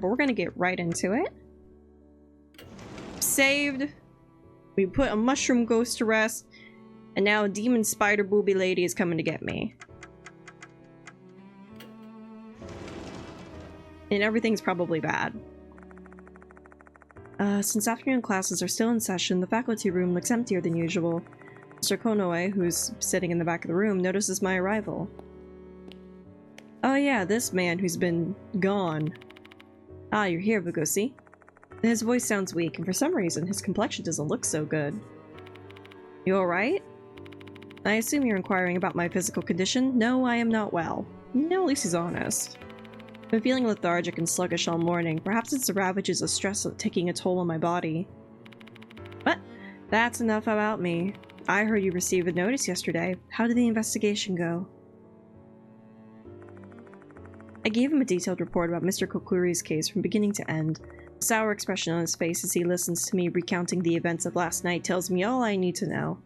But we're gonna get right into it. Saved. We put a mushroom ghost to rest. And now a demon spider booby lady is coming to get me. And everything's probably bad. Since afternoon classes are still in session, the faculty room looks emptier than usual. Mr. Konoe, who's sitting in the back of the room, notices my arrival. Oh yeah, this man who's been gone. Ah, you're here, Bugosi. His voice sounds weak, and for some reason, his complexion doesn't look so good. You alright? I assume you're inquiring about my physical condition? No, I am not well. No, at least he's honest. I've been feeling lethargic and sluggish all morning. Perhaps it's the ravages of stress taking a toll on my body. But that's enough about me. I heard you received a notice yesterday. How did the investigation go? I gave him a detailed report about Mr. Kokuri's case from beginning to end. The sour expression on his face as he listens to me recounting the events of last night tells me all I need to know.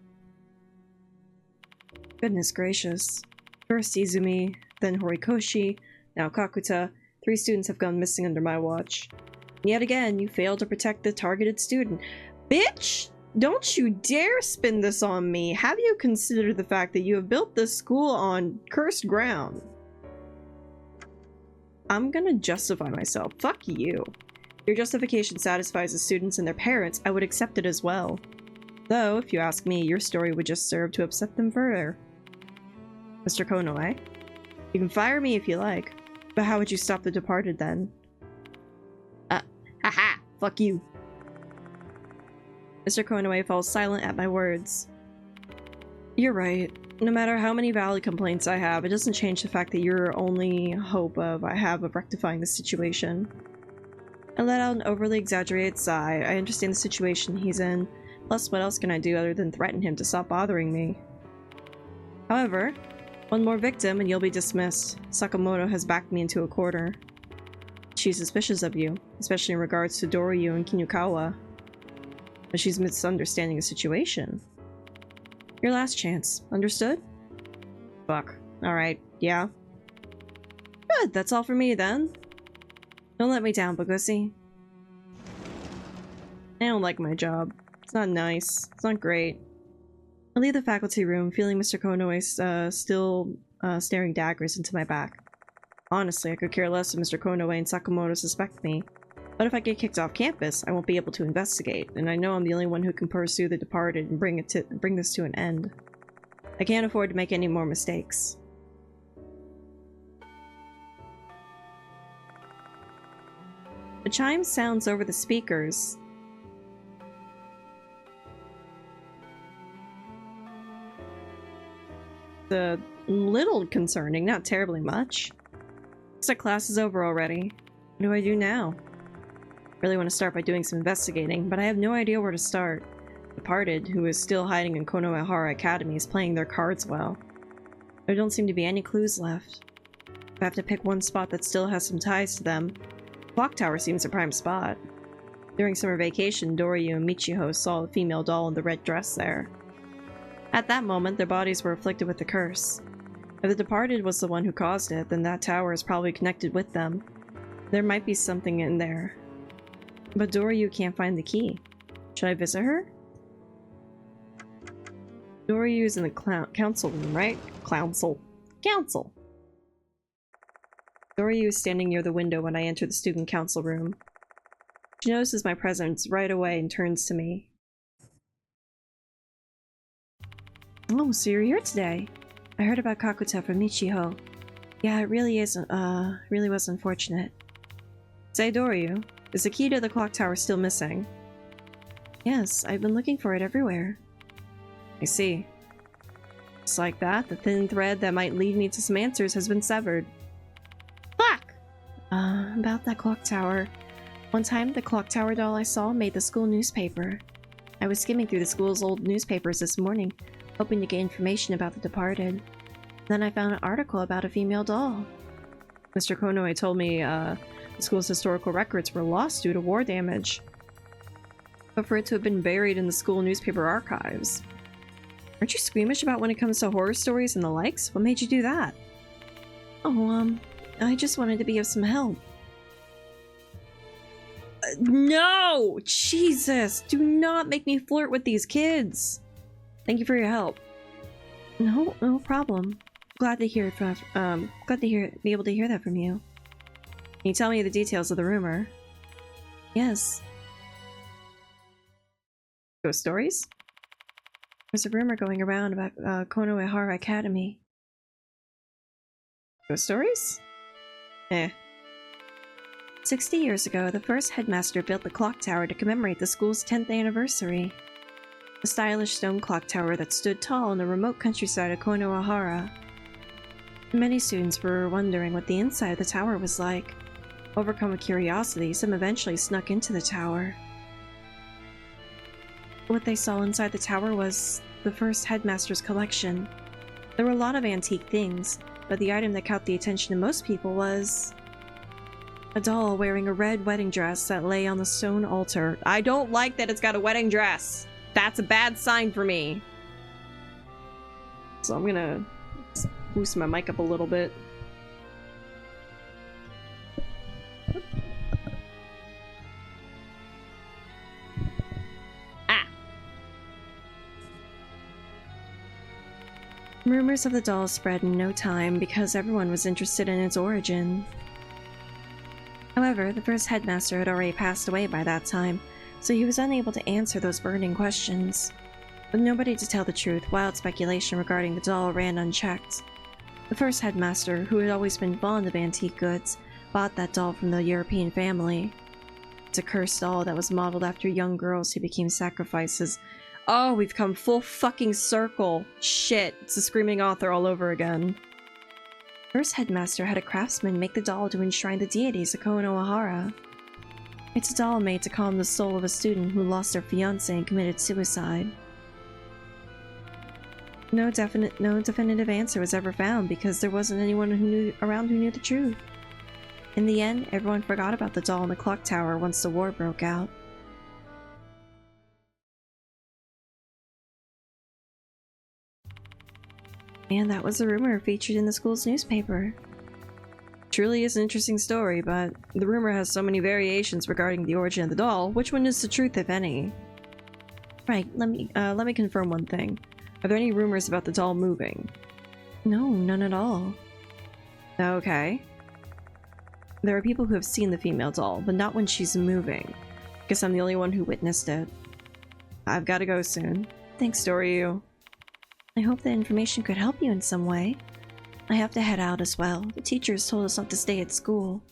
Goodness gracious. First Izumi, then Horikoshi, now Kakuta. 3 students have gone missing under my watch. And yet again, you failed to protect the targeted student. Bitch! Don't you dare spin this on me! Have you considered the fact that you have built this school on cursed ground? I'm gonna justify myself. Fuck you. Your justification satisfies the students and their parents, I would accept it as well. Though, if you ask me, your story would just serve to upset them further. Mr. Konoe, you can fire me if you like, but how would you stop the departed then? Haha! Fuck you. Mr. Konoe falls silent at my words. You're right. No matter how many valid complaints I have, it doesn't change the fact that you're only hope I have of rectifying the situation. I let out an overly exaggerated sigh. I understand the situation he's in. Plus, what else can I do other than threaten him to stop bothering me? However, one more victim and you'll be dismissed. Sakamoto has backed me into a corner. She's suspicious of you, especially in regards to Doryu and Kinukawa. But she's misunderstanding the situation. Your last chance. Understood? Fuck. Alright, yeah. Good, that's all for me then. Don't let me down, Bugosi. I don't like my job. It's not nice. It's not great. I leave the faculty room, feeling Mr. Konoe still staring daggers into my back. Honestly, I could care less if Mr. Konoe and Sakamoto suspect me. But if I get kicked off campus, I won't be able to investigate, and I know I'm the only one who can pursue the departed and bring this to an end. I can't afford to make any more mistakes. The chime sounds over the speakers. A little concerning, not terribly much. Looks like class is over already. What do I do now? Really want to start by doing some investigating, but I have no idea where to start. Departed, who is still hiding in Konohara Academy, is playing their cards well. There don't seem to be any clues left. If I have to pick one spot that still has some ties to them, Clock Tower seems a prime spot. During summer vacation, Doryu and Michiho saw the female doll in the red dress there. At that moment, their bodies were afflicted with the curse. If the departed was the one who caused it, then that tower is probably connected with them. There might be something in there. But Doryu can't find the key. Should I visit her? Doryu's in the council room, right? Council. Doryu is standing near the window when I enter the student council room. She notices my presence right away and turns to me. Oh, so you're here today. I heard about Kakuta from Michiho. Yeah, it really was unfortunate. Say, Doryu, is the key to the clock tower still missing? Yes, I've been looking for it everywhere. I see. Just like that, the thin thread that might lead me to some answers has been severed. Fuck! About that clock tower. One time, the clock tower doll I saw made the school newspaper. I was skimming through the school's old newspapers this morning, hoping to get information about the departed. Then I found an article about a female doll. Mr. Konoe told me, the school's historical records were lost due to war damage. But for it to have been buried in the school newspaper archives. Aren't you squeamish about when it comes to horror stories and the likes? What made you do that? Oh, I just wanted to be of some help. No! Jesus! Do not make me flirt with these kids! Thank you for your help. No problem. Glad to hear be able to hear that from you. Can you tell me the details of the rumor? Yes. Ghost stories? There's a rumor going around about Konohara Academy. Ghost stories? 60 years ago, the first headmaster built the clock tower to commemorate the school's 10th anniversary. A stylish stone clock tower that stood tall in the remote countryside of Konohara. Many students were wondering what the inside of the tower was like. Overcome with curiosity, some eventually snuck into the tower. What they saw inside the tower was the first headmaster's collection. There were a lot of antique things, but the item that caught the attention of most people was a doll wearing a red wedding dress that lay on the stone altar. I don't like that it's got a wedding dress. That's a bad sign for me. So I'm gonna boost my mic up a little bit. Rumors of the doll spread in no time because everyone was interested in its origin. However, the first headmaster had already passed away by that time, so he was unable to answer those burning questions. With nobody to tell the truth, wild speculation regarding the doll ran unchecked. The first headmaster, who had always been fond of antique goods, bought that doll from the European family. It's a cursed doll that was modeled after young girls who became sacrifices. Oh, we've come full fucking circle. Shit, it's the Screaming Author all over again. First headmaster had a craftsman make the doll to enshrine the deities of Konohara. It's a doll made to calm the soul of a student who lost their fiancé and committed suicide. No definitive answer was ever found because there wasn't anyone around who knew the truth. In the end, everyone forgot about the doll in the clock tower once the war broke out. And that was a rumor featured in the school's newspaper. Truly is an interesting story, but the rumor has so many variations regarding the origin of the doll. Which one is the truth, if any? Right, let me confirm one thing. Are there any rumors about the doll moving? No, none at all. Okay. There are people who have seen the female doll, but not when she's moving. Guess I'm the only one who witnessed it. I've got to go soon. Thanks, Doryu. I hope that information could help you in some way. I have to head out as well. The teachers told us not to stay at school.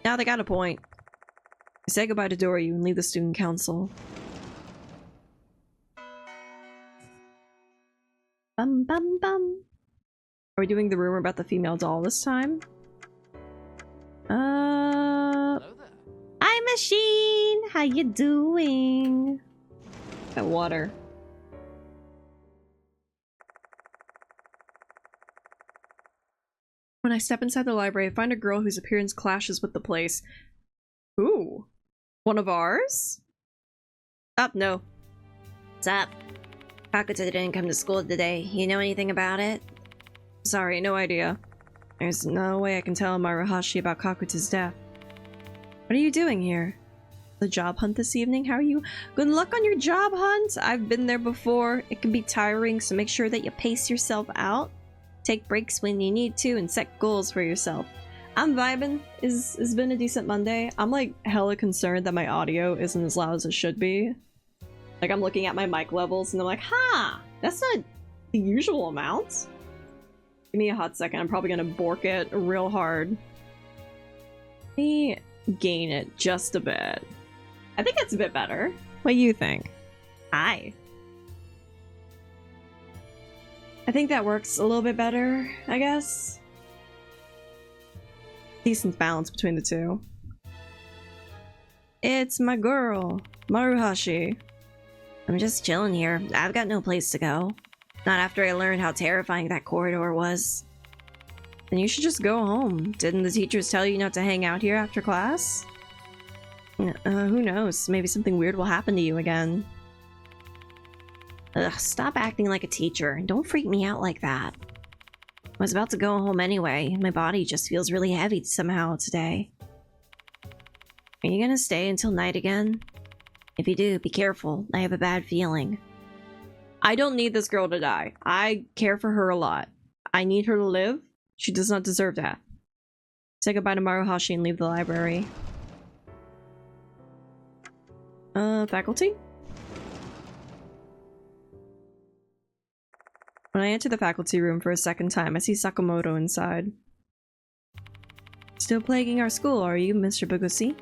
Now they got a point. I say goodbye to Doryu and leave the student council. Bum bum bum. Are we doing the rumor about the female doll this time? Hello there. Hi, Machine! How you doing? That water. When I step inside the library, I find a girl whose appearance clashes with the place. Ooh. One of ours? No. What's up? Kakuta didn't come to school today. You know anything about it? Sorry, no idea. There's no way I can tell Maruhashi about Kakuta's death. What are you doing here? The job hunt this evening? How are you? Good luck on your job hunt! I've been there before. It can be tiring, so make sure that you pace yourself out. Take breaks when you need to and set goals for yourself. I'm vibing. It's been a decent Monday. I'm like hella concerned that my audio isn't as loud as it should be. Like I'm looking at my mic levels and I'm like, that's not the usual amount. Give me a hot second. I'm probably gonna bork it real hard. Let me gain it just a bit. I think it's a bit better. What do you think? Hi. I think that works a little bit better, I guess. Decent balance between the two. It's my girl, Maruhashi. I'm just chilling here. I've got no place to go. Not after I learned how terrifying that corridor was. Then you should just go home. Didn't the teachers tell you not to hang out here after class? Who knows? Maybe something weird will happen to you again. Ugh, stop acting like a teacher and don't freak me out like that. I was about to go home anyway. My body just feels really heavy somehow today. Are you gonna stay until night again? If you do, be careful. I have a bad feeling. I don't need this girl to die. I care for her a lot. I need her to live. She does not deserve death. Say goodbye to Maruhashi and leave the library. Faculty? When I enter the faculty room for a second time, I see Sakamoto inside. Still plaguing our school, are you, Mr. Bugusi?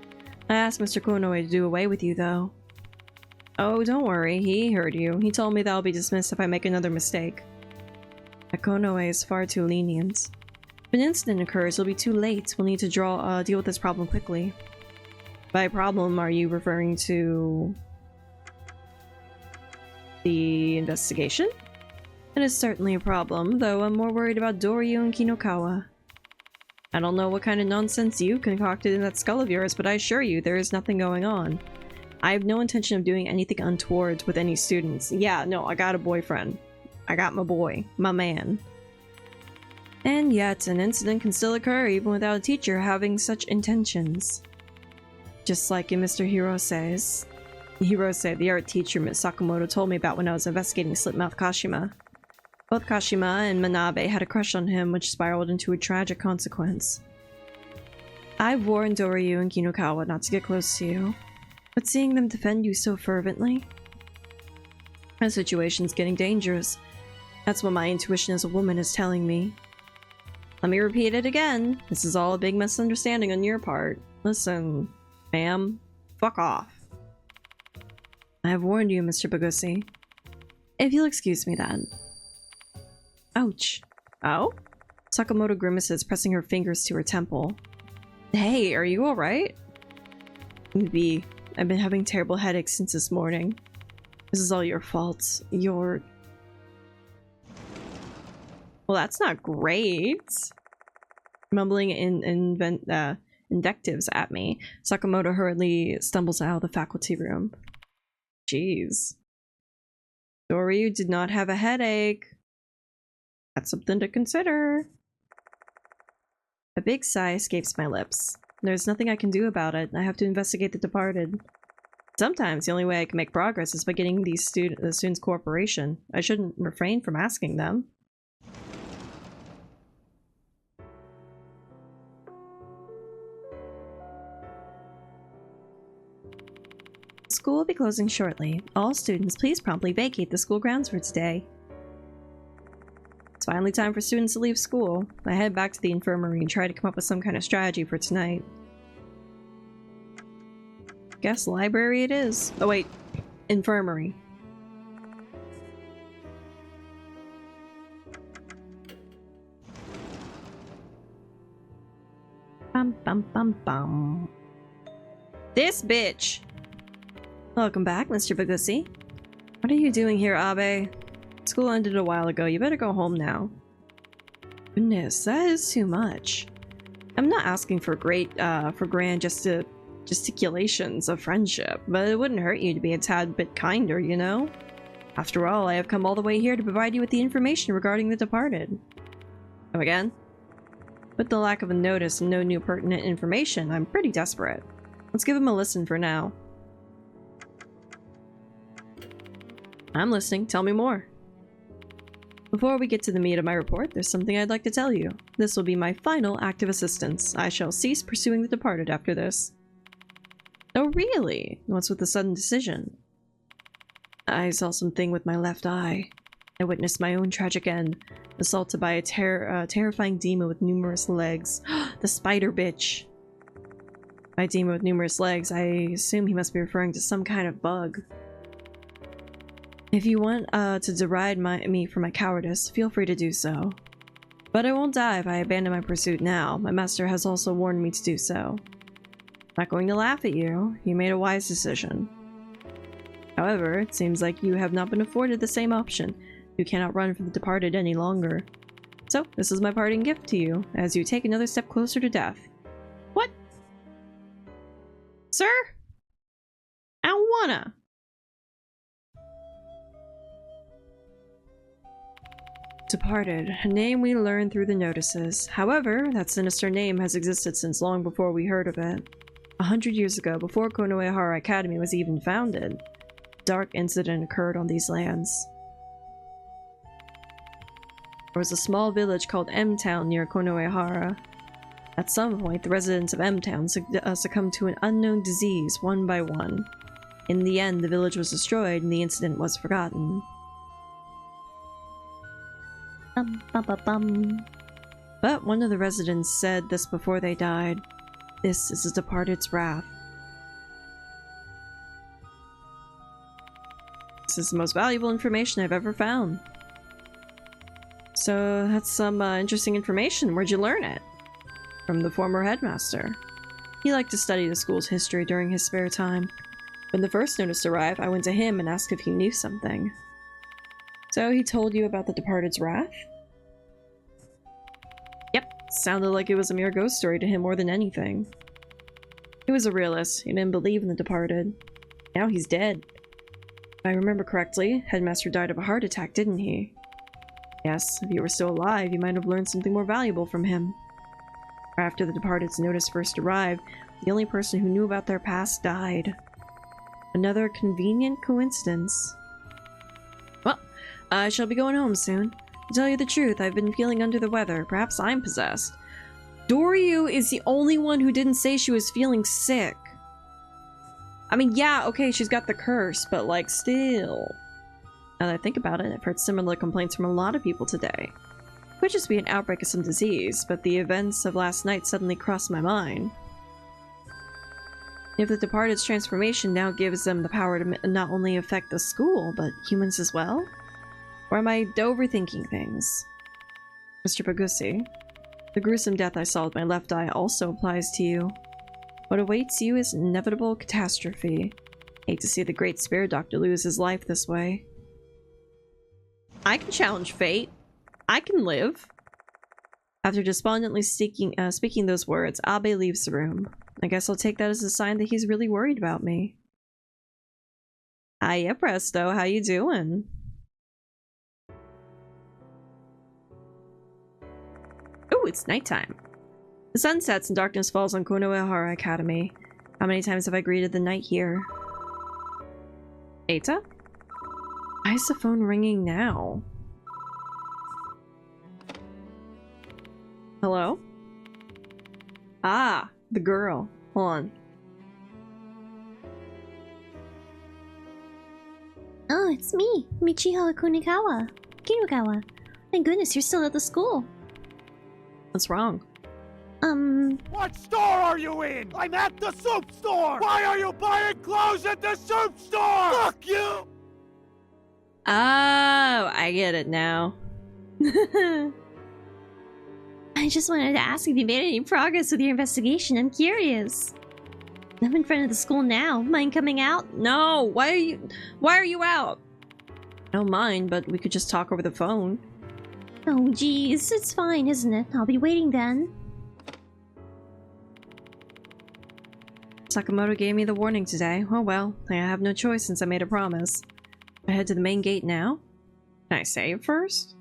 I asked Mr. Konoe to do away with you, though. Oh, don't worry, he heard you. He told me that I'll be dismissed if I make another mistake. That Konoe is far too lenient. If an incident occurs, it'll be too late. We'll need to deal with this problem quickly. By problem, are you referring to the investigation? It is certainly a problem, though I'm more worried about Doryu and Kinokawa. I don't know what kind of nonsense you concocted in that skull of yours, but I assure you there is nothing going on. I have no intention of doing anything untoward with any students. Yeah, no, I got a boyfriend. I got my boy. My man. And yet, an incident can still occur even without a teacher having such intentions. Just like in Mr. Hirose's. Hirose, the art teacher Ms. Sakamoto told me about when I was investigating Slipmouth Kashima. Both Kashima and Manabe had a crush on him, which spiraled into a tragic consequence. I've warned Doryu and Kinokawa not to get close to you, but seeing them defend you so fervently, the situation's getting dangerous. That's what my intuition as a woman is telling me. Let me repeat it again. This is all a big misunderstanding on your part. Listen, ma'am, fuck off. I have warned you, Mr. Bugusi. If you'll excuse me then. Ouch. Oh? Sakamoto grimaces, pressing her fingers to her temple. Hey, are you alright? Maybe. I've been having terrible headaches since this morning. This is all your fault. Well, that's not great. Mumbling invectives at me, Sakamoto hurriedly stumbles out of the faculty room. Jeez. Doryu did not have a headache. That's something to consider. A big sigh escapes my lips. There's nothing I can do about it. I have to investigate the departed. Sometimes the only way I can make progress is by getting the students' cooperation. I shouldn't refrain from asking them. School will be closing shortly. All students, please promptly vacate the school grounds for today. It's finally time for students to leave school. I head back to the infirmary and try to come up with some kind of strategy for tonight. Guess library it is. Oh wait, infirmary. Bum bum bum bum. This bitch! Welcome back, Mr. Bugusi. What are you doing here, Abe? School ended a while ago. You better go home now. Goodness, that is too much. I'm not asking for grand gesticulations of friendship, but it wouldn't hurt you to be a tad bit kinder, you know? After all, I have come all the way here to provide you with the information regarding the departed. Come again? With the lack of a notice and no new pertinent information, I'm pretty desperate. Let's give him a listen for now. I'm listening. Tell me more. Before we get to the meat of my report, there's something I'd like to tell you. This will be my final act of assistance. I shall cease pursuing the departed after this. Oh, really? What's with the sudden decision? I saw something with my left eye. I witnessed my own tragic end, assaulted by a terrifying demon with numerous legs. The spider bitch! By demon with numerous legs, I assume he must be referring to some kind of bug. If you want to deride me for my cowardice, feel free to do so. But I won't die if I abandon my pursuit now. My master has also warned me to do so. I'm not going to laugh at you. You made a wise decision. However, it seems like you have not been afforded the same option. You cannot run from the departed any longer. So, this is my parting gift to you, as you take another step closer to death. What? Sir? I don't wanna. Departed, a name we learned through the notices. However, that sinister name has existed since long before we heard of it. 100 years ago, before Konoehara Academy was even founded, a dark incident occurred on these lands. There was a small village called M-Town near Konoehara. At some point, the residents of M-Town succumbed to an unknown disease one by one. In the end, the village was destroyed and the incident was forgotten. But one of the residents said this before they died. This is a departed's wrath. This is the most valuable information I've ever found. So that's some interesting information. Where'd you learn it? From the former headmaster. He liked to study the school's history during his spare time. When the first notice arrived, I went to him and asked if he knew something. So he told you about the departed's wrath? Yep, sounded like it was a mere ghost story to him more than anything. He was a realist. He didn't believe in the departed. Now he's dead. If I remember correctly, Headmaster died of a heart attack, didn't he? Yes, if he were still alive, you might have learned something more valuable from him. After the departed's notice first arrived, the only person who knew about their past died. Another convenient coincidence. Well, I shall be going home soon. To tell you the truth, I've been feeling under the weather. Perhaps I'm possessed. Doryu is the only one who didn't say she was feeling sick. I mean, yeah, okay, she's got the curse, but like, still. Now that I think about it, I've heard similar complaints from a lot of people today. It could just be an outbreak of some disease, but the events of last night suddenly crossed my mind. If the departed's transformation now gives them the power to not only affect the school, but humans as well? Or am I overthinking things? Mr. Pagusi, the gruesome death I saw with my left eye also applies to you. What awaits you is inevitable catastrophe. Hate to see the great spirit doctor lose his life this way. I can challenge fate. I can live. After despondently speaking those words, Abe leaves the room. I guess I'll take that as a sign that he's really worried about me. Hiya, Presto. How you doing? Oh, it's nighttime. The sun sets and darkness falls on Konoehara Academy. How many times have I greeted the night here? Eita? Why is the phone ringing now? Hello? Ah, the girl. Hold on. Oh, it's me, Michiho Kunikawa. Kinugawa. Thank goodness you're still at the school. What's wrong? What store are you in? I'm at the soup store! Why are you buying clothes at the soup store? Fuck you! Oh, I get it now. I just wanted to ask if you made any progress with your investigation. I'm curious. I'm in front of the school now. Mind coming out? No, why are you out? I don't mind, but we could just talk over the phone. Oh, geez. It's fine, isn't it? I'll be waiting then. Sakamoto gave me the warning today. Oh well, I have no choice since I made a promise. I head to the main gate now? Can I save first?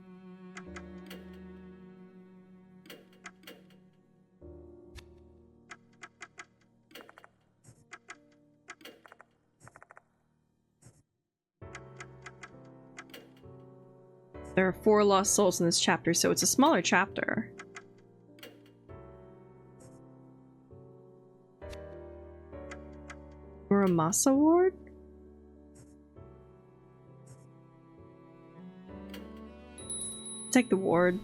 There are 4 lost souls in this chapter, so it's a smaller chapter. Muramasa Ward? Take the ward.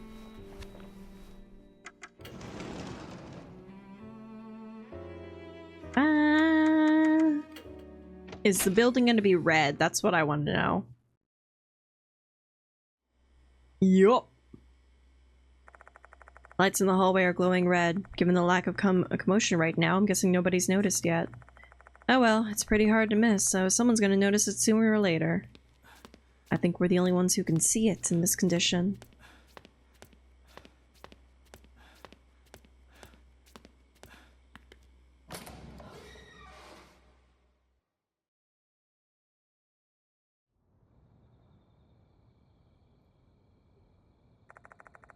Is the building going to be red? That's what I want to know. Yup. Lights in the hallway are glowing red. Given the lack of commotion right now, I'm guessing nobody's noticed yet. Oh well, it's pretty hard to miss, so someone's gonna notice it sooner or later. I think we're the only ones who can see it in this condition.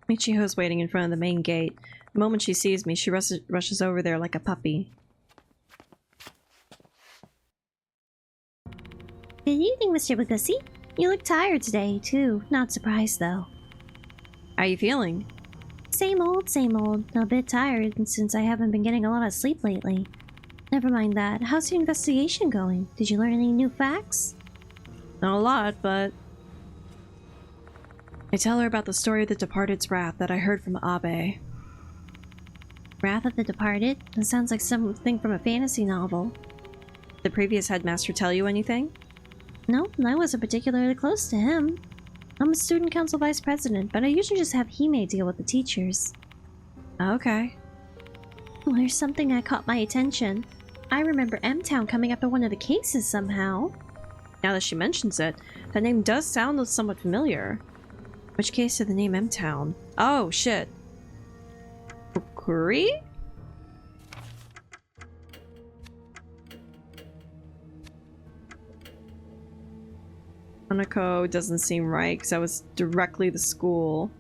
Michiho's waiting in front of the main gate. The moment she sees me, she rushes over there like a puppy. Good evening, Mr. Bagussi. You look tired today, too. Not surprised, though. How are you feeling? Same old, same old. A bit tired since I haven't been getting a lot of sleep lately. Never mind that. How's your investigation going? Did you learn any new facts? Not a lot, but... I tell her about the story of the Departed's wrath that I heard from Abe. Wrath of the Departed? That sounds like something from a fantasy novel. Did the previous headmaster tell you anything? No, I wasn't particularly close to him. I'm a student council vice president, but I usually just have Hime deal with the teachers. Okay. Well, there's something that caught my attention. I remember M-Town coming up in one of the cases somehow. Now that she mentions it, that name does sound somewhat familiar. Which case did the name M-Town? Oh, shit. Fukuri? Hanako doesn't seem right, because that was directly the school.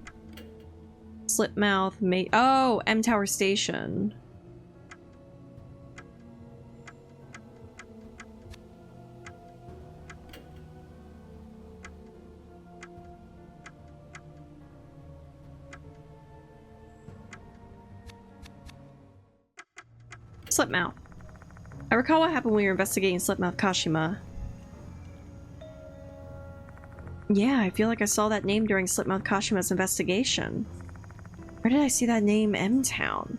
Slipmouth, oh, M Tower Station. Slipmouth. I recall what happened when we were investigating Slipmouth Kashima. Yeah, I feel like I saw that name during Slipmouth Kashima's investigation. Where did I see that name, M-Town?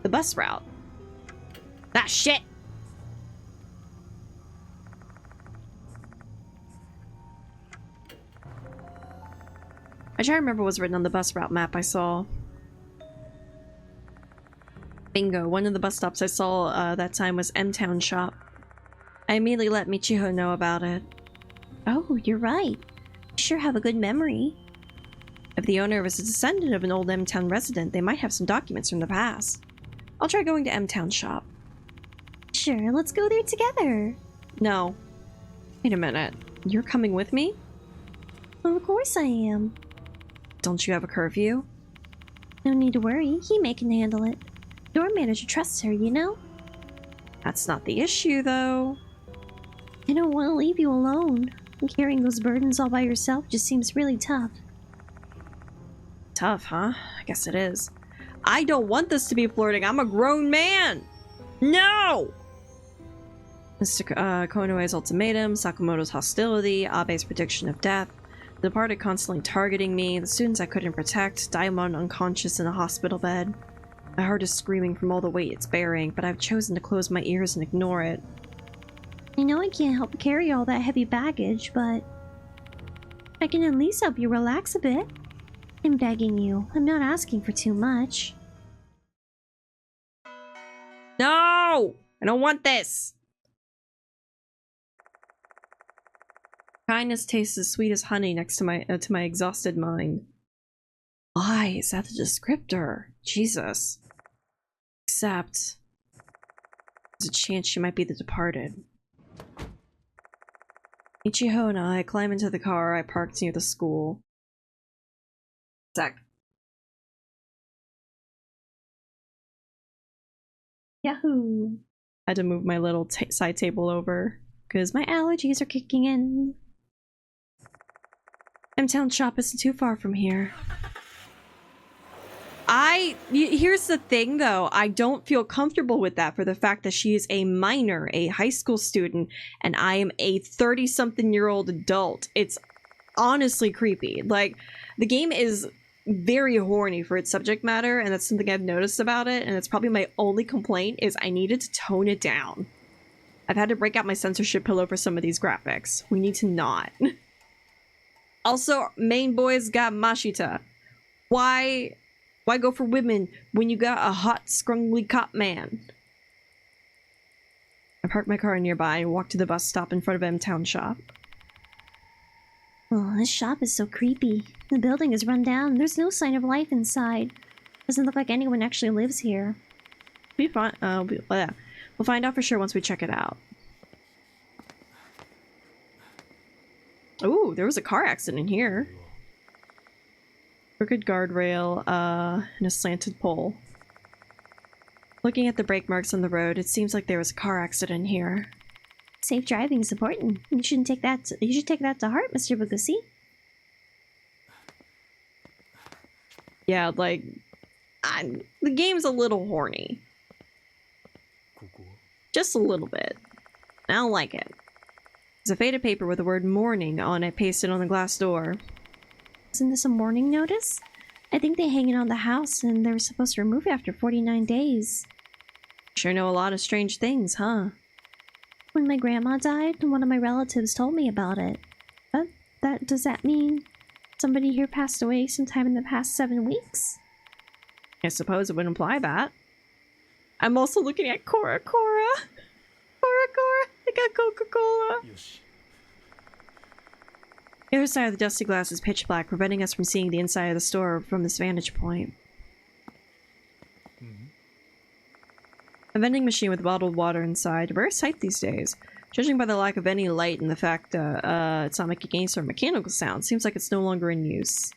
The bus route. Ah, shit! I try to remember what was written on the bus route map I saw. Bingo, one of the bus stops I saw that time was M-Town Shop. I immediately let Michiho know about it. Oh, you're right. You sure have a good memory. If the owner was a descendant of an old M-Town resident, they might have some documents from the past. I'll try going to M-Town Shop. Sure, let's go there together. No. Wait a minute. You're coming with me? Well, of course I am. Don't you have a curfew? No need to worry. Hime can handle it. Door manager trusts her, you know? That's not the issue, though. I don't want to leave you alone. Carrying those burdens all by yourself just seems really tough. Tough, huh? I guess it is. I don't want this to be flirting. I'm a grown man! No! Mr. Konoe's ultimatum, Sakamoto's hostility, Abe's prediction of death, the Departed constantly targeting me, the students I couldn't protect, Daimon unconscious in a hospital bed. My heart is screaming from all the weight it's bearing, but I've chosen to close my ears and ignore it. I know I can't help carry all that heavy baggage, but I can at least help you relax a bit. I'm begging you. I'm not asking for too much. No! I don't want this! Kindness tastes as sweet as honey next to my exhausted mind. Why is that the descriptor? Jesus. Except there's a chance she might be the Departed. Ichiho and I climb into the car I parked near the school. Sec. Yahoo! Had to move my little side table over because my allergies are kicking in. M-Town Shop isn't too far from here. Here's the thing though, I don't feel comfortable with that for the fact that she is a minor, a high school student, and I am a 30-something-year-old adult. It's honestly creepy. Like, the game is very horny for its subject matter, and that's something I've noticed about it, and it's probably my only complaint is I needed to tone it down. I've had to break out my censorship pillow for some of these graphics. We need to not. Also, main boys got Mashita. Why go for women when you got a hot, scrungly cop man? I parked my car nearby and walked to the bus stop in front of M-Town Shop. Oh, this shop is so creepy. The building is run down. There's no sign of life inside. Doesn't look like anyone actually lives here. We'll find out for sure once we check it out. Ooh, there was a car accident here. Crooked guardrail, and a slanted pole. Looking at the brake marks on the road, it seems like there was a car accident here. safe driving is important. You should take that to heart, Mr. Bugusi. Yeah, like, the game's a little horny. Just a little bit. I don't like it. There's a faded paper with the word morning on it pasted on the glass door. Isn't this a morning notice? I think they hang it on the house and they were supposed to remove it after 49 days. Sure know a lot of strange things, huh? When my grandma died, one of my relatives told me about it. But does that mean somebody here passed away sometime in the past 7 weeks? I suppose it would imply that. I'm also looking at Cora. I got Coca-Cola. The other side of the dusty glass is pitch black, preventing us from seeing the inside of the store from this vantage point. A vending machine with bottled water inside. A rare sight these days. Judging by the lack of any light and the fact it's not making any sort of mechanical sound, seems like it's no longer in use.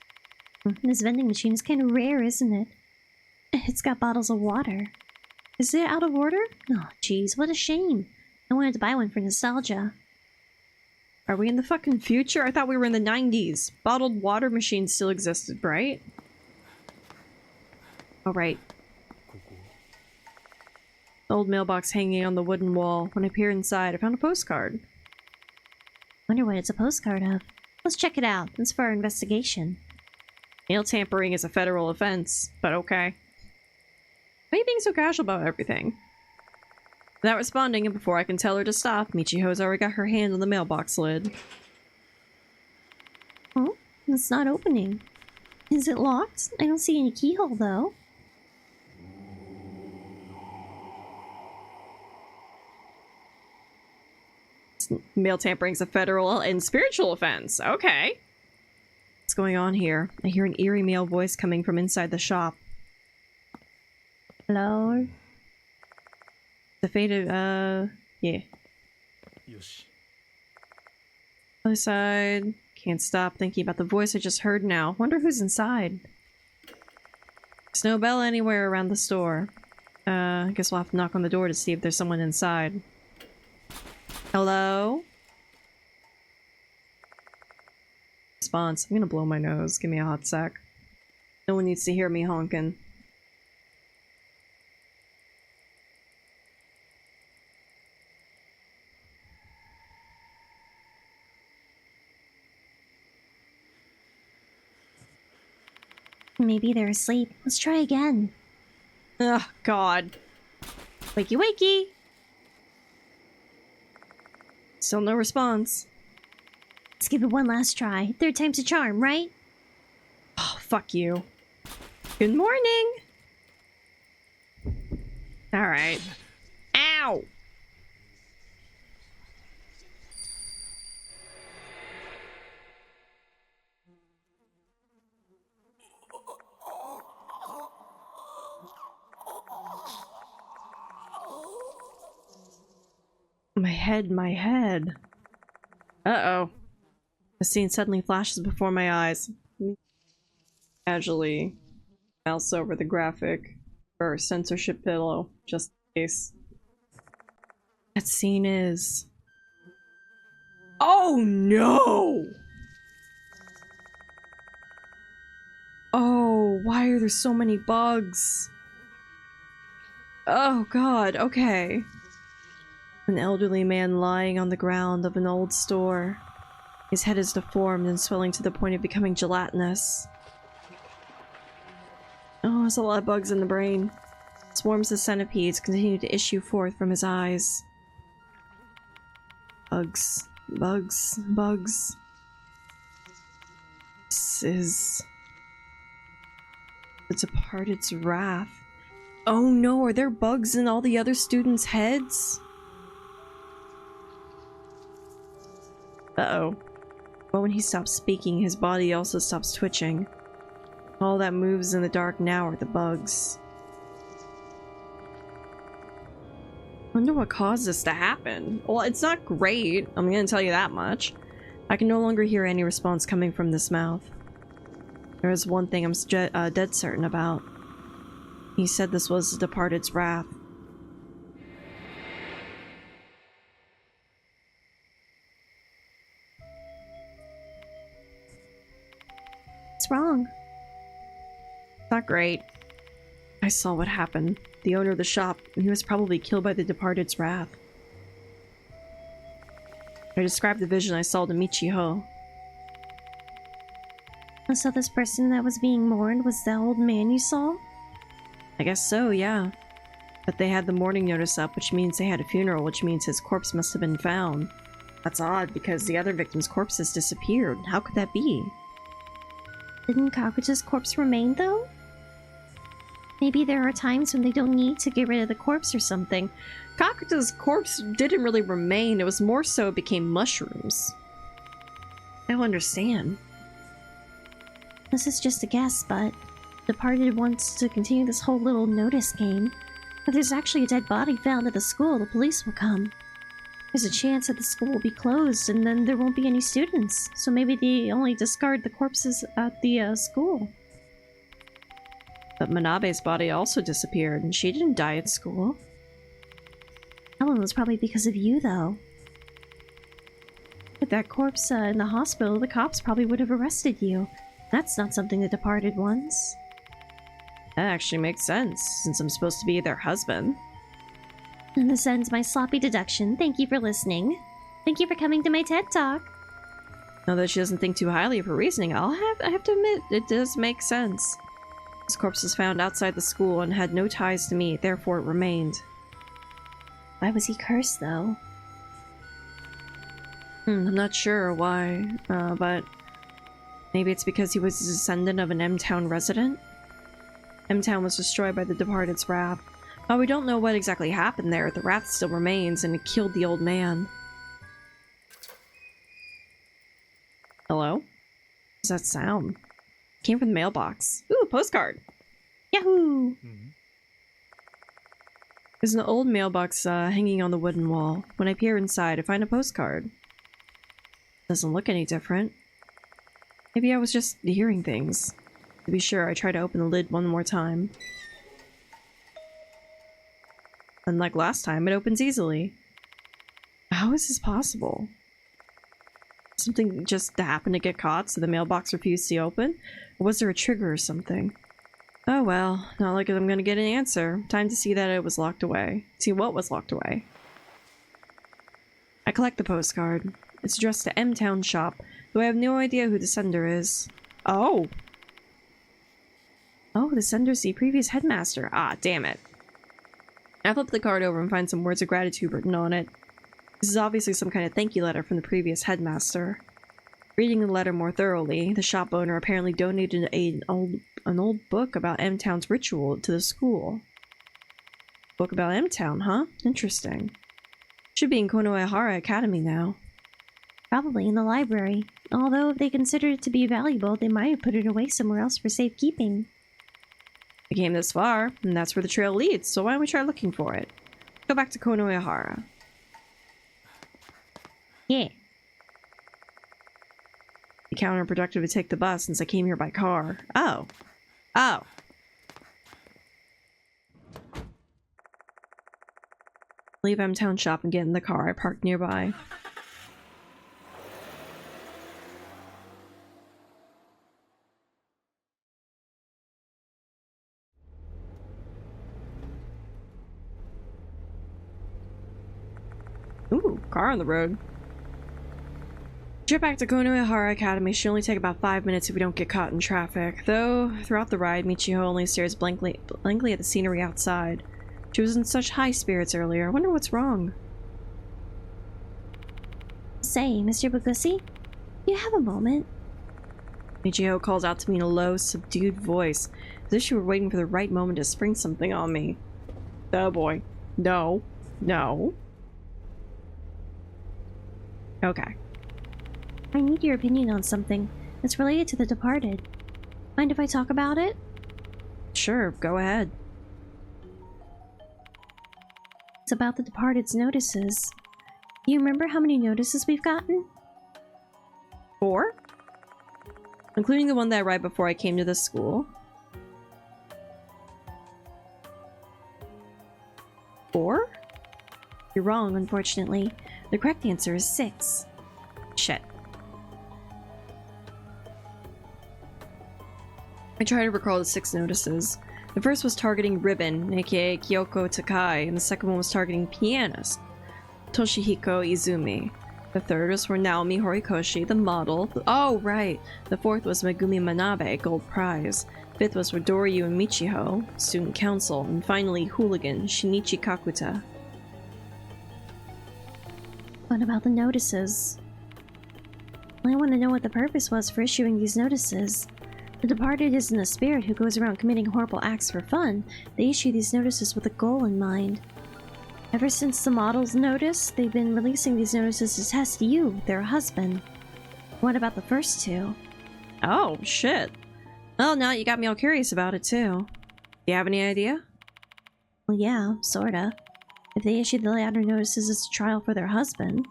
This vending machine is kind of rare, isn't it? It's got bottles of water. Is it out of order? Oh, jeez, what a shame. I wanted to buy one for nostalgia. Are we in the fucking future? I thought we were in the 90s. Bottled water machines still existed, right? Oh, right. Old mailbox hanging on the wooden wall. When I peered inside, I found a postcard. Wonder what it's a postcard of. Let's check it out. It's for our investigation. Mail tampering is a federal offense, but okay. Why are you being so casual about everything? Without responding, and before I can tell her to stop, Michiho's already got her hand on the mailbox lid. Oh, it's not opening. Is it locked? I don't see any keyhole, though. Mail tampering's a federal and spiritual offense. Okay. What's going on here? I hear an eerie male voice coming from inside the shop. Hello? The faded, yeah. Other side. Can't stop thinking about the voice I just heard now. Wonder who's inside. There's no bell anywhere around the store. I guess we'll have to knock on the door to see if there's someone inside. Hello? Response. I'm gonna blow my nose. Give me a hot sec. No one needs to hear me honking. Maybe they're asleep. Let's try again. Ugh, God. Wakey wakey! Still no response. Let's give it one last try. Third time's a charm, right? Oh, fuck you. Good morning! Alright. Ow! My head. Uh-oh. The scene suddenly flashes before my eyes. Casually mouse over the graphic or censorship pillow, just in case. That scene is... Oh no! Oh, why are there so many bugs? Oh god, okay. An elderly man lying on the ground of an old store. His head is deformed and swelling to the point of becoming gelatinous. Oh, there's a lot of bugs in the brain. Swarms of centipedes continue to issue forth from his eyes. Bugs. Bugs. Bugs. This is... the Departed's wrath. Oh no, are there bugs in all the other students' heads? Uh-oh. But when he stops speaking, his body also stops twitching. All that moves in the dark now are the bugs. Wonder what caused this to happen. Well, it's not great, I'm gonna tell you that much. I can no longer hear any response coming from this mouth. There is one thing I'm dead certain about. He said this was the Departed's wrath. What's wrong? Not great. I saw what happened. The owner of the shop, he was probably killed by the departed's wrath. I described the vision I saw to Michiho. So this person that was being mourned was the old man you saw? I guess so, yeah. But they had the mourning notice up, which means they had a funeral, which means his corpse must have been found. That's odd, because the other victim's corpses disappeared. How could that be? Didn't Kakucha's corpse remain, though? Maybe there are times when they don't need to get rid of the corpse or something. Kakucha's corpse didn't really remain, it was more so it became mushrooms. I don't understand. This is just a guess, but Departed wants to continue this whole little notice game. If there's actually a dead body found at the school, the police will come. There's a chance that the school will be closed and then there won't be any students, so maybe they only discard the corpses at the school. But Manabe's body also disappeared, and she didn't die at school. That one was probably because of you, though. With that corpse in the hospital, the cops probably would have arrested you. That's not something the Departed wants. That actually makes sense, since I'm supposed to be their husband. And this ends my sloppy deduction. Thank you for listening. Thank you for coming to my TED Talk. Now that she doesn't think too highly of her reasoning, I have to admit, it does make sense. His corpse was found outside the school and had no ties to me, therefore it remained. Why was he cursed, though? I'm not sure why, but maybe it's because he was a descendant of an M-Town resident? M-Town was destroyed by the Departed's wrath. While we don't know what exactly happened there, the wrath still remains, and it killed the old man. Hello? What's that sound? It came from the mailbox. Ooh, a postcard! Yahoo! There's an old mailbox hanging on the wooden wall. When I peer inside, I find a postcard. Doesn't look any different. Maybe I was just hearing things. To be sure, I try to open the lid one more time. Unlike last time, it opens easily. How is this possible? Something just happened to get caught, so the mailbox refused to open? Or was there a trigger or something? Oh well, not like I'm gonna get an answer. Time to see that it was locked away. See what was locked away. I collect the postcard. It's addressed to M-Town Shop, though I have no idea who the sender is. Oh! Oh, the sender's the previous headmaster. Ah, damn it. I flip the card over and find some words of gratitude written on it. This is obviously some kind of thank you letter from the previous headmaster. Reading the letter more thoroughly, the shop owner apparently donated an old book about M-Town's ritual to the school. Book about M-Town, huh? Interesting. Should be in Konohara Academy now. Probably in the library. Although if they considered it to be valuable, they might have put it away somewhere else for safekeeping. We came this far, and that's where the trail leads, so why don't we try looking for it? Go back to Konohara. Yeah. It's counterproductive to take the bus since I came here by car. Oh. Oh. Leave M-Town Shop and get in the car I parked nearby. Ooh, car on the road. Trip back to Konohara Academy should only take about 5 minutes if we don't get caught in traffic. Though, throughout the ride, Michiho only stares blankly at the scenery outside. She was in such high spirits earlier. I wonder what's wrong. Say, Mr. Bagusi, do you have a moment? Michiho calls out to me in a low, subdued voice, as if she were waiting for the right moment to spring something on me. Oh boy. No. No. Okay. I need your opinion on something. It's related to the Departed. Mind if I talk about it? Sure, go ahead. It's about the Departed's notices. Do you remember how many notices we've gotten? 4? Including the one that I read before I came to this school. 4? You're wrong, unfortunately. The correct answer is 6. Shit. I try to recall the 6 notices. The first was targeting Ribbon, aka Kyoko Takai, and the second one was targeting pianist, Toshihiko Izumi. The third was for Naomi Horikoshi, the model. Oh, right! The fourth was Megumi Manabe, gold prize. Fifth was for Doryu and Michiho, student council. And finally, hooligan, Shinichi Kakuta. What about the notices? I want to know what the purpose was for issuing these notices. The Departed isn't a spirit who goes around committing horrible acts for fun. They issue these notices with a goal in mind. Ever since the model's notice, they've been releasing these notices to test you, their husband. What about the first 2? Oh, shit. Well, now you got me all curious about it, too. Do you have any idea? Well, yeah, sorta. If they issued the latter notices as a trial for their husband,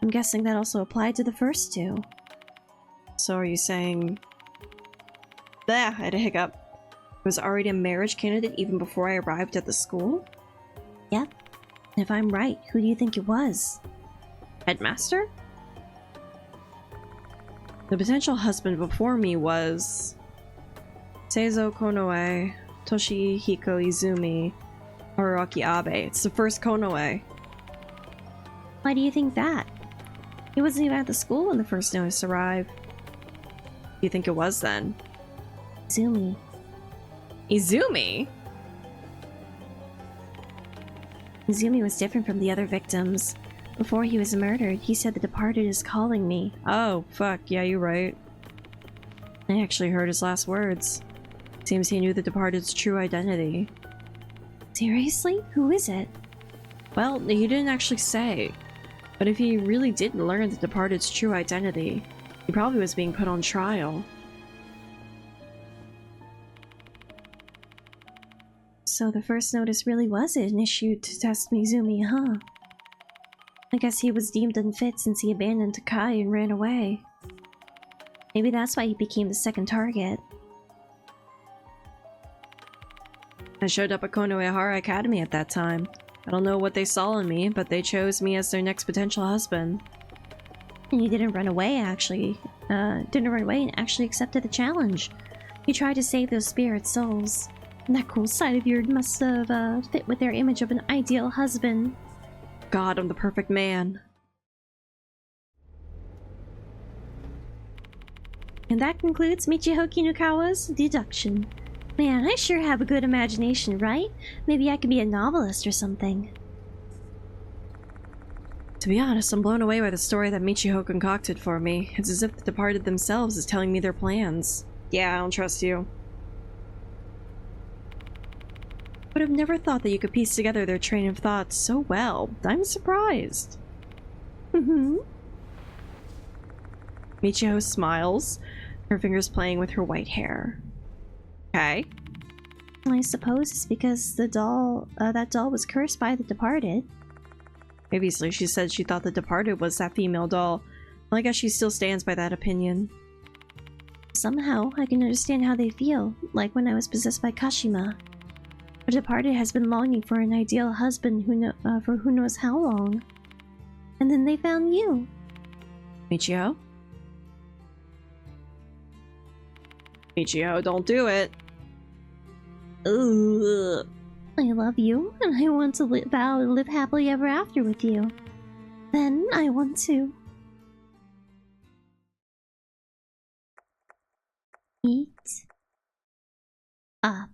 I'm guessing that also applied to the first 2. So are you saying... Bleh, I had a hiccup. I was already a marriage candidate even before I arrived at the school? Yep. And if I'm right, who do you think it was? Headmaster? The potential husband before me was... Seizo Konoe, Toshihiko Izumi, Haruaki Abe. It's the first Konoe. Why do you think that? He wasn't even at the school when the first notice arrived. Do you think it was then? Izumi. Izumi? Izumi was different from the other victims. Before he was murdered, he said the Departed is calling me. Oh, fuck, yeah, you're right. I actually heard his last words. Seems he knew the Departed's true identity. Seriously? Who is it? Well, he didn't actually say. But if he really did learn the Departed's true identity, he probably was being put on trial. So the first notice really was an issue to test Mizumi, huh? I guess he was deemed unfit since he abandoned Takai and ran away. Maybe that's why he became the second target. I showed up at Konoehara Academy at that time. I don't know what they saw in me, but they chose me as their next potential husband. And you didn't run away, actually. Didn't run away and actually accepted the challenge. You tried to save those spirit souls. And that cool side of yours must have fit with their image of an ideal husband. God, I'm the perfect man. And that concludes Michiho Kinukawa's deduction. Man, I sure have a good imagination, right? Maybe I could be a novelist or something. To be honest, I'm blown away by the story that Michiho concocted for me. It's as if the Departed themselves is telling me their plans. Yeah, I don't trust you. Would have never thought that you could piece together their train of thought so well. I'm surprised. Michiho smiles, her fingers playing with her white hair. Okay. I suppose it's because the doll, that doll was cursed by the Departed. Previously, she said she thought the Departed was that female doll. Well, I guess she still stands by that opinion. Somehow, I can understand how they feel, like when I was possessed by Kashima. The Departed has been longing for an ideal husband for who knows how long. And then they found you. Michiho? Michiho, don't do it. Ugh. I love you, and I want to vow to live happily ever after with you. Then I want to eat up.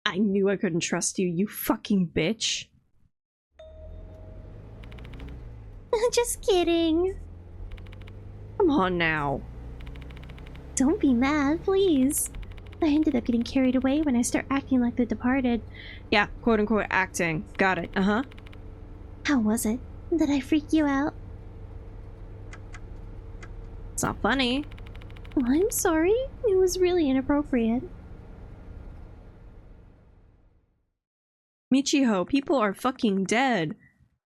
I knew I couldn't trust you, you fucking bitch. Just kidding. Come on now. Don't be mad, please. I ended up getting carried away when I start acting like the Departed. Yeah, quote-unquote acting. Got it, uh-huh. How was it? Did I freak you out? It's not funny. Oh, I'm sorry. It was really inappropriate. Michiho, people are fucking dead.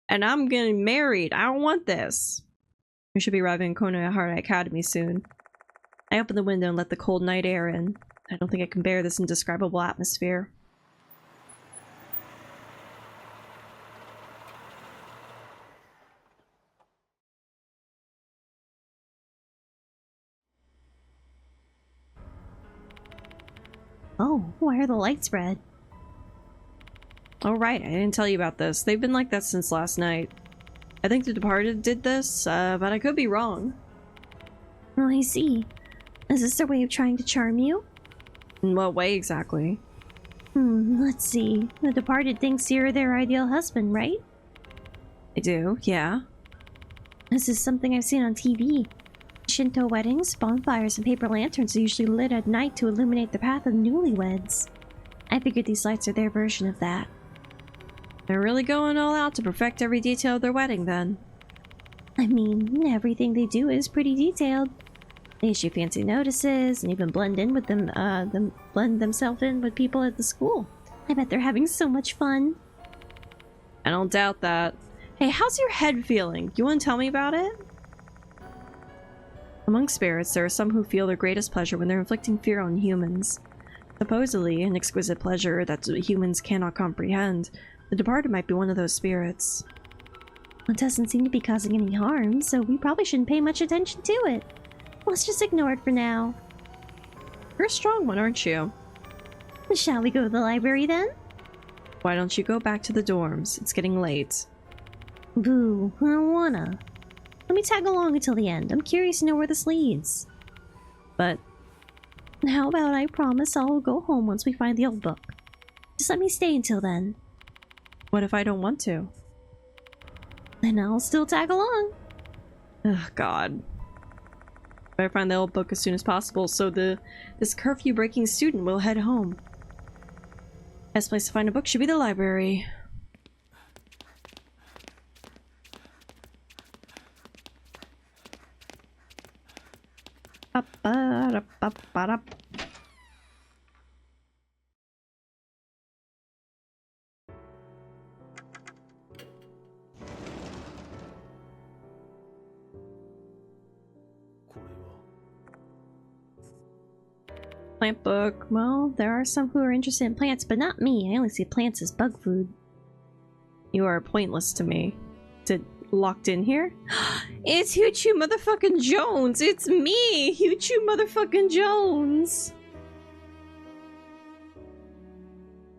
And I'm getting married. I don't want this. We should be arriving in Konoehara Academy soon. I open the window and let the cold night air in. I don't think I can bear this indescribable atmosphere. Oh, why are the lights red? Oh right, I didn't tell you about this. They've been like that since last night. I think the Departed did this, but I could be wrong. Oh, I see. Is this their way of trying to charm you? In what way exactly? Let's see. The Departed thinks you're their ideal husband, right? I do, yeah. This is something I've seen on TV. Shinto weddings, bonfires, and paper lanterns are usually lit at night to illuminate the path of newlyweds. I figured these lights are their version of that. They're really going all out to perfect every detail of their wedding, then. I mean, everything they do is pretty detailed. They issue fancy notices and even blend in with blend themselves in with people at the school. I bet they're having so much fun. I don't doubt that. Hey, how's your head feeling? You want to tell me about it? Among spirits, there are some who feel their greatest pleasure when they're inflicting fear on humans. Supposedly, an exquisite pleasure that humans cannot comprehend. The Departed might be one of those spirits. It doesn't seem to be causing any harm, so we probably shouldn't pay much attention to it. Let's just ignore it for now. You're a strong one, aren't you? Shall we go to the library then? Why don't you go back to the dorms? It's getting late. Boo, I don't wanna. Let me tag along until the end. I'm curious to know where this leads. But how about I promise I'll go home once we find the old book? Just let me stay until then. what if I don't want to? Then I'll still tag along. Ugh, God. Better find the old book as soon as possible so this curfew-breaking student will head home. Best place to find a book should be the library. Ba-ba-da-ba-ba-da. Plant book. Well, there are some who are interested in plants, but not me. I only see plants as bug food. You are pointless to me. Is it locked in here? It's Hoochoo motherfucking Jones! It's me! Hoochoo motherfucking Jones!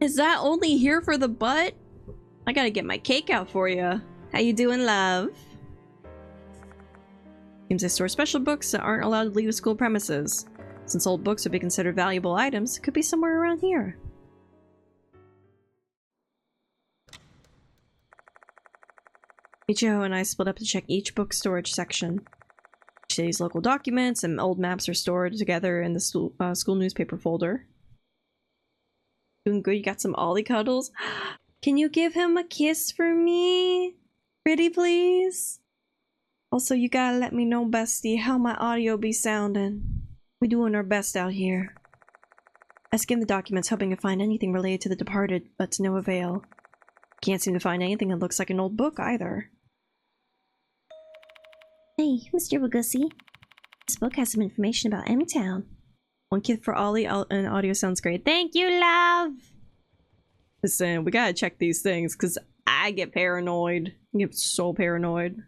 Is that only here for the butt? I gotta get my cake out for you. How you doing, love? Seems they store special books that aren't allowed to leave the school premises. Since old books would be considered valuable items, it could be somewhere around here. Michiho and I split up to check each book storage section. Each city's local documents and old maps are stored together in the school newspaper folder. Doing good, you got some Ollie cuddles. Can you give him a kiss for me? Pretty please? Also, you gotta let me know, bestie, how my audio be sounding. We doing our best out here. I skimmed the documents hoping to find anything related to the Departed, but to no avail. Can't seem to find anything that looks like an old book either. Hey, Mr. Wagusi. This book has some information about M-Town. One kid for Ollie and audio sounds great. Thank you, love! Listen, we gotta check these things, because I get paranoid. I get so paranoid.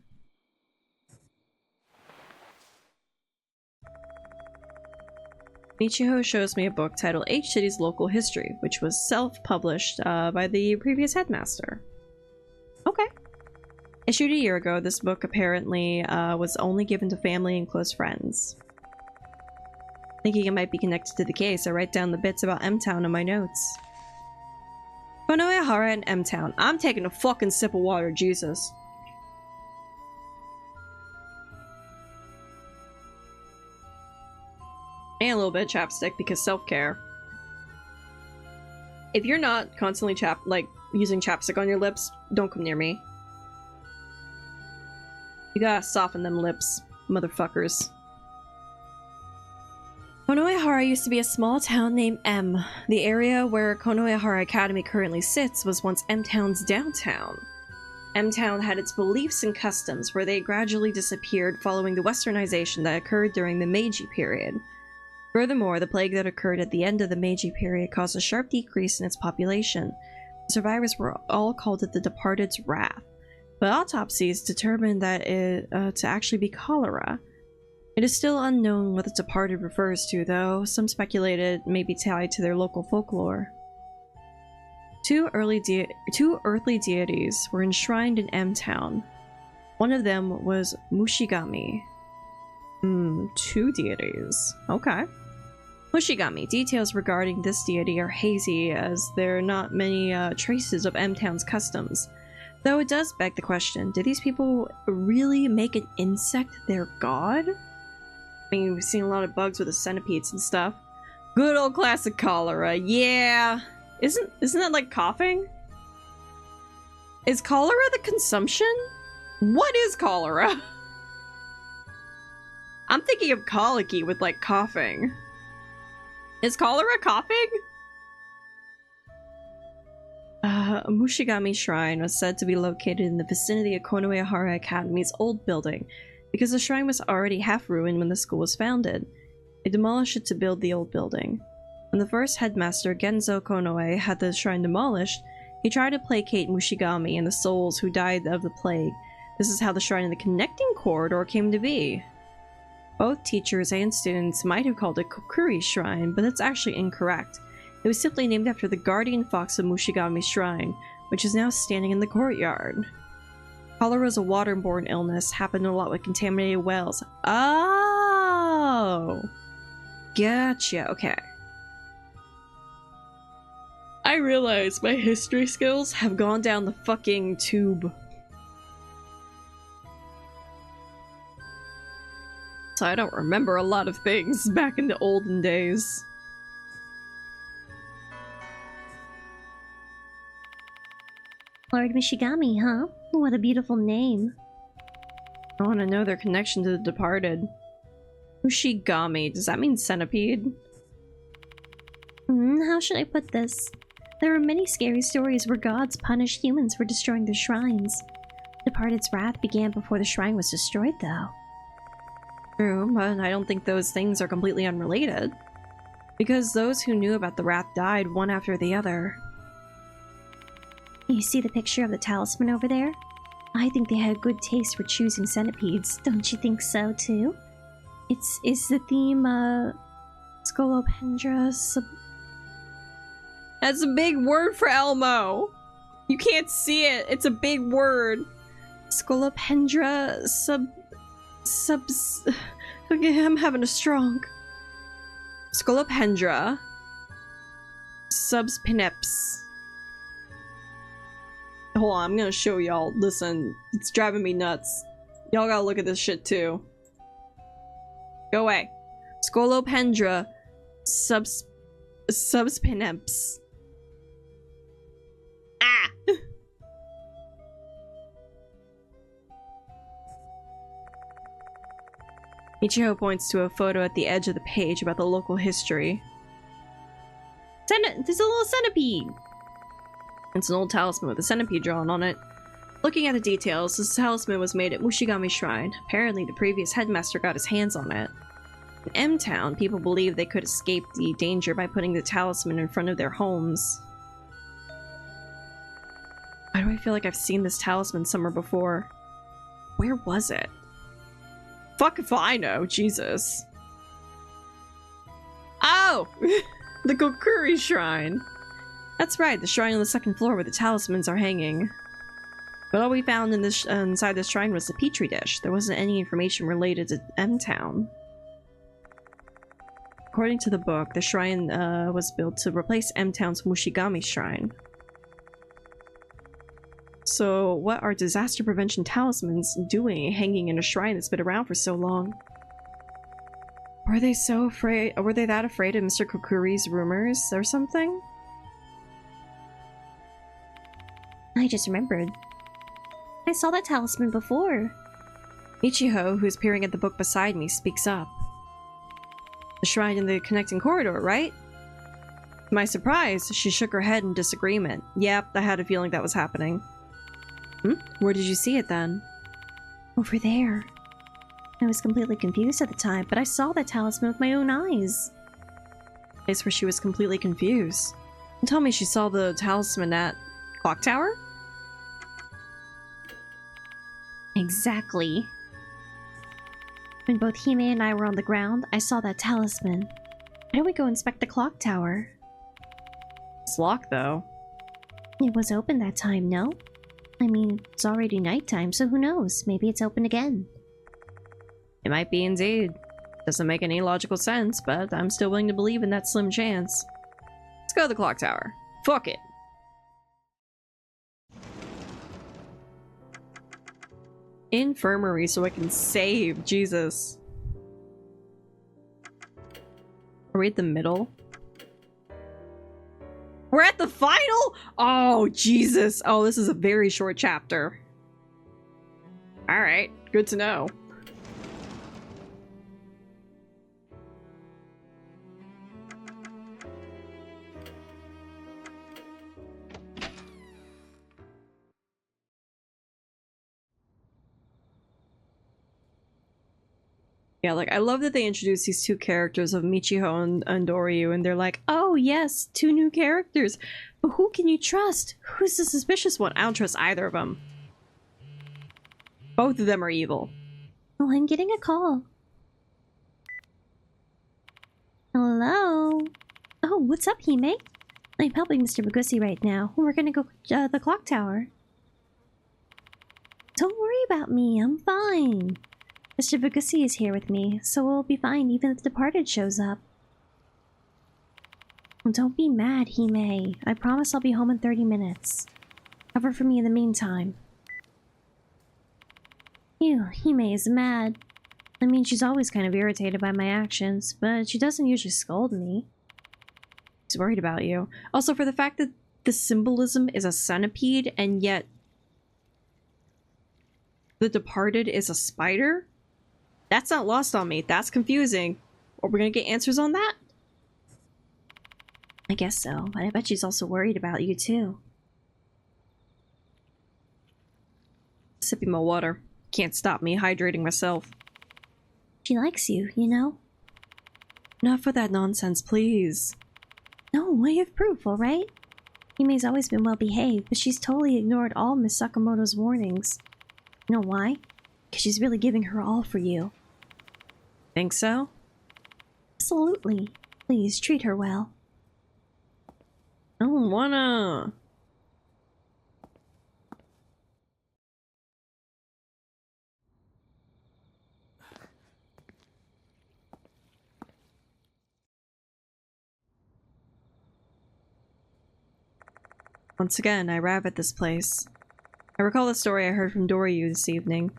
Michiho shows me a book titled H City's Local History, which was self-published by the previous headmaster. Okay. Issued a year ago, this book apparently was only given to family and close friends. Thinking it might be connected to the case, I write down the bits about M-Town in my notes. Konohara and M-Town. I'm taking a fucking sip of water, Jesus. And a little bit of chapstick because self-care. If you're not constantly using chapstick on your lips, don't come near me. You gotta soften them lips, motherfuckers. Konohara used to be a small town named M. The area where Konohara Academy currently sits was once M-Town's downtown. M-Town had its beliefs and customs where they gradually disappeared following the westernization that occurred during the Meiji period. Furthermore, the plague that occurred at the end of the Meiji period caused a sharp decrease in its population. The survivors were all called it the Departed's Wrath, but autopsies determined that it to actually be cholera. It is still unknown what the departed refers to, though. Some speculated it may be tied to their local folklore. Two earthly deities were enshrined in M-Town. One of them was Mushigami. Two deities. Okay. Mushigami. Details regarding this deity are hazy, as there are not many traces of M-Town's customs. Though it does beg the question, did these people really make an insect their god? I mean, we've seen a lot of bugs with the centipedes and stuff. Good old classic cholera, yeah! Isn't that like coughing? Is cholera the consumption? What is cholera? I'm thinking of colicky with like coughing. Is cholera coughing? Mushigami Shrine was said to be located in the vicinity of Konoehara Academy's old building, because the shrine was already half ruined when the school was founded. They demolished it to build the old building. When the first headmaster, Genzo Konoe, had the shrine demolished, he tried to placate Mushigami and the souls who died of the plague. This is how the shrine in the connecting corridor came to be. Both teachers and students might have called it Kokuri Shrine, but that's actually incorrect. It was simply named after the guardian fox of Mushigami Shrine, which is now standing in the courtyard. Cholera is a waterborne illness, happened a lot with contaminated wells. Oh! Gotcha, okay. I realize my history skills have gone down the fucking tube. So I don't remember a lot of things back in the olden days. Lord Mushigami, huh? What a beautiful name. I want to know their connection to the departed. Mushigami, does that mean centipede? How should I put this? There are many scary stories where gods punished humans for destroying their shrines. Departed's wrath began before the shrine was destroyed, though. True, but I don't think those things are completely unrelated. Because those who knew about the wrath died one after the other. You see the picture of the talisman over there? I think they had good taste for choosing centipedes. Don't you think so, too? It's the theme, Scolopendra That's a big word for Elmo! You can't see it, it's a big word. Scolopendra okay, I'm having a stroke. Scolopendra subspineps. Hold on, I'm gonna show y'all. Listen, it's driving me nuts. Y'all gotta look at this shit too. Go away. Scolopendra subspineps. Ah! Ichigo points to a photo at the edge of the page about the local history. There's a little centipede! It's an old talisman with a centipede drawn on it. Looking at the details, this talisman was made at Mushigami Shrine. Apparently, the previous headmaster got his hands on it. In M-Town, people believed they could escape the danger by putting the talisman in front of their homes. Why do I feel like I've seen this talisman somewhere before? Where was it? Fuck if I know, Jesus. Oh! The Kokuri Shrine! That's right, the shrine on the second floor where the talismans are hanging. But all we found in this inside this shrine was the petri dish. There wasn't any information related to M-Town. According to the book, the shrine was built to replace M-Town's Mushigami Shrine. So what are disaster prevention talismans doing hanging in a shrine that's been around for so long? Were they that afraid of Mr. Kokuri's rumors or something? I just remembered. I saw that talisman before. Ichigo, who is peering at the book beside me, speaks up. The shrine in the connecting corridor, right? To my surprise, she shook her head in disagreement. Yep, I had a feeling that was happening. Where did you see it then? Over there. I was completely confused at the time, but I saw that talisman with my own eyes. Place where she was completely confused. And tell me she saw the talisman at Clock Tower? Exactly. When both Hime and I were on the ground, I saw that talisman. Why don't we go inspect the clock tower? It's locked, though. It was open that time, no? I mean, it's already nighttime, so who knows? Maybe it's open again. It might be indeed. Doesn't make any logical sense, but I'm still willing to believe in that slim chance. Let's go to the clock tower. Fuck it. Infirmary so I can save. Jesus. Are we at the middle? We're at the final? Oh, Jesus. Oh, this is a very short chapter. Alright, good to know. Yeah, like, I love that they introduced these two characters of Michiho and Doryu, and they're like, oh yes, two new characters. But who can you trust? Who's the suspicious one? I don't trust either of them. Both of them are evil. Oh, I'm getting a call. Hello? Oh, what's up, Hime? I'm helping Mr. Bagusi right now. We're gonna go the clock tower. Don't worry about me, I'm fine. Mr. Bagusi is here with me, so we'll be fine even if the departed shows up. Don't be mad, Hime. I promise I'll be home in 30 minutes. Cover for me in the meantime. Ew, Hime is mad. I mean, she's always kind of irritated by my actions, but she doesn't usually scold me. She's worried about you. Also, for the fact that the symbolism is a centipede, and yet the departed is a spider? That's not lost on me. That's confusing. Are we gonna get answers on that? I guess so, but I bet she's also worried about you too. Sipping my water. Can't stop me hydrating myself. She likes you, you know? Not for that nonsense, please. No, I have proof, alright? Hime's always been well behaved, but she's totally ignored all Miss Sakamoto's warnings. You know why? Because she's really giving her all for you. Think so? Absolutely. Please, treat her well. I don't wanna. Once again, I arrive at this place. I recall the story I heard from Doryu this evening.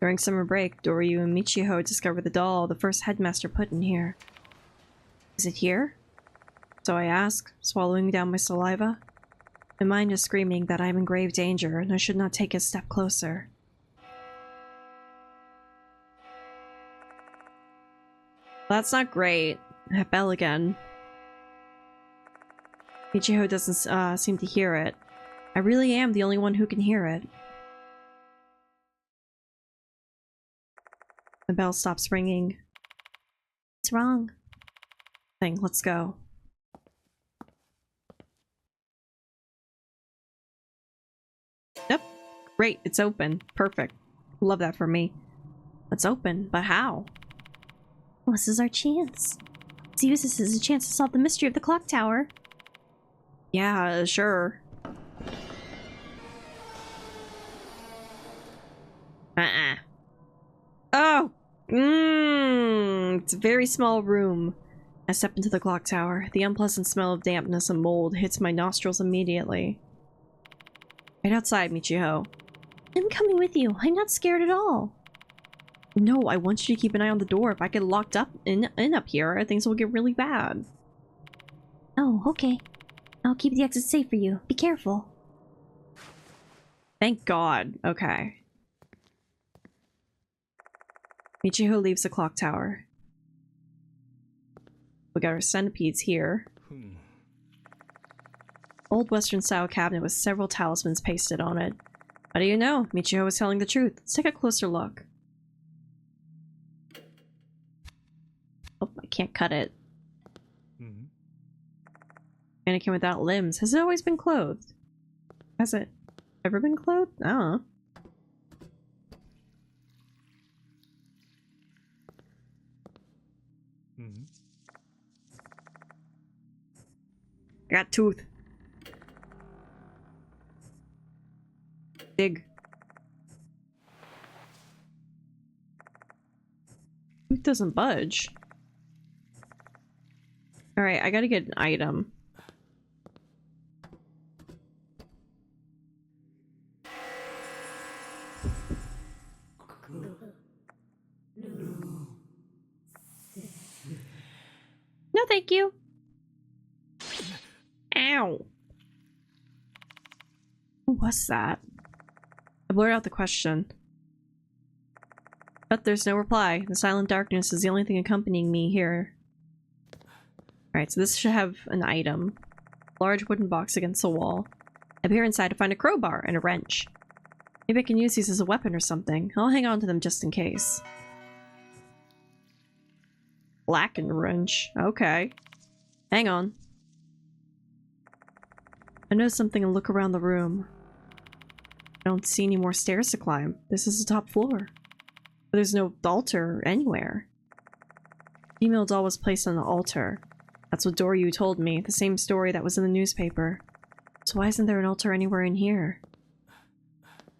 During summer break, Doryu and Michiho discovered the doll the first headmaster put in here. Is it here? So I ask, swallowing down my saliva. My mind is screaming that I am in grave danger and I should not take a step closer. That's not great. I have bell again. Michiho doesn't seem to hear it. I really am the only one who can hear it. The bell stops ringing. What's wrong? Let's go. Yep. Great, it's open. Perfect. Love that for me. It's open, but how? Well, this is our chance. Let's use this as a chance to solve the mystery of the clock tower. Yeah, sure. Oh! It's a very small room. I step into the clock tower. The unpleasant smell of dampness and mold hits my nostrils immediately. Right outside, Michiho. I'm coming with you. I'm not scared at all. No, I want you to keep an eye on the door. If I get locked up in up here, things will get really bad. Oh, okay. I'll keep the exit safe for you. Be careful. Thank God. Okay. Michiho leaves the clock tower. We got our centipedes here. Old Western-style cabinet with several talismans pasted on it. How do you know? Michiho was telling the truth. Let's take a closer look. Oh, I can't cut it. Mannequin without limbs. Has it always been clothed? Has it ever been clothed? I don't know. I got tooth. Dig. Tooth doesn't budge. Alright, I gotta get an item. No, thank you. Ow. What was that? I blurred out the question. But there's no reply. The silent darkness is the only thing accompanying me here. Alright, so this should have an item. Large wooden box against the wall. I peer inside to find a crowbar and a wrench. Maybe I can use these as a weapon or something. I'll hang on to them just in case. Blackened wrench. Okay. Hang on. I notice something and look around the room. I don't see any more stairs to climb. This is the top floor. But there's no altar anywhere. The female doll was placed on the altar. That's what Doryu told me, the same story that was in the newspaper. So why isn't there an altar anywhere in here?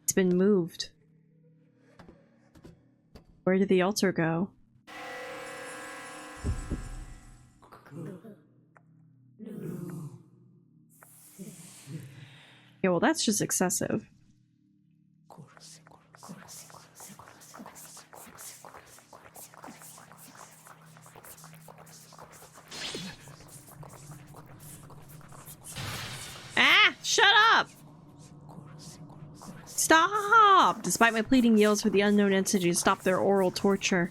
It's been moved. Where did the altar go? Yeah, well, that's just excessive. Ah! Shut up! Stop! Despite my pleading yells for the unknown entity to stop their oral torture,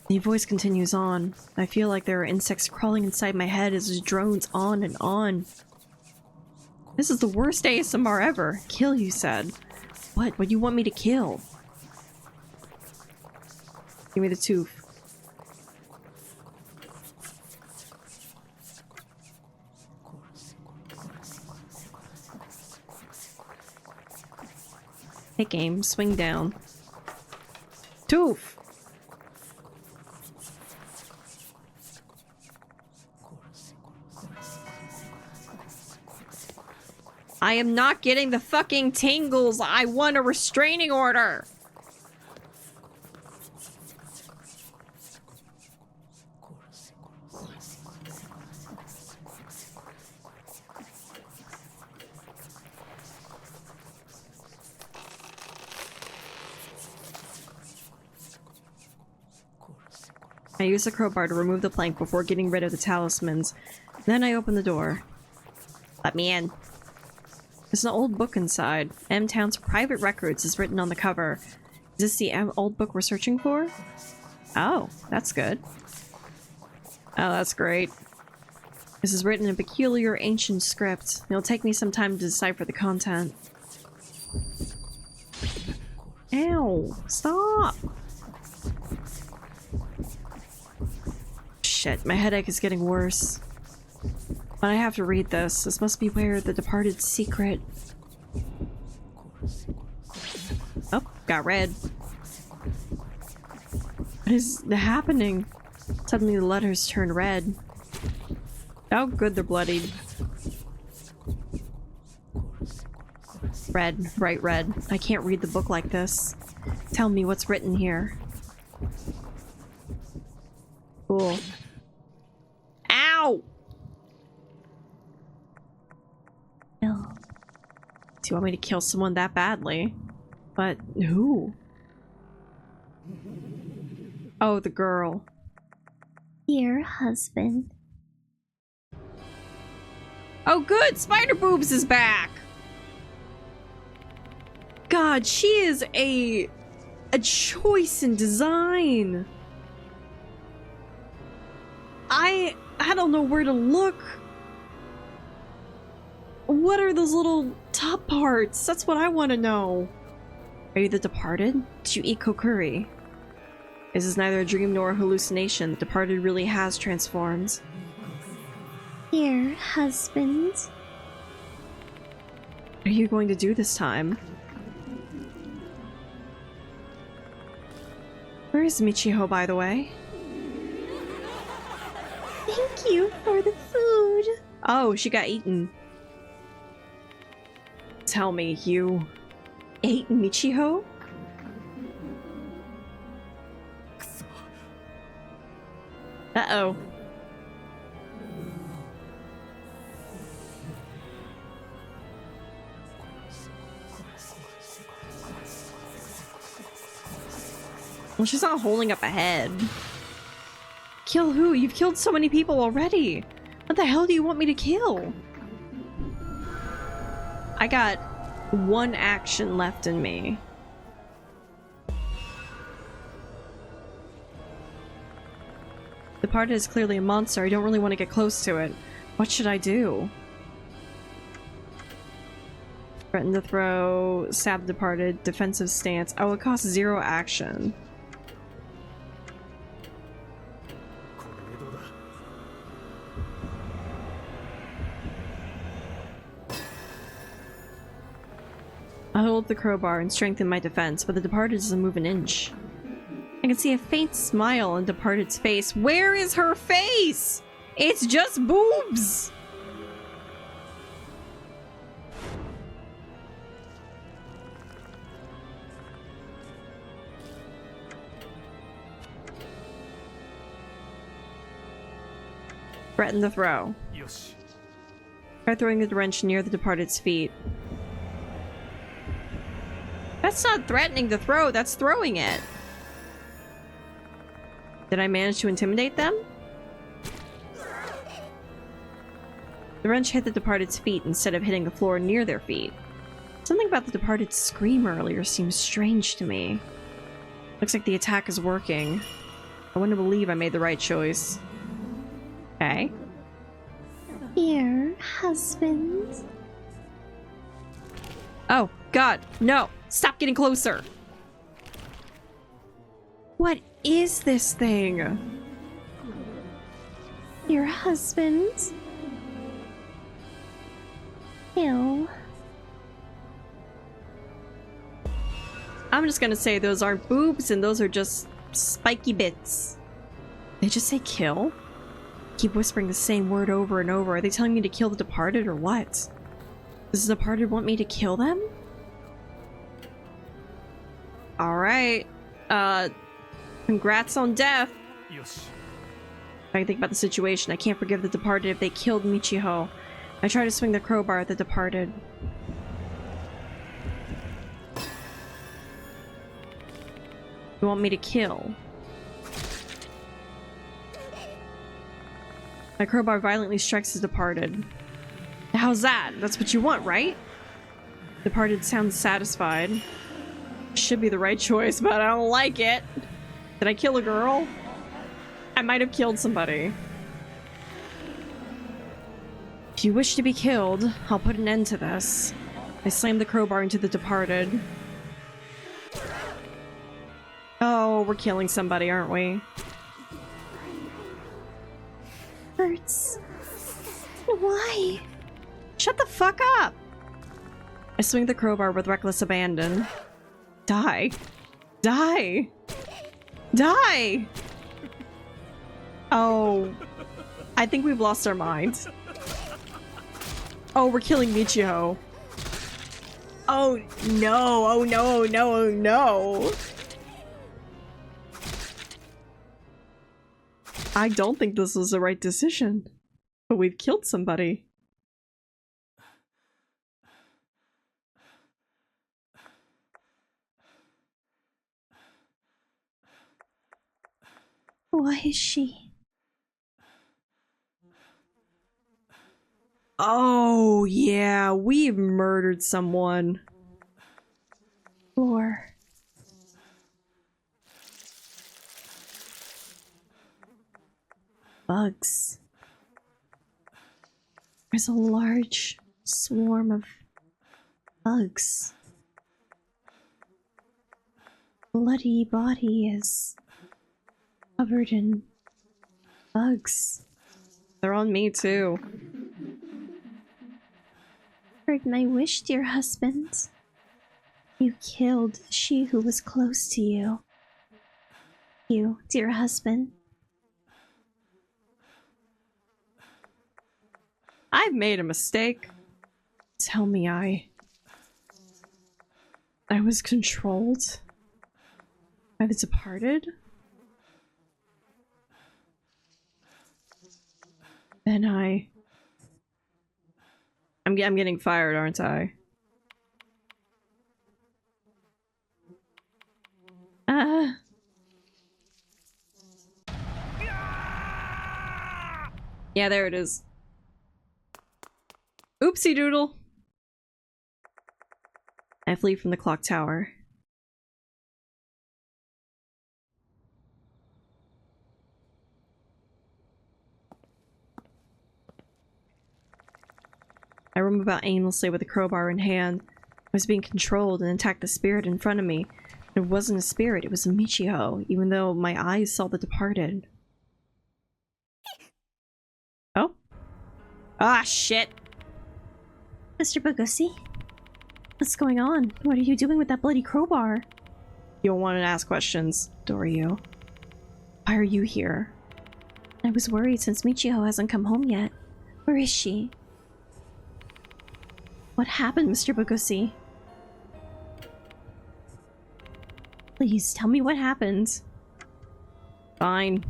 the voice continues on. I feel like there are insects crawling inside my head as it drones on and on. This is the worst ASMR ever. Kill, you said. What? What do you want me to kill? Give me the tooth. Take aim. Swing down. Tooth! I am not getting the fucking tingles. I want a restraining order. I use the crowbar to remove the plank before getting rid of the talismans. Then I open the door. Let me in. There's an old book inside. M-Town's Private Records is written on the cover. Is this the old book we're searching for? Oh, that's good. Oh, that's great. This is written in a peculiar ancient script. It'll take me some time to decipher the content. Ow! Stop! Shit, my headache is getting worse. But I have to read this. This must be where the departed's secret. Oh, got red. What is happening? Suddenly the letters turn red. Oh, good, they're bloodied. Red, bright red. I can't read the book like this. Tell me what's written here. Cool. Ow! No. Do you want me to kill someone that badly? But who? Oh, the girl. Dear husband. Oh good! Spider Boobs is back! God, she is a choice in design. I don't know where to look. What are those little top parts? That's what I want to know. Are you the departed? Did you eat kokuri? This is neither a dream nor a hallucination. The departed really has transformed. Dear husband. What are you going to do this time? Where is Michiho, by the way? Thank you for the food. Oh, she got eaten. Tell me, you ate Michiho? Uh-oh. Well, she's not holding up a head. Kill who? You've killed so many people already. What the hell do you want me to kill? I got one action left in me. The Departed is clearly a monster. I don't really want to get close to it. What should I do? Threaten to throw, stab Departed, defensive stance. Oh, it costs 0 action. I hold the crowbar and strengthen my defense, but the Departed doesn't move an inch. I can see a faint smile on Departed's face. Where is her face? It's just boobs! Threaten to throw. Yosh. Try throwing the wrench near the Departed's feet. That's not threatening to throw, that's throwing it. Did I manage to intimidate them? The wrench hit the Departed's feet instead of hitting the floor near their feet. Something about the Departed's scream earlier seems strange to me. Looks like the attack is working. I want to believe I made the right choice. Okay. Dear husband. Oh, God, no! Stop getting closer! What is this thing? Your husband. Ew. I'm just gonna say those aren't boobs and those are just spiky bits. They just say kill? Keep whispering the same word over and over. Are they telling me to kill the Departed or what? Does the Departed want me to kill them? Alright. Congrats on death. Yosh. If I think about the situation, I can't forgive the Departed if they killed Michiho. I try to swing the crowbar at the Departed. You want me to kill? My crowbar violently strikes the Departed. How's that? That's what you want, right? Departed sounds satisfied. Should be the right choice, but I don't like it. Did I kill a girl? I might have killed somebody. If you wish to be killed, I'll put an end to this. I slammed the crowbar into the Departed. Oh, we're killing somebody, aren't we? Hurts. Why? Shut the fuck up! I swing the crowbar with reckless abandon. Die. Die! Die! Oh. I think we've lost our minds. Oh, we're killing Michiho. Oh no, oh no, oh no, oh no! I don't think this was the right decision. But we've killed somebody. Why is she? Oh, yeah, we've murdered someone. Floor. Bugs. There's a large swarm of bugs. Bloody body is covered in bugs. They're on me too. Heard my wish, dear husband. You killed she who was close to you. You, dear husband. I've made a mistake. Tell me I was controlled by the departed? Then I'm getting fired, aren't I? Yeah, there it is. Oopsie doodle. I flee from the clock tower. I roam about aimlessly with a crowbar in hand. I was being controlled and attacked the spirit in front of me. It wasn't a spirit, it was a Michiho, even though my eyes saw the departed. Oh? Ah, shit! Mr. Bugosi? What's going on? What are you doing with that bloody crowbar? You don't want to ask questions, Doryu. Why are you here? I was worried since Michiho hasn't come home yet. Where is she? What happened, Mr. Bugosi? Please, tell me what happened. Fine.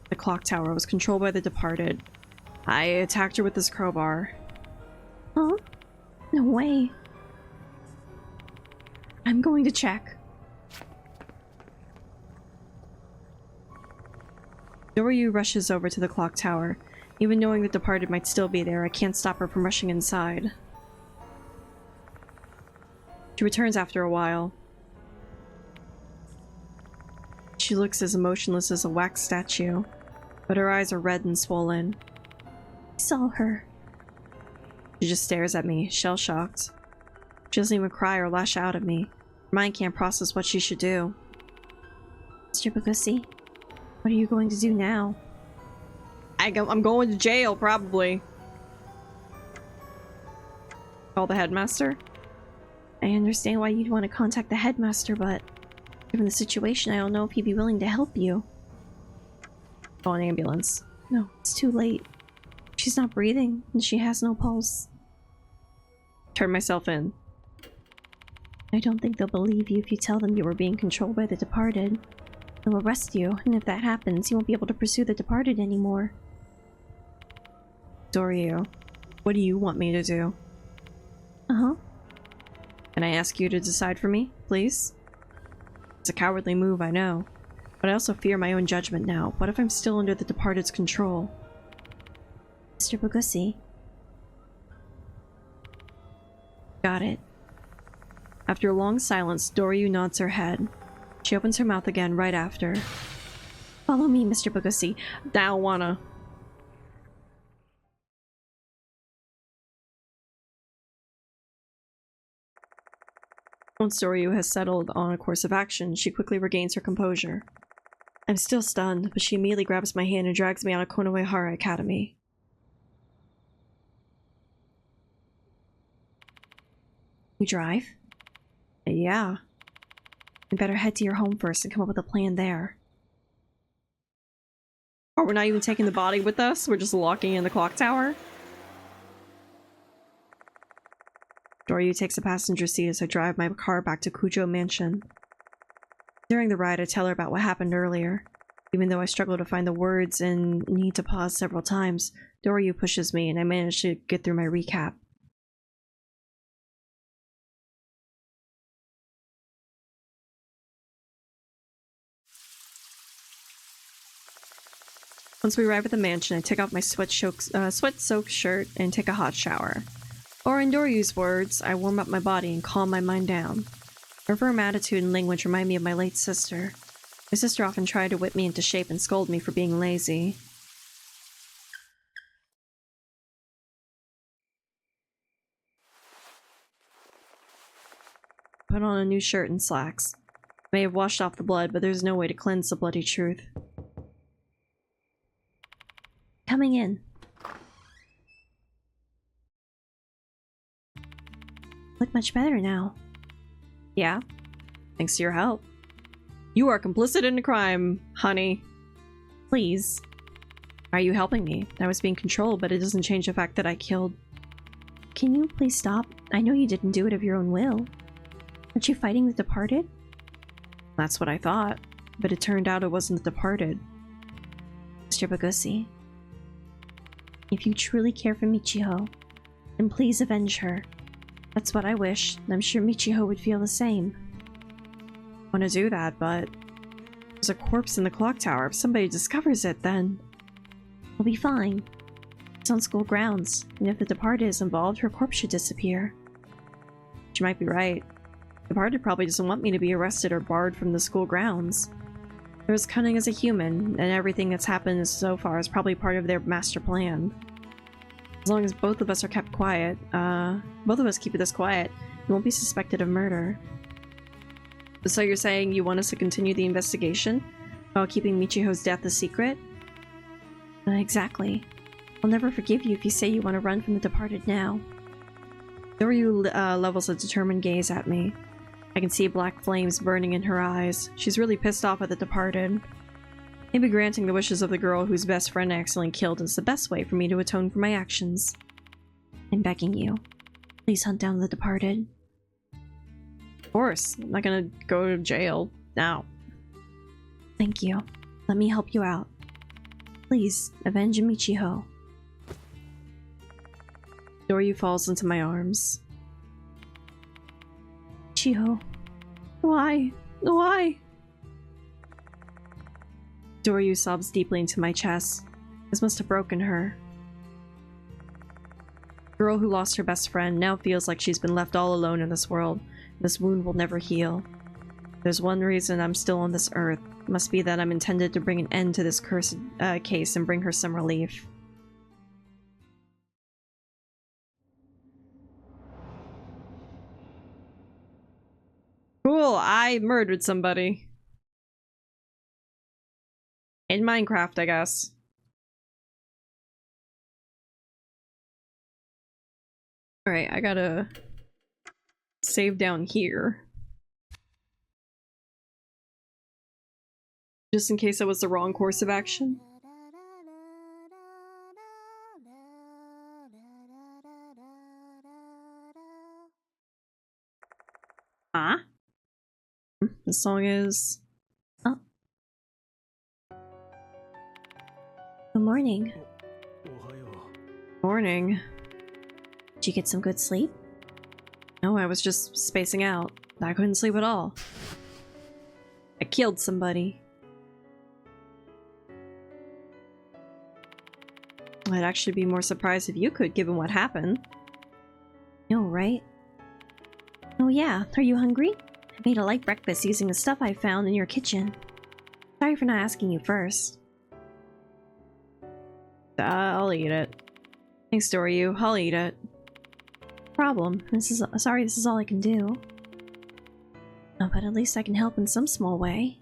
The clock tower was controlled by the departed. I attacked her with this crowbar. Huh? No way. I'm going to check. Doryu rushes over to the clock tower. Even knowing the departed might still be there, I can't stop her from rushing inside. She returns after a while. She looks as emotionless as a wax statue, but her eyes are red and swollen. I saw her. She just stares at me, shell-shocked. She doesn't even cry or lash out at me. Her mind can't process what she should do. Mr. Bugosi, what are you going to do now? I'm going to jail, probably. Call the headmaster? I understand why you'd want to contact the headmaster, but given the situation, I don't know if he'd be willing to help you. Call an ambulance. No, it's too late. She's not breathing, and she has no pulse. Turn myself in. I don't think they'll believe you if you tell them you were being controlled by the departed. They'll arrest you, and if that happens, you won't be able to pursue the departed anymore. Doryu, what do you want me to do? Uh-huh. Can I ask you to decide for me, please? It's a cowardly move, I know. But I also fear my own judgment now. What if I'm still under the departed's control? Mr. Bugosi. Got it. After a long silence, Doryu nods her head. She opens her mouth again right after. Follow me, Mr. Bugosi. I don't wanna. Once Doryu has settled on a course of action, she quickly regains her composure. I'm still stunned, but she immediately grabs my hand and drags me out of Konohara Academy. You drive? Yeah. You better head to your home first and come up with a plan there. Oh, we're not even taking the body with us? We're just locking in the clock tower? Doryu takes a passenger seat as I drive my car back to Kujo Mansion. During the ride, I tell her about what happened earlier. Even though I struggle to find the words and need to pause several times, Doryu pushes me and I manage to get through my recap. Once we arrive at the mansion, I take off my sweat-soaked shirt and take a hot shower. Or in Doryu's words, I warm up my body and calm my mind down. Her firm attitude and language remind me of my late sister. My sister often tried to whip me into shape and scold me for being lazy. Put on a new shirt and slacks. I may have washed off the blood, but there's no way to cleanse the bloody truth. Coming in. Look much better now. Yeah, thanks to your help. You are complicit in a crime, honey. Please. Why are you helping me? I was being controlled, but it doesn't change the fact that I killed. Can you please stop? I know you didn't do it of your own will. Aren't you fighting the departed? That's what I thought, but it turned out it wasn't the departed. Mr. Bagusi, if you truly care for Michiho, then please avenge her. That's what I wish, and I'm sure Michiho would feel the same. I want to do that, but there's a corpse in the clock tower. If somebody discovers it, then We'll be fine. It's on school grounds, and if the departed is involved, her corpse should disappear. she might be right. The departed probably doesn't want me to be arrested or barred from the school grounds. They're as cunning as a human, and everything that's happened so far is probably part of their master plan. As long as both of us are kept quiet, both of us keep this quiet, you won't be suspected of murder. So you're saying you want us to continue the investigation while keeping Michiho's death a secret? Exactly. I'll never forgive you if you say you want to run from the departed now. Doryu levels a determined gaze at me. I can see black flames burning in her eyes. She's really pissed off at the departed. Maybe granting the wishes of the girl whose best friend I accidentally killed is the best way for me to atone for my actions. I'm begging you. Please hunt down the departed. Of course. I'm not gonna go to jail now. Thank you. Let me help you out. Please, avenge Michiho. Doryu falls into my arms. Michiho. Why? Why? Doryu sobs deeply into my chest. This must have broken her. The girl who lost her best friend now feels like she's been left all alone in this world. This wound will never heal. There's one reason I'm still on this earth. It must be that I'm intended to bring an end to this cursed case and bring her some relief. Cool, I murdered somebody. In Minecraft, I guess. Alright, I gotta save down here. Just in case that was the wrong course of action. Huh? The song is... Oh. Good morning. Morning. Did you get some good sleep? No, I was just spacing out. I couldn't sleep at all. I killed somebody. I'd actually be more surprised if you could, given what happened. No, right? Oh yeah, are you hungry? I made a light breakfast using the stuff I found in your kitchen. Sorry for not asking you first. I'll eat it. Thanks, Doryu. I'll eat it. Problem. This is all I can do. Oh, but at least I can help in some small way.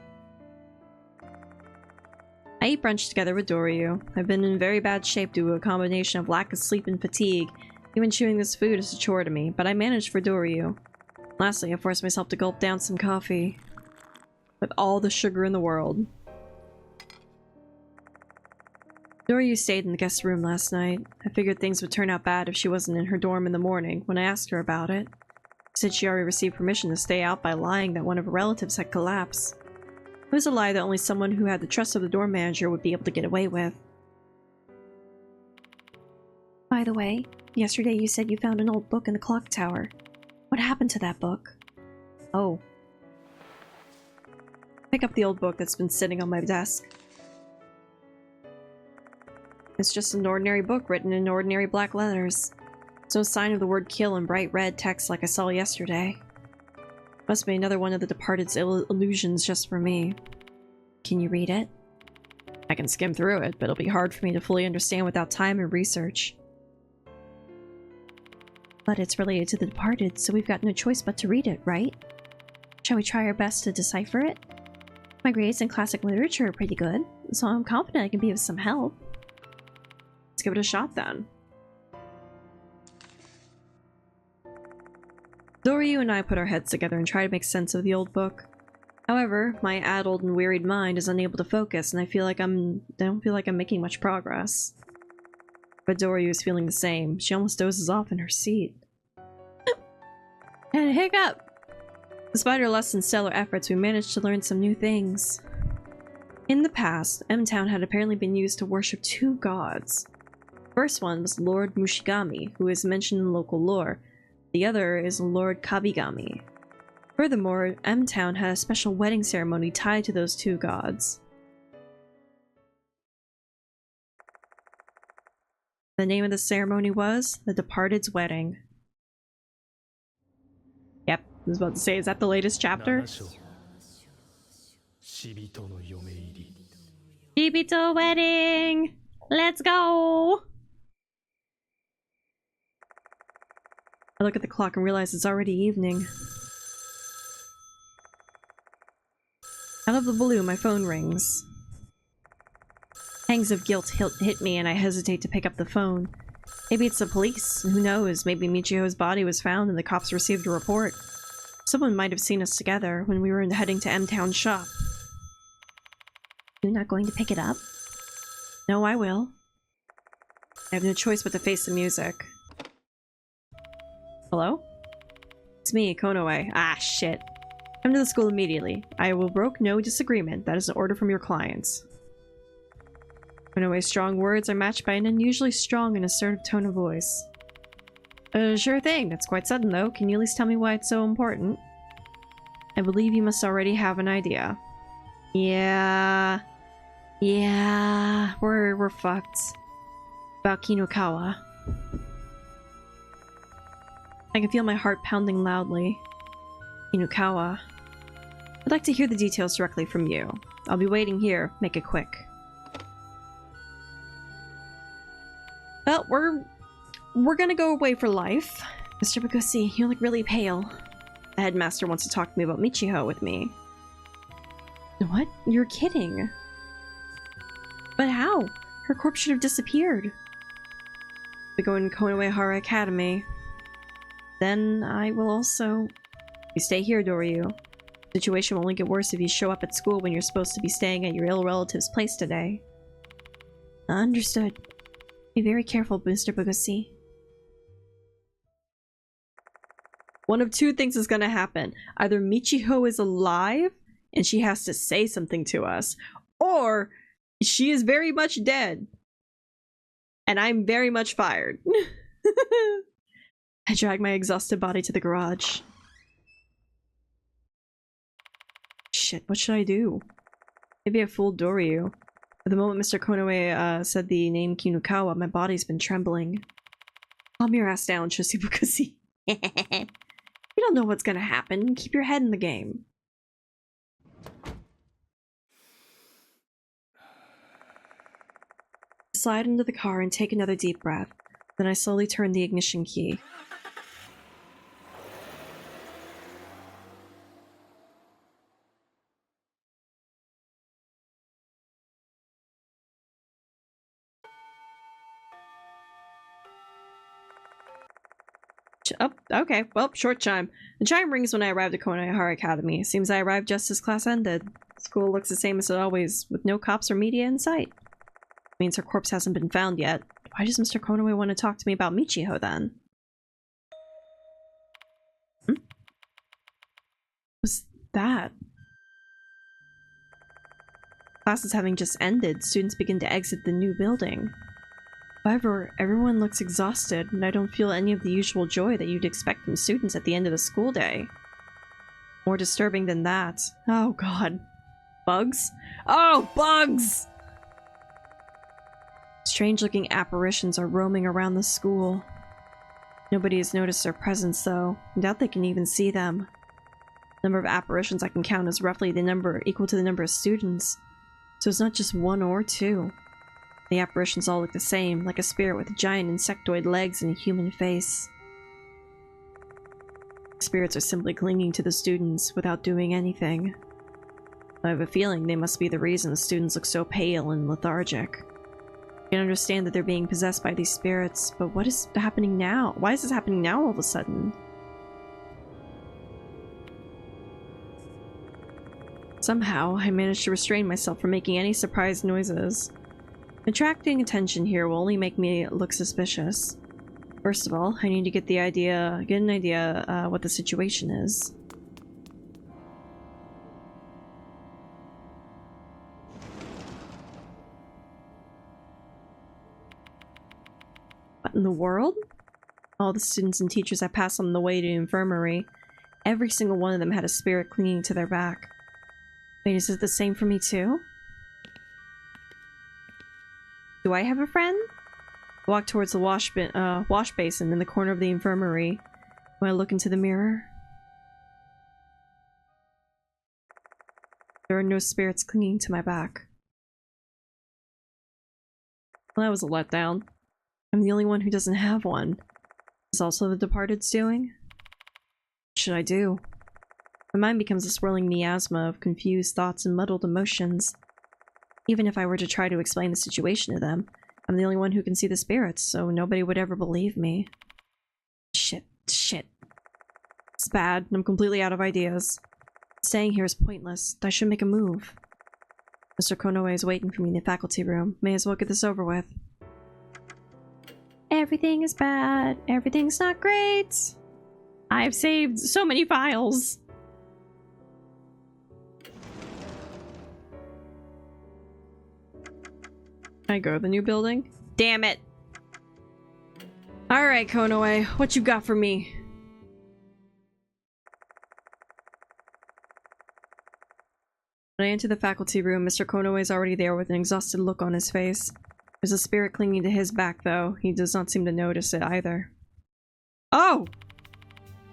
I eat brunch together with Doryu. I've been in very bad shape due to a combination of lack of sleep and fatigue. Even chewing this food is a chore to me, but I managed for Doryu. Lastly, I forced myself to gulp down some coffee. With all the sugar in the world. Doryu stayed in the guest room last night. I figured things would turn out bad if she wasn't in her dorm in the morning when I asked her about it. She said she already received permission to stay out by lying that one of her relatives had collapsed. It was a lie that only someone who had the trust of the dorm manager would be able to get away with. By the way, yesterday you said you found an old book in the clock tower. What happened to that book? Oh. Pick up the old book that's been sitting on my desk. It's just an ordinary book written in ordinary black letters. There's no sign of the word kill in bright red text like I saw yesterday. Must be another one of the departed's illusions just for me. Can you read it? I can skim through it, but it'll be hard for me to fully understand without time and research. But it's related to the departed, so we've got no choice but to read it, right? Shall we try our best to decipher it? My grades in classic literature are pretty good, so I'm confident I can be of some help. Let's give it a shot then. Doryu and I put our heads together and try to make sense of the old book. However, my addled and wearied mind is unable to focus, and I don't feel like I'm making much progress. But Dory is feeling the same. She almost dozes off in her seat. And a hiccup! Despite our less than stellar efforts, we managed to learn some new things. In the past, M-Town had apparently been used to worship two gods. The first one was Lord Mushigami, who is mentioned in local lore. The other is Lord Kabigami. Furthermore, M-Town had a special wedding ceremony tied to those two gods. The name of the ceremony was The Departed's Wedding. Yep, I was about to say, is that the latest chapter? Shibito wedding! Let's go! I look at the clock and realize it's already evening. Out of the blue, my phone rings. Pangs of guilt hit me and I hesitate to pick up the phone. Maybe it's the police. Who knows? Maybe Michiho's body was found and the cops received a report. Someone might have seen us together when we were heading to M-Town's shop. You're not going to pick it up? No, I will. I have no choice but to face the music. Hello? It's me, Konoe. Ah, shit. Come to the school immediately. I will brook no disagreement. That is an order from your clients. Konoe's strong words are matched by an unusually strong and assertive tone of voice. Sure thing. That's quite sudden, though. Can you at least tell me why it's so important? I believe you must already have an idea. Yeah, we're fucked. About Kinukawa. I can feel my heart pounding loudly. Kinukawa. I'd like to hear the details directly from you. I'll be waiting here. Make it quick. Well, we're gonna go away for life. Mr. Bagusi, you look really pale. The headmaster wants to talk to me about Michiho with me. What? You're kidding. But how? Her corpse should have disappeared. We go in Konoehara Academy. Then I will also... You stay here, Doryu. The situation will only get worse if you show up at school when you're supposed to be staying at your ill relative's place today. Understood. Be very careful, Mr. Bagusi. One of two things is gonna happen. Either Michiho is alive and she has to say something to us, or she is very much dead. And I'm very much fired. I drag my exhausted body to the garage. Shit, what should I do? Maybe I fooled Doryu. At the moment Mr. Konoe said the name Kinukawa, my body's been trembling. Calm your ass down, Shosibukusi. You don't know what's gonna happen. Keep your head in the game. I slide into the car and take another deep breath. Then I slowly turn the ignition key. Oh, okay. Well, short chime. The chime rings when I arrived at Konoehara Academy. Seems I arrived just as class ended. School looks the same as it always, with no cops or media in sight. Means her corpse hasn't been found yet. Why does Mr. Konoe want to talk to me about Michiho then? What's that? Classes having just ended, students begin to exit the new building. However, everyone looks exhausted, and I don't feel any of the usual joy that you'd expect from students at the end of the school day. More disturbing than that. Oh god. Bugs? Oh, bugs! Strange-looking apparitions are roaming around the school. Nobody has noticed their presence, though. I doubt they can even see them. The number of apparitions I can count is roughly equal to the number of students. So it's not just one or two. The apparitions all look the same, like a spirit with giant insectoid legs and a human face. Spirits are simply clinging to the students without doing anything. I have a feeling they must be the reason the students look so pale and lethargic. I can understand that they're being possessed by these spirits, but what is happening now? Why is this happening now all of a sudden? Somehow, I managed to restrain myself from making any surprised noises. Attracting attention here will only make me look suspicious. First of all, I need to get an idea what the situation is. What in the world? All the students and teachers I passed on the way to the infirmary, every single one of them had a spirit clinging to their back. Wait, is it the same for me too? Do I have a friend? I walk towards the wash basin in the corner of the infirmary when I look into the mirror. There are no spirits clinging to my back. Well, that was a letdown. I'm the only one who doesn't have one. Is also the departed's doing? What should I do? My mind becomes a swirling miasma of confused thoughts and muddled emotions. Even if I were to try to explain the situation to them, I'm the only one who can see the spirits, so nobody would ever believe me. Shit. It's bad, and I'm completely out of ideas. Staying here is pointless. I should make a move. Mr. Konoe is waiting for me in the faculty room. May as well get this over with. Everything is bad. Everything's not great. I've saved so many files. Can I go to the new building? Damn it. Alright, Konoe. What you got for me? When I enter the faculty room, Mr. Konoe is already there with an exhausted look on his face. There's a spirit clinging to his back, though. He does not seem to notice it either. Oh!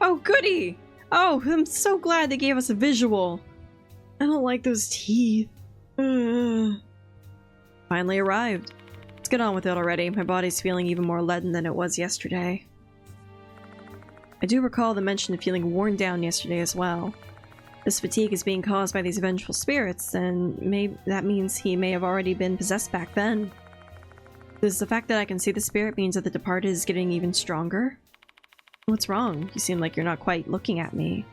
Oh, goody! Oh, I'm so glad they gave us a visual. I don't like those teeth. Finally arrived. Let's get on with it already. My body's feeling even more leaden than it was yesterday. I do recall the mention of feeling worn down yesterday as well. This fatigue is being caused by these vengeful spirits, and that means he may have already been possessed back then. Does the fact that I can see the spirit means that the departed is getting even stronger? What's wrong? You seem like you're not quite looking at me.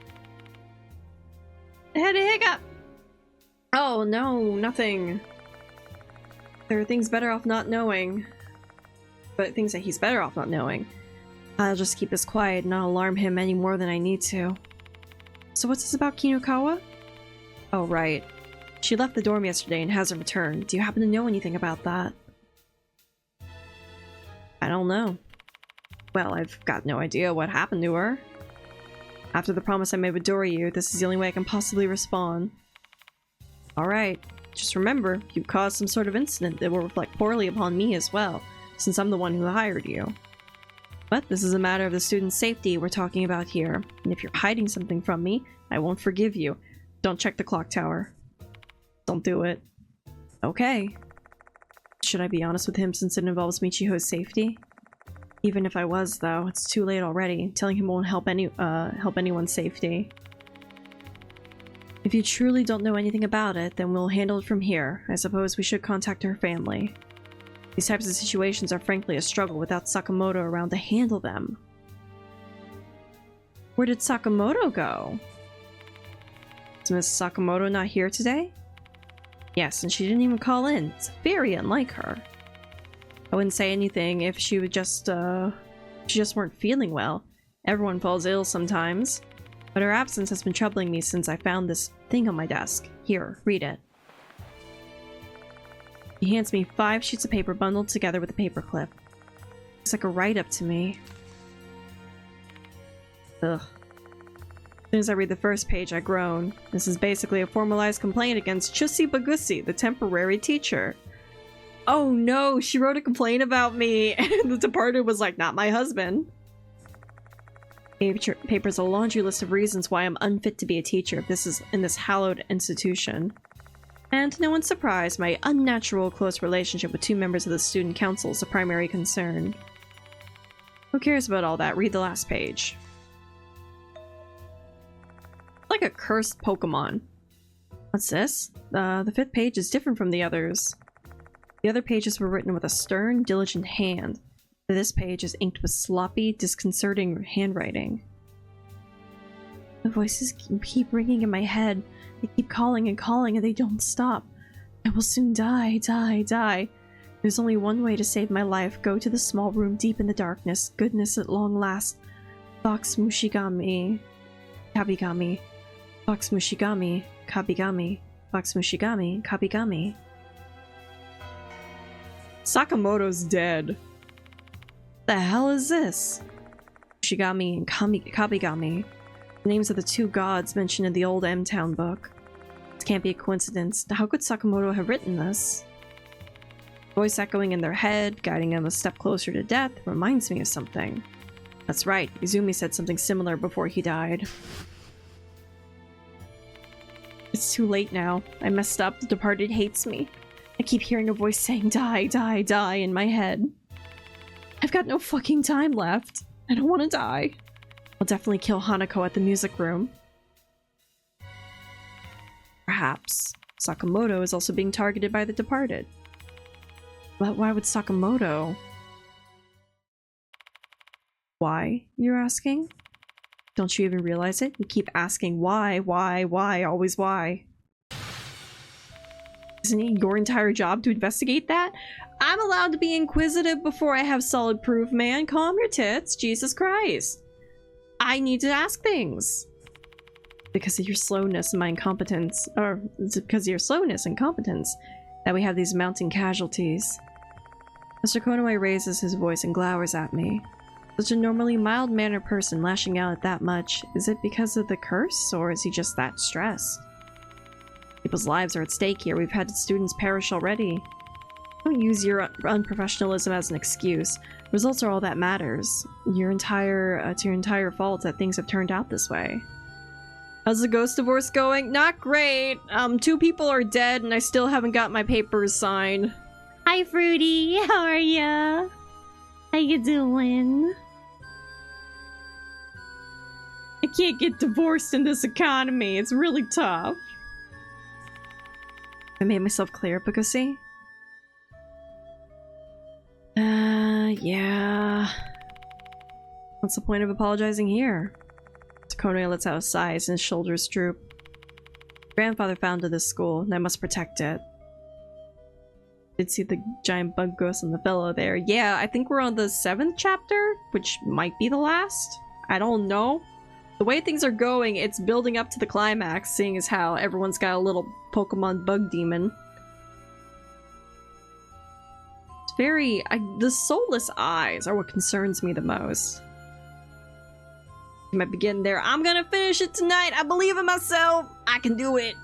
I had a hiccup! Oh no, nothing. There are things better off not knowing. But things that he's better off not knowing. I'll just keep this quiet and not alarm him any more than I need to. So what's this about Kinokawa? Oh right. She left the dorm yesterday and hasn't returned. Do you happen to know anything about that? I don't know. Well, I've got no idea what happened to her. After the promise I made with Doryu, this is the only way I can possibly respond. Alright, just remember, you've caused some sort of incident that will reflect poorly upon me as well, since I'm the one who hired you. But this is a matter of the student's safety we're talking about here, and if you're hiding something from me, I won't forgive you. Don't check the clock tower. Don't do it. Okay. Should I be honest with him since it involves Michiho's safety? Even if I was, though, it's too late already. Telling him won't help anyone's safety. If you truly don't know anything about it, then we'll handle it from here. I suppose we should contact her family. These types of situations are frankly a struggle without Sakamoto around to handle them. Where did Sakamoto go? Is Miss Sakamoto not here today? Yes, and she didn't even call in. It's very unlike her. I wouldn't say anything if she would just weren't feeling well. Everyone falls ill sometimes. But her absence has been troubling me since I found this thing on my desk. Here, read it. He hands me 5 sheets of paper bundled together with a paperclip. Looks like a write-up to me. Ugh. As soon as I read the first page, I groan. This is basically a formalized complaint against Chussie Bagusi, the temporary teacher. Oh no, she wrote a complaint about me, and the departed was like, not my husband. Paper's a laundry list of reasons why I'm unfit to be a teacher if this is in this hallowed institution. And to no one's surprise, my unnatural close relationship with 2 members of the student council is a primary concern. Who cares about all that? Read the last page. Like a cursed Pokemon. What's this? The 5th page is different from the others. The other pages were written with a stern, diligent hand. This page is inked with sloppy, disconcerting handwriting. The voices keep ringing in my head. They keep calling and calling and they don't stop. I will soon die, die, die. There's only one way to save my life. Go to the small room deep in the darkness. Goodness at long last. Fox Mushigami. Kabigami. Fox Mushigami. Kabigami. Fox Mushigami. Kabigami. Sakamoto's dead. The hell is this? Mushigami and Kabigami. The names of the two gods mentioned in the old M-Town book. This can't be a coincidence. How could Sakamoto have written this? Voice echoing in their head, guiding them a step closer to death, reminds me of something. That's right, Izumi said something similar before he died. It's too late now. I messed up. The departed hates me. I keep hearing a voice saying die, die, die in my head. I've got no fucking time left. I don't want to die. I'll definitely kill Hanako at the music room. Perhaps Sakamoto is also being targeted by the departed. But why would Sakamoto? Why, you're asking? Don't you even realize it? You keep asking why, always why. Isn't it your entire job to investigate that? I'm allowed to be inquisitive before I have solid proof, man. Calm your tits, Jesus Christ. I need to ask things. Because of your slowness and my incompetence, or it's because of your slowness and competence, that we have these mounting casualties. Mr. Konoe raises his voice and glowers at me. Such a normally mild-mannered person lashing out at that much. Is it because of the curse, or is he just that stressed? People's lives are at stake here. We've had students perish already. Don't use your unprofessionalism as an excuse. Results are all that matters. It's your entire fault that things have turned out this way. How's the ghost divorce going? Not great. 2 people are dead and I still haven't got my papers signed. Hi, Fruity. How are ya? How you doing? I can't get divorced in this economy. It's really tough. I made myself clear, Pukusi? Yeah. What's the point of apologizing here? Konoe lets out a sigh as his shoulders droop. Grandfather founded this school, and I must protect it. Did see the giant bug ghost on the fellow there. Yeah, I think we're on the 7th chapter, which might be the last. I don't know. The way things are going, it's building up to the climax, seeing as how everyone's got a little Pokemon bug demon. It's very... the soulless eyes are what concerns me the most. You might be getting there. I'm gonna finish it tonight! I believe in myself! I can do it!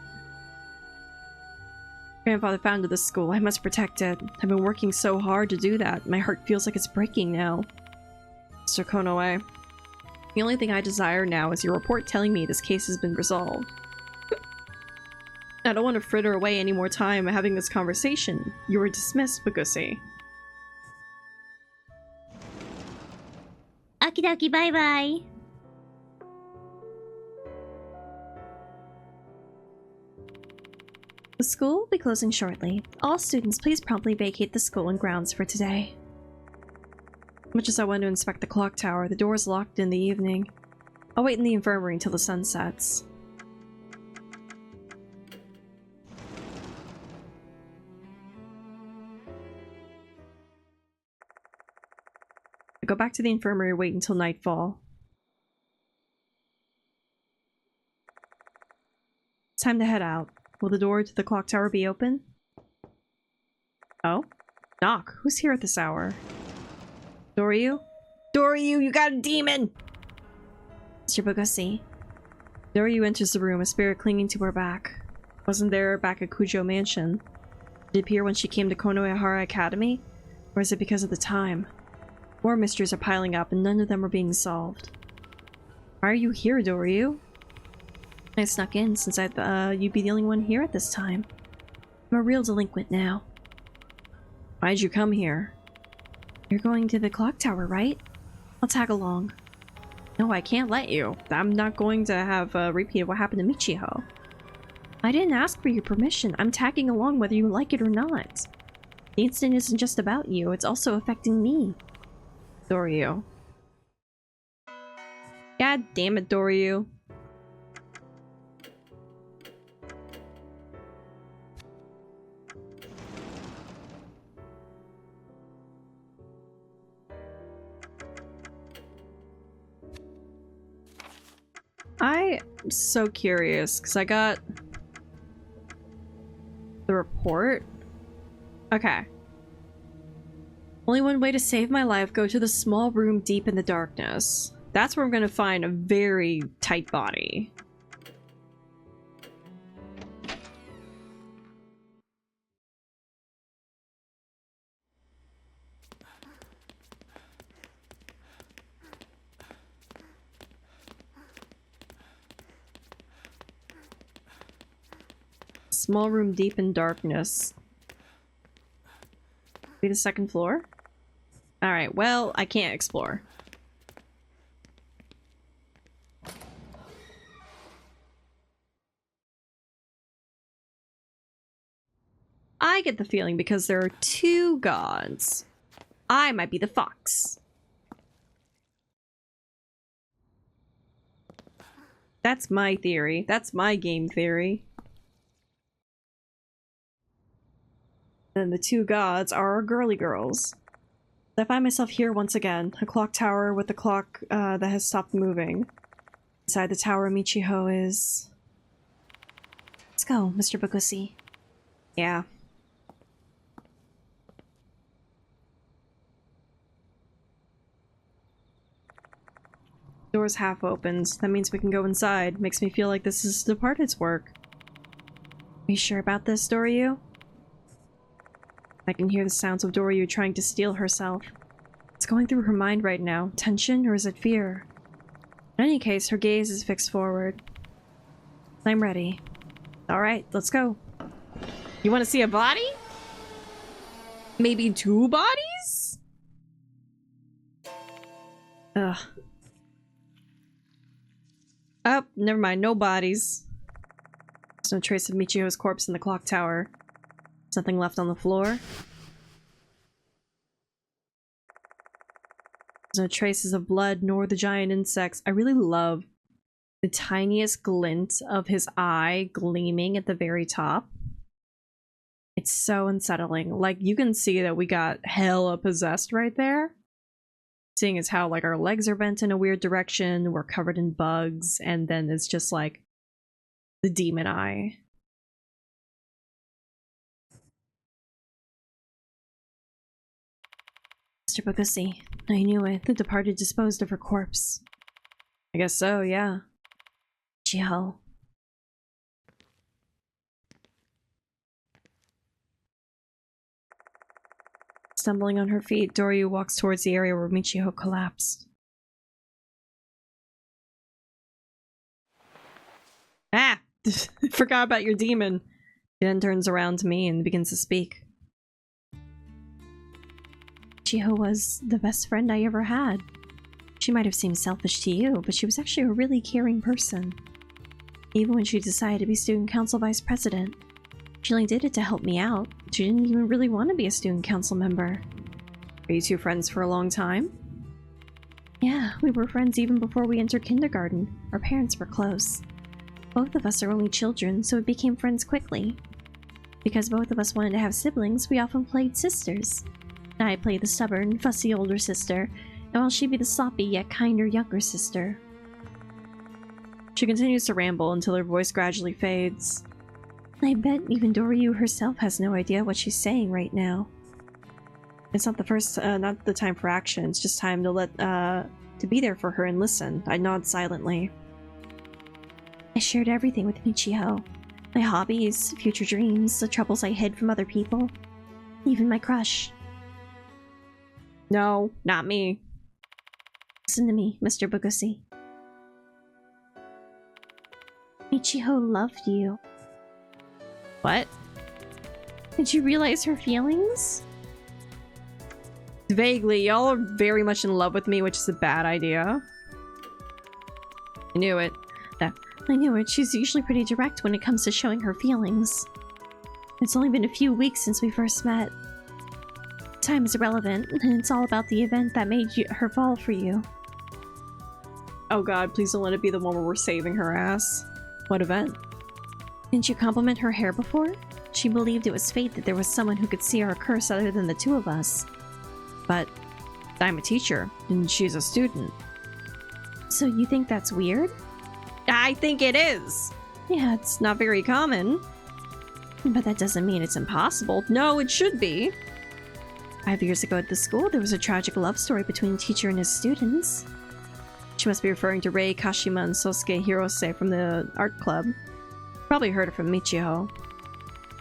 Grandfather founded this school. I must protect it. I've been working so hard to do that. My heart feels like it's breaking now. Mr. Konoe. The only thing I desire now is your report telling me this case has been resolved. I don't want to fritter away any more time having this conversation. You are dismissed, Pukusi. Okie dokie, bye bye. The school will be closing shortly. All students, please promptly vacate the school and grounds for today. Much as I want to inspect the clock tower, the door is locked in the evening. I'll wait in the infirmary until the sun sets. I go back to the infirmary and wait until nightfall. It's time to head out. Will the door to the clock tower be open? Oh? Knock. Who's here at this hour? Doryu? Doryu, you got a demon! Mr. Pukusi. Doryu enters the room, a spirit clinging to her back. Wasn't there back at Kujo Mansion? Did it appear when she came to Konohara Academy? Or is it because of the time? More mysteries are piling up and none of them are being solved. Why are you here, Doryu? I snuck in since I thought you'd be the only one here at this time. I'm a real delinquent now. Why'd you come here? You're going to the clock tower, right? I'll tag along. No, I can't let you. I'm not going to have a repeat of what happened to Michiho. I didn't ask for your permission. I'm tagging along whether you like it or not. The incident isn't just about you, it's also affecting me. Doryu. God damn it, Doryu. I'm so curious, because I got the report. Okay. Only one way to save my life, go to the small room deep in the darkness. That's where I'm gonna find a very tight body. Small room deep in darkness. Be the second floor? Alright, well, I can't explore. I get the feeling because there are two gods, I might be the fox. That's my theory. That's my game theory. And the two gods are our girly girls. I find myself here once again, a clock tower with a clock that has stopped moving. Inside the tower, Michiho is... Let's go, Mr. Bokusi. Yeah. Door's half opened. That means we can go inside. Makes me feel like this is Departed's work. Are you sure about this, Doryu? I can hear the sounds of Doryu trying to steal herself. What's going through her mind right now? Tension, or is it fear? In any case, her gaze is fixed forward. I'm ready. Alright, let's go. You want to see a body? Maybe two bodies? Ugh. Oh, never mind, no bodies. There's no trace of Michiho's corpse in the clock tower. There's nothing left on the floor. There's no traces of blood nor the giant insects. I really love the tiniest glint of his eye gleaming at the very top. It's so unsettling. Like, you can see that we got hella possessed right there. Seeing as how, like, our legs are bent in a weird direction, we're covered in bugs, and then it's just like the demon eye. Mr. Bokusi, I knew it. The departed disposed of her corpse. I guess so, yeah. Michiho. Stumbling on her feet, Doryu walks towards the area where Michiho collapsed. Ah! Forgot about your demon. He then turns around to me and begins to speak. Michiho was the best friend I ever had. She might have seemed selfish to you, but she was actually a really caring person. Even when she decided to be student council vice president, she only did it to help me out. She didn't even really want to be a student council member. Are you two friends for a long time? Yeah, we were friends even before we entered kindergarten. Our parents were close. Both of us are only children, so we became friends quickly. Because both of us wanted to have siblings, we often played sisters. I played the stubborn, fussy older sister, and while she'd be the sloppy yet kinder younger sister. She continues to ramble until her voice gradually fades. I bet even Doryu herself has no idea what she's saying right now. It's not not the time for action. It's just time to to be there for her and listen. I nod silently. I shared everything with Michiho. My hobbies, future dreams, the troubles I hid from other people. Even my crush. No, not me. Listen to me, Mr. Bokusi. Michiho loved you. What? Did you realize her feelings? Vaguely, y'all are very much in love with me, which is a bad idea. I knew it. I knew it. She's usually pretty direct when it comes to showing her feelings. It's only been a few weeks since we first met. Time is irrelevant, and it's all about the event that made her fall for you. Oh god, please don't let it be the one where we're saving her ass. What event? Didn't you compliment her hair before? She believed it was fate that there was someone who could see our curse other than the two of us. But I'm a teacher, and she's a student. So you think that's weird? I think it is. Yeah, it's not very common. But that doesn't mean it's impossible. No, it should be. 5 years ago at the school, there was a tragic love story between a teacher and his students. She must be referring to Rei, Kashima, and Sosuke Hirose from the art club. Probably heard it from Michiho.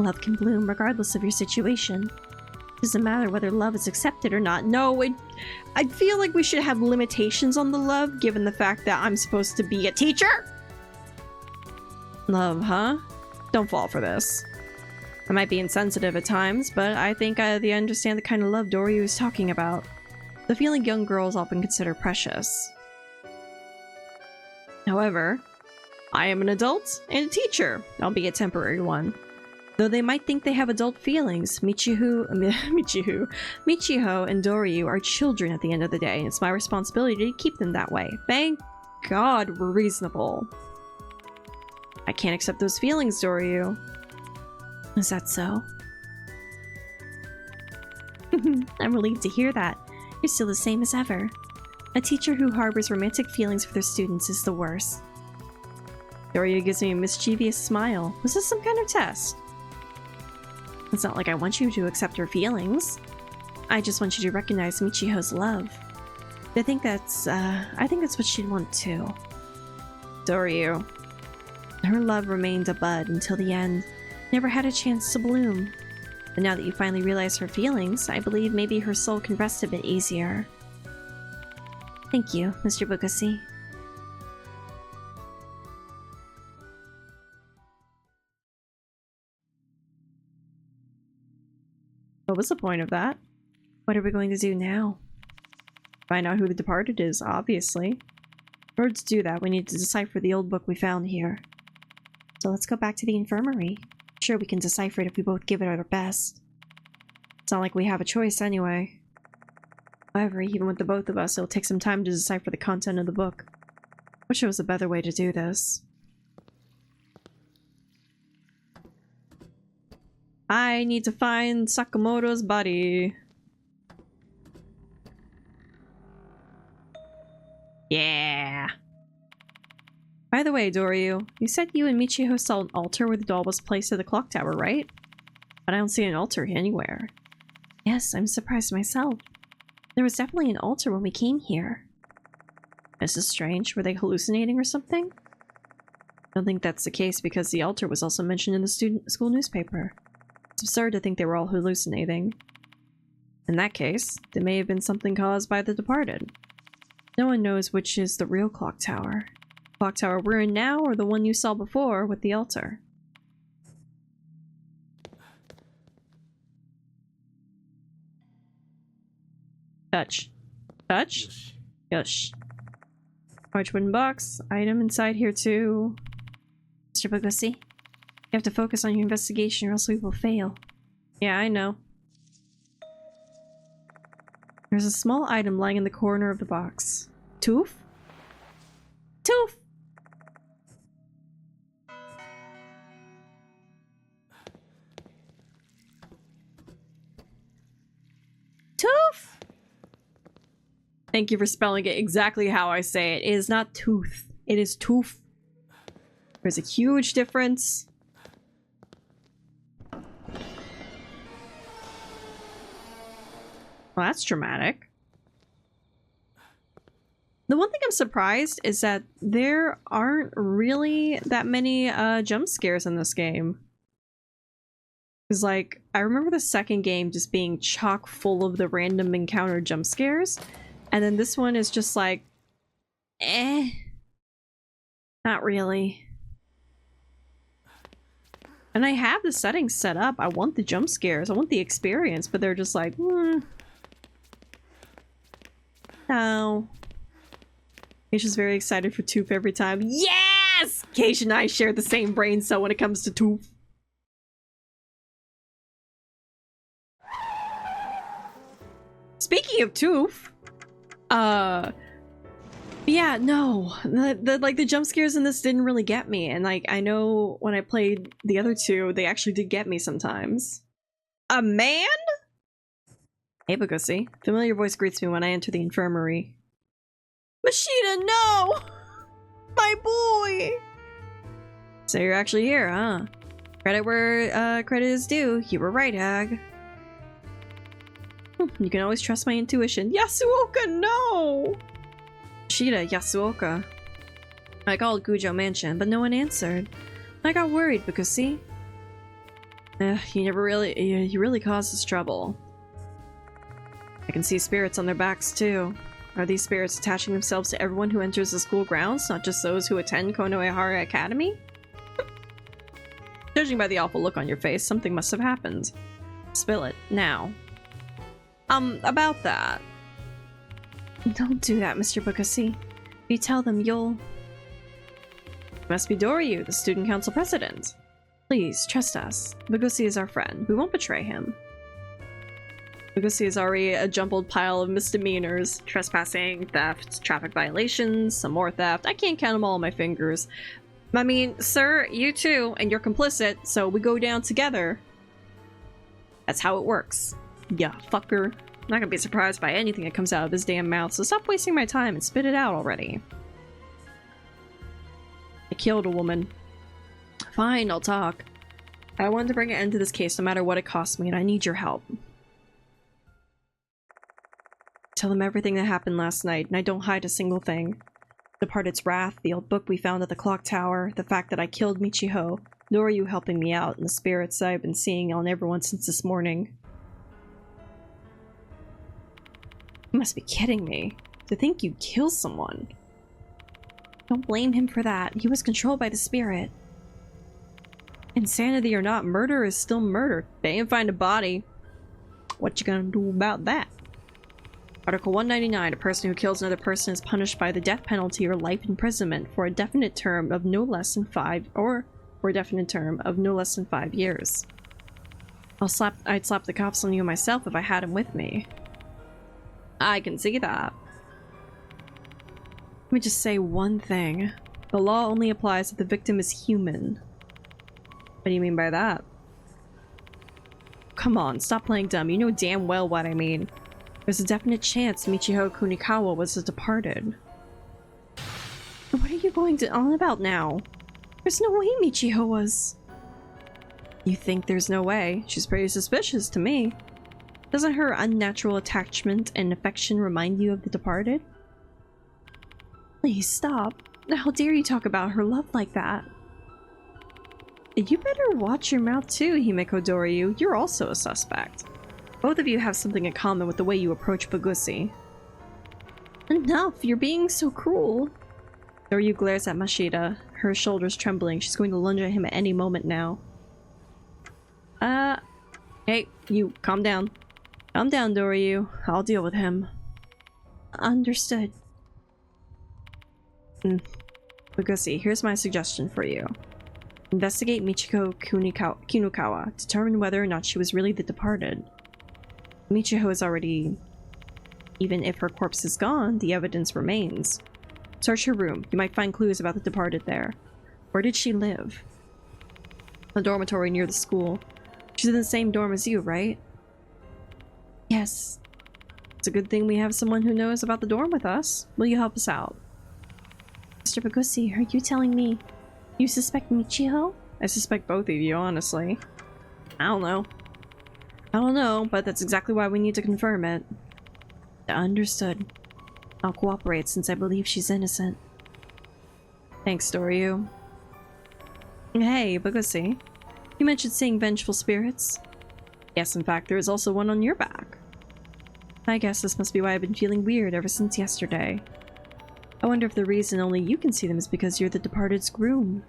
Love can bloom regardless of your situation. It doesn't matter whether love is accepted or not. No, I feel like we should have limitations on the love, given the fact that I'm supposed to be a teacher. Love, huh? Don't fall for this. I might be insensitive at times, but I think I understand the kind of love Doryu is talking about. The feeling young girls often consider precious. However, I am an adult and a teacher, albeit a temporary one. Though they might think they have adult feelings, Michiho and Doryu are children at the end of the day, and it's my responsibility to keep them that way. Thank God we're reasonable. I can't accept those feelings, Doryu. Is that so? I'm relieved to hear that. You're still the same as ever. A teacher who harbors romantic feelings for their students is the worst. Doryu gives me a mischievous smile. Was this some kind of test? It's not like I want you to accept her feelings. I just want you to recognize Michiho's love. I think that's what she'd want too. Doryu. Her love remained a bud until the end. Never had a chance to bloom. But now that you finally realize her feelings, I believe maybe her soul can rest a bit easier. Thank you, Mr. Bukasi. What was the point of that? What are we going to do now? Find out who the departed is, obviously. In order to do that, we need to decipher the old book we found here. So let's go back to the infirmary. Sure, we can decipher it if we both give it our best. It's not like we have a choice anyway. However, even with the both of us, it'll take some time to decipher the content of the book. Wish there was a better way to do this. I need to find Sakamoto's body. Yeah. By the way, Doryu, you said you and Michiho saw an altar where the doll was placed at the clock tower, right? But I don't see an altar anywhere. Yes, I'm surprised myself. There was definitely an altar when we came here. This is strange. Were they hallucinating or something? I don't think that's the case because the altar was also mentioned in the school newspaper. It's absurd to think they were all hallucinating. In that case, there may have been something caused by the departed. No one knows which is the real clock tower. The clock tower we're in now or the one you saw before with the altar. Touch. Touch? Yush. Large wooden box. Item inside here too. Mr. Bukasi, you have to focus on your investigation or else we will fail. Yeah, I know. There's a small item lying in the corner of the box. Tooth? Tooth! Tooth! Thank you for spelling it exactly how I say it. It is not tooth. It is tooth. There's a huge difference. Well, that's dramatic. The one thing I'm surprised is that there aren't really that many jump scares in this game. Because, like, I remember the second game just being chock full of the random encounter jump scares. And then this one is just like, eh. Not really. And I have the settings set up. I want the jump scares. I want the experience. But they're just like, No. Keisha's very excited for Tooth every time. Yes! Keisha and I share the same brain cell when it comes to Tooth. Speaking of Tooth, yeah, no, the jump scares in this didn't really get me, and like I know when I played the other two, they actually did get me sometimes. A man? Hey, Bukasi. Familiar voice greets me when I enter the infirmary. Machida, no! My boy! So you're actually here, huh? Credit where credit is due. You were right, Hag. You can always trust my intuition. Yasuoka, no! Shida, Yasuoka. I called Gujo Mansion, but no one answered. I got worried because, see? You really caused us trouble. I can see spirits on their backs, too. Are these spirits attaching themselves to everyone who enters the school grounds, not just those who attend Konohara Academy? Judging by the awful look on your face, something must have happened. Spill it, now. About that. Don't do that, Mr. Bukasi. If you tell them, you'll... It must be Doryu, the student council president. Please, trust us. Bukasi is our friend. We won't betray him. Bukasi is already a jumbled pile of misdemeanors. Trespassing, theft, traffic violations, some more theft. I can't count them all on my fingers. I mean, sir, you too, and you're complicit, so we go down together. That's how it works. Yeah, fucker. I'm not gonna be surprised by anything that comes out of his damn mouth, so stop wasting my time and spit it out already. I killed a woman. Fine, I'll talk. I wanted to bring an end to this case no matter what it costs me, and I need your help. Tell them everything that happened last night, and I don't hide a single thing. Departed's wrath, the old book we found at the clock tower, the fact that I killed Michiho, Doryu helping me out, and the spirits I've been seeing on everyone since this morning. You must be kidding me. To think you'd kill someone. Don't blame him for that. He was controlled by the spirit. Insanity or not, murder is still murder. They didn't find a body. What you gonna do about that? Article 199, a person who kills another person is punished by the death penalty or life imprisonment for a definite term of no less than 5 years. I'd slap the cops on you myself if I had him with me. I can see that. Let me just say one thing. The law only applies if the victim is human. What do you mean by that? Come on, stop playing dumb. You know damn well what I mean. There's a definite chance Michiho Kunikawa was the departed. What are you going on about now? There's no way Michiho was... You think there's no way? She's pretty suspicious to me. Doesn't her unnatural attachment and affection remind you of the departed? Please stop. How dare you talk about her love like that? You better watch your mouth too, Himeko Doryu. You're also a suspect. Both of you have something in common with the way you approach Bagusi. Enough! You're being so cruel. Doryu glares at Mashida, her shoulders trembling. She's going to lunge at him at any moment now. Hey, you, calm down. Calm down, Doryu. I'll deal with him. Understood. Bagusi, here's my suggestion for you. Investigate Michiko Kinukawa. Determine whether or not she was really the departed. Michiho is already... Even if her corpse is gone, the evidence remains. Search her room. You might find clues about the departed there. Where did she live? A dormitory near the school. She's in the same dorm as you, right? Yes. It's a good thing we have someone who knows about the dorm with us. Will you help us out? Mr. Bagusi, are you telling me you suspect Michiho? I suspect both of you, honestly. I don't know. I don't know, but that's exactly why we need to confirm it. Understood. I'll cooperate since I believe she's innocent. Thanks, Doryu. Hey, Bagusi. You mentioned seeing vengeful spirits. Yes, in fact, there is also one on your back. I guess this must be why I've been feeling weird ever since yesterday. I wonder if the reason only you can see them is because you're the departed's groom.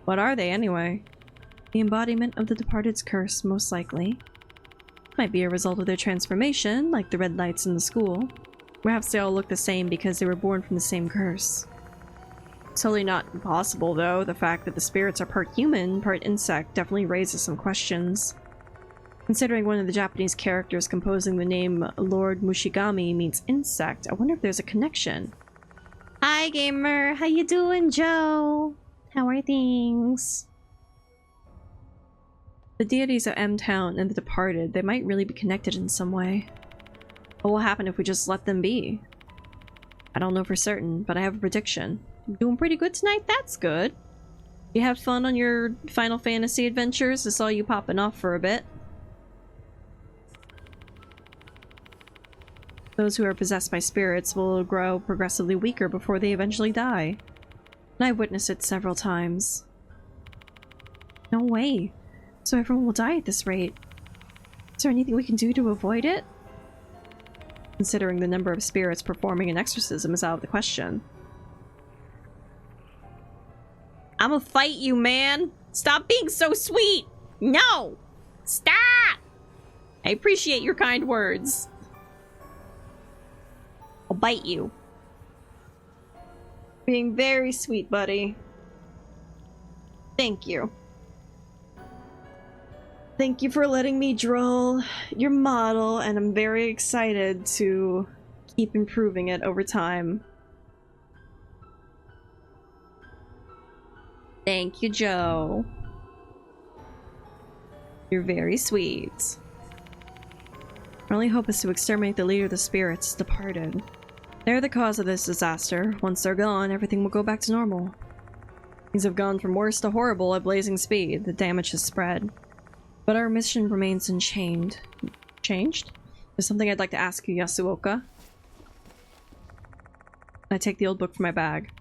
What are they, anyway? The embodiment of the departed's curse, most likely. Might be a result of their transformation, like the red lights in the school. Perhaps they all look the same because they were born from the same curse. Totally not impossible, though. The fact that the spirits are part human, part insect definitely raises some questions. Considering one of the Japanese characters composing the name Lord Mushigami means insect, I wonder if there's a connection. Hi, gamer! How you doing, Joe? How are things? The deities of M-Town and the departed, they might really be connected in some way. What will happen if we just let them be? I don't know for certain, but I have a prediction. You're doing pretty good tonight? That's good. You have fun on your Final Fantasy adventures? I saw you popping off for a bit. Those who are possessed by spirits will grow progressively weaker before they eventually die. And I've witnessed it several times. No way. So everyone will die at this rate. Is there anything we can do to avoid it? Considering the number of spirits performing an exorcism is out of the question. I'ma fight you, man! Stop being so sweet! No! Stop! I appreciate your kind words. I'll bite you. Being very sweet, buddy. Thank you. Thank you for letting me draw your model, and I'm very excited to keep improving it over time. Thank you, Joe. You're very sweet. Our only hope is to exterminate the leader of the spirits departed. They're the cause of this disaster. Once they're gone, everything will go back to normal. Things have gone from worse to horrible at blazing speed. The damage has spread. But our mission remains unchanged. Changed? There's something I'd like to ask you, Yasuoka. I take the old book from my bag.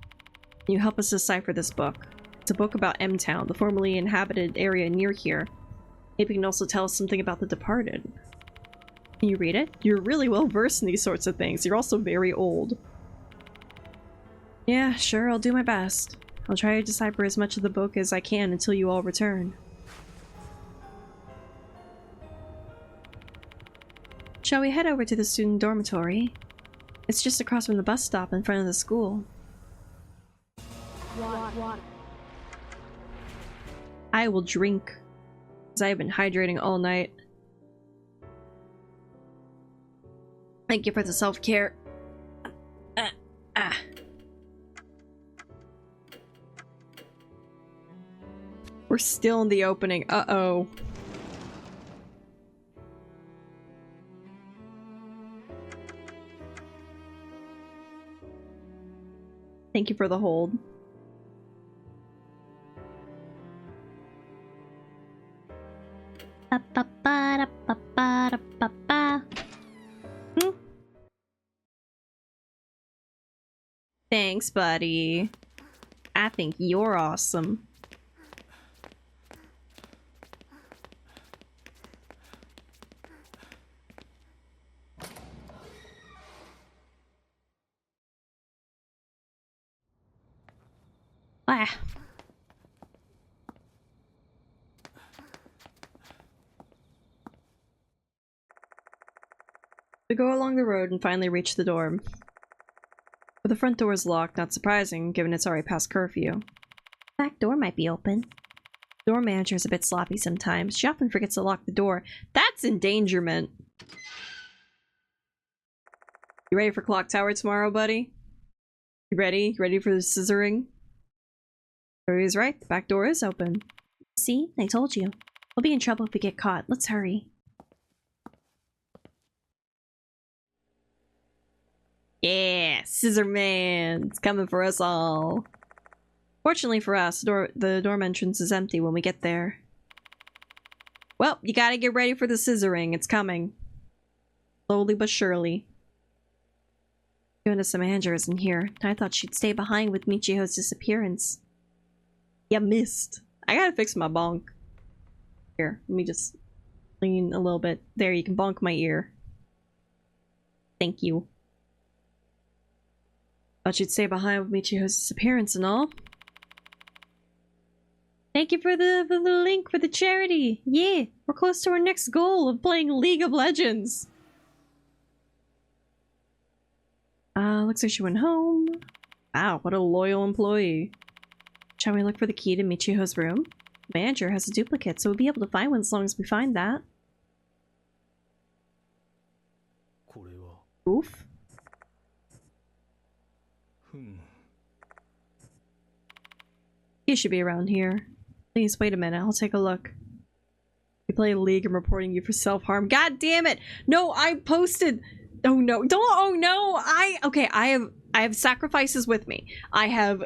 Can you help us decipher this book? It's a book about M-Town, the formerly inhabited area near here. Maybe you can also tell us something about the departed. Can you read it? You're really well versed in these sorts of things. You're also very old. Yeah, sure, I'll do my best. I'll try to decipher as much of the book as I can until you all return. Shall we head over to the student dormitory? It's just across from the bus stop in front of the school. Water. I will drink, because I have been hydrating all night. Thank you for the self-care. We're still in the opening. Uh-oh. Thank you for the hold. Thanks, buddy. I think you're awesome. Ah. We go along the road and finally reach the dorm. But the front door is locked, not surprising, given it's already past curfew. Back door might be open. Door manager is a bit sloppy sometimes. She often forgets to lock the door. That's endangerment! You ready for Clock Tower tomorrow, buddy? You ready? You ready for the scissoring? He's right, the back door is open. See? I told you. We'll be in trouble if we get caught. Let's hurry. Yeah, Scissor Man's coming for us all. Fortunately for us, the dorm entrance is empty when we get there. Well, you gotta get ready for the scissoring. It's coming. Slowly but surely. Goodness, the manager isn't here. I thought she'd stay behind with Michiho's disappearance. You missed. I gotta fix my bonk. Here, let me just lean a little bit. There, you can bonk my ear. Thank you. Thought you'd stay behind with Michiho's disappearance and all. Thank you for the link for the charity. Yeah, we're close to our next goal of playing League of Legends. Looks like she went home. Wow, what a loyal employee. Shall we look for the key to Michiho's room? The manager has a duplicate, so we'll be able to find one as long as we find that. Oof. He should be around here. Please, wait a minute. I'll take a look. You play League, I'm reporting you for self-harm. God damn it! No, I posted... Oh no. Don't... Oh no! Okay, I have sacrifices with me. I have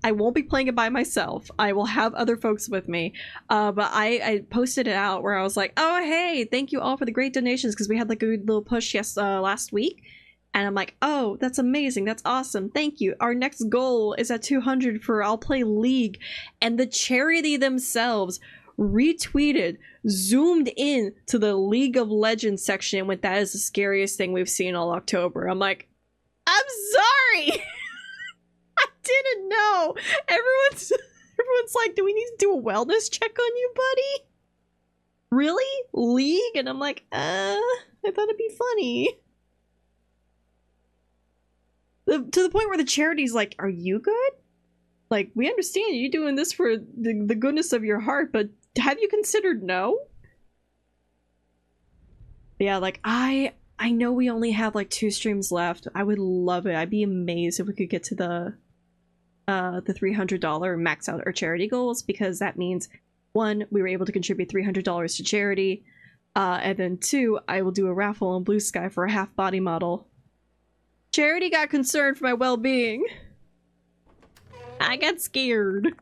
I won't be playing it by myself. I will have other folks with me. But I posted it out where I was like, oh, hey, thank you all for the great donations, because we had like a good little push last week. And I'm like, oh, that's amazing. That's awesome. Thank you. Our next goal is at 200 for I'll Play League. And the charity themselves retweeted, zoomed in to the League of Legends section and went, that is the scariest thing we've seen all October. I'm like, I'm sorry. I didn't know. Everyone's like, do we need to do a wellness check on you, buddy? Really? League? And I'm like, I thought it'd be funny. To the point where the charity's like, are you good? Like, we understand you doing this for the goodness of your heart, but have you considered no? Yeah, like, I know we only have like 2 streams left. I would love it. I'd be amazed if we could get to the $300 max out our charity goals, because that means 1, we were able to contribute $300 to charity, and then 2, I will do a raffle on Blue Sky for a half body model. Charity got concerned for my well-being. I got scared.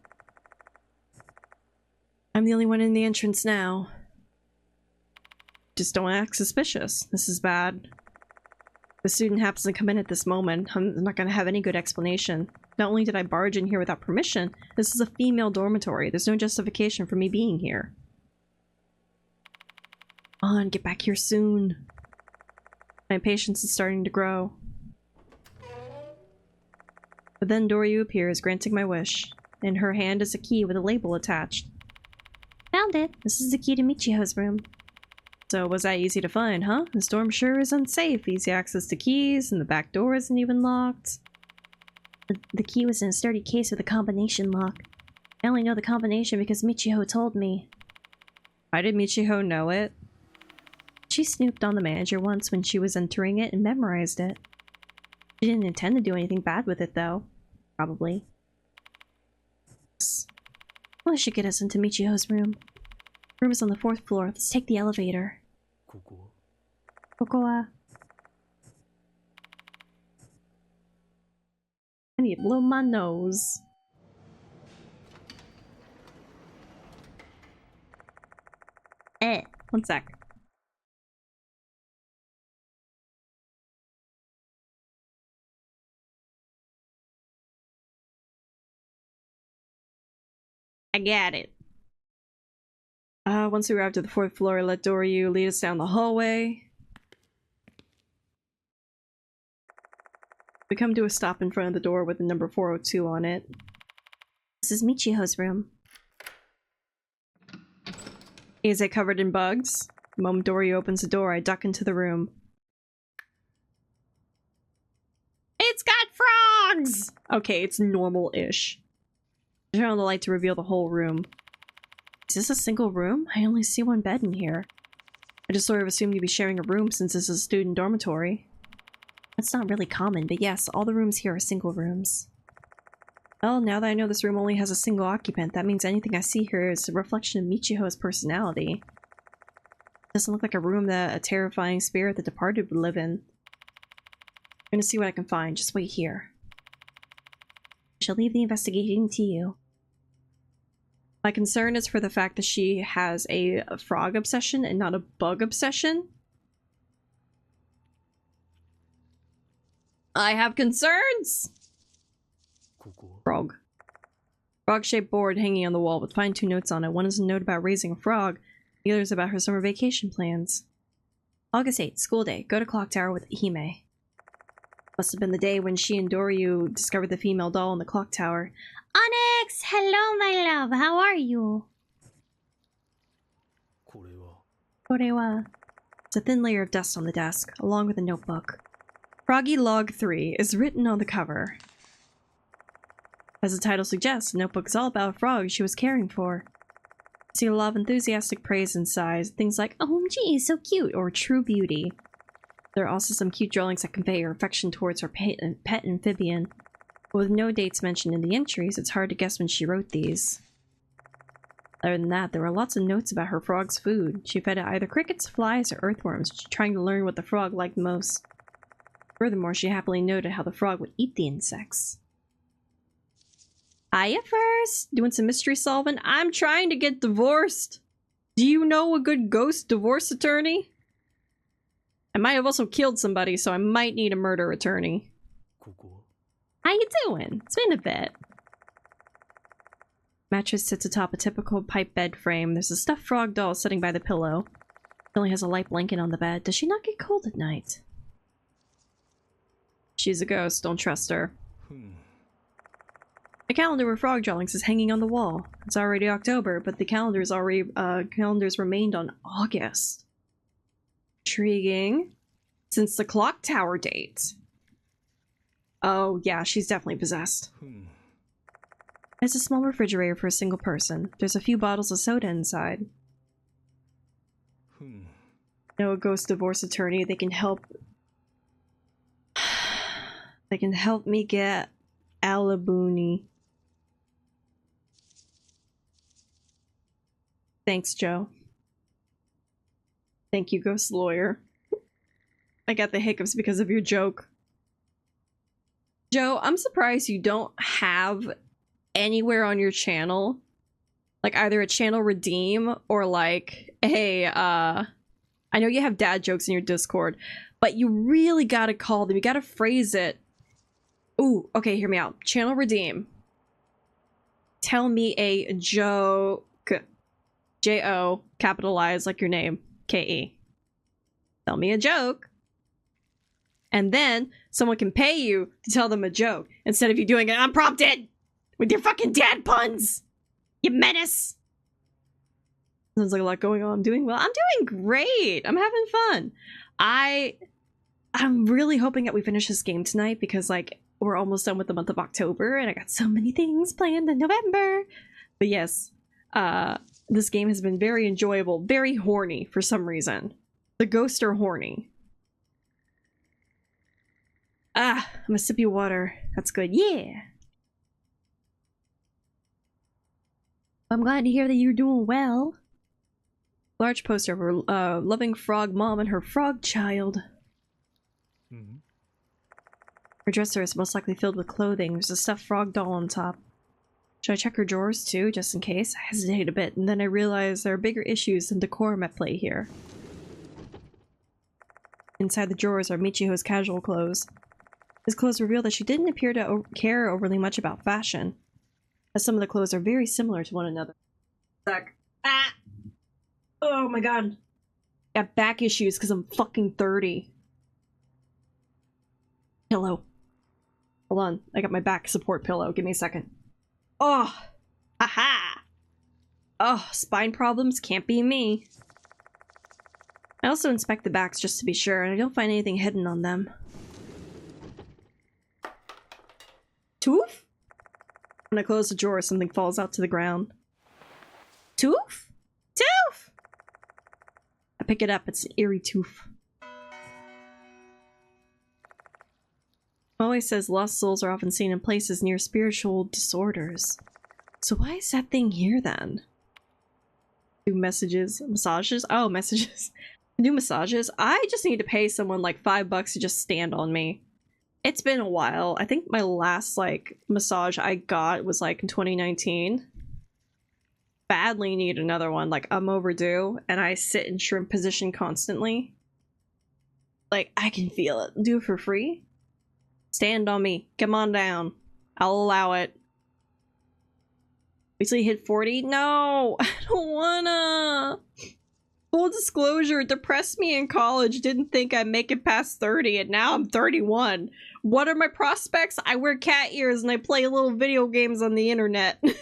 I'm the only one in the entrance now. Just don't act suspicious. This is bad. The student happens to come in at this moment. I'm not gonna have any good explanation. Not only did I barge in here without permission, this is a female dormitory. There's no justification for me being here. Come on, get back here soon. My impatience is starting to grow. But then Doryu appears, granting my wish. In her hand is a key with a label attached. Found it. This is the key to Michiho's room. So was that easy to find, huh? This dorm sure is unsafe. Easy access to keys, and the back door isn't even locked. The key was in a sturdy case with a combination lock. I only know the combination because Michiho told me. Why did Michiho know it? She snooped on the manager once when she was entering it and memorized it. She didn't intend to do anything bad with it, though. Probably. Well, I should get us into Michiho's room. Room is on the 4th floor. Let's take the elevator. Kokoa. I need to blow my nose. One sec. I got it. Once we arrive to the 4th floor, let Doryu lead us down the hallway. We come to a stop in front of the door with the number 402 on it. This is Michiho's room. Is it covered in bugs? The moment Doryu opens the door, I duck into the room. It's got frogs! Okay, it's normal-ish. I turn on the light to reveal the whole room. Is this a single room? I only see 1 bed in here. I just sort of assumed you'd be sharing a room since this is a student dormitory. That's not really common, but yes, all the rooms here are single rooms. Well, now that I know this room only has a single occupant, that means anything I see here is a reflection of Michiho's personality. It doesn't look like a room that a terrifying spirit that departed would live in. I'm gonna see what I can find. Just wait here. I shall leave the investigating to you. My concern is for the fact that she has a frog obsession and not a bug obsession. I have concerns! Frog. Frog-shaped board hanging on the wall with fine-tuned notes on it. One is a note about raising a frog. The other is about her summer vacation plans. August 8th, school day. Go to Clock Tower with Hime. Must have been the day when she and Doryu discovered the female doll in the clock tower. Onyx! Hello, my love. How are you? Korewa. It's a thin layer of dust on the desk, along with a notebook. Froggy Log 3 is written on the cover. As the title suggests, the notebook is all about a frog she was caring for. See a lot of enthusiastic praise inside, things like, "Oh, gee, so cute," or "true beauty." There are also some cute drawings that convey her affection towards her pet amphibian. But with no dates mentioned in the entries, it's hard to guess when she wrote these. Other than that, there were lots of notes about her frog's food. She fed it either crickets, flies, or earthworms, trying to learn what the frog liked most. Furthermore, she happily noted how the frog would eat the insects. Hiya first. Doing some mystery solving. I'm trying to get divorced. Do you know a good ghost divorce attorney? I might have also killed somebody, so I might need a murder attorney. How you doing? It's been a bit. Mattress sits atop a typical pipe bed frame. There's a stuffed frog doll sitting by the pillow. She only has a light blanket on the bed. Does she not get cold at night? She's a ghost. Don't trust her. A calendar with frog drawings is hanging on the wall. It's already October, but the calendar's remained on August. Intriguing. Since the clock tower date. Oh, yeah, she's definitely possessed. There's a small refrigerator for a single person. There's a few bottles of soda inside. Know a ghost divorce attorney. They can help. They can help me get alimony. Thanks, Joe. Thank you, ghost lawyer. I got the hiccups because of your joke. Joe, I'm surprised you don't have anywhere on your channel, like either a channel redeem or like, hey, I know you have dad jokes in your Discord, but you really gotta call them. You gotta phrase it. Ooh, okay, hear me out. Channel redeem. Tell me a joke. J-O, capitalized like your name. K-E. Tell me a joke. And then someone can pay you to tell them a joke instead of you doing it unprompted with your fucking dad puns. You menace. Sounds like a lot going on. I'm doing well. I'm doing great. I'm having fun. I'm really hoping that we finish this game tonight because like we're almost done with the month of October and I got so many things planned in November. But yes, this game has been very enjoyable, very horny for some reason. The ghosts are horny. Ah, I'm a sippy water. That's good. Yeah. I'm glad to hear that you're doing well. Large poster of her loving frog mom and her frog child. Her dresser is most likely filled with clothing. There's a stuffed frog doll on top. Should I check her drawers too, just in case? I hesitate a bit, and then I realize there are bigger issues than decorum at play here. Inside the drawers are Michiho's casual clothes. His clothes reveal that she didn't appear to care overly much about fashion, as some of the clothes are very similar to one another. Back. Ah! Oh my god. Got back issues because I'm fucking 30. Pillow. Hold on. I got my back support pillow. Give me a second. Oh! Haha! Oh, spine problems can't be me. I also inspect the backs just to be sure, and I don't find anything hidden on them. Tooth? When I close the drawer, something falls out to the ground. Tooth? Tooth! I pick it up. It's an eerie tooth. Always says lost souls are often seen in places near spiritual disorders. So why is that thing here then? Do messages. Massages? Oh, messages. Do massages? I just need to pay someone like $5 to just stand on me. It's been a while. I think my last like massage I got was like in 2019. Badly need another one. Like I'm overdue and I sit in shrimp position constantly. Like I can feel it. Do it for free. Stand on me. Come on down. I'll allow it. Wait till you hit 40? No! I don't wanna! Full disclosure, it depressed me in college. Didn't think I'd make it past 30, and now I'm 31. What are my prospects? I wear cat ears and I play little video games on the internet. I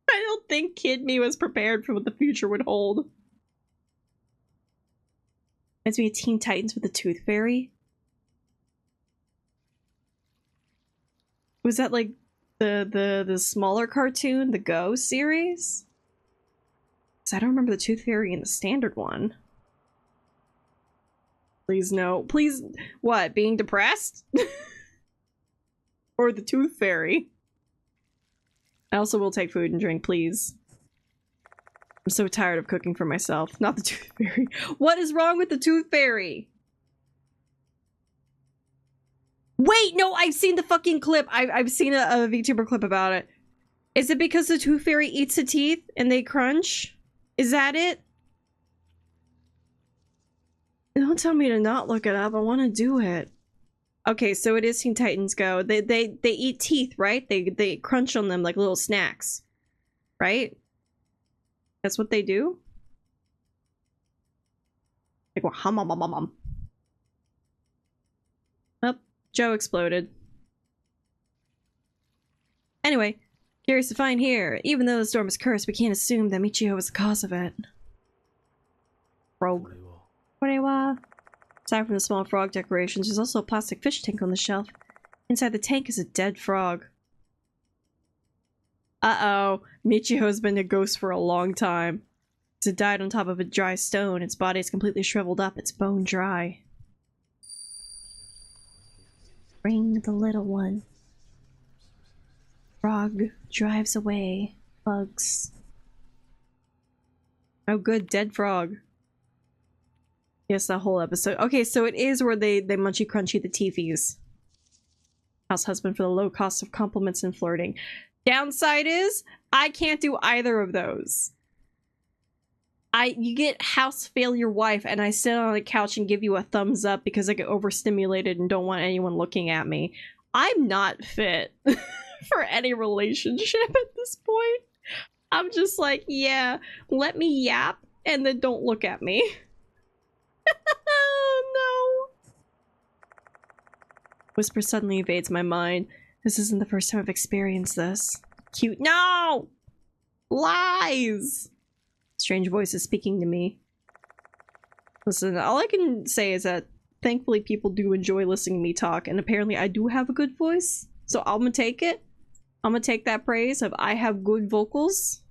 don't think kid me was prepared for what the future would hold. Reminds me of Teen Titans with the Tooth Fairy. Was that like the smaller cartoon, the Go series? Because I don't remember the Tooth Fairy in the standard one. Please no. Please, what? Being depressed? Or the Tooth Fairy? I also will take food and drink, please. I'm so tired of cooking for myself. Not the Tooth Fairy. What is wrong with the Tooth Fairy? Wait, no, I've seen the fucking clip. I've seen a VTuber clip about it. Is it because the Tooth Fairy eats the teeth and they crunch? Is that it? Don't tell me to not look it up. I want to do it. Okay, so it is Teen Titans Go. They eat teeth, right? They crunch on them like little snacks, right? That's what they do. Like, well, hum, hum, hum, hum, hum. Oh, Joe exploded. Anyway, curious to find here. Even though the storm is cursed, we can't assume that Michio was the cause of it. Frog. Korewa. Aside from the small frog decorations, there's also a plastic fish tank on the shelf. Inside the tank is a dead frog. Uh-oh. Michio's been a ghost for a long time. It died on top of a dry stone. Its body is completely shriveled up. It's bone dry. Bring the little one. Frog drives away bugs. Oh good, dead frog. Yes, that whole episode. Okay, so it is where they munchy crunchy the teefies. House husband for the low cost of compliments and flirting. Downside is, I can't do either of those. You get house failure wife and I sit on the couch and give you a thumbs up because I get overstimulated and don't want anyone looking at me. I'm not fit for any relationship at this point. I'm just like, yeah, let me yap and then don't look at me. Oh no. Whisper suddenly evades my mind. This isn't the first time I've experienced this. Cute. No! Lies! Strange voices speaking to me. Listen, all I can say is that thankfully people do enjoy listening to me talk, and apparently I do have a good voice, so I'm gonna take it. I'm gonna take that praise of I have good vocals.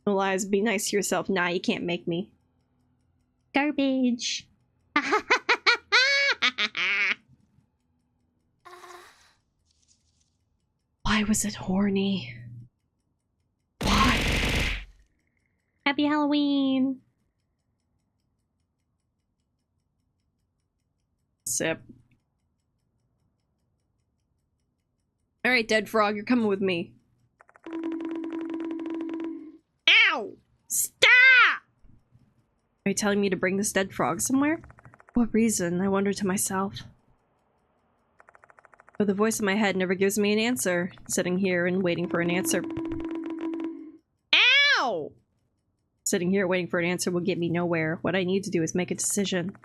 No lies, be nice to yourself. Nah, you can't make me. Garbage. Why was it horny? Why? Happy Halloween. Sip. Alright, dead frog, you're coming with me. Ow! Stop! Are you telling me to bring this dead frog somewhere? What reason? I wonder to myself. But the voice in my head never gives me an answer. Sitting here and waiting for an answer. Ow! Sitting here waiting for an answer will get me nowhere. What I need to do is make a decision.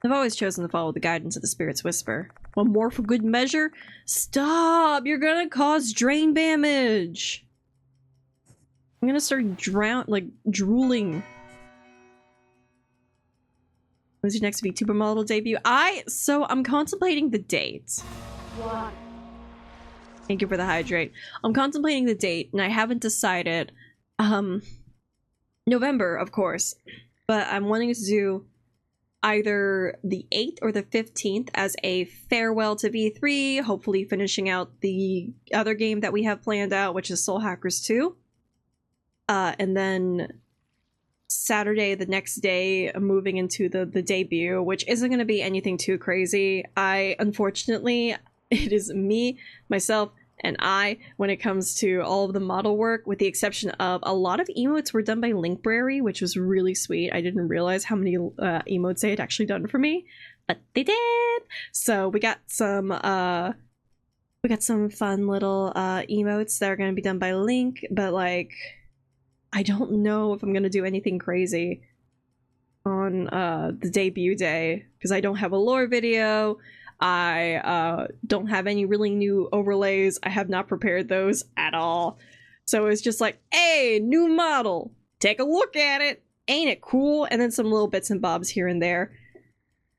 I've always chosen to follow the guidance of the Spirit's Whisper. One more for good measure? Stop! You're gonna cause drain damage! I'm gonna start drooling. When's your next VTuber model debut? I'm contemplating the date. What? Thank you for the hydrate. I'm contemplating the date, and I haven't decided. November, of course. But I'm wanting to do either the 8th or the 15th as a farewell to V3, hopefully finishing out the other game that we have planned out, which is Soul Hackers 2. And then Saturday, the next day, moving into the debut, which isn't going to be anything too crazy. Unfortunately, it is me, myself, and I when it comes to all of the model work, with the exception of a lot of emotes were done by Linkbrary, which was really sweet. I didn't realize how many emotes they had actually done for me, but they did. So we got some fun little emotes that are going to be done by Link, but like I don't know if I'm going to do anything crazy on the debut day because I don't have a lore video. I don't have any really new overlays. I have not prepared those at all. So it's just like, hey, new model. Take a look at it. Ain't it cool? And then some little bits and bobs here and there.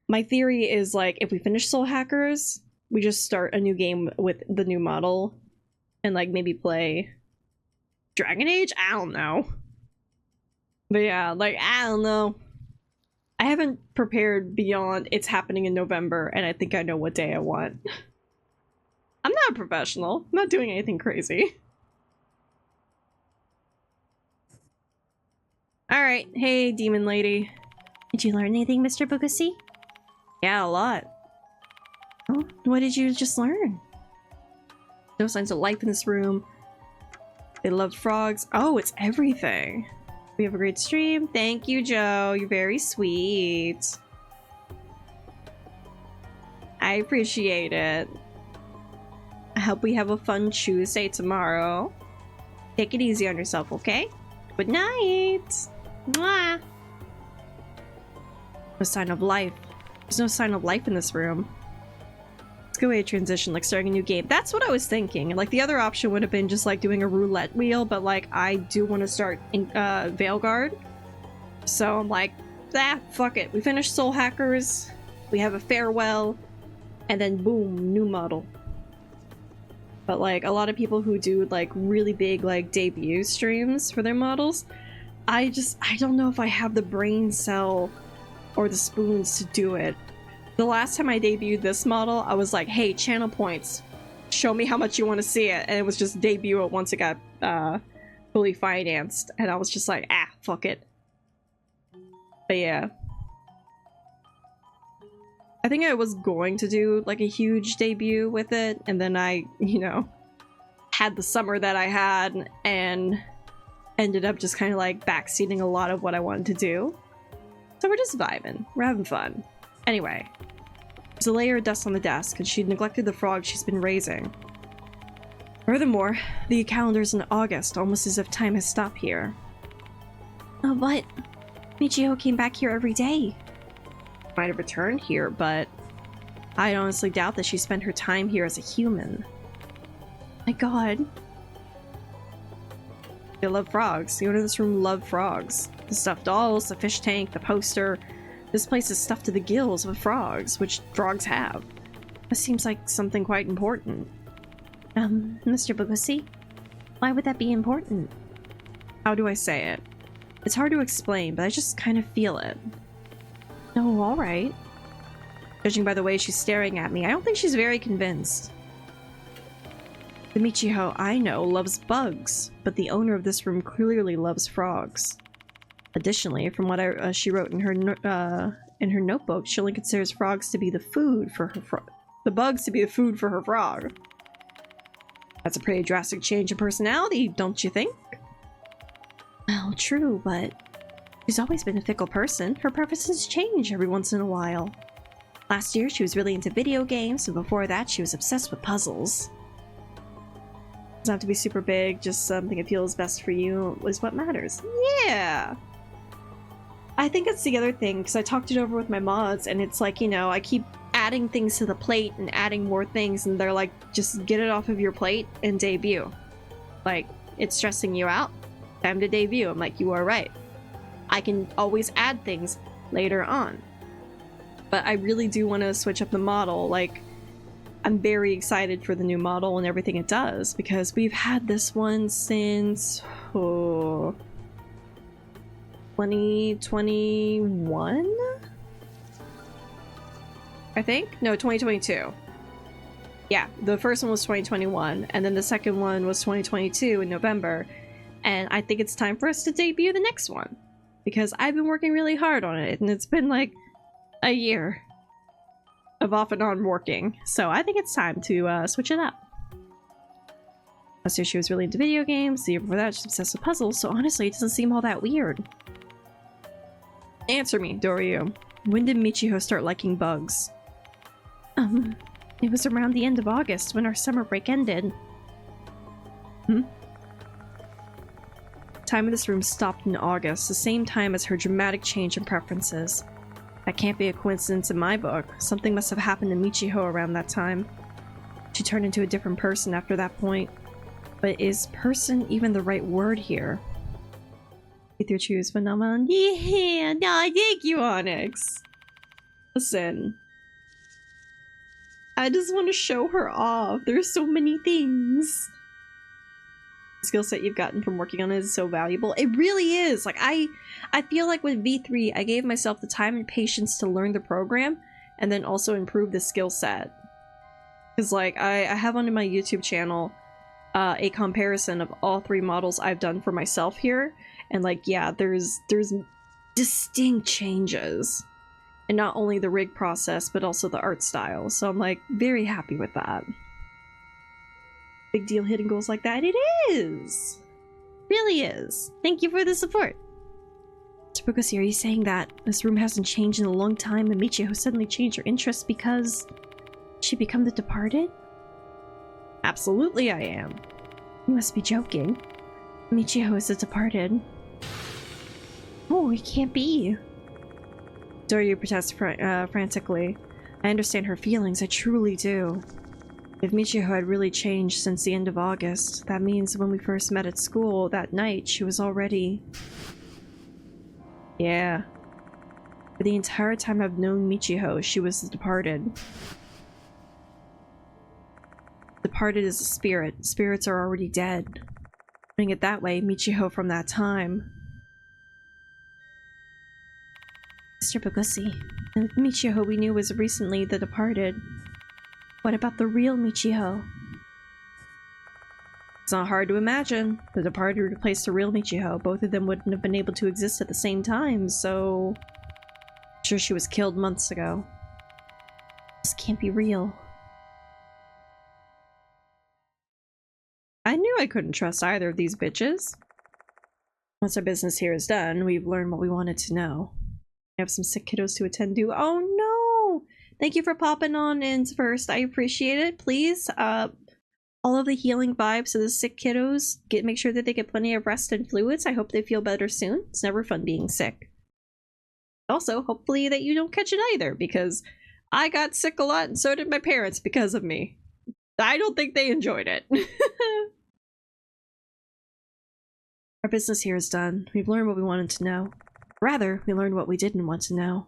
My theory is like, if we finish Soul Hackers, we just start a new game with the new model and like maybe play Dragon Age? I don't know. But yeah, like, I don't know. I haven't prepared beyond it's happening in November, and I think I know what day I want. I'm not a professional. I'm not doing anything crazy. Alright, hey, demon lady. Did you learn anything, Mr. Bugasi? Yeah, a lot. Oh, what did you just learn? No signs of life in this room. They love frogs. Oh, it's everything. We have a great stream. Thank you, Joe. You're very sweet. I appreciate it. I hope we have a fun Tuesday tomorrow. Take it easy on yourself, okay? Good night. Mwah. No sign of life. There's no sign of life in this room. Let's go away transition, like starting a new game. That's what I was thinking. Like the other option would have been just like doing a roulette wheel, but like I do want to start in Veilguard. So I'm like, fuck it. We finished Soul Hackers. We have a farewell. And then boom, new model. But like a lot of people who do like really big like debut streams for their models, I don't know if I have the brain cell or the spoons to do it. The last time I debuted this model, I was like, hey, channel points, show me how much you want to see it. And it was just debut it once it got fully financed. And I was just like, fuck it. But yeah. I think I was going to do like a huge debut with it, and then I, had the summer that I had and ended up just kind of like backseating a lot of what I wanted to do. So we're just vibing. We're having fun. Anyway, there's a layer of dust on the desk, and she'd neglected the frog she's been raising. Furthermore, the calendar's in August, almost as if time has stopped here. Oh, but Michiho came back here every day. Might have returned here, but I honestly doubt that she spent her time here as a human. My god. They love frogs. The owner of this room loved frogs. The stuffed dolls, the fish tank, the poster. This place is stuffed to the gills with frogs, which frogs have. This seems like something quite important. Mr. Bugusi? Why would that be important? How do I say it? It's hard to explain, but I just kind of feel it. Oh, alright. Judging by the way she's staring at me, I don't think she's very convinced. The Michiho I know loves bugs, but the owner of this room clearly loves frogs. Additionally, from what she wrote in her notebook, she only considers frogs to be the food for her the bugs to be the food for her frog. That's a pretty drastic change in personality, don't you think? Well, true, but she's always been a fickle person. Her preferences change every once in a while. Last year, she was really into video games, and before that, she was obsessed with puzzles. Doesn't have to be super big, just something that feels best for you is what matters. Yeah! I think that's the other thing, because I talked it over with my mods, and it's like, I keep adding things to the plate and adding more things, and they're like, just get it off of your plate and debut. Like, it's stressing you out? Time to debut. I'm like, you are right. I can always add things later on. But I really do want to switch up the model. Like, I'm very excited for the new model and everything it does, because we've had this one since 2021? I think? No, 2022. Yeah, the first one was 2021, and then the second one was 2022 in November. And I think it's time for us to debut the next one, because I've been working really hard on it, and it's been like a year of off and on working. So I think it's time to switch it up. Last year she was really into video games, the year before that she was obsessed with puzzles, so honestly it doesn't seem all that weird. Answer me, Doryu. When did Michiho start liking bugs? It was around the end of August when our summer break ended. Time in this room stopped in August, the same time as her dramatic change in preferences. That can't be a coincidence in my book. Something must have happened to Michiho around that time. She turned into a different person after that point. But is person even the right word here? With your choose phenomenon? Yeah, no, thank you, Onyx. Listen. I just want to show her off. There's so many things. The skill set you've gotten from working on it is so valuable. It really is. Like, I feel like with V3, I gave myself the time and patience to learn the program and then also improve the skill set. Because, like, I have on my YouTube channel a comparison of all 3 models I've done for myself here. And, like, yeah, there's distinct changes. And not only the rig process, but also the art style. So I'm, like, very happy with that. Big deal hitting goals like that. It is! really is. Thank you for the support. Tabukosi, are you saying that this room hasn't changed in a long time and Michiho suddenly changed her interest because she become the departed? Absolutely I am. You must be joking. Michiho is the departed. Oh, it can't be. Doryu protests frantically. I understand her feelings, I truly do. If Michiho had really changed since the end of August, that means when we first met at school that night, she was already... Yeah. For the entire time I've known Michiho, she was the departed. Departed is a spirit. Spirits are already dead. Putting it that way, Michiho from that time. Mr. Bogusi, And the Michiho we knew was recently the departed. what about the real Michiho? It's not hard to imagine. The departed replaced the real Michiho. Both of them wouldn't have been able to exist at the same time, so... I'm sure she was killed months ago. This can't be real. I knew I couldn't trust either of these bitches. Once our business here is done, we've learned what we wanted to know. I have some sick kiddos to attend to. Oh no! Thank you for popping on in first. I appreciate it. Please, all of the healing vibes to the sick kiddos. Make sure that they get plenty of rest and fluids. I hope they feel better soon. It's never fun being sick. Also, hopefully that you don't catch it either, because I got sick a lot and so did my parents because of me. I don't think they enjoyed it. Our business here is done. We've learned what we wanted to know. Rather, we learned what we didn't want to know.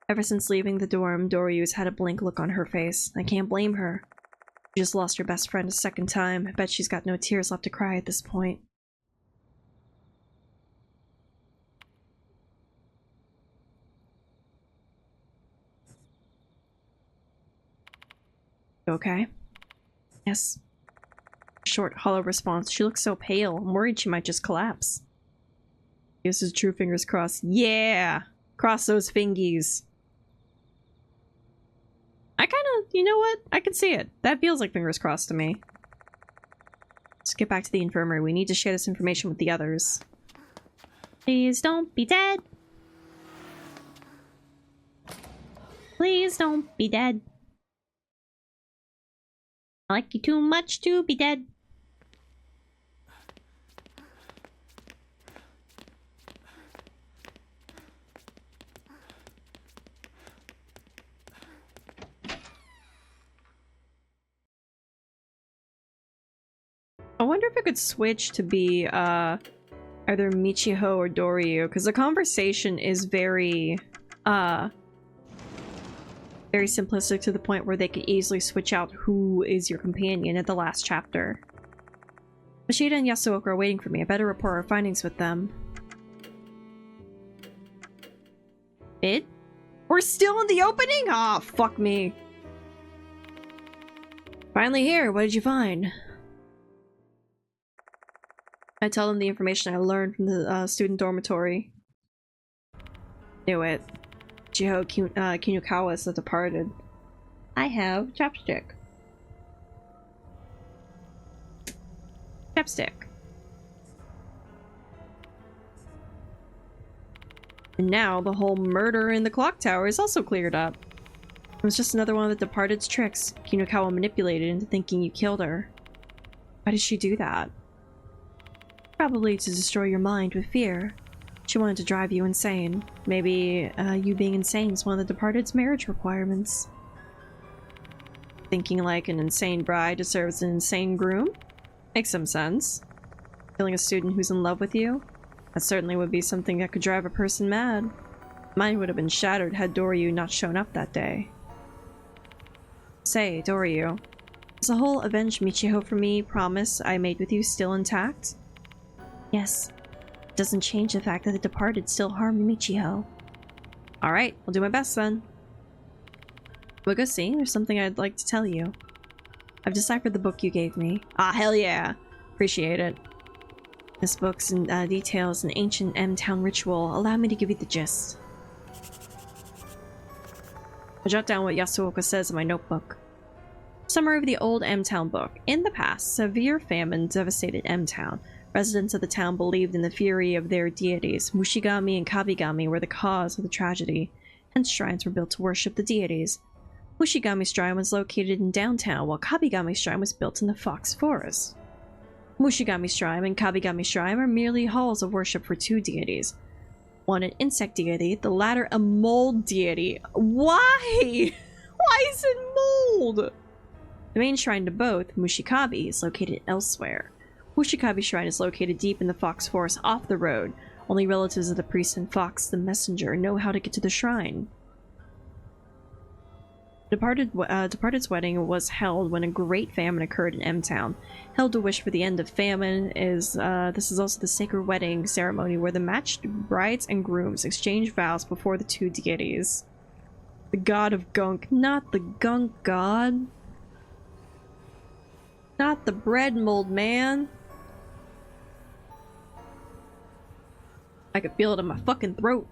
Ever since leaving the dorm, Doryu's had a blank look on her face. I can't blame her. She just lost her best friend a second time. I bet she's got no tears left to cry at this point. You okay? Yes. Short, hollow response. She looks so pale. I'm worried she might just collapse. This is true, fingers crossed. Yeah! Cross those fingies. I kind of, you know what? I can see it. That feels like fingers crossed to me. Let's get back to the infirmary. We need to share this information with the others. Please don't be dead. Please don't be dead. I like you too much to be dead. I wonder if it could switch to be either Michiho or Doryu, because the conversation is very very simplistic to the point where they could easily switch out who is your companion at the last chapter. Mashida and Yasuoka are waiting for me. I better report our findings with them. It? We're still in the opening? Aw, fuck me. Finally here. What did you find? I tell them the information I learned from the student dormitory. Knew it. Jiho Kinukawa is the departed. I have chapstick. Chapstick. And now the whole murder in the clock tower is also cleared up. It was just another one of the departed's tricks. Kinukawa manipulated into thinking you killed her. Why did she do that? Probably to destroy your mind with fear. She wanted to drive you insane. Maybe you being insane is one of the departed's marriage requirements. Thinking like an insane bride deserves an insane groom? Makes some sense. Killing a student who's in love with you? That certainly would be something that could drive a person mad. Mine would have been shattered had Doryu not shown up that day. Say, Doryu, is the whole avenge Michiho for me promise I made with you still intact? Yes. It doesn't change the fact that the departed still harmed Michiho. Alright, I'll do my best then. Bogusi, there's something I'd like to tell you. I've deciphered the book you gave me. Ah, hell yeah! Appreciate it. This book's details an ancient M-Town ritual. Allow me to give you the gist. I jot down what Yasuoka says in my notebook. Summary of the old M-Town book. In the past, severe famine devastated M-Town. Residents of the town believed in the fury of their deities. Mushigami and Kabigami were the cause of the tragedy. Hence, shrines were built to worship the deities. Mushigami's shrine was located in downtown, while Kabigami's shrine was built in the Fox Forest. Mushigami's shrine and Kabigami's shrine are merely halls of worship for two deities. One an insect deity, the latter a mold deity. Why? Why is it mold? The main shrine to both, Mushikabi, is located elsewhere. Mushikabi's shrine is located deep in the Fox Forest off the road. Only relatives of the priest and Fox, the messenger, know how to get to the shrine. Departed's wedding was held when a great famine occurred in M-Town. Held to wish for the end of famine, this is also the sacred wedding ceremony where the matched brides and grooms exchange vows before the two deities. The god of gunk, not the gunk god. Not the bread mold man. I could feel it in my fucking throat.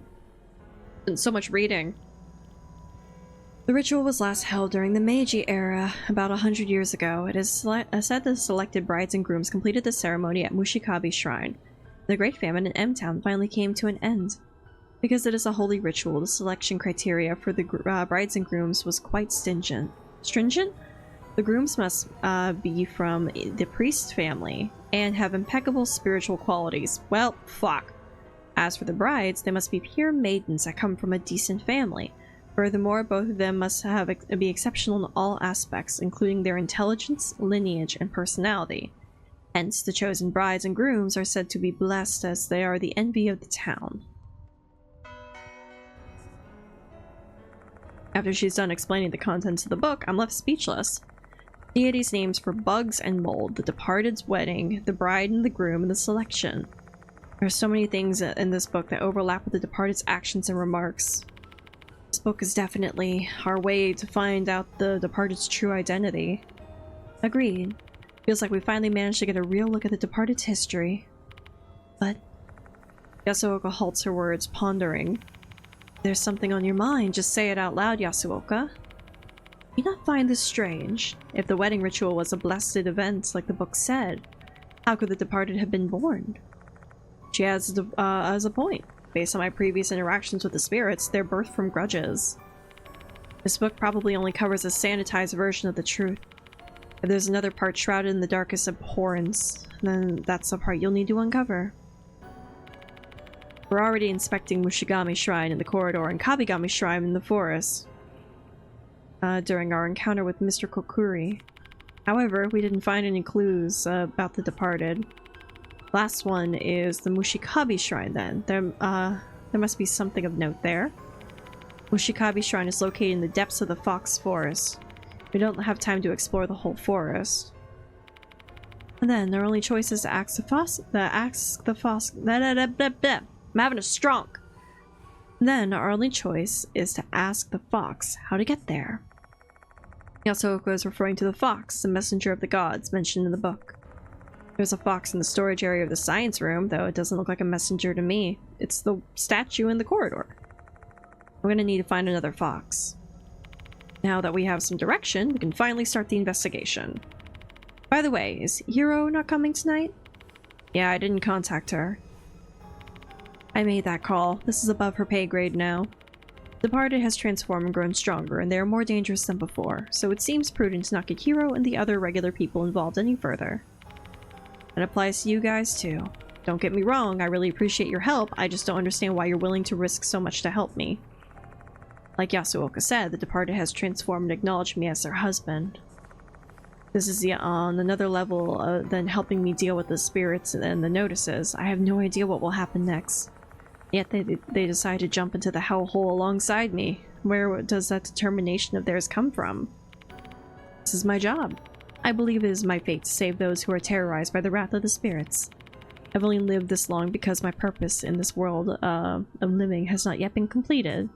Been so much reading. The ritual was last held during the Meiji era, about 100 years ago. It is said the selected brides and grooms completed the ceremony at Mushikabi Shrine. The Great Famine in M-Town finally came to an end. Because it is a holy ritual, the selection criteria for the brides and grooms was quite stringent. Stringent? The grooms must be from the priest's family and have impeccable spiritual qualities. Well, fuck. As for the brides, they must be pure maidens that come from a decent family. Furthermore, both of them must be exceptional in all aspects, including their intelligence, lineage, and personality. Hence, the chosen brides and grooms are said to be blessed as they are the envy of the town. After she's done explaining the contents of the book, I'm left speechless. Deities' names for bugs and mold, the departed's wedding, the bride and the groom, and the selection. There are so many things in this book that overlap with the departed's actions and remarks. This book is definitely our way to find out the departed's true identity. Agreed. Feels like we finally managed to get a real look at the departed's history. But Yasuoka halts her words, pondering. If there's something on your mind, just say it out loud, Yasuoka. Do you not find this strange? If the wedding ritual was a blessed event like the book said, how could the departed have been born? She has as a point. Based on my previous interactions with the spirits, they're birthed from grudges. This book probably only covers a sanitized version of the truth. If there's another part shrouded in the darkest abhorrence, then that's the part you'll need to uncover. We're already inspecting Mushigami Shrine in the corridor and Kabigami Shrine in the forest during our encounter with Mr. Kokuri. However, we didn't find any clues about the departed. Last one is the Mushikabi Shrine then. There must be something of note there. Mushikabi Shrine is located in the depths of the Fox Forest. We don't have time to explore the whole forest. And then our only choice is to ask the Fox. I'm having a stroke. Then our only choice is to ask the Fox how to get there. Yasuoka is referring to the Fox, the messenger of the gods mentioned in the book. There's a fox in the storage area of the science room, though it doesn't look like a messenger to me. It's the statue in the corridor. We're gonna need to find another fox. Now that we have some direction, we can finally start the investigation. By the way, is Hiro not coming tonight? Yeah, I didn't contact her. I made that call. This is above her pay grade now. Departed has transformed and grown stronger, and they are more dangerous than before, so it seems prudent to not get Hiro and the other regular people involved any further. That applies to you guys too. Don't get me wrong, I really appreciate your help, I just don't understand why you're willing to risk so much to help me. Like Yasuoka said, the departed has transformed and acknowledged me as their husband. This is on another level than helping me deal with the spirits and the notices. I have no idea what will happen next. Yet they decide to jump into the hellhole alongside me. Where does that determination of theirs come from? This is my job. I believe it is my fate to save those who are terrorized by the wrath of the spirits. I've only lived this long because my purpose in this world of living has not yet been completed.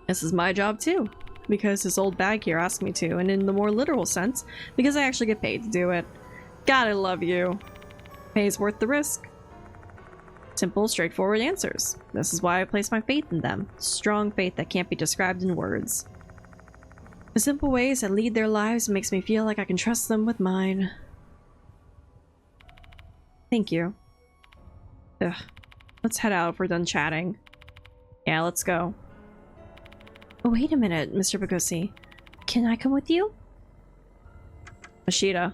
This is my job too, because this old bag here asked me to, and in the more literal sense, because I actually get paid to do it. God, I love you. Pay is worth the risk. Simple, straightforward answers. This is why I place my faith in them. Strong faith that can't be described in words. The simple ways that lead their lives makes me feel like I can trust them with mine. Thank you. Ugh. Let's head out if we're done chatting. Yeah, let's go. Oh, wait a minute, Mr. Bagosi. Can I come with you? Ashita.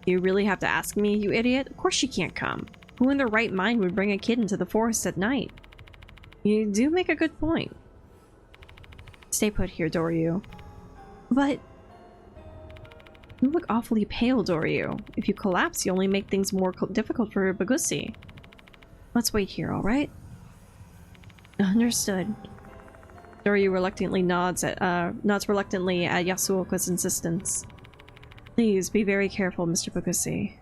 You really have to ask me, you idiot? Of course she can't come. Who in their right mind would bring a kid into the forest at night? You do make a good point. Stay put here, Doryu. But... You look awfully pale, Doryu. If you collapse, you only make things more difficult for Bagusi. Let's wait here, alright? Understood. Doryu reluctantly nods reluctantly at Yasuoka's insistence. Please, be very careful, Mr. Bagusi.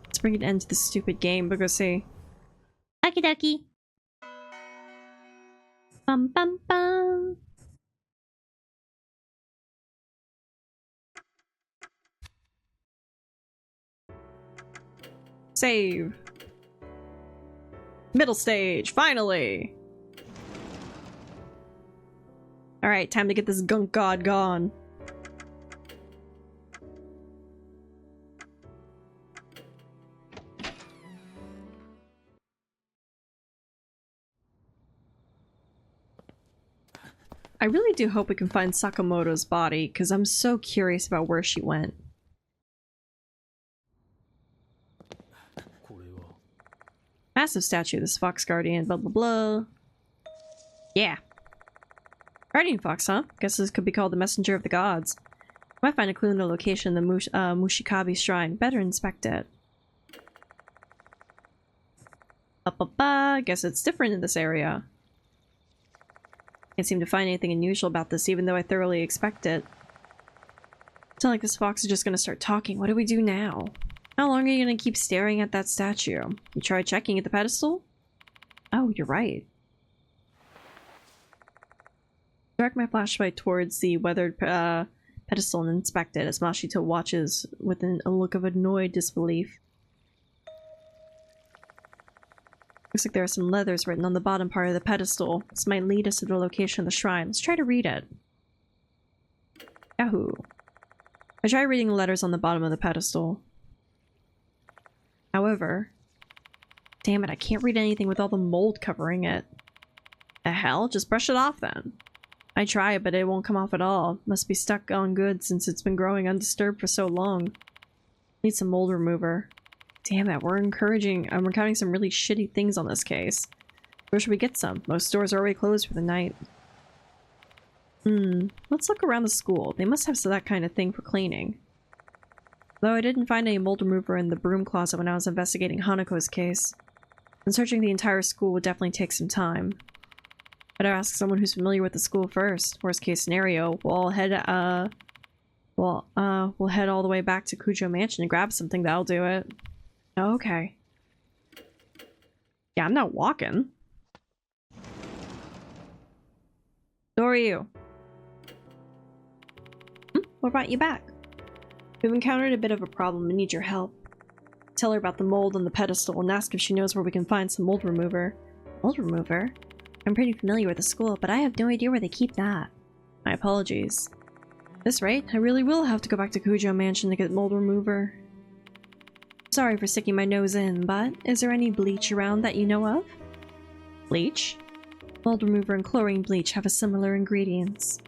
Let's bring an end to this stupid game, Bagusi. Okie dokie. Bum bum bum. Save. Middle stage, finally! Alright, time to get this gunk god gone. I really do hope we can find Sakamoto's body, because I'm so curious about where she went. Massive statue, this Fox Guardian, blah blah blah. Yeah. Guardian Fox, huh? Guess this could be called the Messenger of the Gods. Might find a clue in the location of the Mushikabi Shrine. Better inspect it. Guess it's different in this area. Can't seem to find anything unusual about this, even though I thoroughly expect it. It's not like this fox is just gonna start talking. What do we do now? How long are you gonna keep staring at that statue? You try checking at the pedestal? Oh, you're right. Direct my flashlight towards the weathered pedestal and inspect it as Mashito watches with a look of annoyed disbelief. Looks like there are some letters written on the bottom part of the pedestal. This might lead us to the location of the shrine. Let's try to read it. Yahoo. I try reading the letters on the bottom of the pedestal. However, damn it, I can't read anything with all the mold covering it. The hell? Just brush it off then. I try, but it won't come off at all. Must be stuck on good since it's been growing undisturbed for so long. Need some mold remover. Damn it, we're encountering some really shitty things on this case. Where should we get some? Most stores are already closed for the night. Let's look around the school. They must have that kind of thing for cleaning. Though I didn't find any mold remover in the broom closet when I was investigating Hanako's case. And searching the entire school would definitely take some time. Better ask someone who's familiar with the school first. Worst case scenario, we'll head all the way back to Kujo Mansion and grab something that'll do it. Okay. Yeah, I'm not walking. So are you? What brought you back? We've encountered a bit of a problem and need your help. Tell her about the mold on the pedestal and ask if she knows where we can find some mold remover. Mold remover? I'm pretty familiar with the school, but I have no idea where they keep that. My apologies. At this rate, I really will have to go back to Kujo Mansion to get mold remover. Sorry for sticking my nose in, but is there any bleach around that you know of? Bleach? Mold remover and chlorine bleach have a similar ingredients.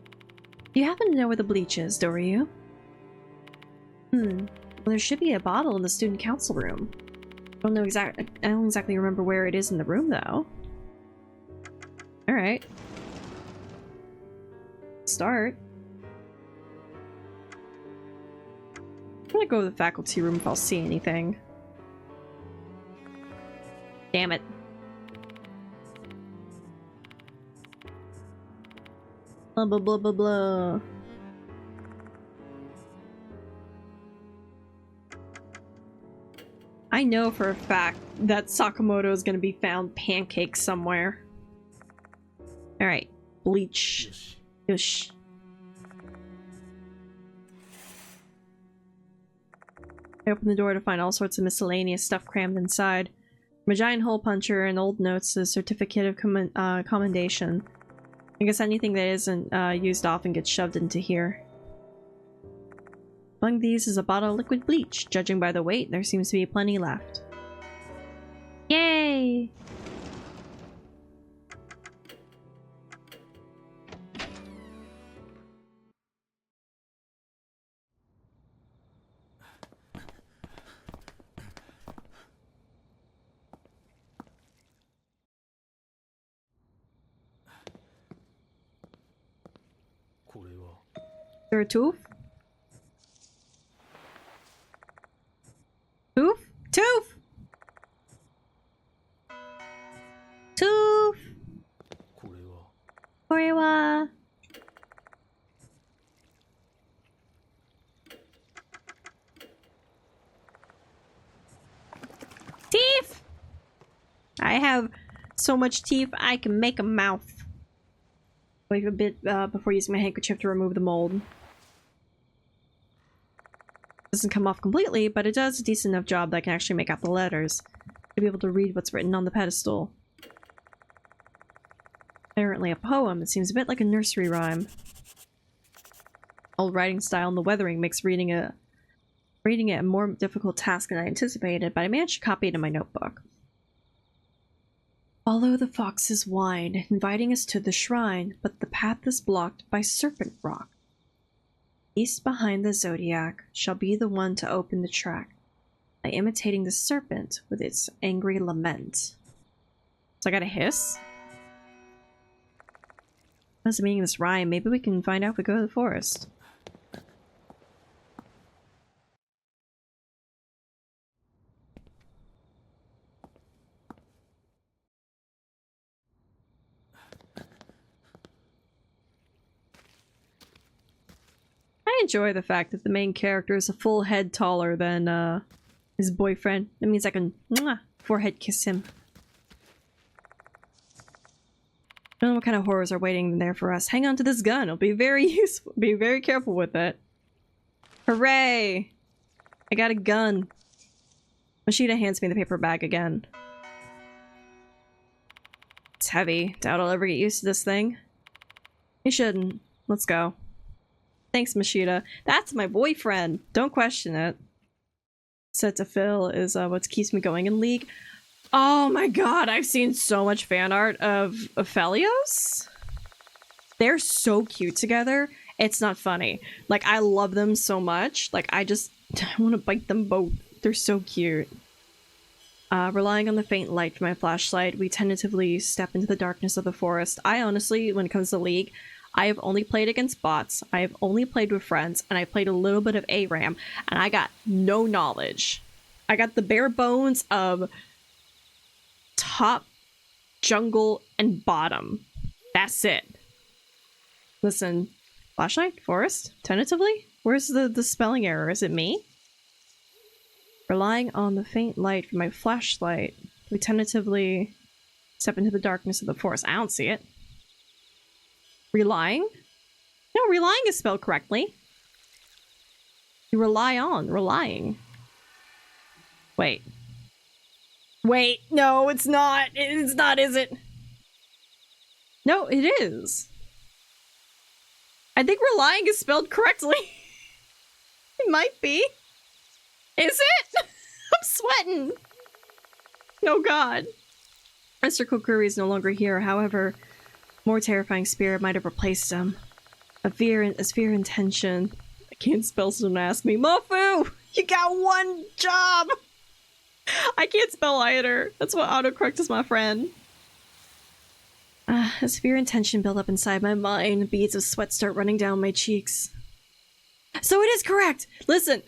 Do you happen to know where the bleach is, Doryu? Well, there should be a bottle in the student council room. I don't exactly remember where it is in the room, though. Alright. Start. I'm gonna go to the faculty room if I'll see anything. Damn it. Blah blah blah blah blah. I know for a fact that Sakamoto is gonna be found pancakes somewhere. Alright. Bleach. Yush. I opened the door to find all sorts of miscellaneous stuff crammed inside. From a giant hole puncher and old notes to a certificate of commendation. I guess anything that isn't used often gets shoved into here. Among these is a bottle of liquid bleach. Judging by the weight, there seems to be plenty left. Yay! Is there a tooth? Tooth? Tooth! Tooth! Korewa! Teeth! I have so much teeth I can make a mouth. Wait a bit before using my handkerchief to remove the mold. Doesn't come off completely, but it does a decent enough job that I can actually make out the letters. To be able to read what's written on the pedestal. Apparently a poem. It seems a bit like a nursery rhyme. Old writing style and the weathering makes reading it a more difficult task than I anticipated, but I managed to copy it in my notebook. Follow the fox's whine, inviting us to the shrine, but the path is blocked by serpent rock. East behind the zodiac shall be the one to open the track, by imitating the serpent with its angry lament. So I got a hiss? What's the meaning of this rhyme? Maybe we can find out if we go to the forest. I enjoy the fact that the main character is a full head taller than his boyfriend. That means I can forehead kiss him. I don't know what kind of horrors are waiting there for us. Hang on to this gun. It'll be very useful. Be very careful with it. Hooray! I got a gun. Mashita hands me the paper bag again. It's heavy. Doubt I'll ever get used to this thing. You shouldn't. Let's go. Thanks, Mashita. That's my boyfriend. Don't question it. Set to fill is what keeps me going in League. Oh my god, I've seen so much fan art of Aphelios. They're so cute together. It's not funny. Like, I love them so much. Like, I want to bite them both. They're so cute. Relying on the faint light from my flashlight, we tentatively step into the darkness of the forest. I honestly, when it comes to League, I have only played against bots, I have only played with friends, and I played a little bit of ARAM, and I got no knowledge. I got the bare bones of top, jungle, and bottom. That's it. Listen, flashlight, forest, tentatively? Where's the spelling error? Is it me? Relying on the faint light from my flashlight, we tentatively step into the darkness of the forest. I don't see it. Relying? No, relying is spelled correctly. You rely on, relying. Wait. Wait, no, it's not. It's not, is it? No, it is. I think relying is spelled correctly. It might be. Is it? I'm sweating. Oh god. Mr. Kokuri is no longer here, however, more terrifying spirit might have replaced him. A fear intention. I can't spell, so don't ask me. Mofu! You got one job! I can't spell either. That's what autocorrect is, my friend. As fear and tension build up inside my mind, beads of sweat start running down my cheeks. So it is correct! Listen,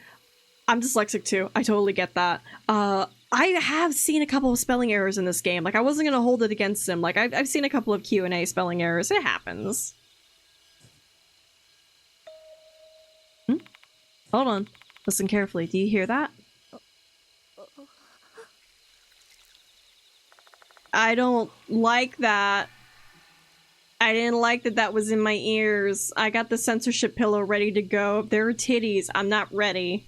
I'm dyslexic too. I totally get that. I have seen a couple of spelling errors in this game. Like, I wasn't gonna hold it against him. Like, I've seen a couple of Q&A spelling errors. It happens. Hold on. Listen carefully. Do you hear that? I don't like that. I didn't like that that was in my ears. I got the censorship pillow ready to go. If there are titties, I'm not ready.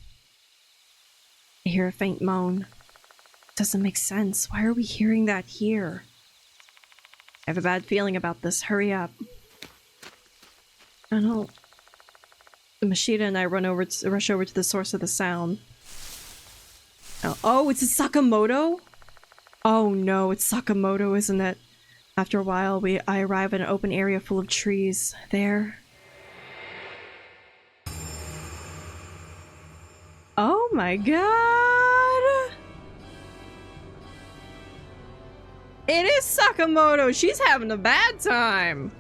I hear a faint moan. Doesn't make sense. Why are we hearing that here? I have a bad feeling about this. Hurry up. I don't... Mashita and I rush over to the source of the sound. Oh, it's a Sakamoto? Oh no, it's Sakamoto, isn't it? After a while, I arrive at an open area full of trees. There. Oh my god! It is Sakamoto! She's having a bad time!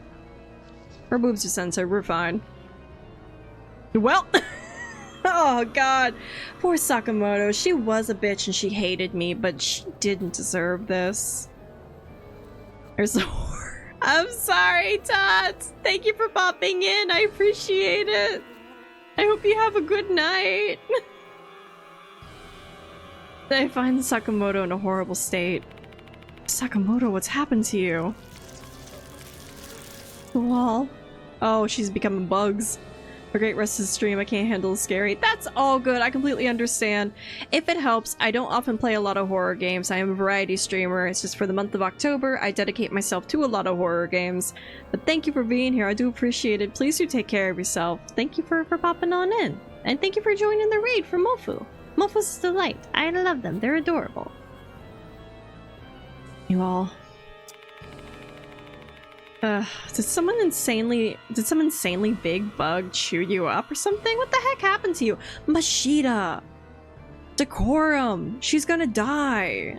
Her boobs are censored, we're fine. Well, oh god. Poor Sakamoto. She was a bitch and she hated me, but she didn't deserve this. There's a whore. I'm sorry, Tots. Thank you for popping in. I appreciate it. I hope you have a good night. I find Sakamoto in a horrible state. Sakamoto, what's happened to you? The wall. Oh, she's becoming bugs. A great rest of the stream. I can't handle the scary. That's all good. I completely understand. If it helps, I don't often play a lot of horror games. I am a variety streamer. It's just for the month of October, I dedicate myself to a lot of horror games. But thank you for being here. I do appreciate it. Please do take care of yourself. Thank you for popping on in. And thank you for joining the raid for Mofu. Mofu's a delight. I love them. They're adorable. You all... did some insanely big bug chew you up or something? What the heck happened to you? Mashita! Decorum! She's gonna die!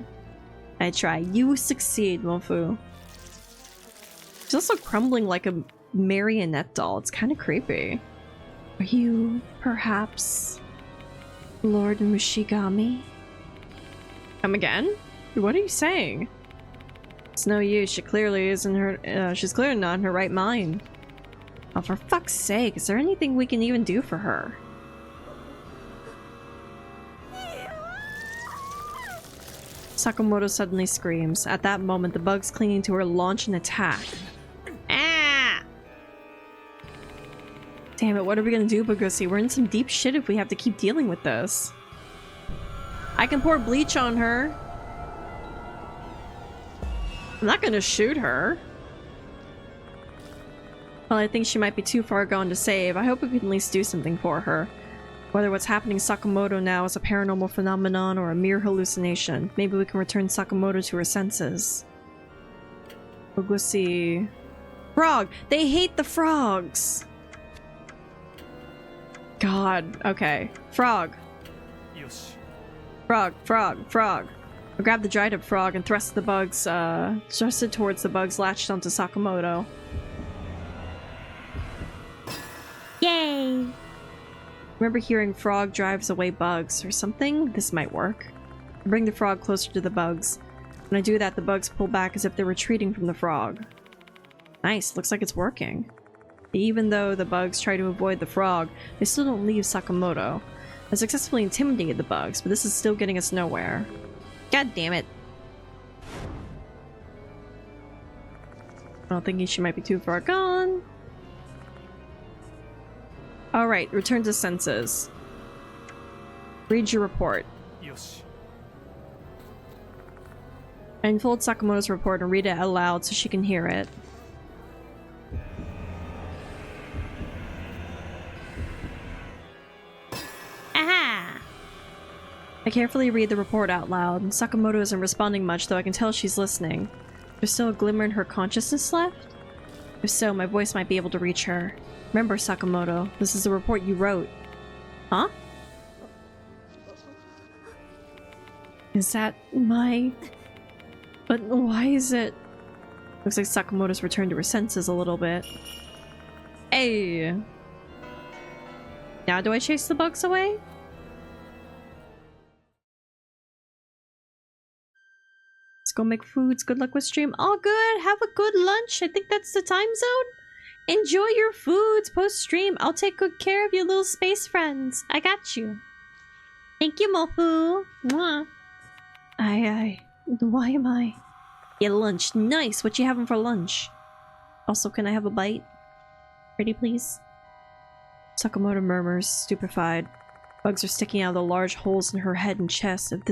I try. You succeed, Mofu. She's also crumbling like a marionette doll. It's kind of creepy. Are you, perhaps, Lord Mushigami? Come again? What are you saying? It's no use. She clearly isn't her. She's clearly not in her right mind. Oh, for fuck's sake! Is there anything we can even do for her? Sakamoto suddenly screams. At that moment, the bugs clinging to her launch an attack. Ah! Damn it! What are we gonna do, Bugusi? We're in some deep shit if we have to keep dealing with this. I can pour bleach on her. I'm not gonna shoot her. Well, I think she might be too far gone to save. I hope we can at least do something for her. Whether what's happening to Sakamoto now is a paranormal phenomenon or a mere hallucination, maybe we can return Sakamoto to her senses. We'll see. Frog! They hate the frogs! God, okay. Frog. Frog, frog, frog. I grabbed the dried up frog and thrust it towards the bugs latched onto Sakamoto. Yay! Remember hearing frog drives away bugs or something? This might work. I bring the frog closer to the bugs. When I do that, the bugs pull back as if they're retreating from the frog. Nice, looks like it's working. Even though the bugs try to avoid the frog, they still don't leave Sakamoto. I successfully intimidated the bugs, but this is still getting us nowhere. God damn it. I don't think she might be too far gone. Alright, return to senses. Read your report. Yes. I unfold Sakamoto's report and read it out loud so she can hear it. Aha! I carefully read the report out loud, and Sakamoto isn't responding much, though I can tell she's listening. There's still a glimmer in her consciousness left? If so, my voice might be able to reach her. Remember, Sakamoto, this is the report you wrote. Huh? Is that my... But why is it... Looks like Sakamoto's returned to her senses a little bit. Hey! Now do I chase the bugs away? Let's go make foods. Good luck with stream. All good. Have a good lunch. I think that's the time zone. Enjoy your foods post-stream. I'll take good care of your little space friends. I got you. Thank you, Mofu. Mwah. Aye. Why am I? Get lunch. Nice. What you having for lunch? Also, can I have a bite? Pretty please? Sakamoto murmurs, stupefied. Bugs are sticking out of the large holes in her head and chest. If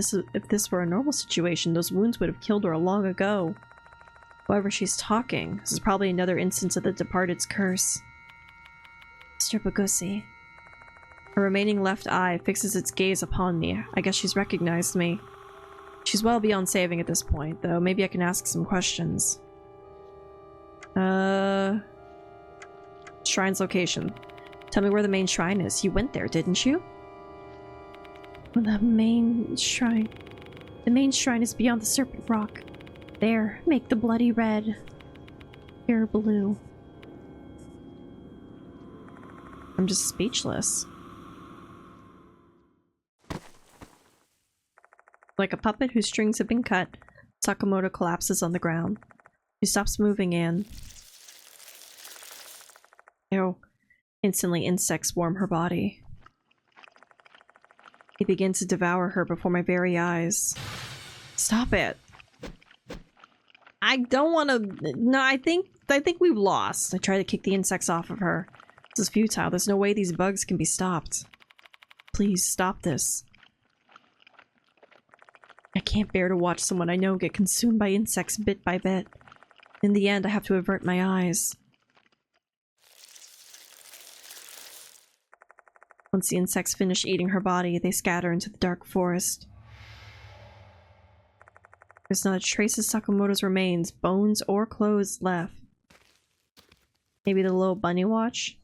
this were a normal situation, those wounds would have killed her long ago. However, she's talking. This is probably another instance of the Departed's curse. Mr. Bagusi. Her remaining left eye fixes its gaze upon me. I guess she's recognized me. She's well beyond saving at this point, though. Maybe I can ask some questions. Shrine's location. Tell me where the main shrine is. You went there, didn't you? The main shrine. The main shrine is beyond the Serpent Rock. There, make the bloody red. Pure blue. I'm just speechless. Like a puppet whose strings have been cut, Sakamoto collapses on the ground. She stops moving and... Ew. Instantly, insects swarm her body. They begin to devour her before my very eyes. Stop it. I don't want to... No, I think we've lost. I try to kick the insects off of her. This is futile. There's no way these bugs can be stopped. Please, stop this. I can't bear to watch someone I know get consumed by insects bit by bit. In the end, I have to avert my eyes. Once the insects finish eating her body, they scatter into the dark forest. There's not a trace of Sakamoto's remains, bones or clothes left. Maybe the little bunny watch?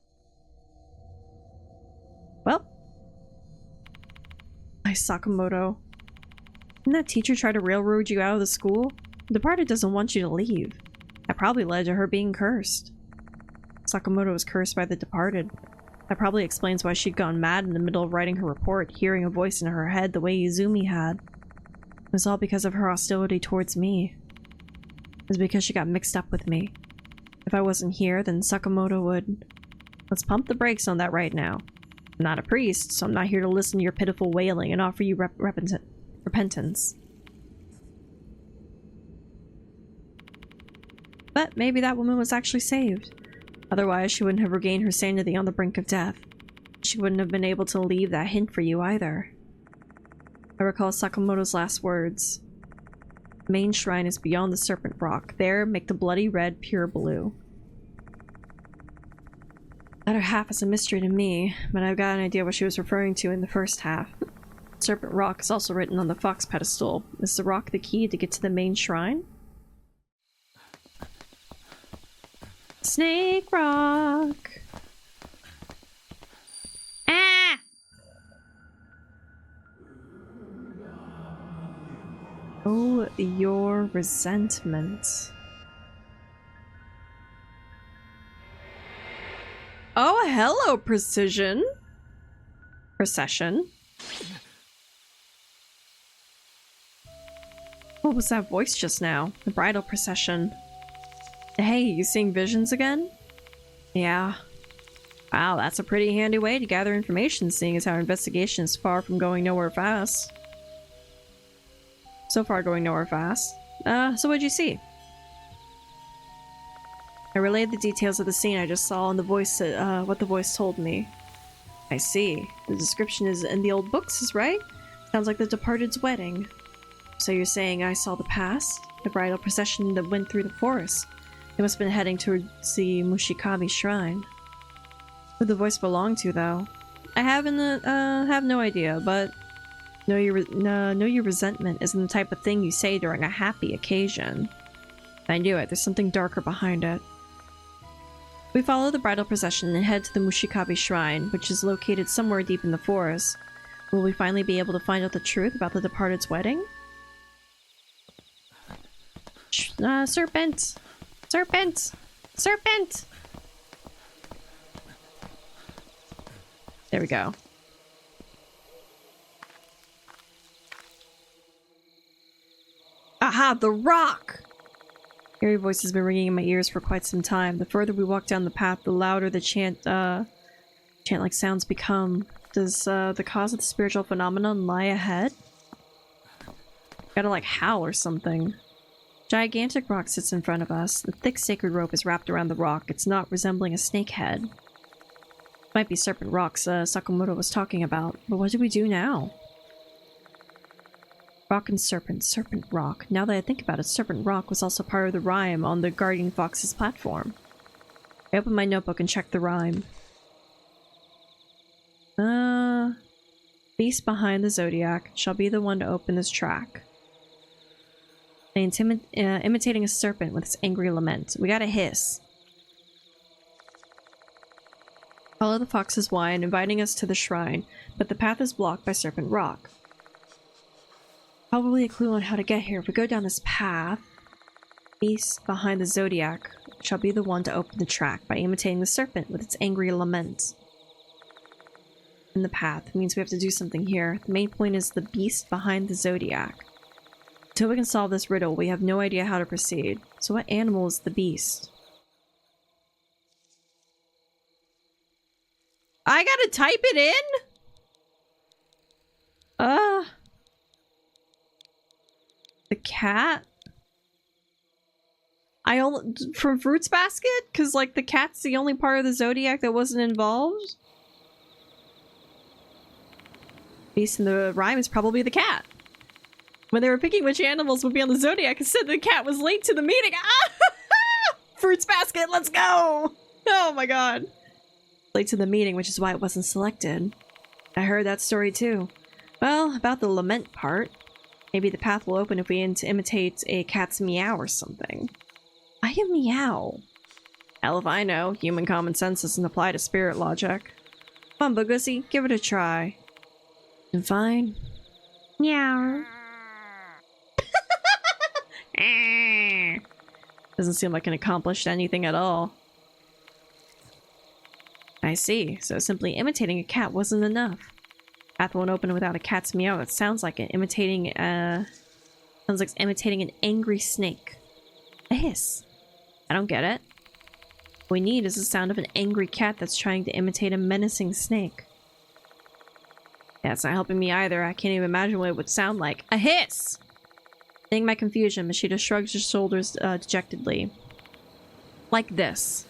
Well. Hi, Sakamoto. Didn't that teacher try to railroad you out of the school? The departed doesn't want you to leave. That probably led to her being cursed. Sakamoto was cursed by the departed. That probably explains why she'd gone mad in the middle of writing her report, hearing a voice in her head the way Izumi had. It was all because of her hostility towards me. It was because she got mixed up with me. If I wasn't here, then Sakamoto would... Let's pump the brakes on that right now. I'm not a priest, so I'm not here to listen to your pitiful wailing and offer you repentance. But maybe that woman was actually saved. Otherwise, she wouldn't have regained her sanity on the brink of death. She wouldn't have been able to leave that hint for you either. I recall Sakamoto's last words. The main shrine is beyond the Serpent Rock. There, make the bloody red pure blue. The other half is a mystery to me, but I've got an idea what she was referring to in the first half. Serpent Rock is also written on the fox pedestal. Is the rock the key to get to the main shrine? Snake Rock! Ah! Oh, your resentment. Oh, hello, Precision! Procession. What was that voice just now? The bridal procession. Hey, you seeing visions again? Yeah. Wow, that's a pretty handy way to gather information, seeing as our investigation is far from going nowhere fast. So far going nowhere fast. So what'd you see? I relayed the details of the scene I just saw and the voice, what the voice told me. I see. The description is in the old books, is right? Sounds like the departed's wedding. So you're saying I saw the past? The bridal procession that went through the forest? They must have been heading towards the Mushikabi shrine. Who the voice belonged to, though? I have no idea, but know your resentment isn't the type of thing you say during a happy occasion. I knew it. There's something darker behind it. We follow the bridal procession and head to the Mushikabi shrine, which is located somewhere deep in the forest. Will we finally be able to find out the truth about the departed's wedding? Serpent! Serpent! Serpent! There we go. Aha! The rock! Eerie voice has been ringing in my ears for quite some time. The further we walk down the path, the louder the chant-like sounds become. Does the cause of the spiritual phenomenon lie ahead? Gotta like howl or something. Gigantic rock sits in front of us. The thick sacred rope is wrapped around the rock. It's not resembling a snake head. Might be serpent rocks Sakamoto was talking about. But what do we do now? Rock and serpent, serpent rock. Now that I think about it, serpent rock was also part of the rhyme on the Guardian Fox's platform. I opened my notebook and checked the rhyme. beast behind the zodiac shall be the one to open this track. Imitating a serpent with its angry lament. We got a hiss. Follow the fox's whine, inviting us to the shrine, but the path is blocked by Serpent Rock. Probably a clue on how to get here. If we go down this path, beast behind the zodiac shall be the one to open the track by imitating the serpent with its angry lament. In the path it means we have to do something here. The main point is the beast behind the zodiac. Until we can solve this riddle, we have no idea how to proceed. So what animal is the beast? I gotta type it in? The cat? From Fruits Basket? Because, like, the cat's the only part of the zodiac that wasn't involved? Beast in the rhyme is probably the cat. When they were picking which animals would be on the zodiac, it said the cat was late to the meeting. Ah! Fruits Basket, let's go! Oh my god. Late to the meeting, which is why it wasn't selected. I heard that story too. Well, about the lament part. Maybe the path will open if we imitate a cat's meow or something. I am meow. Hell if I know. Human common sense doesn't apply to spirit logic. Come on, Boogussy, give it a try. And fine. Meow. Doesn't seem like it accomplished anything at all. I see. So simply imitating a cat wasn't enough. Path won't open without a cat's meow. It sounds like it. Sounds like imitating an angry snake. A hiss. I don't get it. What we need is the sound of an angry cat that's trying to imitate a menacing snake. Yeah, it's not helping me either. I can't even imagine what it would sound like. A hiss! Seeing my confusion, Machida shrugs her shoulders dejectedly. Like this.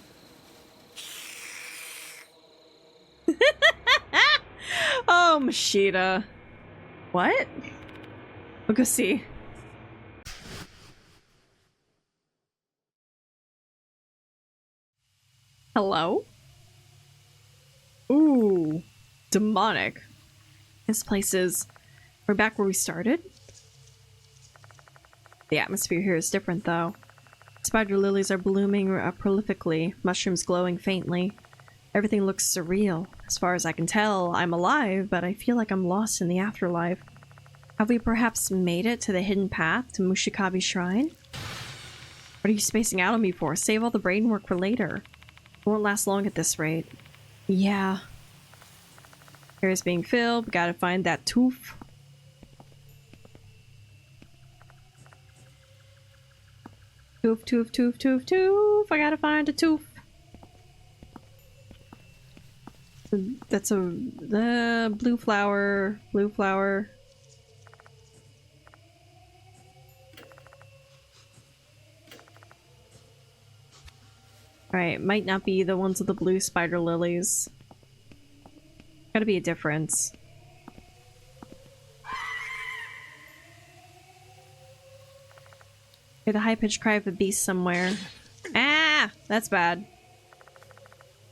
Oh, Machida. What? We'll go see. Hello? Ooh. Demonic. This place is... We're back where we started? The atmosphere here is different, though. Spider lilies are blooming prolifically, mushrooms glowing faintly. Everything looks surreal. As far as I can tell, I'm alive, but I feel like I'm lost in the afterlife. Have we perhaps made it to the hidden path to Mushikabi Shrine? What are you spacing out on me for? Save all the brain work for later. It won't last long at this rate. Yeah. Area's being filled. We gotta find that tooth. Tooth, tooth, tooth, tooth, tooth. I gotta find a tooth. That's the blue flower. Blue flower. Alright, might not be the ones with the blue spider lilies. Gotta be a difference. Hear the high-pitched cry of a beast somewhere. Ah! That's bad.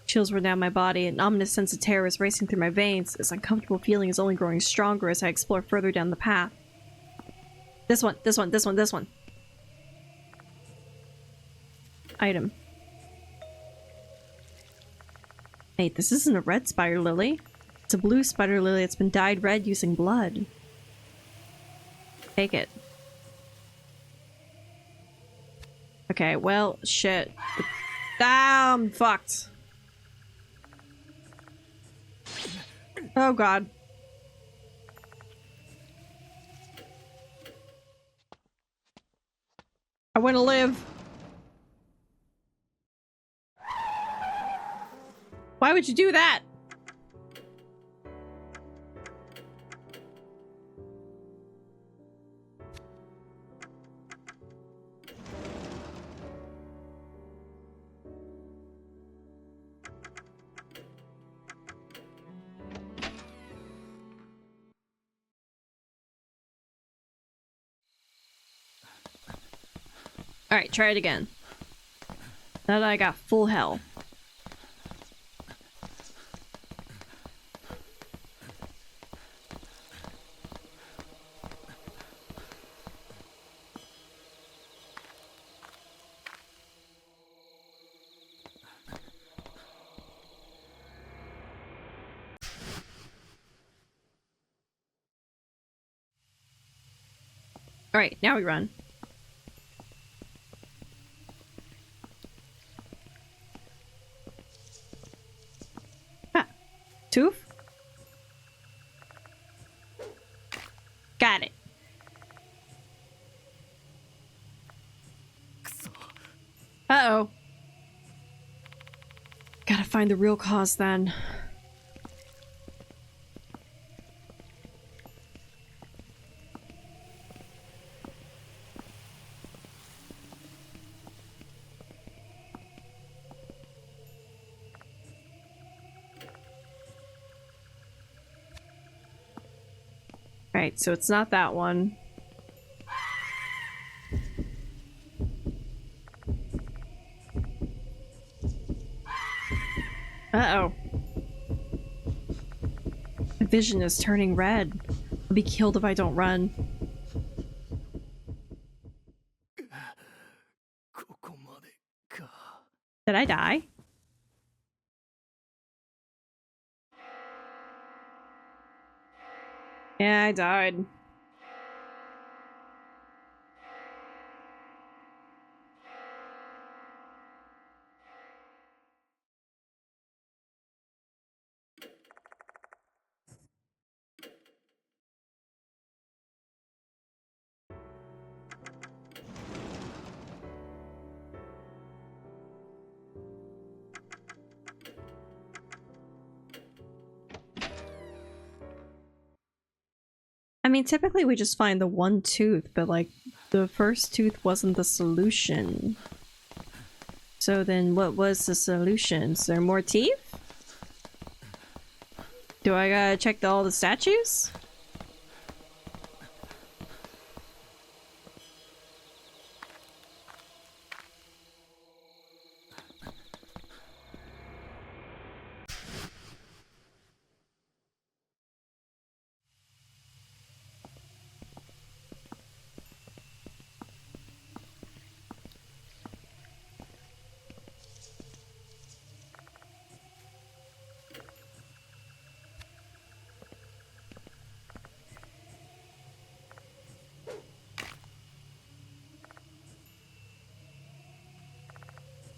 Chills run down my body. An ominous sense of terror is racing through my veins. This uncomfortable feeling is only growing stronger as I explore further down the path. This one, this one, this one, this one. Item. Wait, this isn't a red spider lily. It's a blue spider lily that's been dyed red using blood. Take it. Okay, well, shit. I'm fucked. Oh god. I want to live. Why would you do that? Alright, try it again. Now that I got full health. Alright, now we run. Ah. Tooth? Got it. Uh-oh. Gotta find the real cause then. Right, so it's not that one. Uh-oh. My vision is turning red. I'll be killed if I don't run. Did I die? Yeah, I died. I mean, typically we just find the one tooth, but like, the first tooth wasn't the solution. So then what was the solution? Is there more teeth? Do I gotta check all the statues?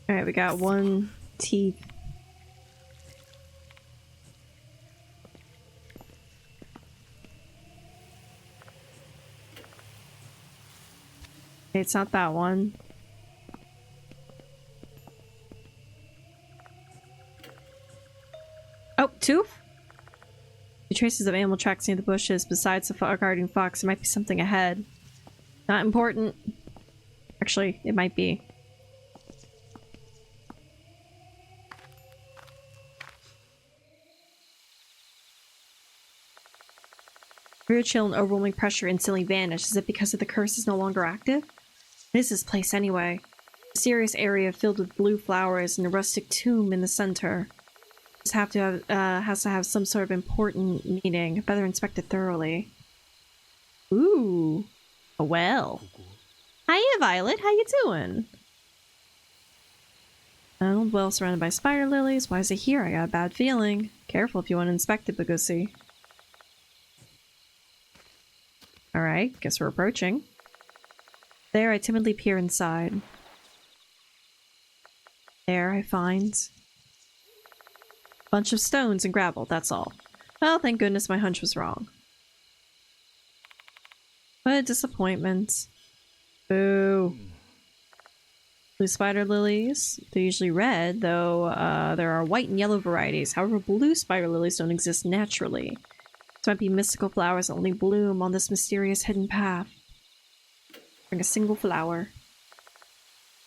Alright, we got one teeth. Okay, it's not that one. Oh, tooth? The traces of animal tracks near the bushes. Besides the guarding fox, there might be something ahead. Not important. Actually, it might be. Weird chill and overwhelming pressure instantly vanished. Is it because of the curse is no longer active? What is this place anyway? A mysterious area filled with blue flowers and a rustic tomb in the center. This has to have some sort of important meaning. Better inspect it thoroughly. Ooh, a well. Hiya, Violet. How you doing? An old well surrounded by spider lilies. Why is it here? I got a bad feeling. Careful if you want to inspect it, Bagusi. Alright, guess we're approaching. There, I timidly peer inside. There, I find a bunch of stones and gravel, that's all. Well, thank goodness my hunch was wrong. What a disappointment. Boo. Blue spider lilies. They're usually red, though there are white and yellow varieties. However, blue spider lilies don't exist naturally. This might be mystical flowers that only bloom on this mysterious hidden path. Bring a single flower.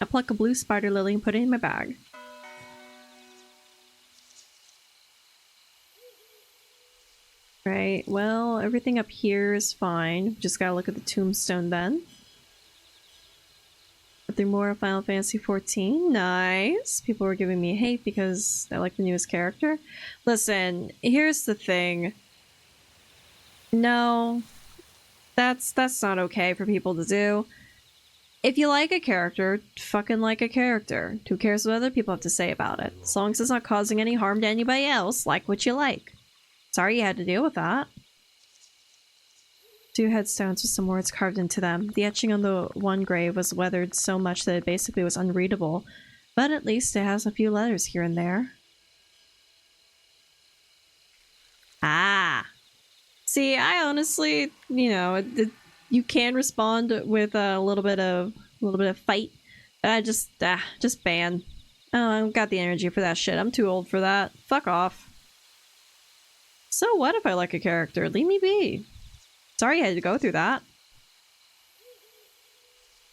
I pluck a blue spider lily and put it in my bag. Right, well, everything up here is fine. Just gotta look at the tombstone then. Nothing more of Final Fantasy XIV. Nice. People were giving me hate because I like the newest character. Listen, here's the thing. No, that's not okay for people to do. If you like a character, fucking like a character. Who cares what other people have to say about it? As long as it's not causing any harm to anybody else, like what you like. Sorry you had to deal with that. 2 headstones with some words carved into them. The etching on the one grave was weathered so much that it basically was unreadable, but at least it has a few letters here and there. Ah! See, I honestly, you know, you can respond with a little bit of fight. Just ban. Oh, I don't got the energy for that shit. I'm too old for that. Fuck off. So what if I like a character? Leave me be. Sorry I had to go through that.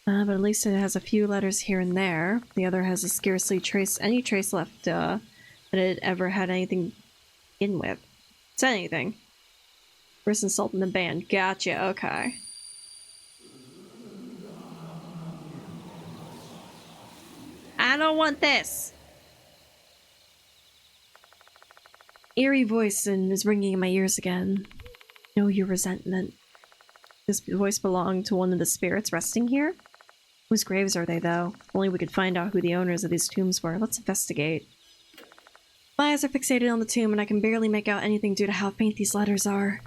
But at least it has a few letters here and there. The other has a scarcely any trace left that it ever had anything in with. Said anything. First insult in the band. Gotcha, okay. I don't want this! Eerie voice is ringing in my ears again. Know your resentment. This voice belonged to one of the spirits resting here? Whose graves are they, though? Only we could find out who the owners of these tombs were. Let's investigate. My eyes are fixated on the tomb, and I can barely make out anything due to how faint these letters are.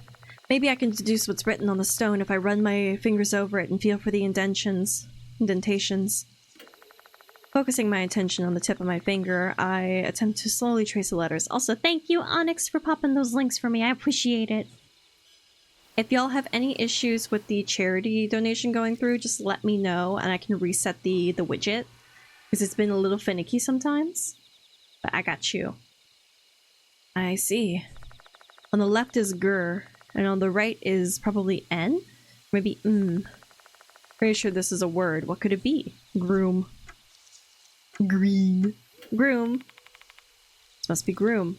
Maybe I can deduce what's written on the stone if I run my fingers over it and feel for the indentations. Focusing my attention on the tip of my finger, I attempt to slowly trace the letters. Also, thank you, Onyx, for popping those links for me. I appreciate it. If y'all have any issues with the charity donation going through, just let me know and I can reset the widget. Because it's been a little finicky sometimes. But I got you. I see. On the left is Gur, and on the right is probably N? Maybe Pretty sure this is a word. What could it be? Groom. Green. Groom. This must be groom.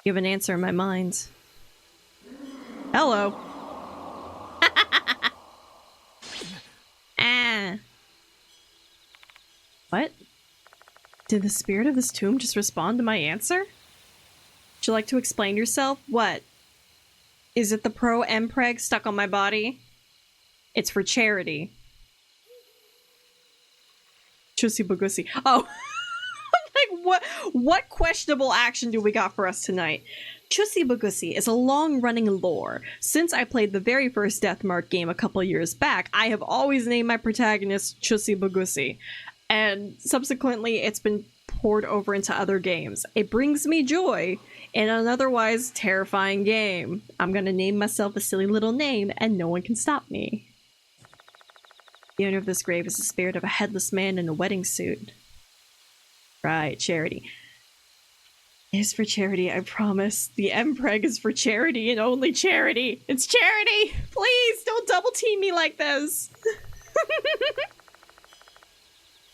You have an answer in my mind. Hello. Ah. What? Did the spirit of this tomb just respond to my answer? Would you like to explain yourself? What? Is it the pro Mpreg stuck on my body? It's for charity. Chussy Bagussy. Oh. Like, what questionable action do we got for us tonight? Chussy Bagussy is a long-running lore. Since I played the very first Deathmark game a couple years back, I have always named my protagonist Chussy Bagussy. And subsequently, it's been poured over into other games. It brings me joy in an otherwise terrifying game. I'm gonna name myself a silly little name, and no one can stop me. The owner of this grave is the spirit of a headless man in a wedding suit. Right, charity. It is for charity, I promise. The Mpreg is for charity and only charity. It's charity! Please, don't double team me like this!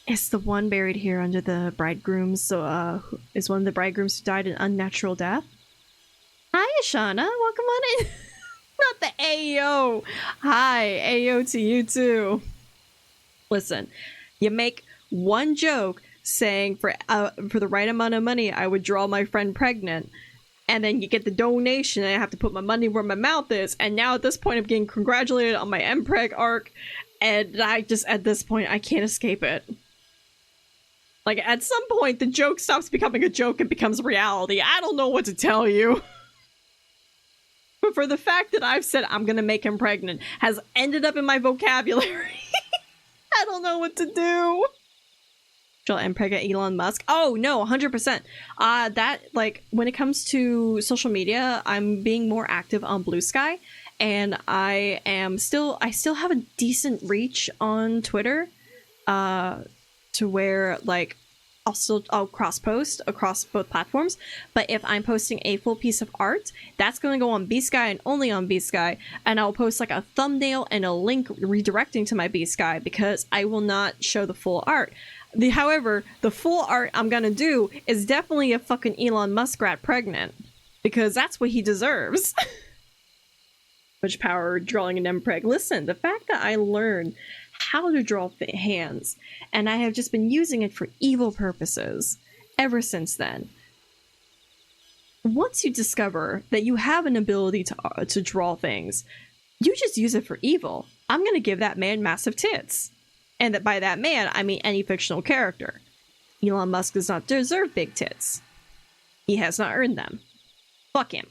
It's the one buried here under the bridegrooms, is one of the bridegrooms who died an unnatural death. Hi, Ashana, welcome on in. Not the AO. Hi, AO to you too. Listen, you make one joke saying for the right amount of money I would draw my friend pregnant, and then you get the donation and I have to put my money where my mouth is, and now at this point I'm getting congratulated on my Mpreg arc, and I just, at this point, I can't escape it. Like, at some point the joke stops becoming a joke and becomes reality. I don't know what to tell you. But for the fact that I've said I'm gonna make him pregnant has ended up in my vocabulary. I don't know what to do. Shall Mpreg at Elon Musk? Oh no, 100%. That, like, when it comes to social media, I'm being more active on Blue Sky, and I still have a decent reach on Twitter, to where, like, I'll cross-post across both platforms, but if I'm posting a full piece of art, that's going to go on B-Sky and only on B-Sky, and I'll post, like, a thumbnail and a link redirecting to my B-Sky, because I will not show the full art. However, the full art I'm gonna do is definitely a fucking Elon Muskrat pregnant, because that's what he deserves. Much power drawing an Mpreg. Listen, the fact that I learned how to draw hands, and I have just been using it for evil purposes ever since then. Once you discover that you have an ability to draw things, you just use it for evil. I'm gonna give that man massive tits. And that by that man, I mean any fictional character. Elon Musk does not deserve big tits. He has not earned them. Fuck him.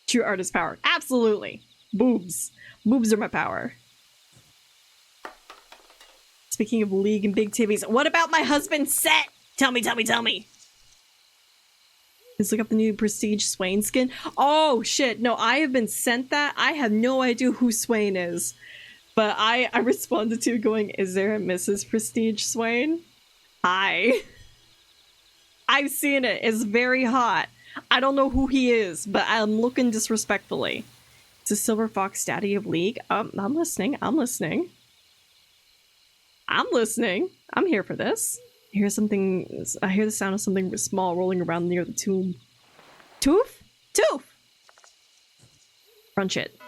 True artist power. Absolutely. Boobs. Boobs are my power. Speaking of League and big titties, what about my husband's set? Tell me. Let's look up the new Prestige Swain skin. Oh shit, no, I have been sent that. I have no idea who Swain is. But I responded to going, is there a Mrs. Prestige Swain? Hi. I've seen it. It's very hot. I don't know who he is, but I'm looking disrespectfully. It's a Silver Fox Daddy of League. I'm listening. I'm here for this. I hear the sound of something small rolling around near the tomb. Tooth? Crunch it.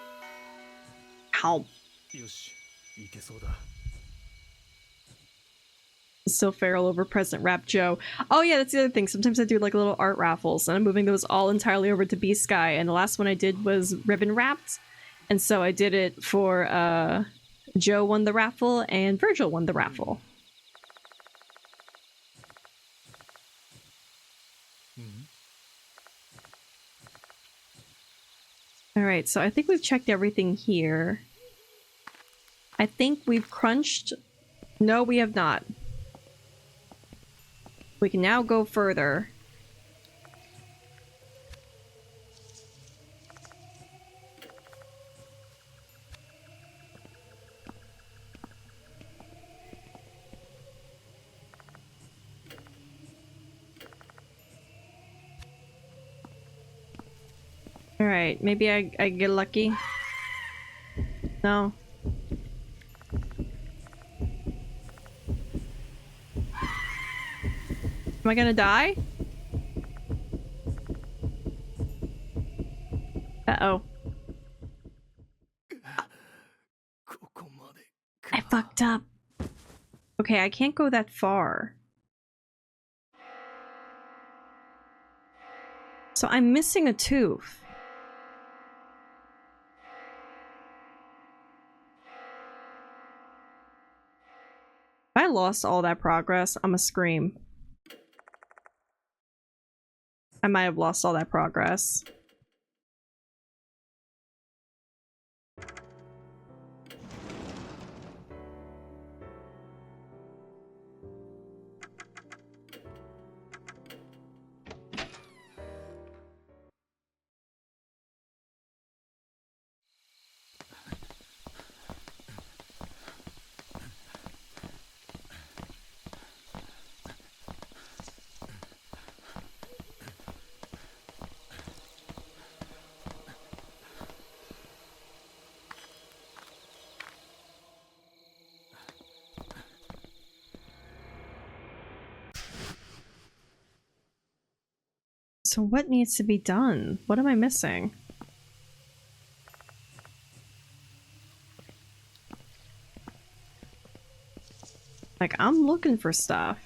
Ow. Still feral over present rap Joe. Oh yeah, that's the other thing. Sometimes I do like little art raffles, and I'm moving those all entirely over to B Sky. And the last one I did was ribbon wrapped, and so I did it for Joe won the raffle and Virgil won the raffle. All right, so I think we've checked everything here. I think we've crunched. No, we have not. We can now go further. All right, maybe I get lucky. No. Am I gonna die? Uh-oh. I fucked up. Okay, I can't go that far. So I'm missing a tooth. If I lost all that progress, I'ma scream. I might have lost all that progress. So what needs to be done? What am I missing? Like, I'm looking for stuff.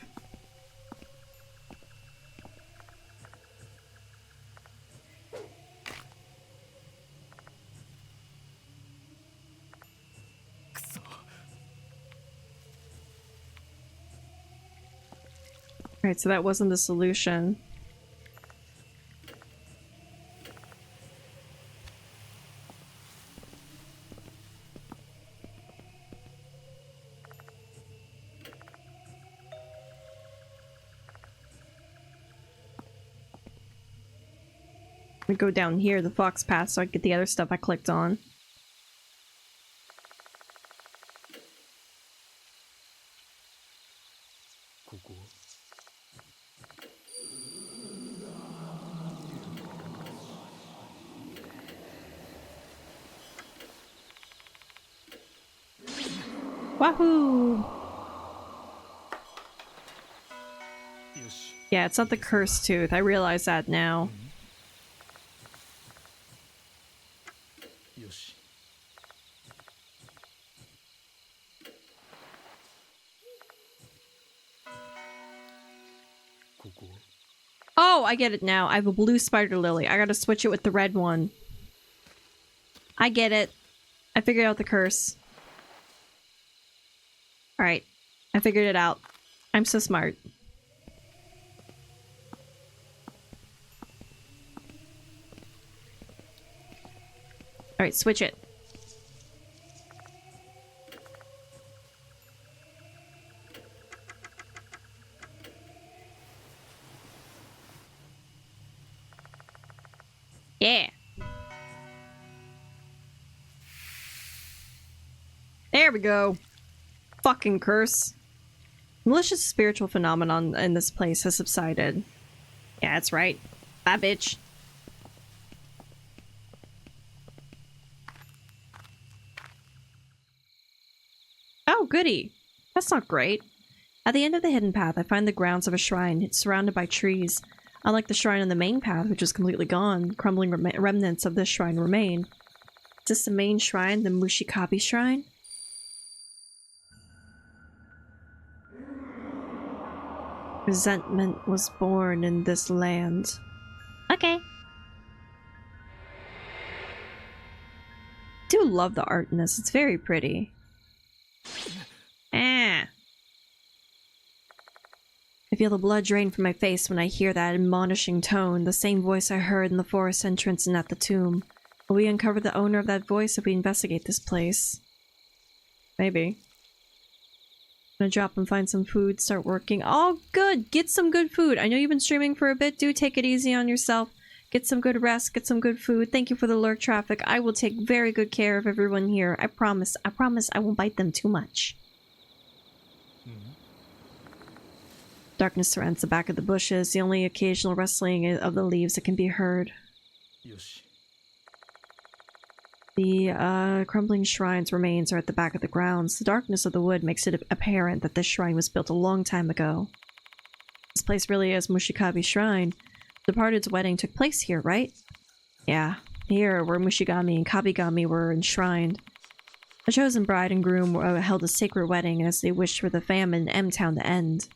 Right, so that wasn't the solution. We go down here, the fox path, so I get the other stuff I clicked on. Wahoo! Yeah, it's not the cursed tooth. I realize that now. Oh, I get it now. I have a blue spider lily. I gotta switch it with the red one. I get it. I figured out the curse. Alright. I figured it out. I'm so smart. Alright, switch it. Yeah. There we go. Fucking curse. Malicious spiritual phenomenon in this place has subsided. Yeah, that's right. Bye, bitch. Oh, goody. That's not great. At the end of the hidden path, I find the grounds of a shrine. It's surrounded by trees. Unlike the shrine on the main path, which is completely gone, crumbling remnants of this shrine remain. Is this the main shrine, the Mushikabi shrine? Resentment was born in this land. Okay. I do love the art in this. It's very pretty. Ah. I feel the blood drain from my face when I hear that admonishing tone, the same voice I heard in the forest entrance and at the tomb. Will we uncover the owner of that voice if we investigate this place? Maybe. I'm gonna drop and find some food, start working. Oh, good! Get some good food! I know you've been streaming for a bit. Do take it easy on yourself. Get some good rest, get some good food. Thank you for the lurk traffic. I will take very good care of everyone here. I promise I won't bite them too much. Darkness surrounds the back of the bushes, the only occasional rustling of the leaves that can be heard. The crumbling shrine's remains are at the back of the grounds. The darkness of the wood makes it apparent that this shrine was built a long time ago. This place really is Mushikabi Shrine. The departed's wedding took place here, right? Yeah, here where Mushigami and Kabigami were enshrined. The chosen bride and groom held a sacred wedding as they wished for the famine in M-Town to end.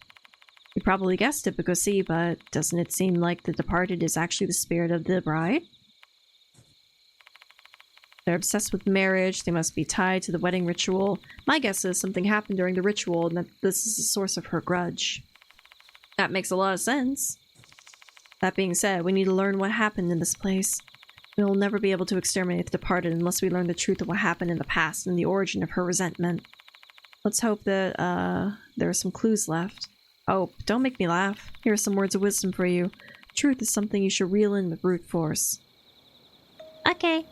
You probably guessed it, Bugosi, but doesn't it seem like the departed is actually the spirit of the bride? They're obsessed with marriage, they must be tied to the wedding ritual. My guess is something happened during the ritual and that this is the source of her grudge. That makes a lot of sense. That being said, we need to learn what happened in this place. We will never be able to exterminate the departed unless we learn the truth of what happened in the past and the origin of her resentment. Let's hope that, there are some clues left. Oh, don't make me laugh. Here are some words of wisdom for you. Truth is something you should reel in with brute force. Okay.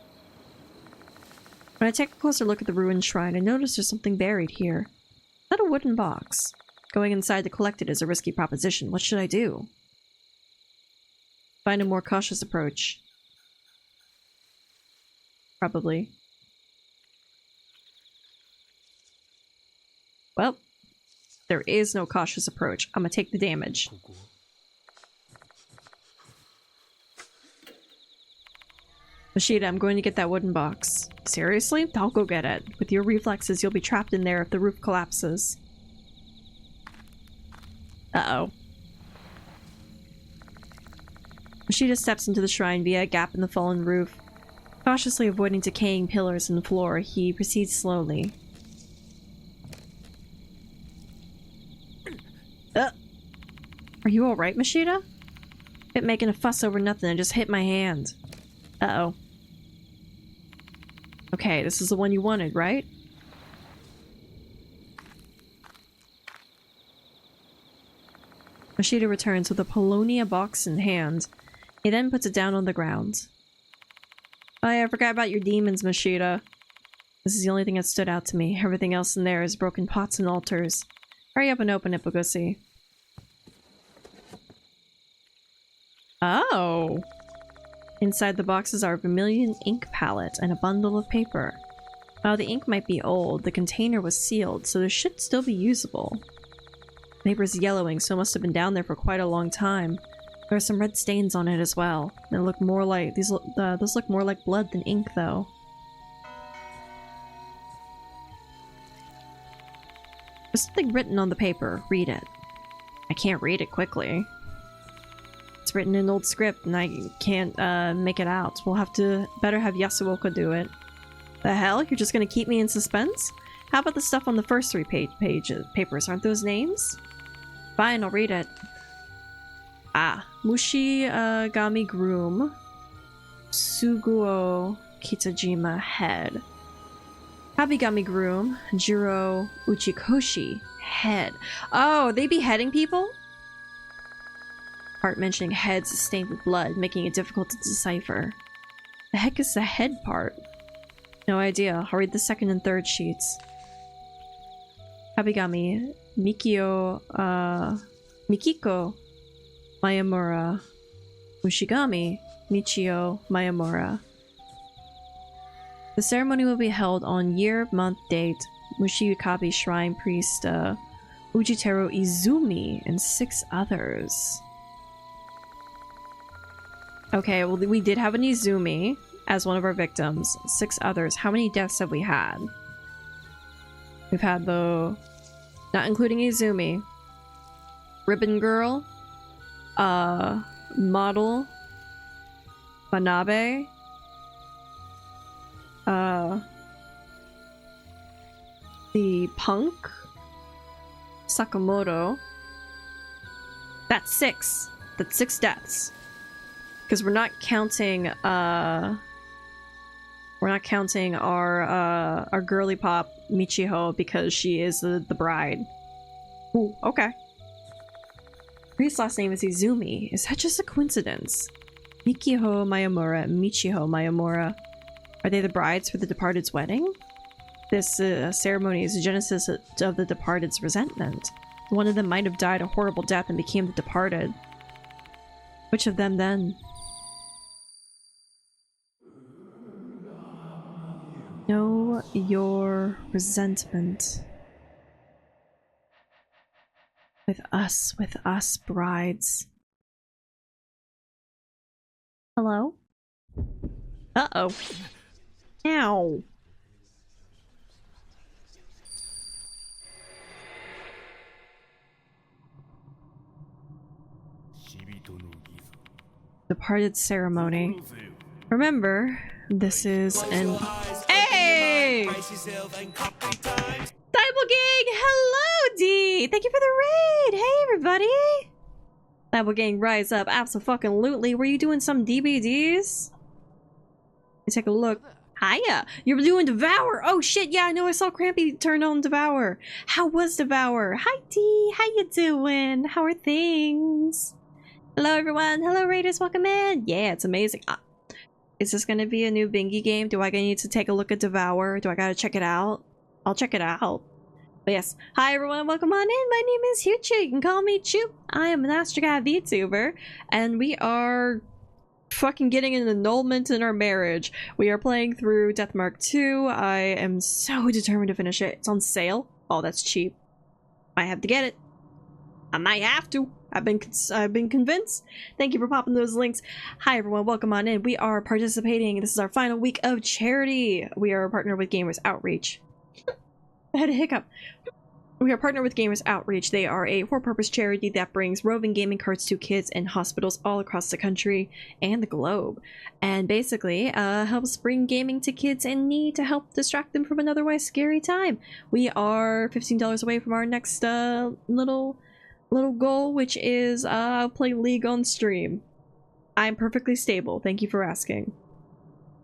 When I take a closer look at the ruined shrine, I notice there's something buried here. Is that a wooden box? Going inside to collect it is a risky proposition. What should I do? Find a more cautious approach. Probably. Well, there is no cautious approach. I'm gonna take the damage. Mashida, I'm going to get that wooden box. Seriously? I'll go get it. With your reflexes, you'll be trapped in there if the roof collapses. Uh-oh. Mashida steps into the shrine via a gap in the fallen roof. Cautiously avoiding decaying pillars and floor, he proceeds slowly. Are you alright, Mashida? Quit making a fuss over nothing and just hit my hand. Uh-oh. Okay, this is the one you wanted, right? Mashida returns with a Polonia box in hand. He then puts it down on the ground. Oh yeah, I forgot about your demons, Mashida. This is the only thing that stood out to me. Everything else in there is broken pots and altars. Hurry up and open it, Bugosi. Oh! Inside the boxes are a vermilion ink palette and a bundle of paper. While the ink might be old, the container was sealed, so it should still be usable. The paper's yellowing, so it must have been down there for quite a long time. There are some red stains on it as well. They look more like those look more like blood than ink, though. There's something written on the paper. Read it. I can't read it quickly. It's written in old script, and I can't make it out. We'll have to better have Yasuoka do it. The hell? You're just gonna keep me in suspense? How about the stuff on the first three papers? Aren't those names? Fine, I'll read it. Ah, Mushigami Groom, Suguo Kitajima Head. Kabigami Groom, Jiro Uchikoshi Head. Oh, they beheading people? Part mentioning heads is stained with blood, making it difficult to decipher. The heck is the head part? No idea. I'll read the second and third sheets. Kabigami, Mikiko Mayamura, Mushigami, Michio Mayamura. The ceremony will be held on year, month, date, Mushikabi Shrine Priest Ujitaro Izumi, and 6 others. Okay, well, we did have an Izumi as one of our victims. 6 others. How many deaths have we had? We've had the... not including Izumi. Ribbon Girl. Model. Manabe. The punk. Sakamoto. That's 6. That's 6 deaths. Because we're not counting, our girly pop Michiho because she is the bride. Ooh, okay. Priest's last name is Izumi. Is that just a coincidence? Mikiho Mayamura and Michiho Mayamura. Are they the brides for the departed's wedding? This ceremony is the genesis of the departed's resentment. One of them might have died a horrible death and became the departed. Which of them then? Know your resentment. With us brides. Hello? Uh-oh. Ow. Departed ceremony. Remember, this is an... Hey! Diable Gang! Hello, D! Thank you for the raid! Hey, everybody! Diable Gang, rise up. Abso-fucking-lutely. Were you doing some DBDs? Let's take a look. Hiya! You were doing Devour! Oh shit, yeah, I know I saw Crampy turn on Devour. How was Devour? Hi, D! How you doing? How are things? Hello, everyone! Hello, Raiders! Welcome in! Yeah, it's amazing. Is this gonna be a new Bingy game? Do I need to take a look at Devour? Do I gotta check it out? I'll check it out. But yes. Hi everyone, welcome on in. My name is Huchu. You can call me Chu. I am an Astrogav VTuber. And we are fucking getting an annulment in our marriage. We are playing through Deathmark 2. I am so determined to finish it. It's on sale. Oh, that's cheap. I have to get it. I might have to. I've been convinced. Thank you for popping those links. Hi everyone, welcome on in. We are participating. This is our final week of charity. We are partnered with Gamers Outreach. I had a hiccup. We are partnered with Gamers Outreach. They are a for-purpose charity that brings roving gaming carts to kids in hospitals all across the country and the globe. And basically helps bring gaming to kids in need to help distract them from an otherwise scary time. We are $15 away from our next little goal, which is play League on stream. I'm perfectly stable. Thank you for asking.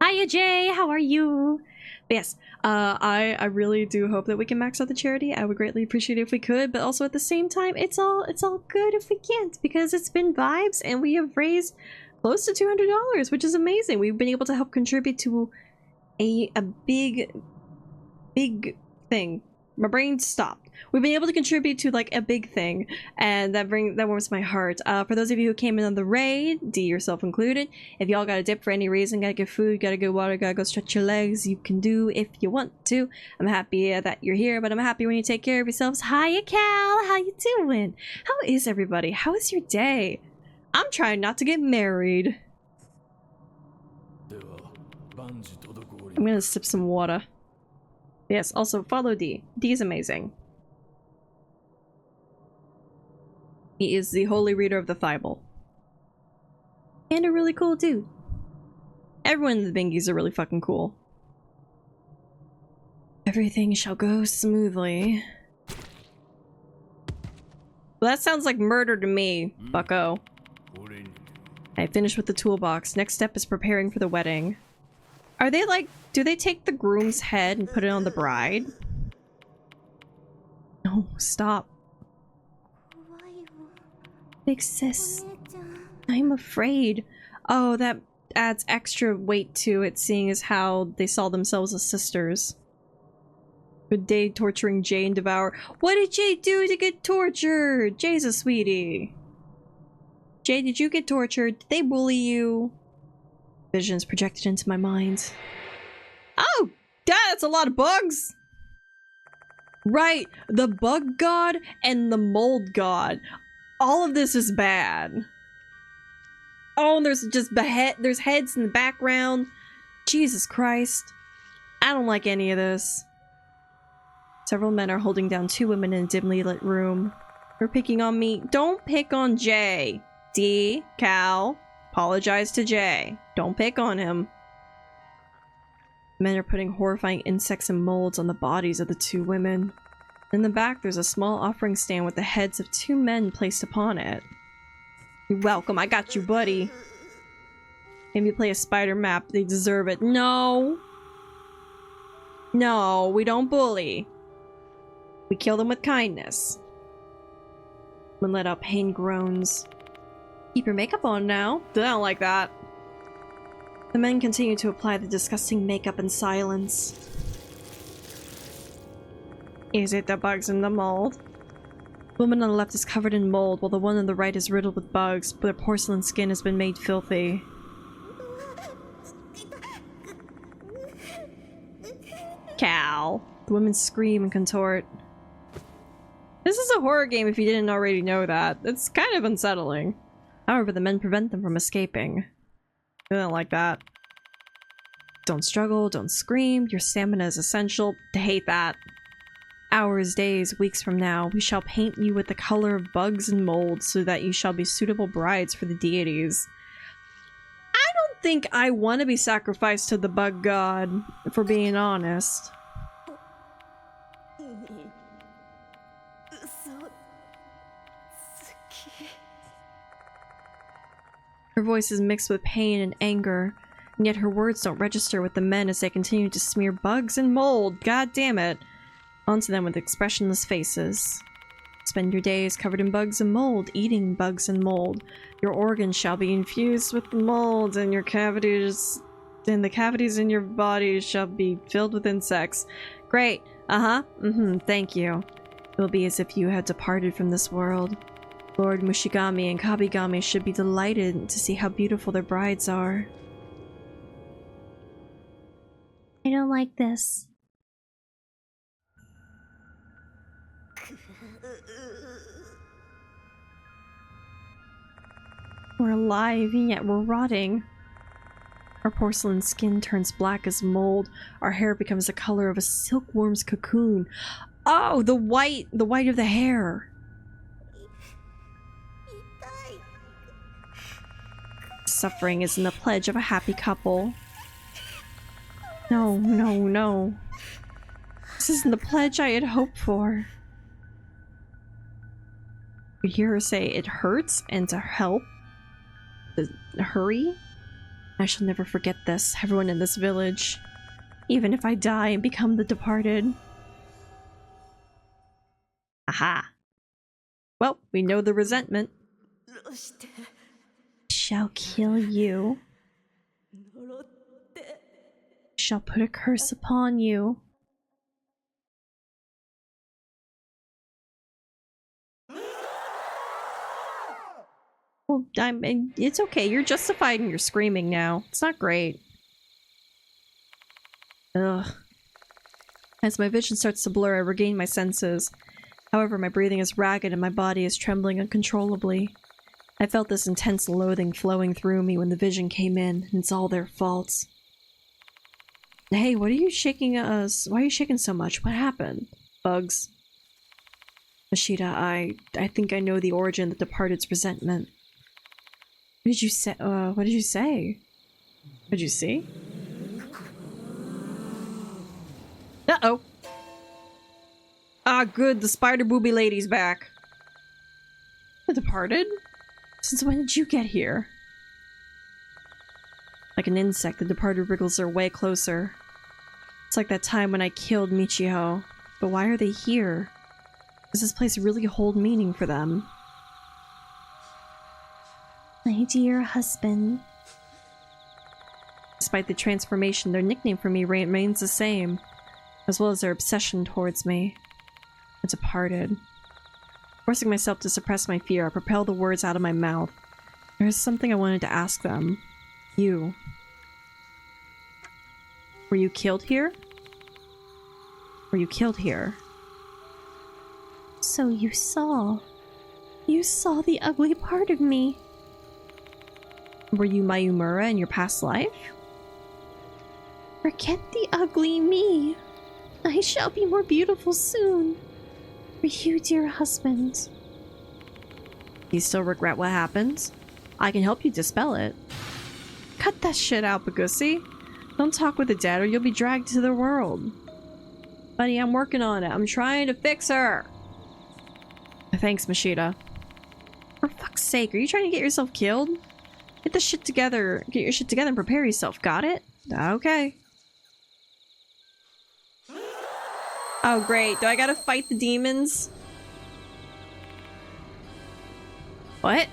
Hiya, Jay. How are you? But yes, I really do hope that we can max out the charity. I would greatly appreciate it if we could, but also at the same time, it's all good if we can't, because it's been vibes and we have raised close to $200, which is amazing. We've been able to help contribute to a big thing. My brain stopped. We've been able to contribute to like a big thing, and that warms my heart. For those of you who came in on the raid, D yourself included, if y'all got a dip for any reason, gotta get food, gotta get water, gotta go stretch your legs, you can do if you want to. I'm happy that you're here, but I'm happy when you take care of yourselves. Hiya, Cal. How you doing? How is everybody? How is your day? I'm trying not to get married. I'm gonna sip some water. Yes, also follow D. D is amazing. He is the holy reader of the Bible. And a really cool dude. Everyone in the Bingies are really fucking cool. Everything shall go smoothly. Well, that sounds like murder to me, bucko. I finished with the toolbox. Next step is preparing for the wedding. Are they like... do they take the groom's head and put it on the bride? No, stop. Big sis. I'm afraid. Oh, that... adds extra weight to it, seeing as how they saw themselves as sisters. Good day torturing Jay and Devour. What did Jay do to get tortured? Jay's a sweetie. Jay, did you get tortured? Did they bully you? Visions projected into my mind. Oh, that's a lot of bugs! Right, the bug god and the mold god. All of this is bad. Oh, and there's just there's heads in the background. Jesus Christ. I don't like any of this. Several men are holding down 2 women in a dimly lit room. They're picking on me. Don't pick on Jay. D, Cal, apologize to Jay. Don't pick on him. Men are putting horrifying insects and molds on the bodies of the 2 women. In the back, there's a small offering stand with the heads of 2 men placed upon it. You're welcome, I got you, buddy. Maybe play a spider map, they deserve it. No! No, we don't bully. We kill them with kindness. Women let out pain groans. Keep your makeup on now. I don't like that. The men continue to apply the disgusting makeup in silence. Is it the bugs and the mold? The woman on the left is covered in mold, while the one on the right is riddled with bugs, but their porcelain skin has been made filthy. Cal. The women scream and contort. This is a horror game if you didn't already know that. It's kind of unsettling. However, the men prevent them from escaping. I don't like that. Don't struggle, don't scream, your stamina is essential. I hate that. Hours, days, weeks from now, we shall paint you with the color of bugs and mold so that you shall be suitable brides for the deities. I don't think I want to be sacrificed to the bug god, if we're being honest. Her voice is mixed with pain and anger, and yet her words don't register with the men as they continue to smear bugs and mold, god damn it, onto them with expressionless faces. Spend your days covered in bugs and mold, eating bugs and mold. Your organs shall be infused with mold, and the cavities in your body shall be filled with insects. Great. Thank you. It will be as if you had departed from this world. Lord Mushigami and Kabigami should be delighted to see how beautiful their brides are. I don't like this. We're alive, and yet we're rotting. Our porcelain skin turns black as mold. Our hair becomes the color of a silkworm's cocoon. Oh, the white of the hair. Suffering isn't the pledge of a happy couple. No, no, no. This isn't the pledge I had hoped for. We hear her say it hurts and to help. Hurry? I shall never forget this, everyone in this village. Even if I die and become the departed. Aha. Well, we know the resentment. Shall kill you. Shall put a curse upon you. Well, it's okay. You're justified in your screaming now. It's not great. Ugh. As my vision starts to blur, I regain my senses. However, my breathing is ragged and my body is trembling uncontrollably. I felt this intense loathing flowing through me when the vision came in, and it's all their faults. Hey, what are you shaking us? Why are you shaking so much? What happened? Bugs. Ashita, I think I know the origin of the departed's resentment. What did you say? What did you say? Did you see? Uh-oh. Ah, good, the spider booby lady's back. The departed? Since when did you get here? Like an insect, the departed wriggles their way closer. It's like that time when I killed Michiho. But why are they here? Does this place really hold meaning for them? My dear husband. Despite the transformation, their nickname for me remains the same, as well as their obsession towards me. I departed. Forcing myself to suppress my fear, I propelled the words out of my mouth. There is something I wanted to ask them. You. Were you killed here? Were you killed here? So you saw the ugly part of me. Were you Mayumura in your past life? Forget the ugly me. I shall be more beautiful soon. For you, dear husband. Do you still regret what happened? I can help you dispel it. Cut that shit out, Bagusi. Don't talk with the dead or you'll be dragged to the world. Buddy, I'm working on it. I'm trying to fix her. Thanks, Mashita. For fuck's sake, are you trying to get yourself killed? Get the shit together. Get your shit together and prepare yourself. Got it? Okay. Oh, great. Do I gotta fight the demons? What?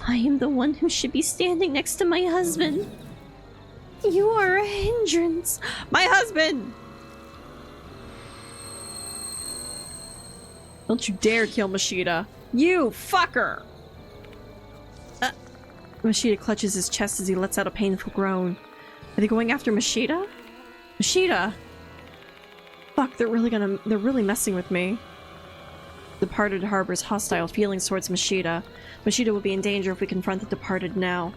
I am the one who should be standing next to my husband. You are a hindrance. My husband! Don't you dare kill Mashita. You fucker! Mashita clutches his chest as he lets out a painful groan. Are they going after Mashita? Mashita! Fuck, they're really messing with me. Departed harbors hostile feelings towards Mashita. Mashita will be in danger if we confront the Departed now.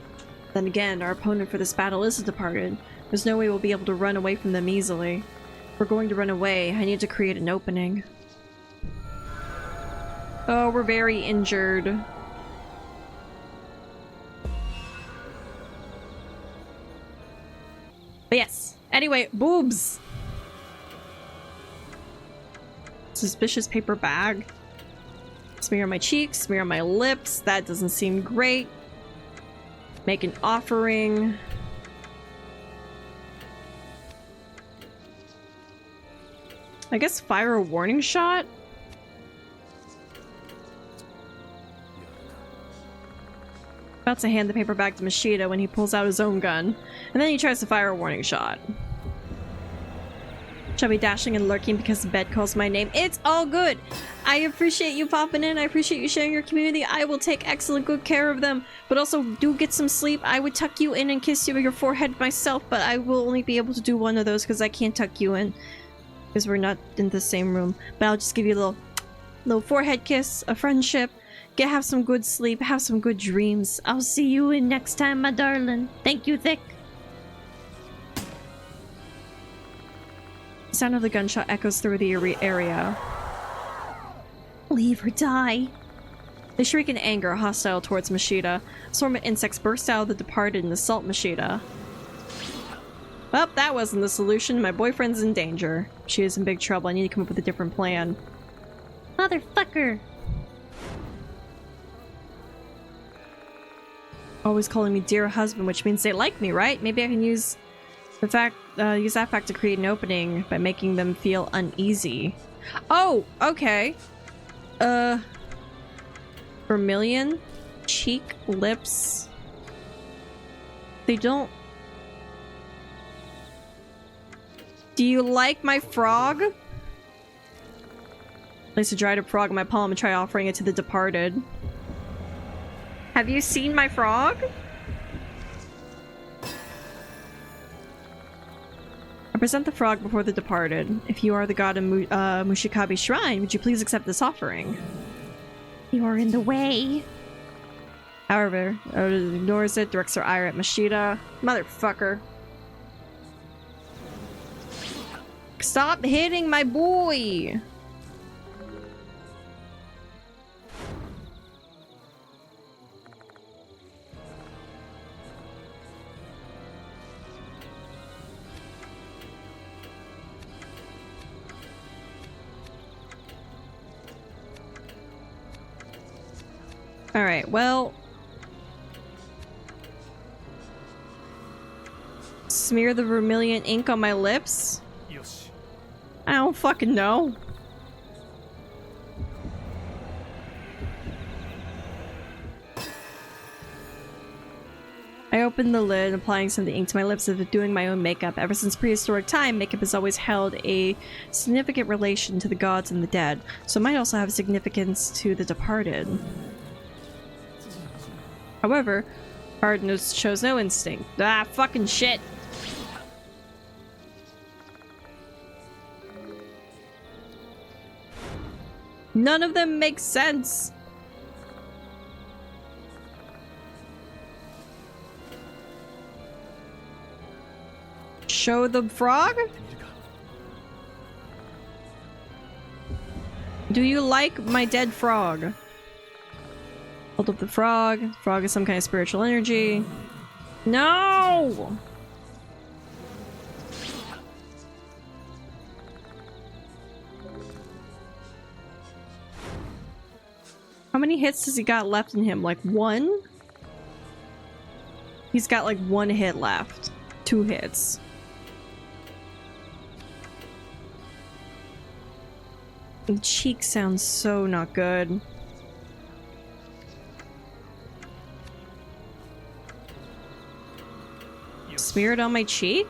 Then again, our opponent for this battle is the Departed. There's no way we'll be able to run away from them easily. If we're going to run away, I need to create an opening. Oh, we're very injured. But yes. Anyway, boobs! Suspicious paper bag. Smear on my cheeks, smear on my lips. That doesn't seem great. Make an offering. I guess fire a warning shot? About to hand the paper bag to Mashita when he pulls out his own gun, and then he tries to fire a warning shot. Shall be dashing and lurking because the bed calls my name. It's all good! I appreciate you popping in, I appreciate you sharing your community, I will take excellent good care of them, but also do get some sleep. I would tuck you in and kiss you on your forehead myself, but I will only be able to do one of those because I can't tuck you in, because we're not in the same room. But I'll just give you a little forehead kiss, a friendship. Have some good sleep, have some good dreams. I'll see you in next time, my darling. Thank you, Thick. The sound of the gunshot echoes through the area. Leave or die. They shriek in anger, hostile towards Mashita. A swarm of insects burst out of the Departed and assault Mashita. Well, that wasn't the solution. My boyfriend's in danger. She is in big trouble. I need to come up with a different plan. Motherfucker. Always calling me dear husband, which means they like me, right? Maybe I can use that fact to create an opening by making them feel uneasy. Oh, okay. Vermilion, cheek, lips. They don't. Do you like my frog? Place a dried up frog in my palm and try offering it to the Departed. Have you seen my frog? I present the frog before the Departed. If you are the god of Mushikabe Shrine, would you please accept this offering? You are in the way. However, Oda ignores it, directs her ire at Mashita. Motherfucker. Stop hitting my boy! Alright, well... Smear the vermilion ink on my lips? Yosh. I don't fucking know. I open the lid, applying some of the ink to my lips as if doing my own makeup. Ever since prehistoric time, makeup has always held a significant relation to the gods and the dead, so it might also have significance to the departed. However, art shows no instinct. Ah, fucking shit! None of them make sense! Show the frog? Do you like my dead frog? Hold up the frog. Frog is some kind of spiritual energy. No! How many hits does he got left in him? Like 1? He's got like 1 hit left. 2 hits. The cheek sounds so not good. Smear it on my cheek?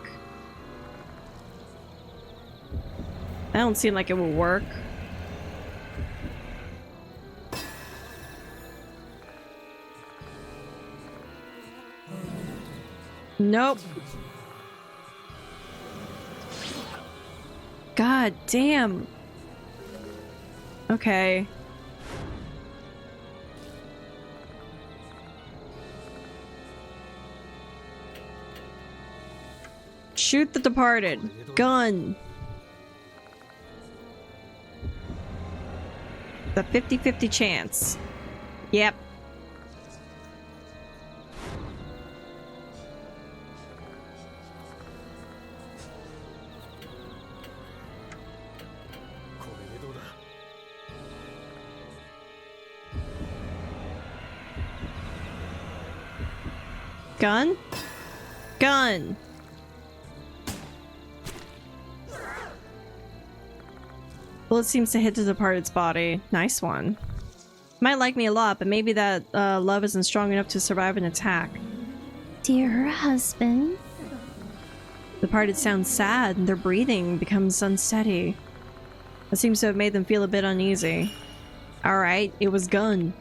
That don't seem like it will work. Nope. God damn. Okay. Shoot the departed. Gun. The 50-50 chance. Yep. Gun? Gun! Bullet seems to hit the departed's body. Nice one. Might like me a lot, but maybe that love isn't strong enough to survive an attack. Dear husband. The departed sounds sad, and their breathing becomes unsteady. It seems to have made them feel a bit uneasy. Alright, it was Gun.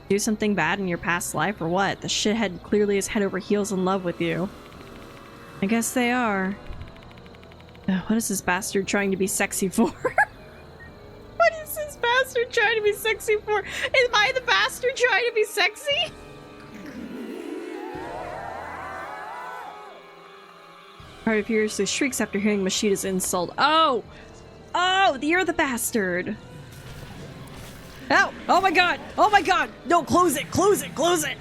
Do something bad in your past life or what? The shithead clearly is head over heels in love with you. I guess they are. What is this bastard trying to be sexy for? What is this bastard trying to be sexy for? Am I the bastard trying to be sexy? Harvey furiously shrieks after hearing Mashida's insult. Oh! Oh, you're the bastard! Oh! Oh my god! Oh my god! No, close it! Close it! Close it!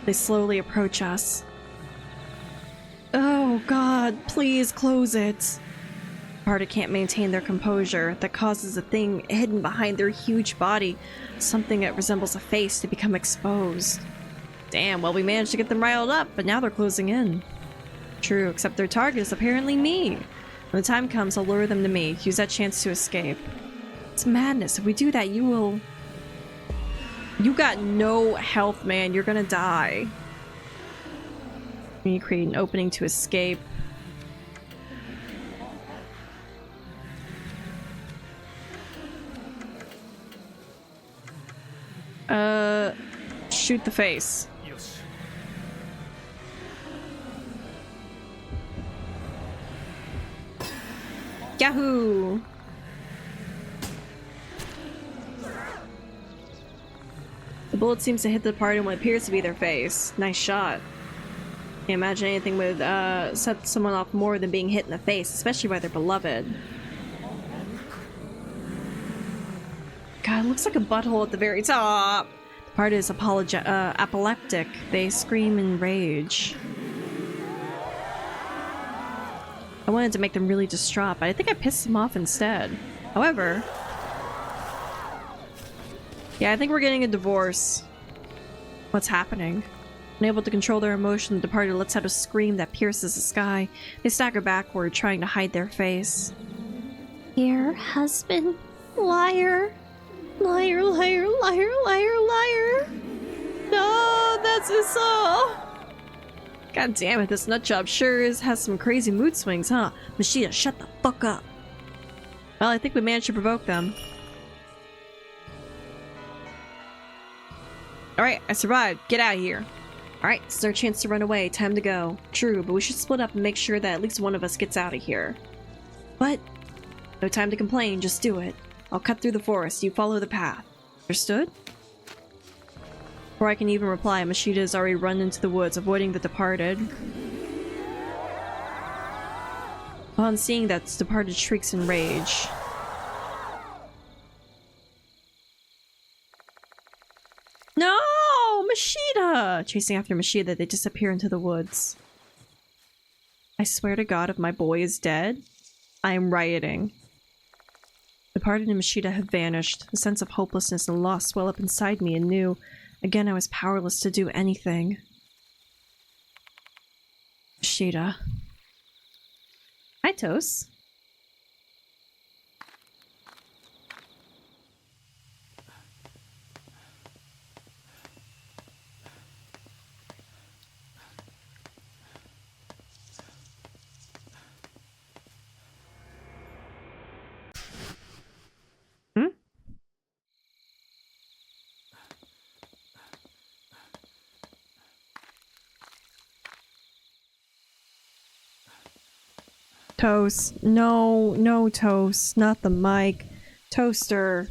They slowly approach us. Oh god, please close it. Parta can't maintain their composure. That causes a thing hidden behind their huge body, something that resembles a face, to become exposed. Damn, well we managed to get them riled up, but now they're closing in. True, except their target is apparently me. When the time comes, I'll lure them to me, use that chance to escape. It's madness. If we do that, you will... You got no health, man. You're gonna die. We need to create an opening to escape. Shoot the face. Yahoo! The bullet seems to hit the part in what appears to be their face. Nice shot. Can't imagine anything would set someone off more than being hit in the face, especially by their beloved. God, it looks like a butthole at the very top. The part is apoplectic. They scream in rage. I wanted to make them really distraught, but I think I pissed them off instead. However... Yeah, I think we're getting a divorce. What's happening? Unable to control their emotion, the departed lets out a scream that pierces the sky. They stagger backward, trying to hide their face. Dear husband. Liar. Liar, liar, liar, liar, liar. No, that's his soul. God damn it, this nutjob sure has some crazy mood swings, huh? Machida, shut the fuck up. Well, I think we managed to provoke them. Alright, I survived. Get out of here. Alright, it's our chance to run away. Time to go. True, but we should split up and make sure that at least one of us gets out of here. What? No time to complain, just do it. I'll cut through the forest, you follow the path. Understood? Before I can even reply, Machida has already run into the woods, avoiding the departed. Upon seeing that, the departed shrieks in rage. No! Machida! Chasing after Machida, they disappear into the woods. I swear to God, if my boy is dead, I am rioting. Departed and Machida have vanished. A sense of hopelessness and loss swell up inside me anew. Again, I was powerless to do anything. Machida. Hi, Toast. Toast. No, no, Toast. Not the mic. Toaster.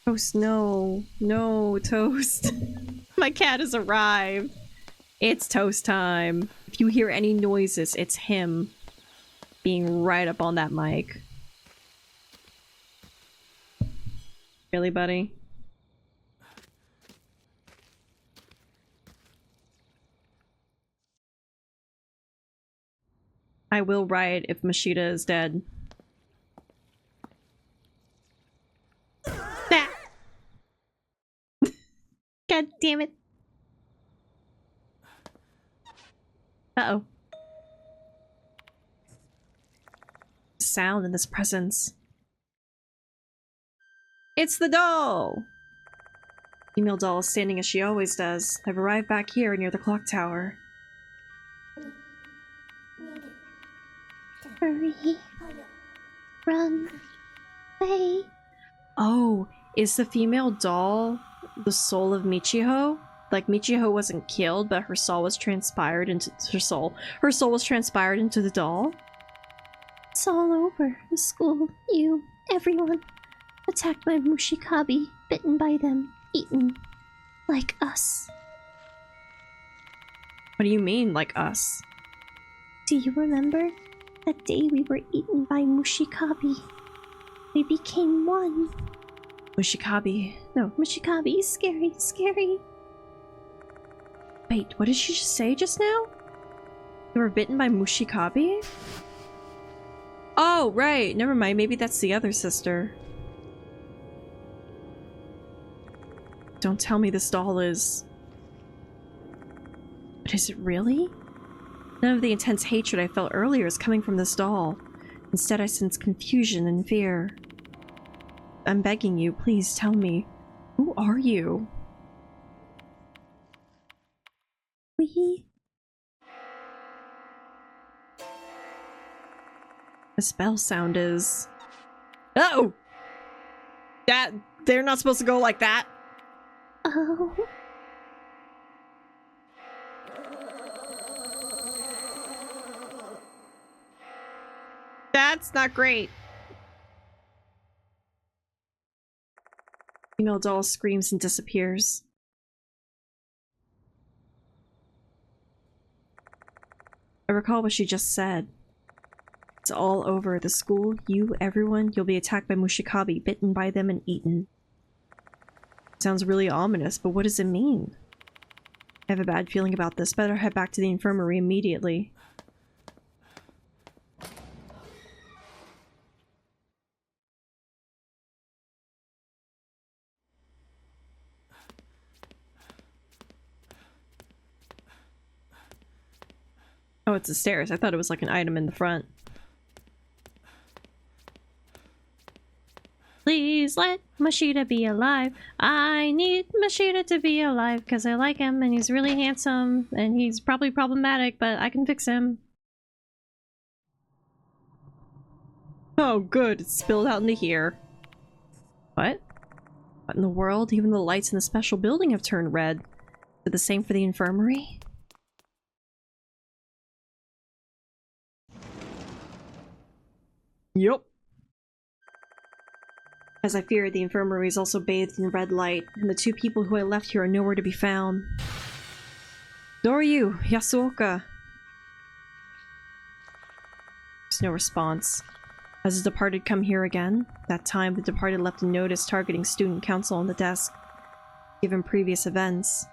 Toast, no. No, Toast. My cat has arrived. It's Toast time. If you hear any noises, it's him being right up on that mic. Really, buddy? I will riot if Machida is dead. Ah! God damn it. Uh-oh. Sound in this presence. It's the doll! Female doll is standing as she always does. I've arrived back here near the clock tower. Hurry. Run. Away. Oh, is the female doll the soul of Michiho? Like Michiho wasn't killed, but her soul was transpired into her soul was transpired into the doll? It's all over. The school, you, everyone. Attacked by Mushikabi, bitten by them, eaten. Like us. What do you mean, like us? Do you remember? That day we were eaten by Mushikabi. We became one. Mushikabi. No, Mushikabi is scary, scary. Wait, what did she just say just now? You were bitten by Mushikabi? Oh, right. Never mind. Maybe that's the other sister. Don't tell me this doll is... But is it really? None of the intense hatred I felt earlier is coming from this doll. Instead, I sense confusion and fear. I'm begging you, please tell me. Who are you? We... The spell sound is... Uh-oh! They're not supposed to go like that! Oh... That's not great. Female doll screams and disappears. I recall what she just said. It's all over. The school, you, everyone, you'll be attacked by Mushikabi, bitten by them and eaten. Sounds really ominous, but what does it mean? I have a bad feeling about this. Better head back to the infirmary immediately. Oh, it's the stairs. I thought it was like an item in the front. Please let Mashita be alive. I need Mashita to be alive because I like him and he's really handsome and he's probably problematic, but I can fix him. Oh, good. It's spilled out into here. What? What in the world? Even the lights in the special building have turned red. Did the same for the infirmary? Yup. As I feared, the infirmary is also bathed in red light, and the two people who I left here are nowhere to be found. Doryu, Yasuoka. There's no response. Has the departed come here again? That time, the departed left a notice targeting student council on the desk, given previous events.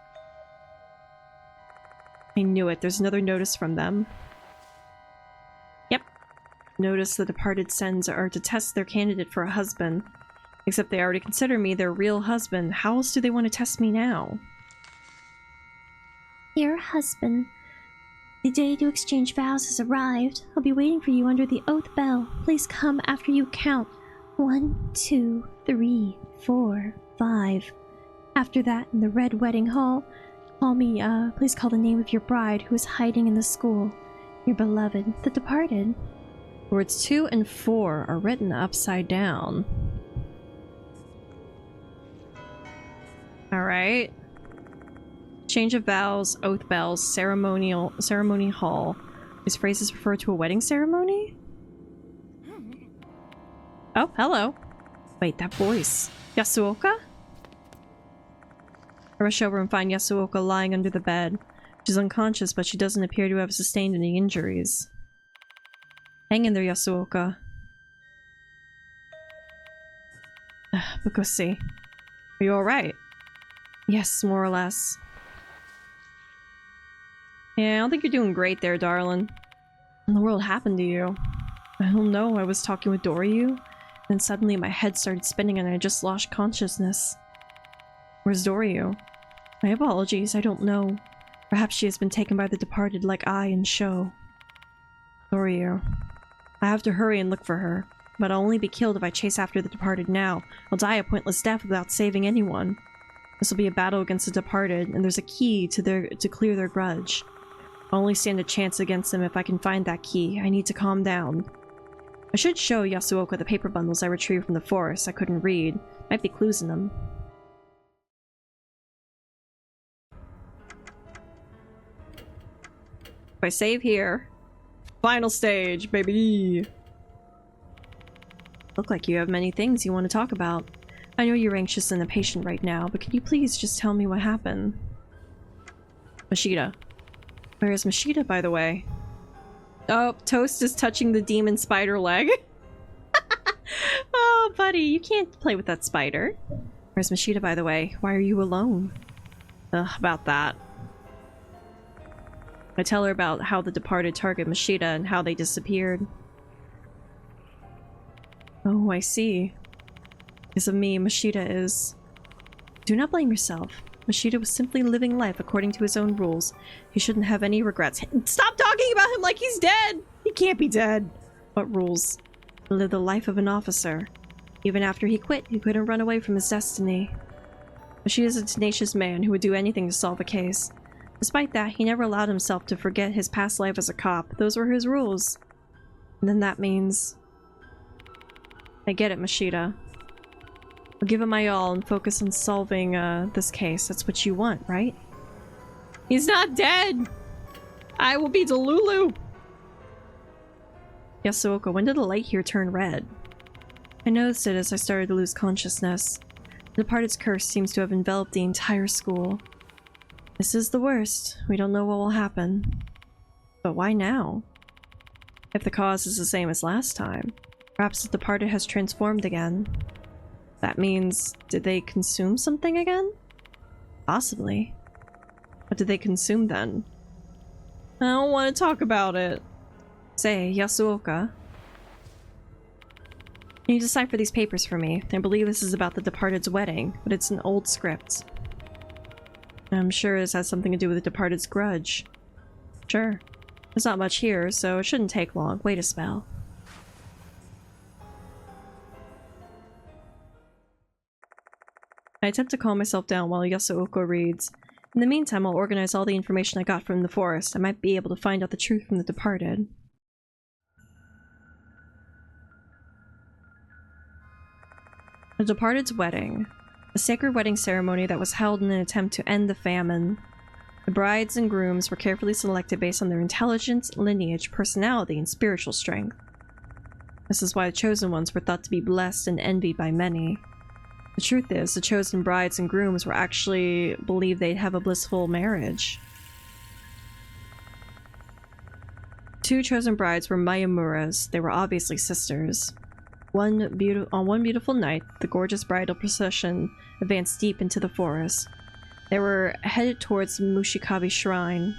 I knew it. There's another notice from them. Yep. Notice the departed sends are to test their candidate for a husband. Except they already consider me their real husband. How else do they want to test me now? Dear husband, the day to exchange vows has arrived. I'll be waiting for you under the oath bell. Please come after you count. 1, 2, 3, 4, 5. After that, in the red wedding hall, please call the name of your bride who is hiding in the school. Your beloved, the departed. Words 2 and 4 are written upside down. Alright. Change of vows, oath bells, ceremony hall. These phrases refer to a wedding ceremony? Oh, hello. Wait, that voice. Yasuoka? I rush over and find Yasuoka lying under the bed. She's unconscious, but she doesn't appear to have sustained any injuries. Hang in there, Yasuoka. Bukosi. Are you alright? Yes, more or less. Yeah, I don't think you're doing great there, darling. What in the world happened to you? I don't know, I was talking with Doryu, and suddenly my head started spinning and I just lost consciousness. Where's Doryu? My apologies, I don't know. Perhaps she has been taken by the departed like I and Sho. Doryu. I have to hurry and look for her, but I'll only be killed if I chase after the departed now. I'll die a pointless death without saving anyone. This will be a battle against the departed, and there's a key to clear their grudge. I'll only stand a chance against them if I can find that key. I need to calm down. I should show Yasuoka the paper bundles I retrieved from the forest I couldn't read. Might be clues in them. If I save here. Final stage, baby! Look like you have many things you want to talk about. I know you're anxious and impatient right now, but can you please just tell me what happened? Mashita. Where is Mashita, by the way? Oh, Toast is touching the demon spider leg. Oh, buddy, you can't play with that spider. Where's Mashita, by the way? Why are you alone? Ugh, about that. I tell her about how the departed target Mashita and how they disappeared. Oh, I see. Because of me, Mashita is... Do not blame yourself. Mashita was simply living life according to his own rules. He shouldn't have any regrets. Stop talking about him like he's dead! He can't be dead! What rules? To live the life of an officer. Even after he quit, he couldn't run away from his destiny. Mashita's a tenacious man who would do anything to solve a case. Despite that, he never allowed himself to forget his past life as a cop. Those were his rules. And then that means... I get it, Mashita. I'll give it my all and focus on solving this case. That's what you want, right? He's not dead! I will be Delulu! Yasuoka, when did the light here turn red? I noticed it as I started to lose consciousness. The departed's curse seems to have enveloped the entire school. This is the worst. We don't know what will happen. But why now? If the cause is the same as last time, perhaps the departed has transformed again. That means, did they consume something again? Possibly. What did they consume then? I don't want to talk about it. Say, Yasuoka. Can you decipher these papers for me? I believe this is about the departed's wedding, but it's an old script. I'm sure this has something to do with the departed's grudge. Sure. There's not much here, so it shouldn't take long. Wait a spell. I attempt to calm myself down while Yasuoko reads. In the meantime, I'll organize all the information I got from the forest. I might be able to find out the truth from the departed. The Departed's Wedding. A sacred wedding ceremony that was held in an attempt to end the famine. The brides and grooms were carefully selected based on their intelligence, lineage, personality, and spiritual strength. This is why the chosen ones were thought to be blessed and envied by many. The truth is, the chosen brides and grooms were actually believed they'd have a blissful marriage. Two chosen brides were Mayamuras. They were obviously sisters. On one beautiful night, the gorgeous bridal procession advanced deep into the forest. They were headed towards Mushikabi Shrine.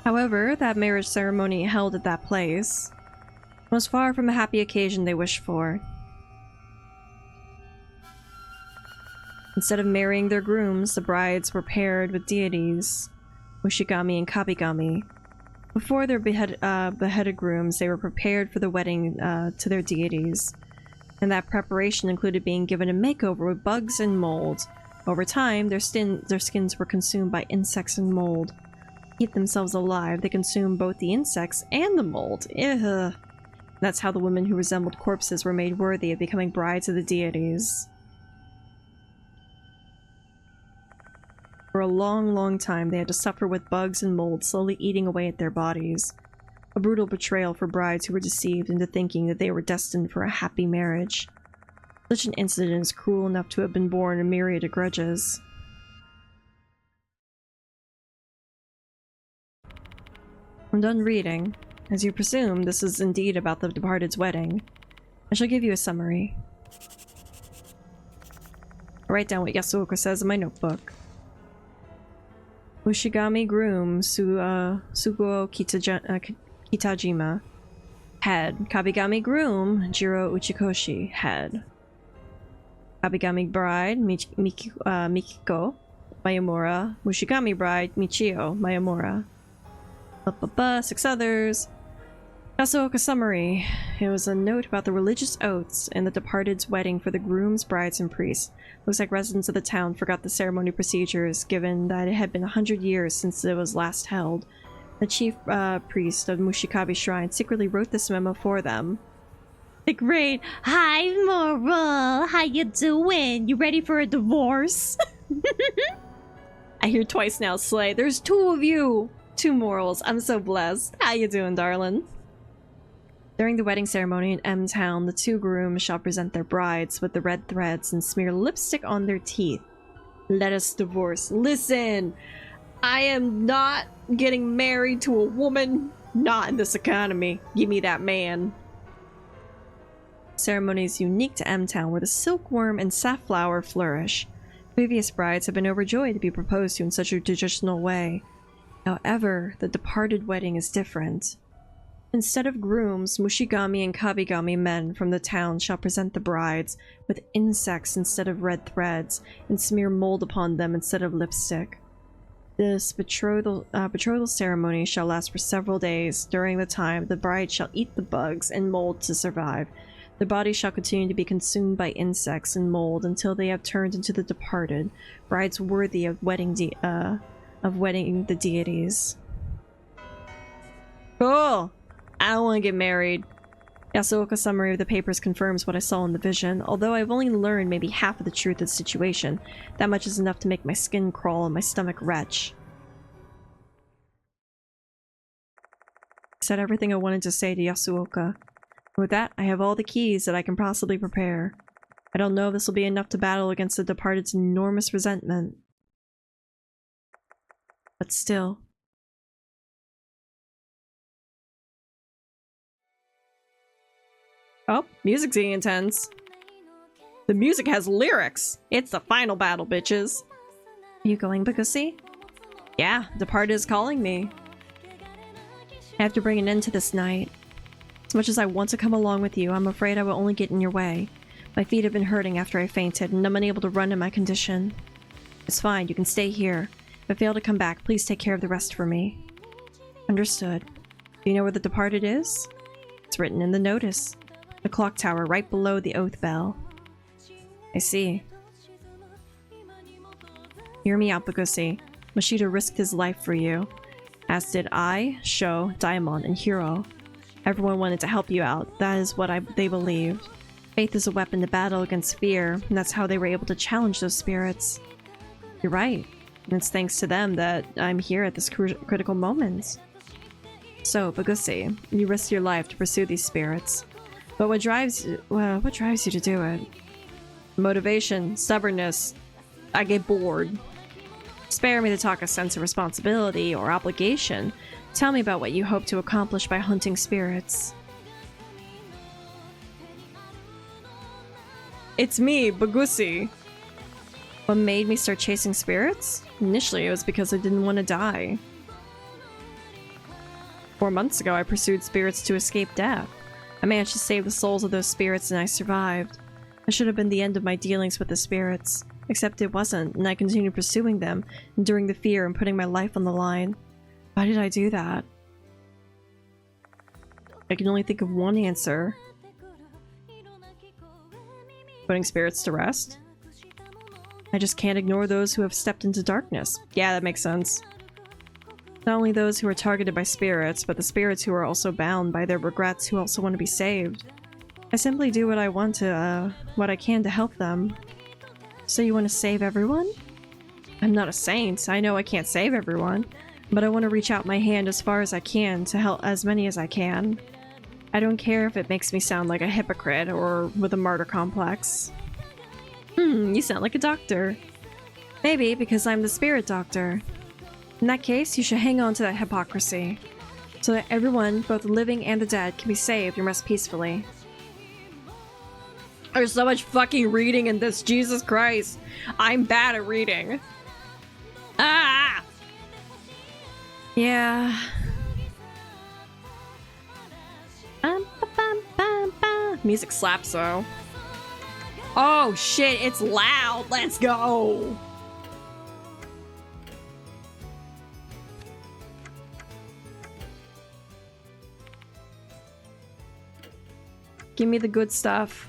However, that marriage ceremony held at that place was far from a happy occasion they wished for. Instead of marrying their grooms, the brides were paired with deities, Mushigami and Kabigami. Before their beheaded grooms, they were prepared for the wedding to their deities, and that preparation included being given a makeover with bugs and mold. Over time, their skins were consumed by insects and mold. To keep themselves alive, they consumed both the insects and the mold. Ugh. That's how the women who resembled corpses were made worthy of becoming brides of the deities. For a long, long time, they had to suffer with bugs and mold slowly eating away at their bodies. A brutal betrayal for brides who were deceived into thinking that they were destined for a happy marriage. Such an incident is cruel enough to have been born a myriad of grudges. I'm done reading. As you presume, this is indeed about the departed's wedding. I shall give you a summary. I write down what Yasuoka says in my notebook. Mushigami groom Suguo Kitajima. Head. Kabigami groom Jiro Uchikoshi. Head. Kabigami bride Mikiko Mayamura. Mushigami bride Michio Mayamura. 6 others. Yasuoka summary. It was a note about the religious oaths and the departed's wedding for the grooms, brides, and priests. Looks like residents of the town forgot the ceremony procedures, given that it had been 100 years since it was last held. The chief priest of Mushikabi Shrine secretly wrote this memo for them. Great! Hi, Moral! How you doing? You ready for a divorce? I hear twice now, Slay. There's 2 of you! 2 morals. I'm so blessed. How you doing, darling? During the wedding ceremony in M Town, the 2 grooms shall present their brides with the red threads and smear lipstick on their teeth. Let us divorce. Listen! I am not getting married to a woman. Not in this economy. Give me that man. Ceremony is unique to M Town, where the silkworm and safflower flourish. Previous brides have been overjoyed to be proposed to in such a traditional way. However, the departed wedding is different. Instead of grooms, Mushigami and Kabigami men from the town shall present the brides with insects instead of red threads and smear mold upon them instead of lipstick. This betrothal ceremony shall last for several days. During the time, the bride shall eat the bugs and mold to survive. Their bodies shall continue to be consumed by insects and mold until they have turned into the departed, brides worthy of wedding the deities. Cool! I don't want to get married. Yasuoka's summary of the papers confirms what I saw in the vision. Although I've only learned maybe half of the truth of the situation, that much is enough to make my skin crawl and my stomach retch. I said everything I wanted to say to Yasuoka. With that, I have all the keys that I can possibly prepare. I don't know if this will be enough to battle against the departed's enormous resentment. But still. Oh, music's getting intense. The music has lyrics. It's the final battle, bitches. Are you going, Bagusi? Yeah, Departed is calling me. I have to bring an end to this night. As much as I want to come along with you, I'm afraid I will only get in your way. My feet have been hurting after I fainted, and I'm unable to run in my condition. It's fine, you can stay here. If I fail to come back, please take care of the rest for me. Understood. Do you know where the Departed is? It's written in the notice. The clock tower right below the oath bell. I see. Hear me out, Bagusi. Mashita risked his life for you. As did I, Sho, Diamond, and Hiro. Everyone wanted to help you out. That is what they believed. Faith is a weapon to battle against fear, and that's how they were able to challenge those spirits. You're right. And it's thanks to them that I'm here at this critical moment. So, Bagusi, you risked your life to pursue these spirits. But what drives you to do it? Motivation, stubbornness. I get bored. Spare me the talk of sense of responsibility or obligation. Tell me about what you hope to accomplish by hunting spirits. It's me, Bagusi. What made me start chasing spirits? Initially, it was because I didn't want to die. 4 months ago, I pursued spirits to escape death. I managed to save the souls of those spirits and I survived. That should have been the end of my dealings with the spirits. Except it wasn't, and I continued pursuing them, enduring the fear and putting my life on the line. Why did I do that? I can only think of one answer. Putting spirits to rest? I just can't ignore those who have stepped into darkness. Yeah, that makes sense. Not only those who are targeted by spirits, but the spirits who are also bound by their regrets who also want to be saved. I simply do what I can to help them. So you want to save everyone? I'm not a saint. I know I can't save everyone, but I want to reach out my hand as far as I can to help as many as I can. I don't care if it makes me sound like a hypocrite or with a martyr complex. You sound like a doctor. Maybe because I'm the spirit doctor. In that case, you should hang on to that hypocrisy, so that everyone, both the living and the dead, can be saved and rest peacefully. There's so much fucking reading in this, Jesus Christ. I'm bad at reading. Ah! Yeah. Music slaps though. Oh shit, it's loud. Let's go. Give me the good stuff.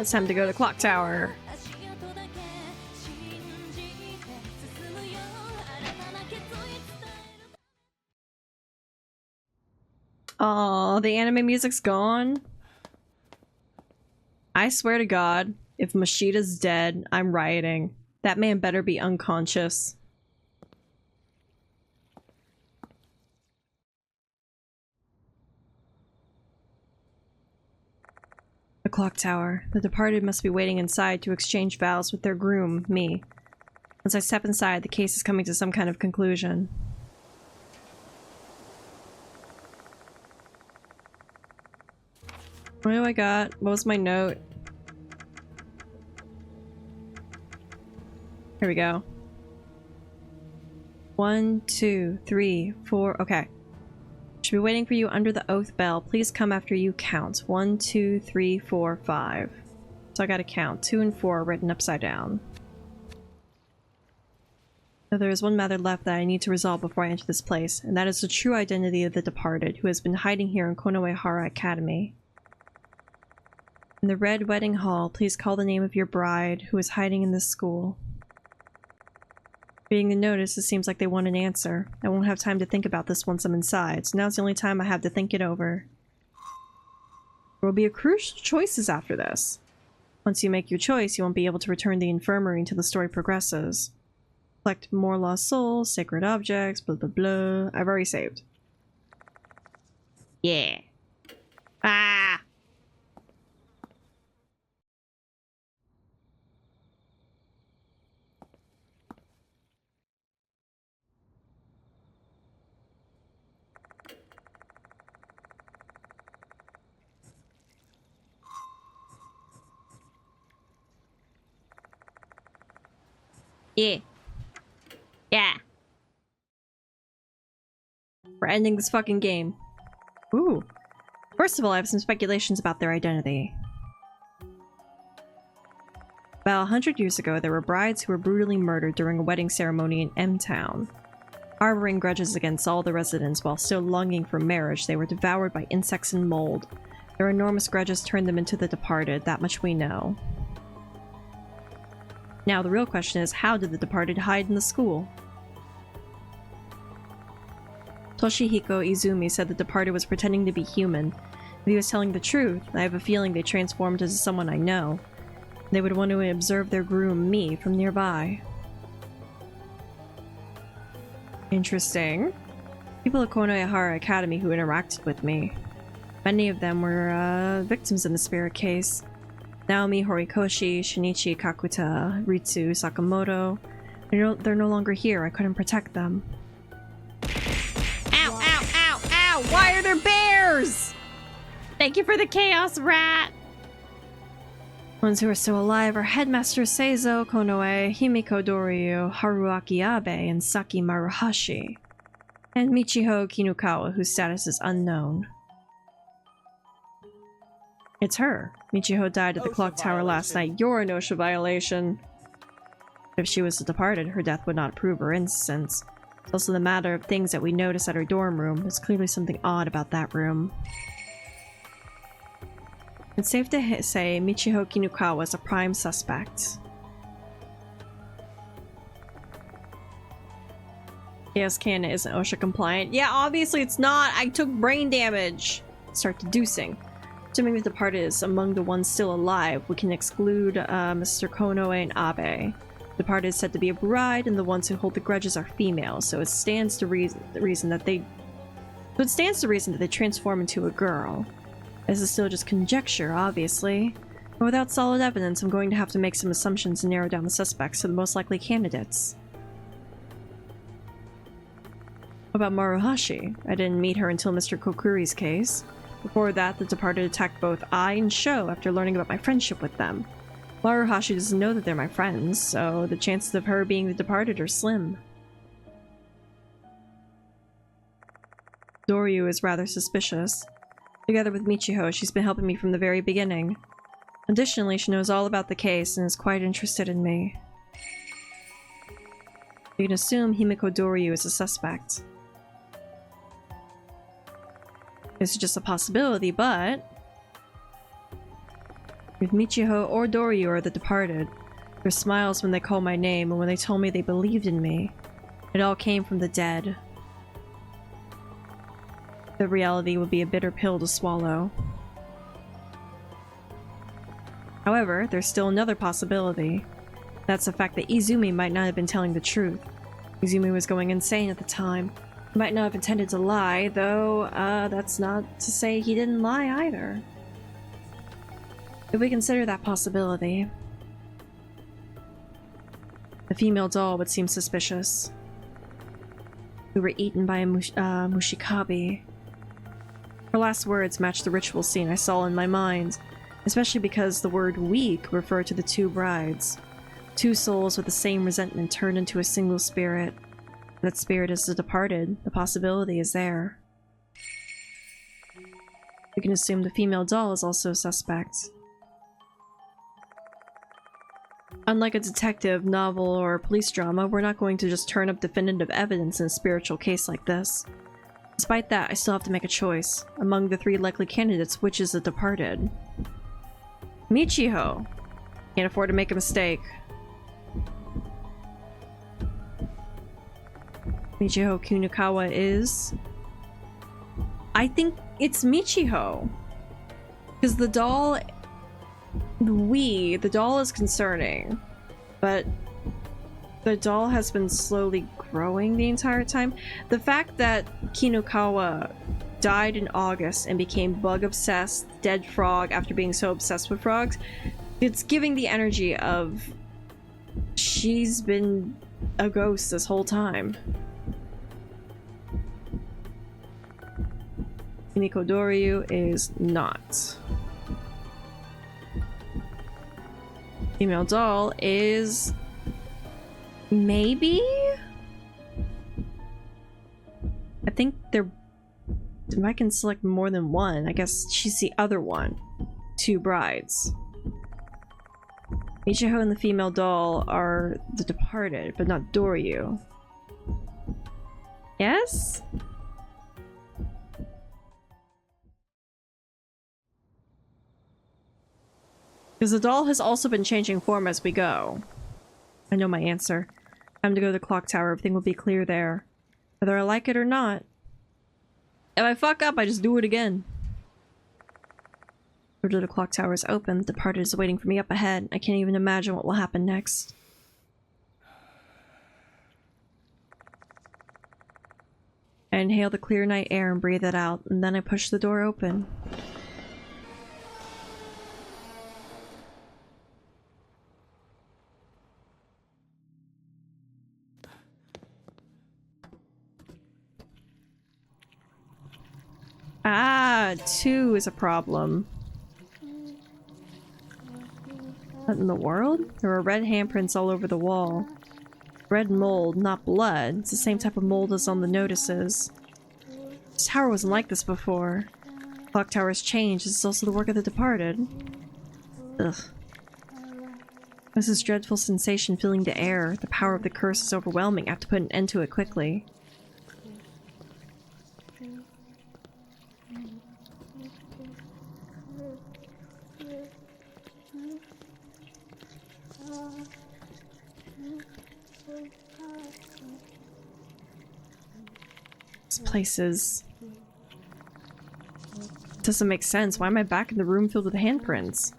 It's time to go to Clock Tower. Oh, the anime music's gone. I swear to God, if Mashita's dead, I'm rioting. That man better be unconscious. The clock tower. The departed must be waiting inside to exchange vows with their groom, me. Once I step inside, the case is coming to some kind of conclusion. What do I got? What was my note? Here we go. 1, 2, 3, 4. Okay. Should be waiting for you under the oath bell. Please come after you count. 1, 2, 3, 4, 5. So I gotta count. 2 and 4 are written upside down. So there is one matter left that I need to resolve before I enter this place, and that is the true identity of the departed, who has been hiding here in Konoehara Academy. In the Red Wedding Hall, please call the name of your bride, who is hiding in this school. Reading the notice, it seems like they want an answer. I won't have time to think about this once I'm inside, so now's the only time I have to think it over. There will be a crucial choices after this. Once you make your choice, you won't be able to return the infirmary until the story progresses. Collect more lost souls, sacred objects, blah blah blah. I've already saved. Yeah. Ah! Yeah. Yeah. ending this fucking game. Ooh. First of all, I have some speculations about their identity. About 100 years ago, there were brides who were brutally murdered during a wedding ceremony in M-Town. Harboring grudges against all the residents while still longing for marriage, they were devoured by insects and mold. Their enormous grudges turned them into the departed, that much we know. Now the real question is, how did the departed hide in the school? Toshihiko Izumi said the departed was pretending to be human. If he was telling the truth, I have a feeling they transformed into someone I know. They would want to observe their groom, me, from nearby. Interesting. People at Konohara Academy who interacted with me. Many of them were victims in the spirit case. Naomi Horikoshi, Shinichi Kakuta, Ritsu Sakamoto. They're no longer here. I couldn't protect them. Ow, ow, ow, ow! Why are there bears? Thank you for the chaos, rat! Ones who are still alive are Headmaster Seizo Konoe, Himiko Doryu, Haruaki Abe, and Saki Maruhashi. And Michiho Kinukawa, whose status is unknown. It's her. Michiho died at the clock tower last night. You're a OSHA violation. If she was the departed, her death would not prove her innocence. It's also the matter of things that we notice at her dorm room. There's clearly something odd about that room. It's safe to say Michiho Kinukawa is a prime suspect. Chaos Cannon isn't OSHA compliant. Yeah, obviously it's not. I took brain damage. Start deducing. Assuming the departed is among the ones still alive, we can exclude Mr. Konoe and Abe. The departed is said to be a bride, and the ones who hold the grudges are female, so it stands to reason that they transform into a girl. This is still just conjecture, obviously. But without solid evidence, I'm going to have to make some assumptions and narrow down the suspects to the most likely candidates. What about Maruhashi? I didn't meet her until Mr. Kokuri's case. Before that, the departed attacked both I and Sho after learning about my friendship with them. Maruhashi doesn't know that they're my friends, so the chances of her being the departed are slim. Doryu is rather suspicious. Together with Michiho, she's been helping me from the very beginning. Additionally, she knows all about the case and is quite interested in me. You can assume Himiko Doryu is a suspect. This is just a possibility, but if Michiho or Doryu are the departed, their smiles when they call my name and when they told me they believed in me, it all came from the dead. The reality would be a bitter pill to swallow. However, there's still another possibility. That's the fact that Izumi might not have been telling the truth. Izumi was going insane at the time. He might not have intended to lie, though that's not to say he didn't lie either. If we consider that possibility, the female doll would seem suspicious. We were eaten by a Mushikabi. Her last words matched the ritual scene I saw in my mind, especially because the word "we" could refer to the two brides. Two souls with the same resentment turned into a single spirit. That spirit is the departed. The possibility is there. We can assume the female doll is also a suspect. Unlike a detective, novel, or police drama, we're not going to just turn up definitive evidence in a spiritual case like this. Despite that, I still have to make a choice. Among the three likely candidates, which is the departed? Michiho! Can't afford to make a mistake. Michiho Kinukawa is... I think it's Michiho. Because the doll... The doll is concerning. But the doll has been slowly growing the entire time. The fact that Kinukawa died in August and became bug-obsessed, dead frog after being so obsessed with frogs, it's giving the energy of... she's been a ghost this whole time. Himiko Doryu is not. Female doll is... maybe? I think they're If I can select more than one, I guess she's the other one. 2 brides. Michiho and the female doll are the departed, but not Doryu. Yes? Because the doll has also been changing form as we go. I know my answer. Time to go to the clock tower. Everything will be clear there. Whether I like it or not. If I fuck up, I just do it again. The door to the clock tower is open. The departed is waiting for me up ahead. I can't even imagine what will happen next. I inhale the clear night air and breathe it out, and then I push the door open. Ah, 2 is a problem. What in the world? There are red handprints all over the wall. Red mold, not blood. It's the same type of mold as on the notices. This tower wasn't like this before. The clock tower has changed. This is also the work of the departed. Ugh. There's this dreadful sensation filling the air. The power of the curse is overwhelming. I have to put an end to it quickly. This place is... doesn't make sense. Why am I back in the room filled with handprints?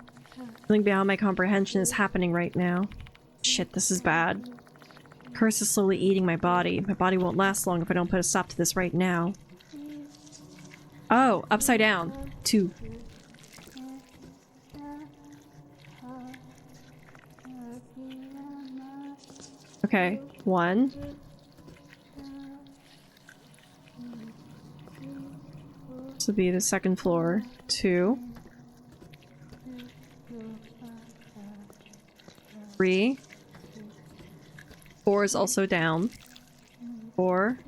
Something beyond my comprehension is happening right now. Shit, this is bad. Curse is slowly eating my body. My body won't last long if I don't put a stop to this right now. Oh, upside down. 2. Okay, 1. This will be the second floor. 2. 3. 4 is also down. 4.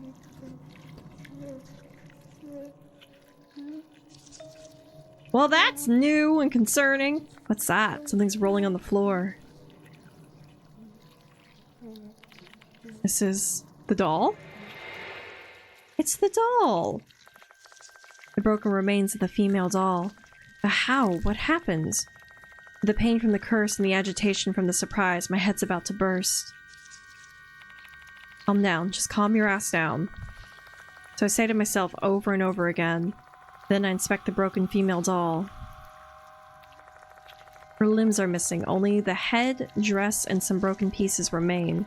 Well, that's new and concerning. What's that? Something's rolling on the floor. This is the doll? It's the doll! The broken remains of the female doll. But how? What happens? The pain from the curse and the agitation from the surprise, my head's about to burst. Calm down. Just calm your ass down. So I say to myself over and over again. Then I inspect the broken female doll. Her limbs are missing. Only the head, dress, and some broken pieces remain.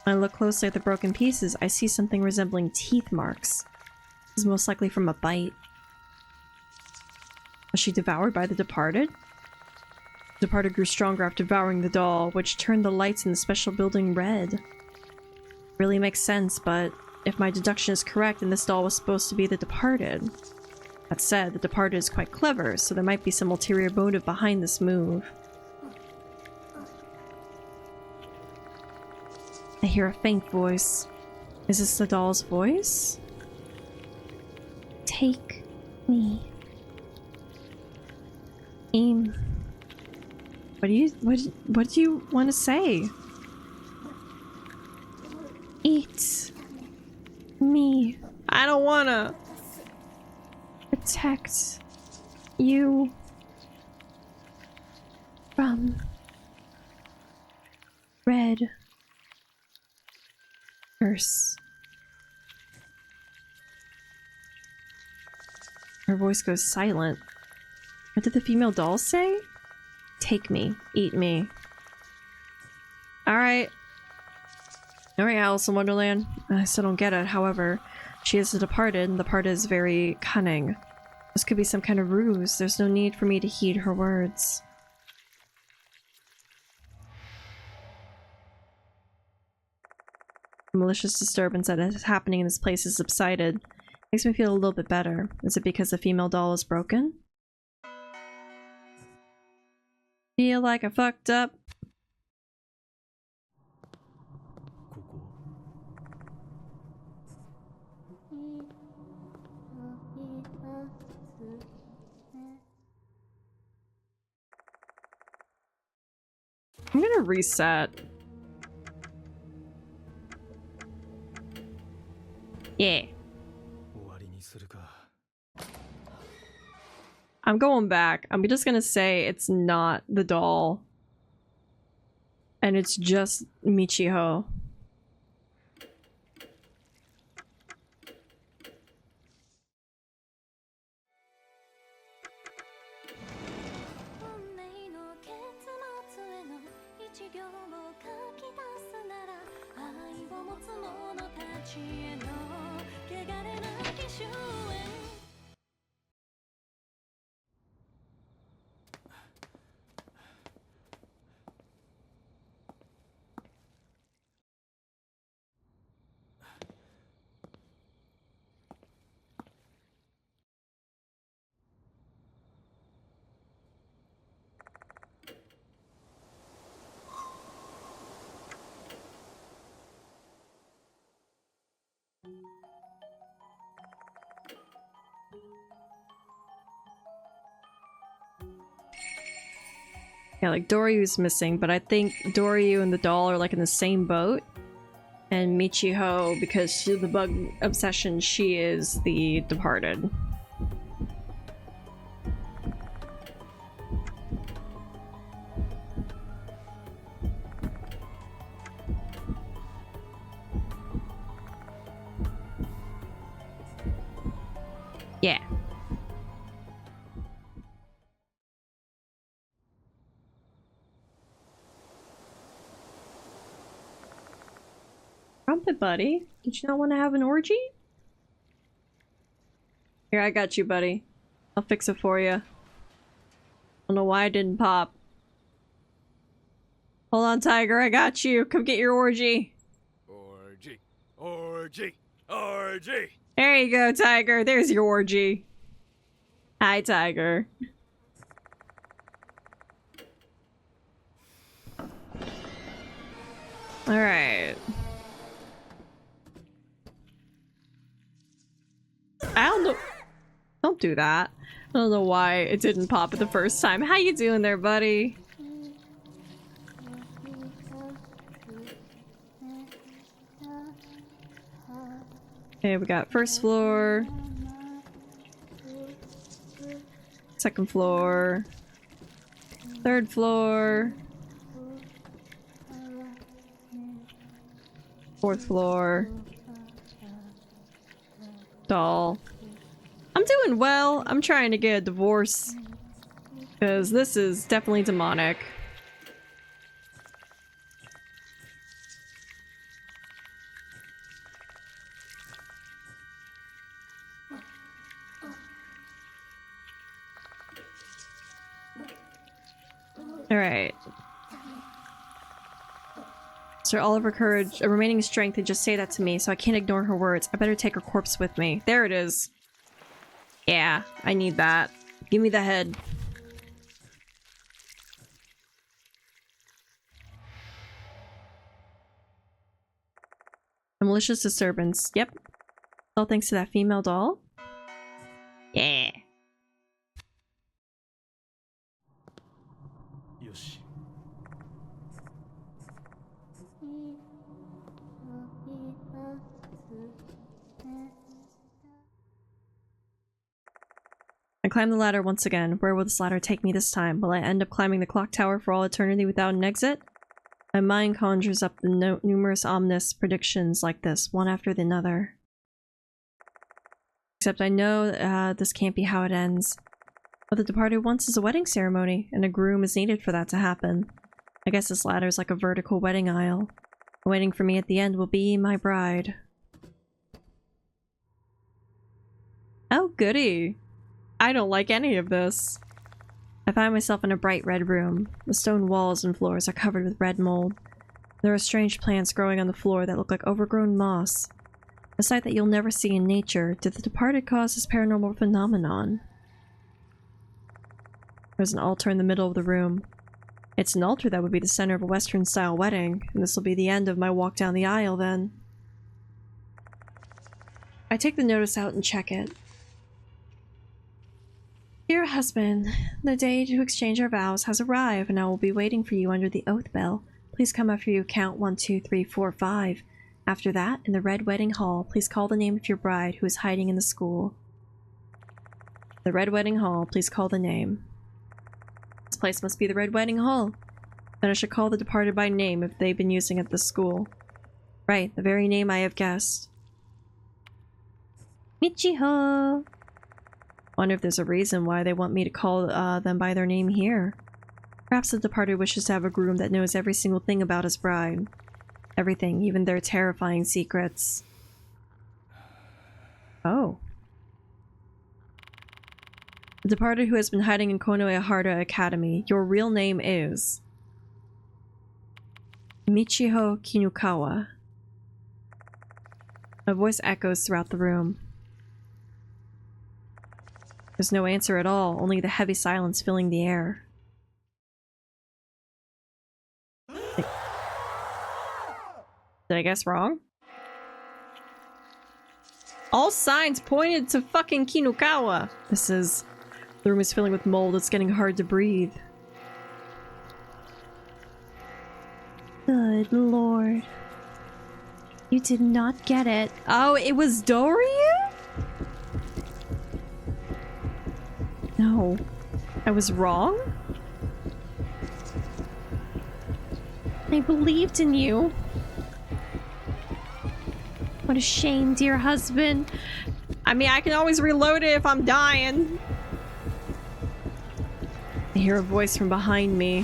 When I look closely at the broken pieces, I see something resembling teeth marks. This is most likely from a bite. Was she devoured by the departed? The departed grew stronger after devouring the doll, which turned the lights in the special building red. Really makes sense, but if my deduction is correct, then this doll was supposed to be the departed. That said, the departed is quite clever, so there might be some ulterior motive behind this move. I hear a faint voice. Is this the doll's voice? Take me. What do you want to say? Eat me. I don't wanna. Protect you from red curse. Her voice goes silent. What did the female doll say? Take me. Eat me. Alright. Alright, Alice in Wonderland. I still don't get it. However, she is the departed, and the departed is very cunning. This could be some kind of ruse. There's no need for me to heed her words. The malicious disturbance that is happening in this place has subsided. Makes me feel a little bit better. Is it because the female doll is broken? Feel like I fucked up. gonna reset. Yeah. I'm going back. I'm just gonna say it's not the doll. And it's just Michiho. Yeah, like Doryu's missing, but I think Doryu and the doll are like in the same boat. And Michiho, because she's the bug obsession, she is the departed. Yeah. Trumpet buddy, did you not want to have an orgy? Here, I got you, buddy. I'll fix it for you. I don't know why it didn't pop. Hold on, Tiger, I got you. Come get your orgy. Orgy. Orgy. Orgy. There you go, Tiger. There's your orgy. Hi, Tiger. Alright. I don't know. Don't do that. I don't know why it didn't pop it the first time. How you doing there, buddy? Okay, we got first floor. Second floor. Third floor. Fourth floor. Doll. I'm doing well. I'm trying to get a divorce. Because this is definitely demonic. Alright. Sir Oliver Courage, a remaining strength to just say that to me, so I can't ignore her words. I better take her corpse with me. There it is. Yeah, I need that. Give me the head. A malicious disturbance. Yep. All thanks to that female doll. Yeah. Yoshi. I climb the ladder once again. Where will this ladder take me this time? Will I end up climbing the clock tower for all eternity without an exit? My mind conjures up the numerous ominous predictions like this, one after another. Except I know this can't be how it ends. What the departed wants is a wedding ceremony, and a groom is needed for that to happen. I guess this ladder is like a vertical wedding aisle. Waiting for me at the end will be my bride. Oh, goody. I don't like any of this. I find myself in a bright red room. The stone walls and floors are covered with red mold. There are strange plants growing on the floor that look like overgrown moss. A sight that you'll never see in nature. Did the departed cause this paranormal phenomenon? There's an altar in the middle of the room. It's an altar that would be the center of a Western-style wedding, and this will be the end of my walk down the aisle then. I take the notice out and check it. Dear husband, the day to exchange our vows has arrived, and I will be waiting for you under the oath bell. Please come after you count 1, 2, 3, 4, 5. After that, in the Red Wedding Hall, please call the name of your bride who is hiding in the school. The Red Wedding Hall, please call the name. This place must be the Red Wedding Hall. Then I should call the departed by name if they've been using it at the school. Right, the very name I have guessed. Michiho! Wonder if there's a reason why they want me to call them by their name here. Perhaps the departed wishes to have a groom that knows every single thing about his bride. Everything, even their terrifying secrets. Oh. The departed who has been hiding in Konohara Academy, your real name is... Michiho Kinukawa. A voice echoes throughout the room. There's no answer at all, only the heavy silence filling the air. Did I guess wrong? All signs pointed to fucking Kinukawa! The room is filling with mold, it's getting hard to breathe. Good lord. You did not get it. Oh, it was Dorian? No. I was wrong? I believed in you. What a shame, dear husband. I mean, I can always reload it if I'm dying. I hear a voice from behind me.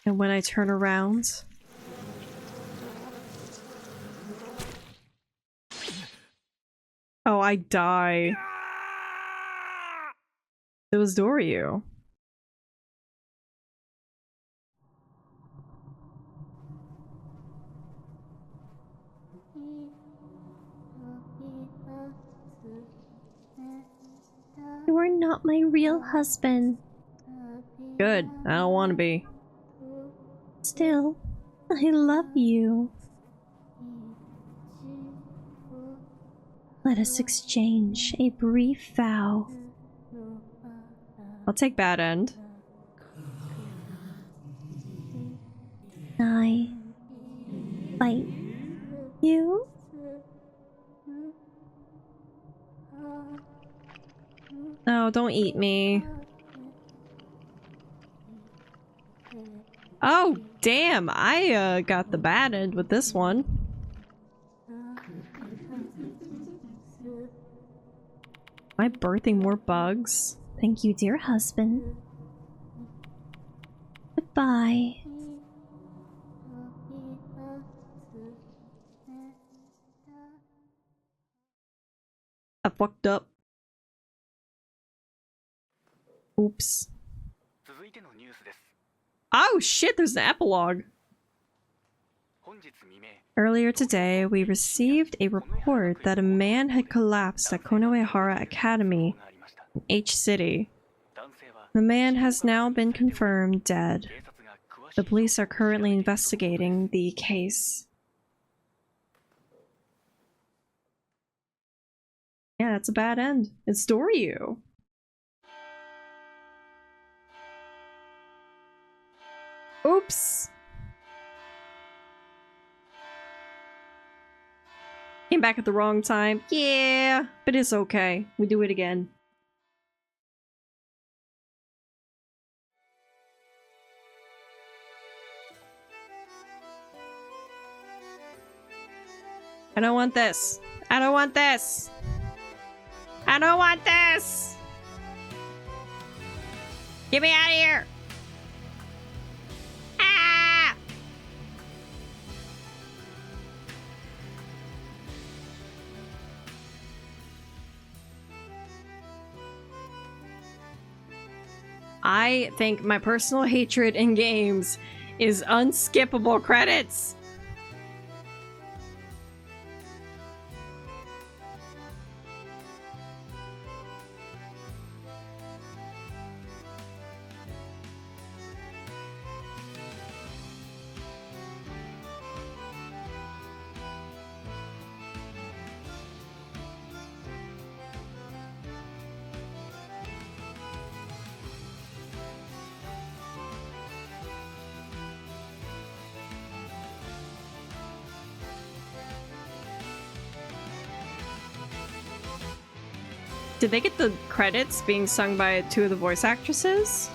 And when I turn around... Oh, I die. It was Doryu. You are not my real husband. Good. I don't want to be. Still, I love you. Let us exchange a brief vow. I'll take bad end. I fight you. No, don't eat me. Oh, damn. I got the bad end with this one. Am I birthing more bugs? Thank you, dear husband. Goodbye. I fucked up. Oops. Oh shit, there's an epilogue. Earlier today, we received a report that a man had collapsed at Konohara Academy in H City. The man has now been confirmed dead. The police are currently investigating the case. Yeah, that's a bad end. It's Doryu. Oops. Came back at the wrong time. Yeah, but it's okay. We do it again. I don't want this. I don't want this. I don't want this. Get me out of here. Ah! I think my personal hatred in games is unskippable credits. Did they get the credits being sung by two of the voice actresses?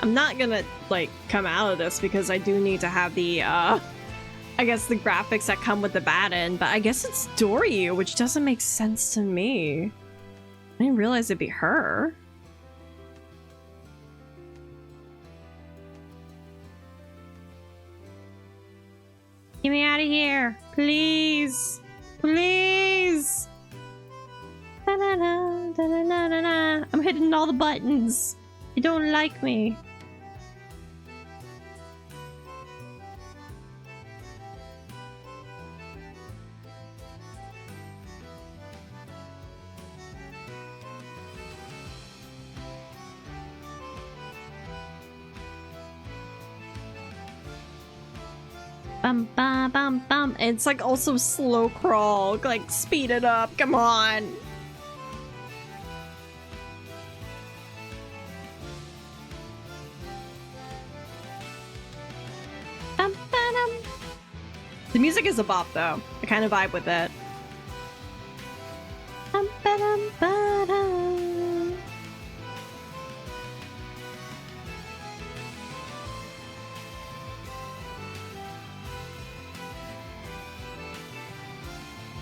I'm not gonna, like, come out of this because I do need to have the, I guess the graphics that come with the bad end, but I guess it's Doryu, which doesn't make sense to me. I didn't realize it'd be her. Get me out of here, please, please. Da-da-da, da-da-da-da-da. I'm hitting all the buttons. You don't like me. Bum bum bum bum. And it's like also slow crawl. Like speed it up. Come on. Bum, ba-dum. The music is a bop though. I kind of vibe with it. Bum, ba-dum, ba-dum.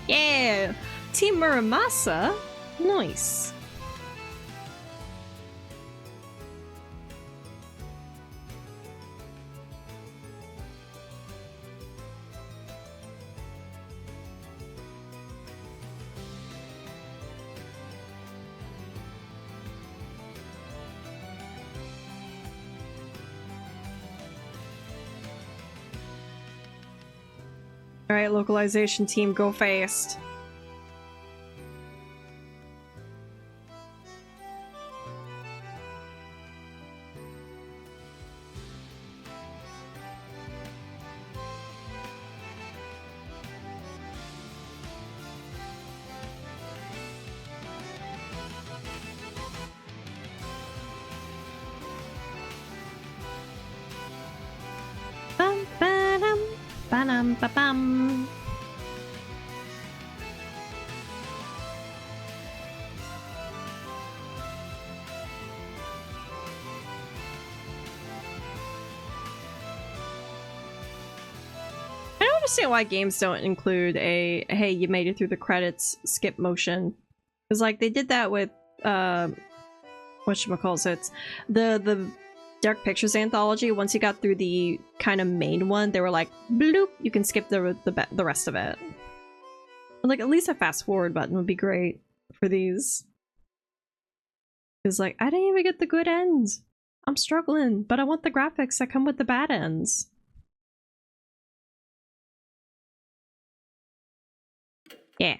Yeah! Team Muramasa? Nice. Alright, localization team, go fast. Bum, ba-dum, ba-dum, ba-bum. I don't understand why games don't include a hey, you made it through the credits skip motion. Because like they did that with whatchamacallit, the Dark Pictures anthology. Once you got through the kind of main one, they were like, bloop, you can skip the rest of it. Like, at least a fast forward button would be great for these. Because, like, I didn't even get the good ends. I'm struggling, but I want the graphics that come with the bad ends. Yeah.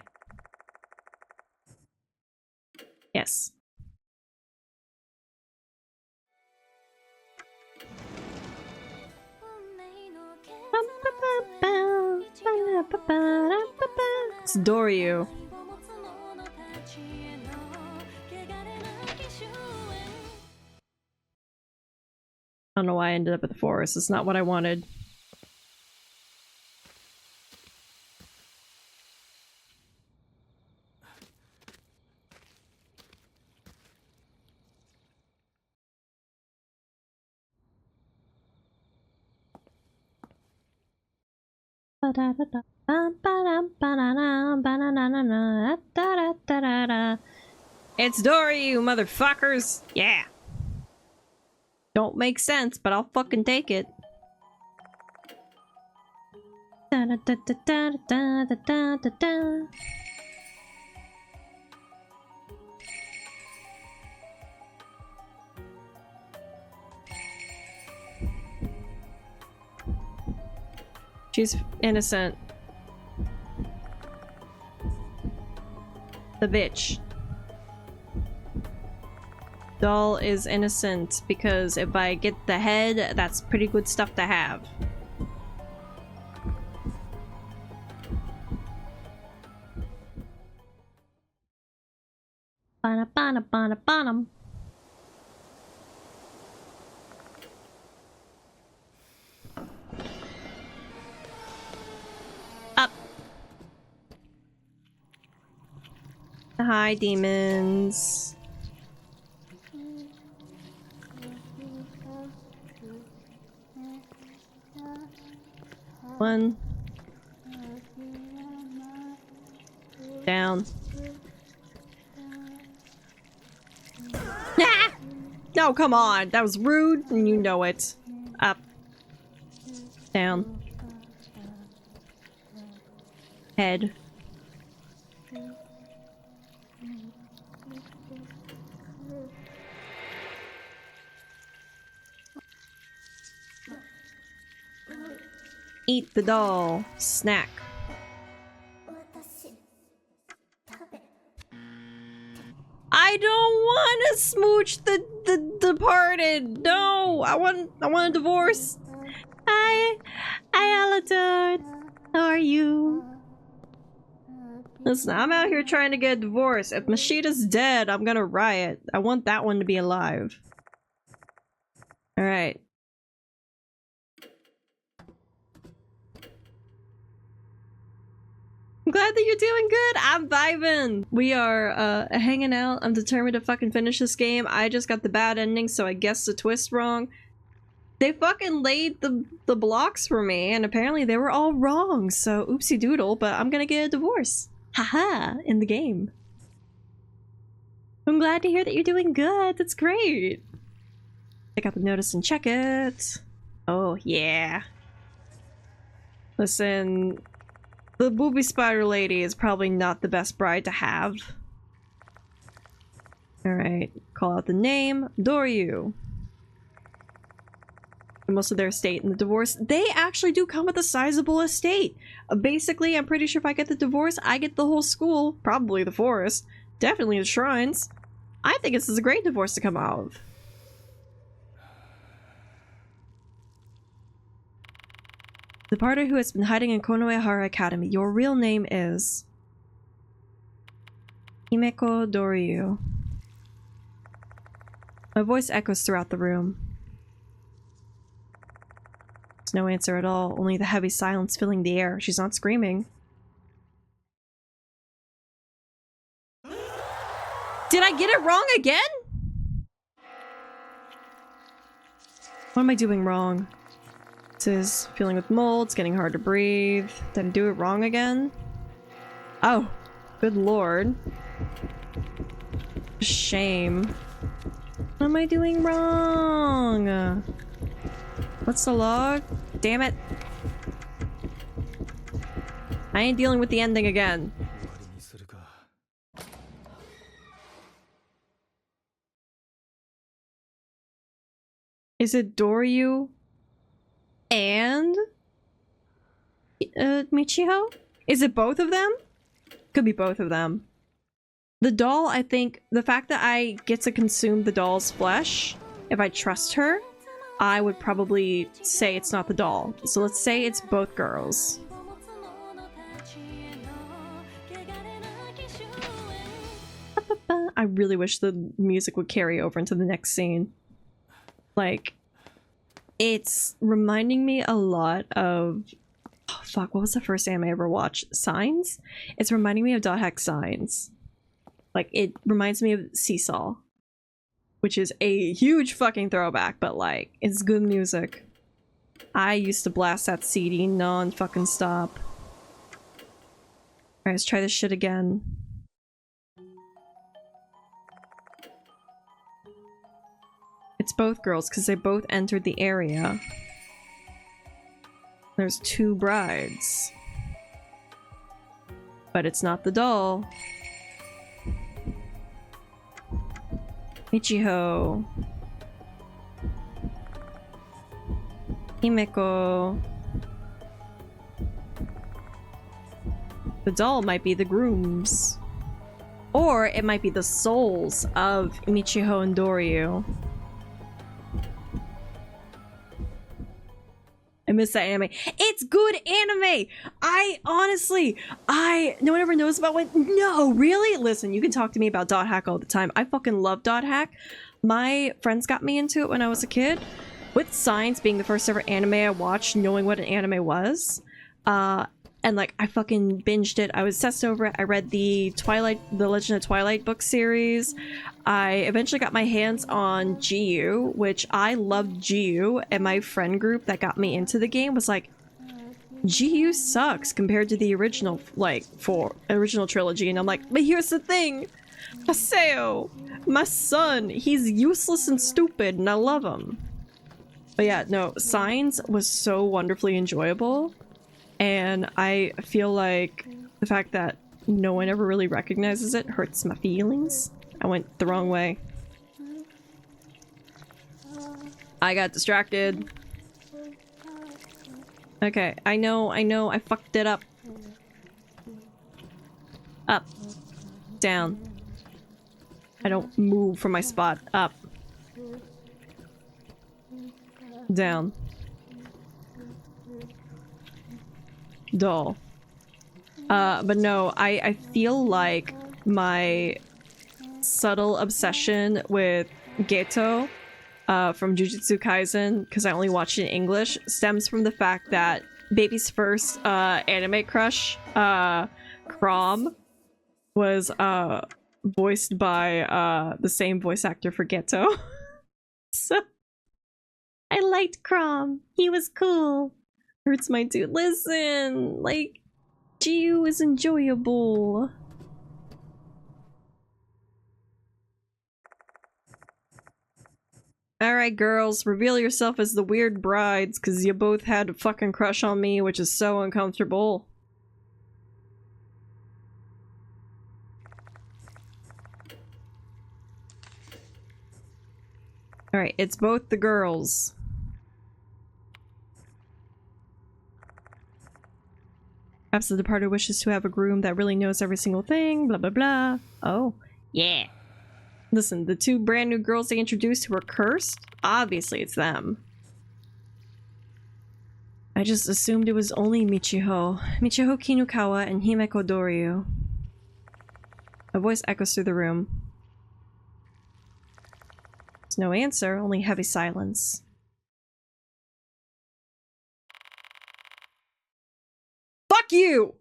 Yes. It's Doryu. I don't know why I ended up at the forest. It's not what I wanted. It's Doryu, motherfuckers! Yeah! Don't make sense, but I'll fucking take it. She's innocent. The bitch. Doll is innocent because if I get the head, that's pretty good stuff to have. Bana. Hi, demons. One. Down. Ah! No, come on. That was rude, and you know it. Up. Down. Head. Eat the doll. Snack. I don't want to smooch the departed. No, I want a divorce. Hi, Aladon. How are you? Listen, I'm out here trying to get a divorce. If Mashida's dead, I'm gonna riot. I want that one to be alive. All right. I'm glad that you're doing good. I'm vibing. We are hanging out. I'm determined to fucking finish this game. I just got the bad ending, so I guessed the twist wrong. They fucking laid the blocks for me, and apparently they were all wrong. So oopsie doodle, but I'm gonna get a divorce. Haha, in the game. I'm glad to hear that you're doing good. That's great. Check out the notice and check it. Oh, yeah. Listen, the booby spider lady is probably not the best bride to have. Alright, call out the name. Doryu. Most of their estate in the divorce. They actually do come with a sizable estate. Basically, I'm pretty sure if I get the divorce, I get the whole school. Probably the forest. Definitely the shrines. I think this is a great divorce to come out of. The parter who has been hiding in Konoehara Academy. Your real name is... Himeko Doryu. My voice echoes throughout the room. There's no answer at all, only the heavy silence filling the air. She's not screaming. Did I get it wrong again? What am I doing wrong? This is feeling with mold, it's getting hard to breathe. Did I do it wrong again? Oh, good lord. Shame. What am I doing wrong? What's the log? Damn it. I ain't dealing with the ending again. Is it Doryu and Michiho? Is it both of them? Could be both of them. The doll, I think, the fact that I get to consume the doll's flesh, if I trust her, I would probably say it's not the doll. So let's say it's both girls. I really wish the music would carry over into the next scene. Like, it's reminding me a lot of... Oh, fuck, what was the first anime I ever watched? Signs? It's reminding me of Dot Hack Signs. Like, it reminds me of Seesaw. Which is a huge fucking throwback, but like, it's good music. I used to blast that CD non-fucking stop. Alright, let's try this shit again. It's both girls, because they both entered the area. There's two brides. But it's not the doll. Michiho. Himeko. The doll might be the grooms. Or it might be the souls of Michiho and Doryu. I miss that anime. It's good anime! No one ever knows about what? No, really? Listen, you can talk to me about Dot Hack all the time. I fucking love Dot Hack. My friends got me into it when I was a kid. With Signs being the first ever anime I watched, knowing what an anime was. and like I fucking binged it. I was obsessed over it. I read the Legend of Twilight book series. I eventually got my hands on GU, which I loved GU, and my friend group that got me into the game was like, GU sucks compared to the original, like, original trilogy. And I'm like, but here's the thing, Paseo, my son, he's useless and stupid, and I love him. But yeah, no, Signs was so wonderfully enjoyable, and I feel like the fact that no one ever really recognizes it hurts my feelings. I went the wrong way. I got distracted. Okay, I know, I fucked it up. Up. Down. I don't move from my spot. Up. Down. Dull. But no, I feel like my subtle obsession with Geto from Jujutsu Kaisen, because I only watched it in English, stems from the fact that Baby's first anime crush, Crom, was voiced by the same voice actor for Geto. So I liked Crom. He was cool. Hurts my dude. Listen, like, GU is enjoyable. Alright, girls, reveal yourself as the weird brides, because you both had a fucking crush on me, which is so uncomfortable. Alright, it's both the girls. Perhaps the departed wishes to have a groom that really knows every single thing, blah blah blah. Oh, yeah. Listen, the two brand new girls they introduced who were cursed? Obviously it's them. I just assumed it was only Michiho. Michiho Kinukawa and Himeko Doryu. A voice echoes through the room. There's no answer, only heavy silence. Fuck you!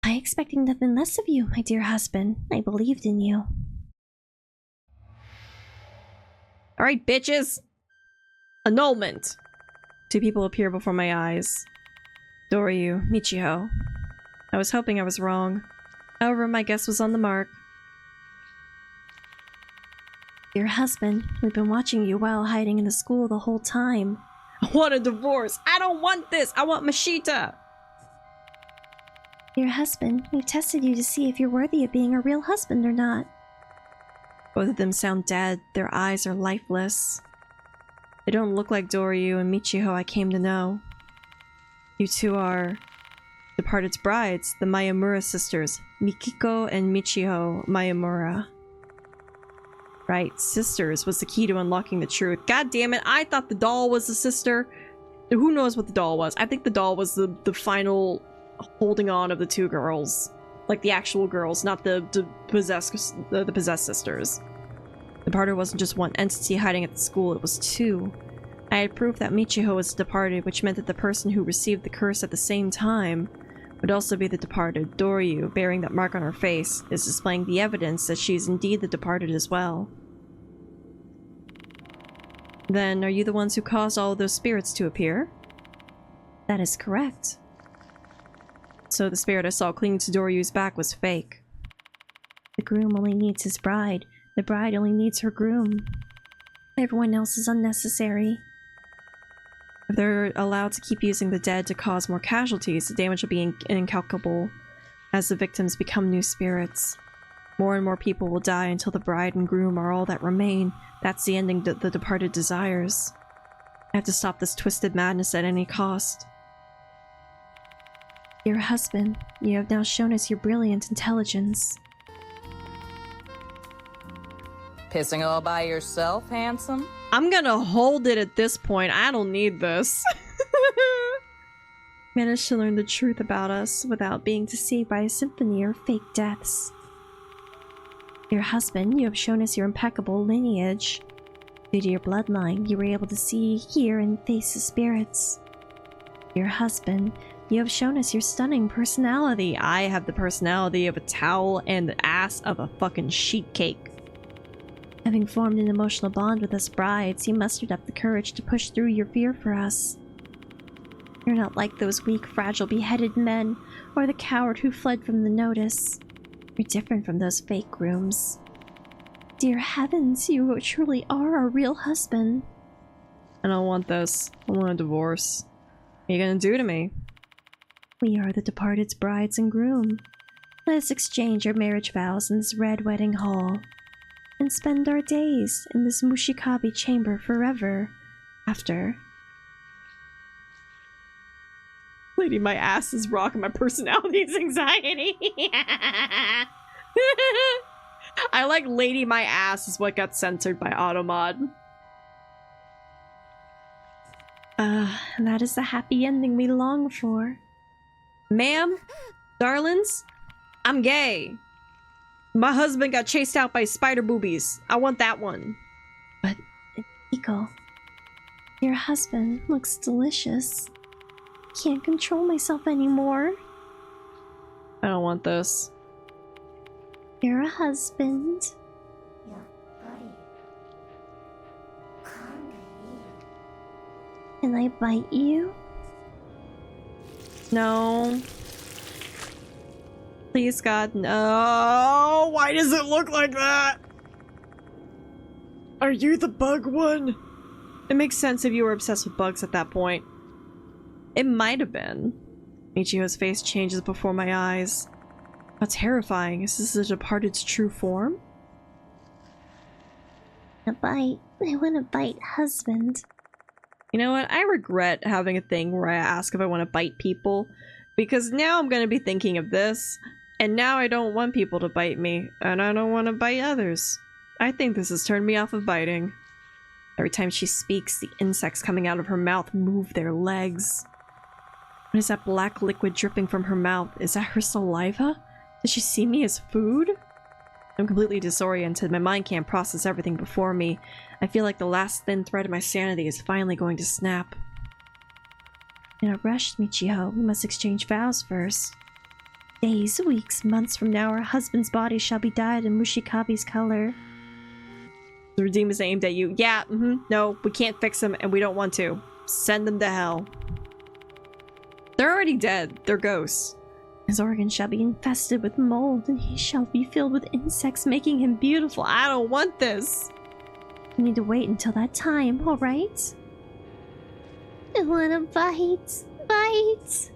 I expected nothing less of you, my dear husband. I believed in you. Alright, bitches! Annulment! Two people appear before my eyes. Doryu, Michiho. I was hoping I was wrong. However, my guess was on the mark. Dear husband, we've been watching you while hiding in the school the whole time. I want a divorce! I don't want this! I want Mashita! Dear husband, we've tested you to see if you're worthy of being a real husband or not. Both of them sound dead. Their eyes are lifeless. They don't look like Doryu and Michiho I came to know. You two are departed's brides, the Mayamura sisters, Mikiko and Michiho Mayamura. Right, sisters was the key to unlocking the truth. God damn it, I thought the doll was the sister. Who knows what the doll was? I think the doll was the final holding on of the two girls. Like the actual girls, not the possessed sisters. The departed wasn't just one entity hiding at the school, it was two. I had proof that Michiho was departed, which meant that the person who received the curse at the same time would also be the departed. Doryu, bearing that mark on her face, is displaying the evidence that she is indeed the departed as well. Then, are you the ones who caused all of those spirits to appear? That is correct. So the spirit I saw clinging to Doryu's back was fake. The groom only needs his bride. The bride only needs her groom. Everyone else is unnecessary. If they're allowed to keep using the dead to cause more casualties, the damage will be incalculable as the victims become new spirits. More and more people will die until the bride and groom are all that remain. That's the ending the departed desires. I have to stop this twisted madness at any cost. Dear husband, you have now shown us your brilliant intelligence. Pissing all by yourself, handsome? I'm gonna hold it at this point. I don't need this. Managed to learn the truth about us without being deceived by a symphony or fake deaths. Dear husband, you have shown us your impeccable lineage. Due to your bloodline, you were able to see, hear, and face the spirits. Dear husband, You have shown us your stunning personality. I have the personality of a towel and the ass of a fucking sheet cake. Having formed an emotional bond with us brides, you mustered up the courage to push through your fear for us. You're not like those weak, fragile, beheaded men, or the coward who fled from the notice. You're different from those fake grooms. Dear heavens, you truly are our real husband. I don't want this. I want a divorce. What are you gonna do to me? We are the departed's brides and groom. Let us exchange our marriage vows in this red wedding hall, and spend our days in this Mushikabi chamber forever after. Lady, my ass is rock and my personality is anxiety. I like Lady, my ass is what got censored by Automod. And that is the happy ending we long for. Ma'am, darlings, I'm gay. My husband got chased out by spider boobies. I want that one. But, Eagle, your husband looks delicious. Can't control myself anymore. I don't want this. You're a husband. Can I bite you? No. Please, God, no. Why does it look like that? Are you the bug one? It makes sense if you were obsessed with bugs at that point. It might have been. Michio's face changes before my eyes. How terrifying. Is this the departed's true form? A bite. I want to bite husband. You know what? I regret having a thing where I ask if I want to bite people, because now I'm going to be thinking of this, and now I don't want people to bite me, and I don't want to bite others. I think this has turned me off of biting. Every time she speaks, the insects coming out of her mouth move their legs. What is that black liquid dripping from her mouth? Is that her saliva? Does she see me as food? I'm completely disoriented. My mind can't process everything before me. I feel like the last thin thread of my sanity is finally going to snap. In a rush, Michiho, we must exchange vows first. Days, weeks, months from now, our husband's body shall be dyed in Mushikabi's color. The Redeem is aimed at you. Yeah, no, we can't fix them and we don't want to. Send them to hell. They're already dead. They're ghosts. His organs shall be infested with mold, and he shall be filled with insects, making him beautiful. I don't want this. You need to wait until that time, alright? I wanna bite. Bite!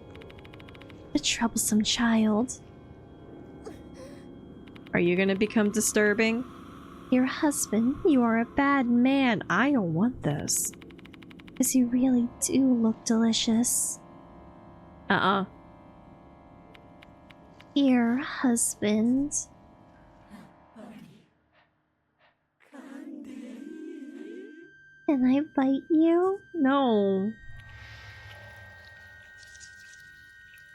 The troublesome child. Are you gonna become disturbing? Your husband, you are a bad man. I don't want this. Because you really do look delicious. Dear husband. Can I bite you? No.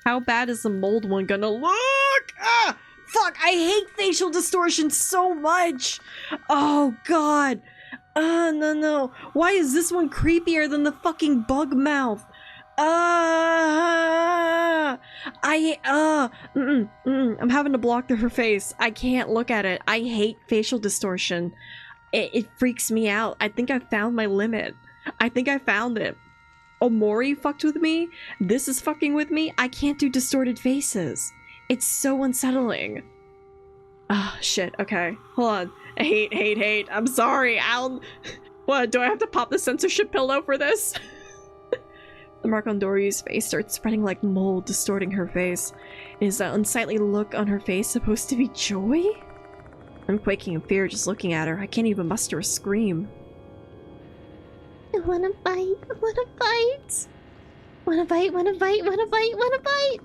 How bad is the mold one gonna look? Ah! Fuck, I hate facial distortion so much! Oh god! No. Why is this one creepier than the fucking bug mouth? I'm having to block her face. I can't look at it. I hate facial distortion. It freaks me out. I think I found my limit. I think I found it. Omori fucked with me. This is fucking with me. I can't do distorted faces. It's so unsettling. Ah, shit. Okay. Hold on. Hate. I'm sorry. What, do I have to pop the censorship pillow for this? The mark on Doryu's face starts spreading like mold, distorting her face. Is that unsightly look on her face supposed to be joy? I'm quaking in fear just looking at her. I can't even muster a scream. I wanna bite. I wanna bite. Wanna bite.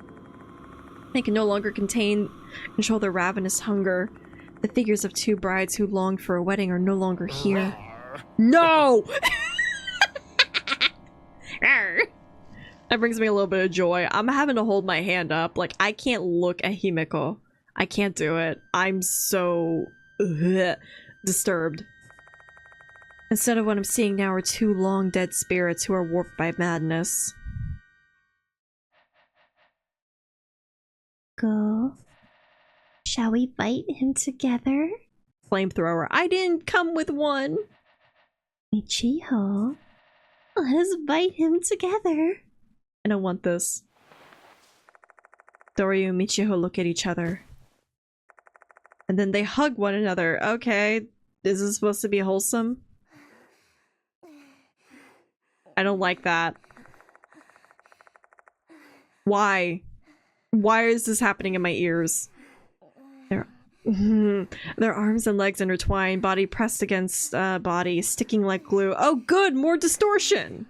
They can no longer control their ravenous hunger. The figures of two brides who longed for a wedding are no longer here. No! That brings me a little bit of joy. I'm having to hold my hand up. Like, I can't look at Himiko. I can't do it. I'm so disturbed. Instead of what I'm seeing now are two long dead spirits who are warped by madness. go. Shall we bite him together? Flamethrower. I didn't come with one. Michiho, let us bite him together. I don't want this. Doryu and Michiho look at each other. And then they hug one another. Okay, is this supposed to be wholesome? I don't like that. Why? Why is this happening in my ears? Their arms and legs intertwined, body pressed against body, sticking like glue. Oh good, more distortion!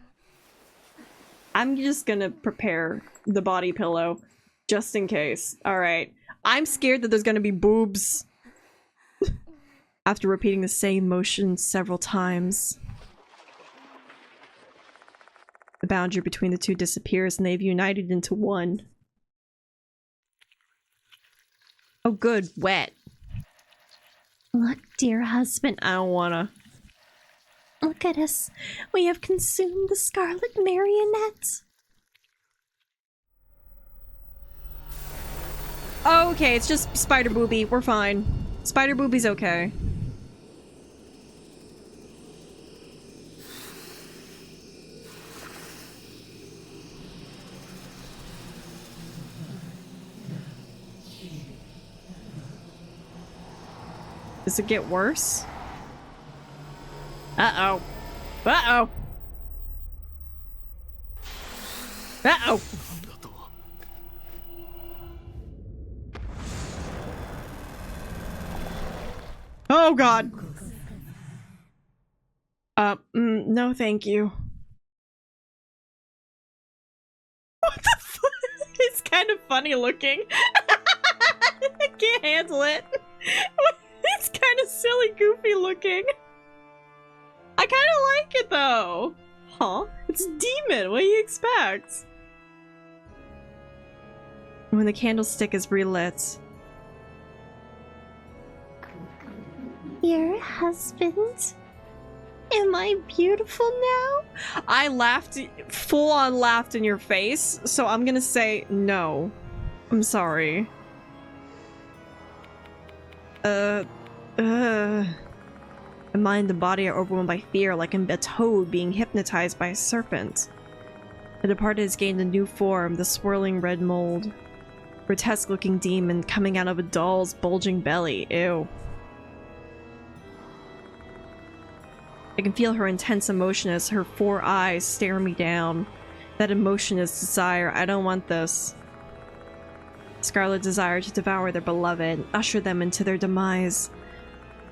I'm just gonna prepare the body pillow, just in case. Alright. I'm scared that there's gonna be boobs. After repeating the same motion several times. The boundary between the two disappears and they've united into one. Oh good, wet. Look, dear husband. I don't wanna. Look at us. We have consumed the Scarlet Marionette. Oh, okay, it's just Spider Booby. We're fine. Spider Booby's okay. Does it get worse? Uh-oh. Uh-oh. Uh-oh. Oh god. No thank you. What the fuck? It's kind of funny looking. I can't handle it. It's kind of silly, goofy looking. I kind of like it though. Huh? It's demon. What do you expect? When the candlestick is relit. Dear husband, am I beautiful now? I laughed, full on laughed in your face, so I'm gonna say no. I'm sorry. My mind and body are overwhelmed by fear, like a toad being hypnotized by a serpent. The departed has gained a new form, the swirling red mold. Grotesque-looking demon coming out of a doll's bulging belly. Ew. I can feel her intense emotion as her 4 eyes stare me down. That emotion is desire. I don't want this. Scarlet desire to devour their beloved, usher them into their demise.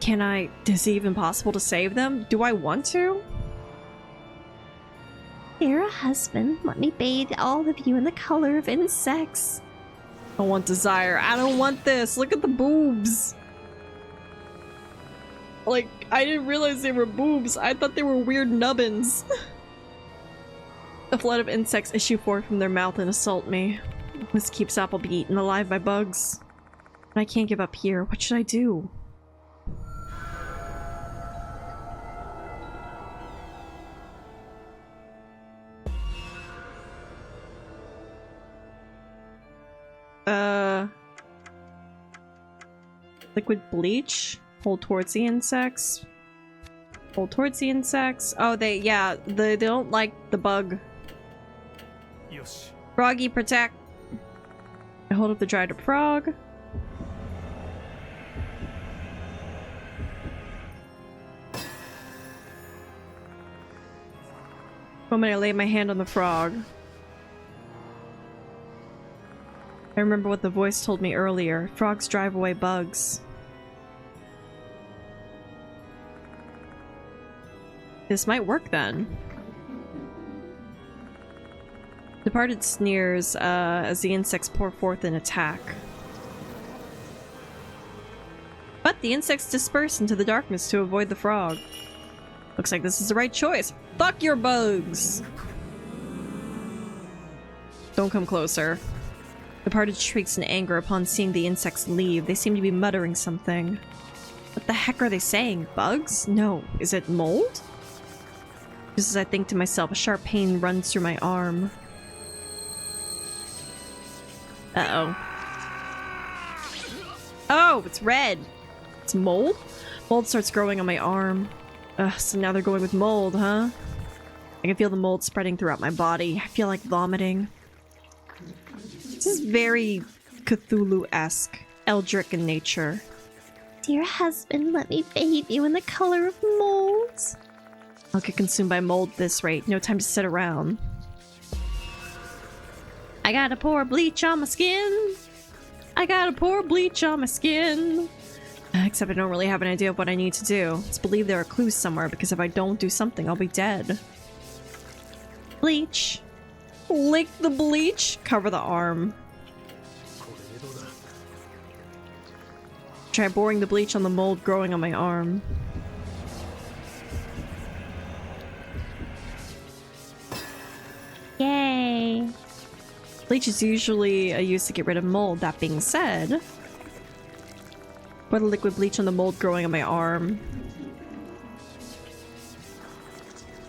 Can I? Is it even possible to save them? Do I want to? Dear husband, let me bathe all of you in the color of insects. I want desire. I don't want this. Look at the boobs. Like, I didn't realize they were boobs. I thought they were weird nubbins. A flood of insects issue forth from their mouth and assault me. This keeps up, I'll be eaten alive by bugs. But I can't give up here. What should I do? Liquid bleach? Hold towards the insects. Hold towards the insects. Oh, they don't like the bug. Yosh. Froggy, protect. I hold up the dried up frog. The moment I lay my hand on the frog. I remember what the voice told me earlier. Frogs drive away bugs. This might work then. Departed sneers as the insects pour forth an attack. But the insects disperse into the darkness to avoid the frog. Looks like this is the right choice. Fuck your bugs! Don't come closer. Departed shrieks in anger upon seeing the insects leave. They seem to be muttering something. What the heck are they saying? Bugs? No. Is it mold? Just as I think to myself, a sharp pain runs through my arm. Uh-oh. Oh, it's red. It's mold? Mold starts growing on my arm. Ugh, so now they're going with mold, huh? I can feel the mold spreading throughout my body. I feel like vomiting. This is very Cthulhu-esque, eldritch in nature. Dear husband, let me bathe you in the color of mold. I'll get consumed by mold at this rate. No time to sit around. I gotta pour bleach on my skin. I gotta pour bleach on my skin. Except I don't really have an idea of what I need to do. Let's believe there are clues somewhere, because if I don't do something, I'll be dead. Bleach. Lick the bleach. Cover the arm. Try pouring the bleach on the mold growing on my arm. Yay. Bleach is usually used to get rid of mold. That being said, pour the liquid bleach on the mold growing on my arm.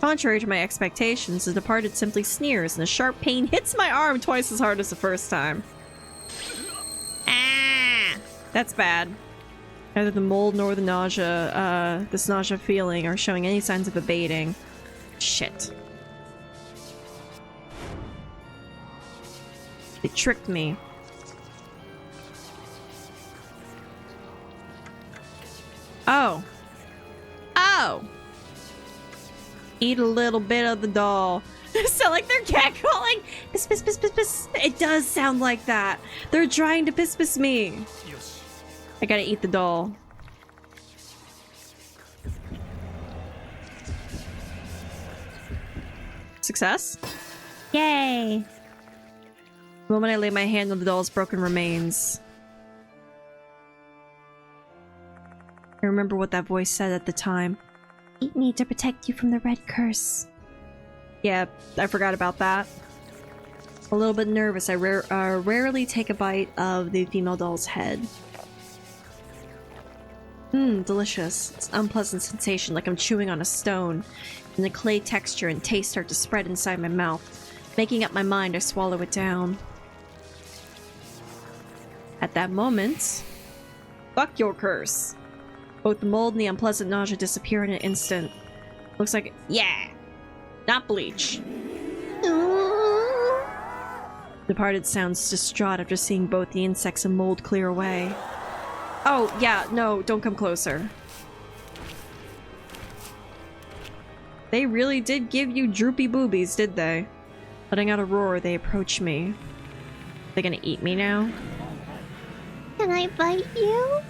Contrary to my expectations, the departed simply sneers and a sharp pain hits my arm twice as hard as the first time. Ah! That's bad. Neither the mold nor the nausea, this nausea feeling are showing any signs of abating. Shit. They tricked me. Oh. Oh! Eat a little bit of the doll. Sound like they're catcalling. Piss, piss, piss, piss, piss. It does sound like that. They're trying to piss, piss me. I gotta eat the doll. Success? Yay. The moment I lay my hand on the doll's broken remains, I remember what that voice said at the time. Eat me to protect you from the red curse. Yeah, I forgot about that. A little bit nervous, I rarely take a bite of the female doll's head. Mmm, delicious. It's an unpleasant sensation, like I'm chewing on a stone, and the clay texture and taste start to spread inside my mouth. Making up my mind, I swallow it down. At that moment, fuck your curse. Both the mold and the unpleasant nausea disappear in an instant. Looks like, yeah, not bleach. Departed sounds distraught after seeing both the insects and mold clear away. Oh, yeah, no, don't come closer. They really did give you droopy boobies, did they? Letting out a roar, they approach me. They gonna eat me now? Can I bite you?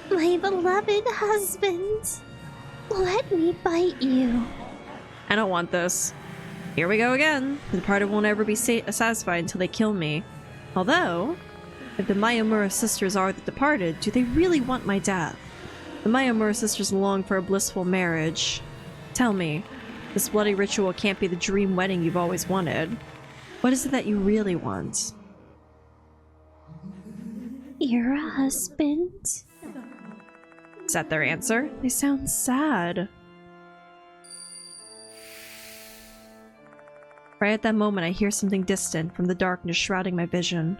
My beloved husband. Let me bite you. I don't want this. Here we go again. The departed won't ever be satisfied until they kill me. Although, if the Mayamura sisters are the departed, do they really want my death? The Mayamura sisters long for a blissful marriage. Tell me, this bloody ritual can't be the dream wedding you've always wanted. What is it that you really want? You're a husband? Is that their answer? They sound sad. Right at that moment, I hear something distant from the darkness shrouding my vision.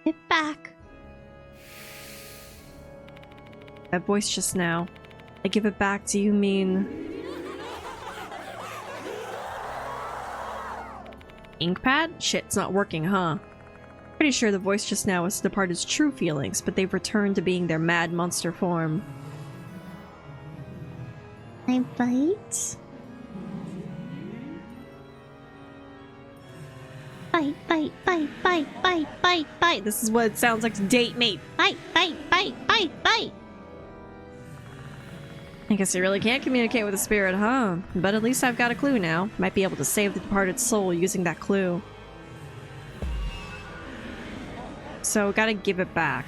Get back. That voice just now. I give it back, do you mean... ink pad? Shit, it's not working, huh? Pretty sure the voice just now was the departed's true feelings, but they've returned to being their mad monster form. I bite? Bite, bite, bite, bite, bite, bite, bite. This is what it sounds like to date me. Bite, bite, bite, bite, bite. I guess you really can't communicate with a spirit, huh? But at least I've got a clue now. Might be able to save the departed soul using that clue. So, gotta give it back.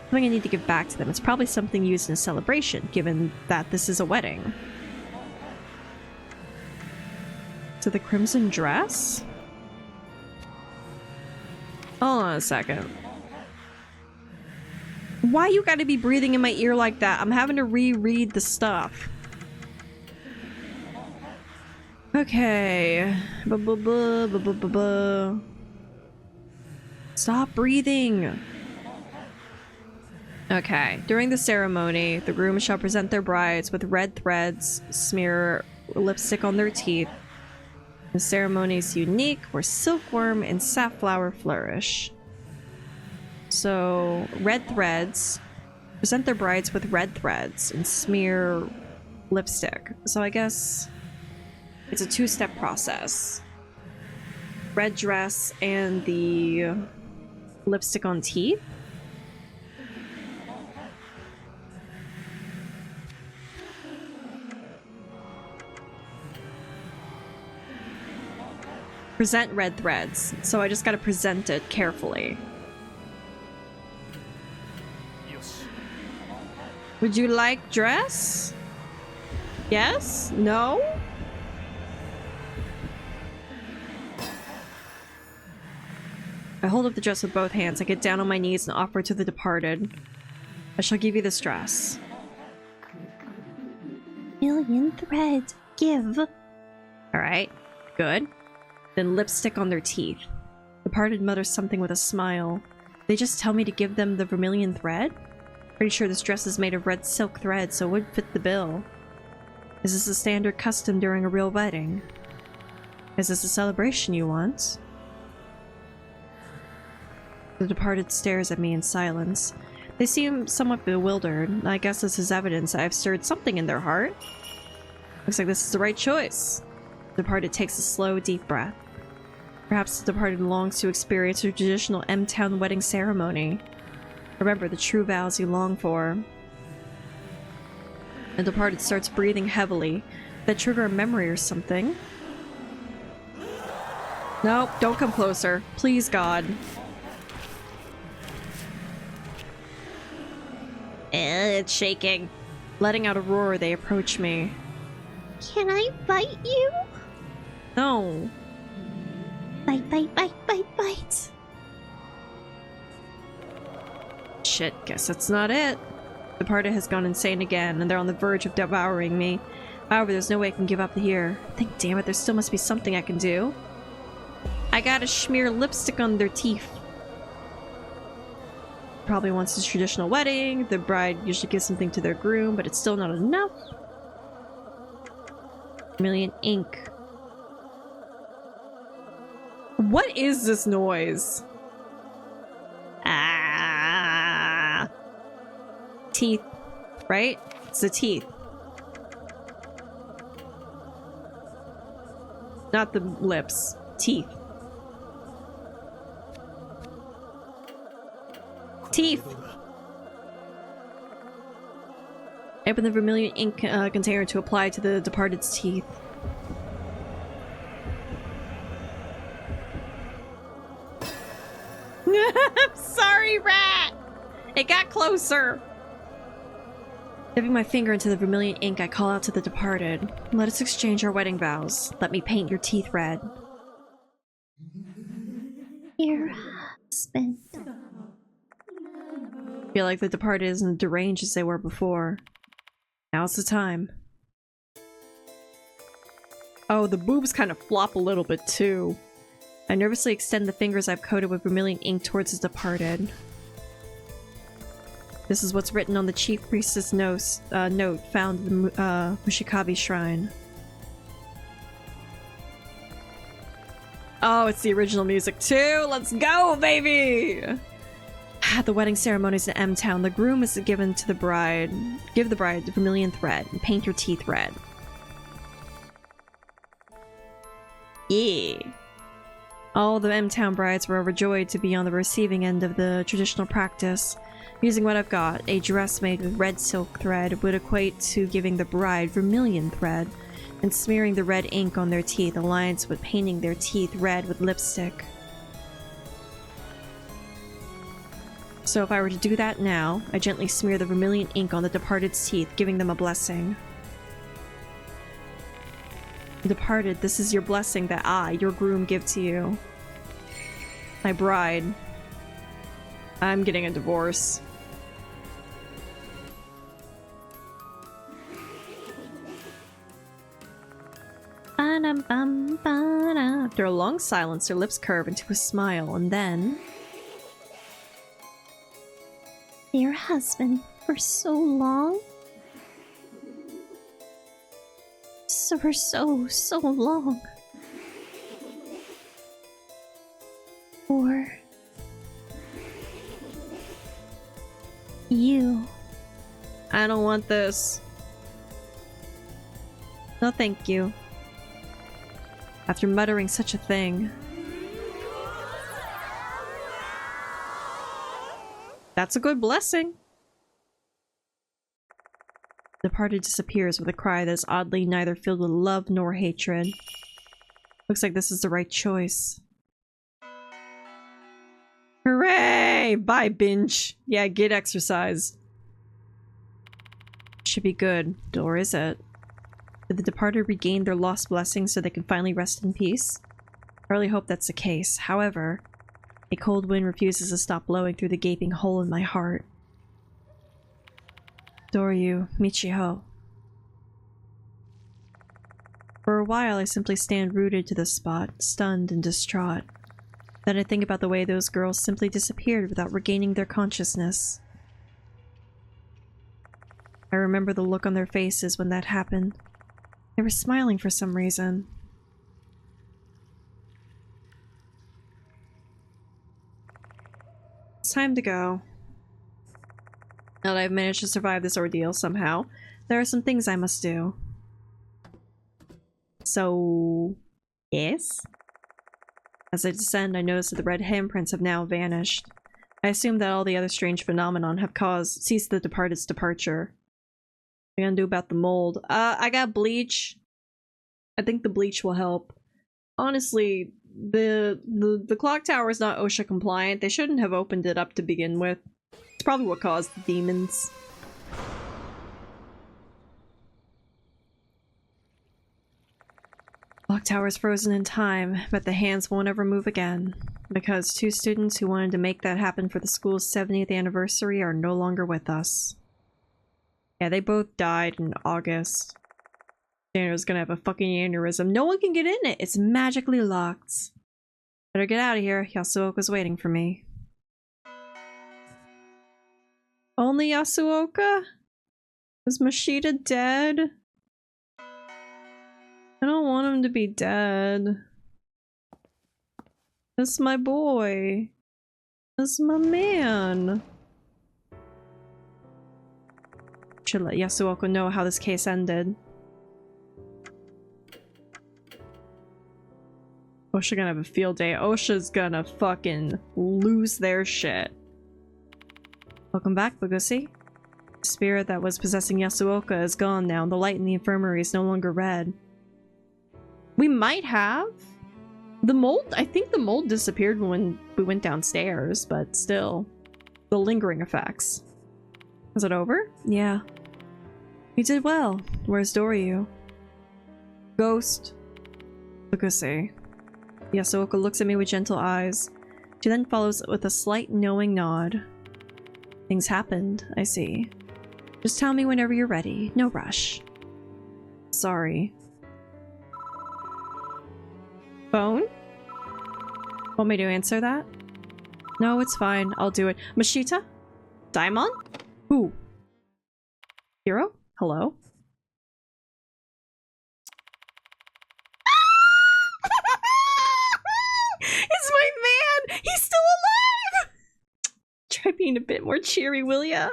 Something I need to give back to them. It's probably something used in a celebration, given that this is a wedding. To the crimson dress? Hold on a second. Why you gotta be breathing in my ear like that? I'm having to reread the stuff. Okay. Stop breathing! Okay. During the ceremony, the groom shall present their brides with red threads, smear lipstick on their teeth. The ceremony is unique where silkworm and safflower flourish. So, red threads. Present their brides with red threads and smear lipstick. So I guess it's a two-step process. Red dress and the lipstick on teeth. Present red threads. So I just gotta present it carefully. Yes. Would you like dress? Yes? No? I hold up the dress with both hands. I get down on my knees and offer it to the departed. I shall give you this dress. Million thread. Give. Alright, good. Then lipstick on their teeth. Departed mutters something with a smile. They just tell me to give them the vermilion thread? Pretty sure this dress is made of red silk thread, so it would fit the bill. Is this a standard custom during a real wedding? Is this a celebration you want? The departed stares at me in silence. They seem somewhat bewildered. I guess this is evidence I've stirred something in their heart. Looks like this is the right choice. The departed takes a slow, deep breath. Perhaps the departed longs to experience a traditional M-Town wedding ceremony. Remember the true vows you long for. The departed starts breathing heavily. That trigger a memory or something. Nope, don't come closer. Please, God. It's shaking. Letting out a roar, they approach me. Can I bite you? No. Bite, bite, bite, bite, bite. Shit, guess that's not it. The party has gone insane again, and they're on the verge of devouring me. However, there's no way I can give up here. Think, damn it, there still must be something I can do. I gotta smear lipstick on their teeth. Probably wants a traditional wedding. The bride usually gives something to their groom, but it's still not enough. Vermilion ink. What is this noise? Ah. Teeth, right? It's the teeth. Not the lips. Teeth. Teeth! I open the vermilion ink container to apply to the departed's teeth. I'm sorry, rat! It got closer! Dipping my finger into the vermilion ink, I call out to the departed. Let us exchange our wedding vows. Let me paint your teeth red. Your husband. I feel like the departed isn't deranged as they were before. Now's the time. Oh, the boobs kind of flop a little bit too. I nervously extend the fingers I've coated with vermilion ink towards the departed. This is what's written on the chief priestess note found in the Mushikabi shrine. Oh, it's the original music too! Let's go, baby! At the wedding ceremonies in M-Town, the groom is given to the bride. Give the bride the vermilion thread and paint your teeth red. Yeah. All the M-Town brides were overjoyed to be on the receiving end of the traditional practice. Using what I've got, a dress made with red silk thread would equate to giving the bride vermilion thread, and smearing the red ink on their teeth aligns with painting their teeth red with lipstick. So if I were to do that now, I gently smear the vermilion ink on the departed's teeth, giving them a blessing. Departed, this is your blessing that I, your groom, give to you. My bride. I'm getting a divorce. Ba-dum-bum-ba-da. After a long silence, her lips curve into a smile, and then... Your husband for so long? For so long. For you. I don't want this. No, thank you. After muttering such a thing. That's a good blessing. The party disappears with a cry that is oddly neither filled with love nor hatred. Looks like this is the right choice. Hooray! Bye, binge. Yeah, get exercise. Should be good. Or is it? Did the departed regain their lost blessings so they can finally rest in peace? I really hope that's the case. However, a cold wind refuses to stop blowing through the gaping hole in my heart. Doryu, Michiho. For a while, I simply stand rooted to the spot, stunned and distraught. Then I think about the way those girls simply disappeared without regaining their consciousness. I remember the look on their faces when that happened. They were smiling for some reason. It's time to go. Now that I've managed to survive this ordeal somehow, there are some things I must do. So... yes? As I descend, I notice that the red handprints have now vanished. I assume that all the other strange phenomenon have ceased the departed's departure. What am I gonna do about the mold? I got bleach. I think the bleach will help. Honestly, the clock tower is not OSHA compliant. They shouldn't have opened it up to begin with. It's probably what caused the demons. Clock tower is frozen in time, but the hands won't ever move again. Because 2 students who wanted to make that happen for the school's 70th anniversary are no longer with us. Yeah, they both died in August. Daniel's gonna have a fucking aneurysm. No one can get in it! It's magically locked. Better get out of here. Yasuoka's waiting for me. Only Yasuoka? Is Mashita dead? I don't want him to be dead. That's my boy. That's my man. Should let Yasuoka know how this case ended. OSHA gonna have a field day. OSHA's gonna fucking lose their shit. Welcome back, Bugusi. The spirit that was possessing Yasuoka is gone now. The light in the infirmary is no longer red. We might have. The mold, I think the mold disappeared when we went downstairs, but still. The lingering effects. Is it over? Yeah. You did well. Where's Doryu? Ghost. Bugusi. Yasuoka looks at me with gentle eyes. She then follows with a slight knowing nod. Things happened, I see. Just tell me whenever you're ready. No rush. Sorry. Phone? Want me to answer that? No, it's fine. I'll do it. Mashita? Daimon? Who? Hiro? Hello? It's my man! He's still alive! Try being a bit more cheery, will ya?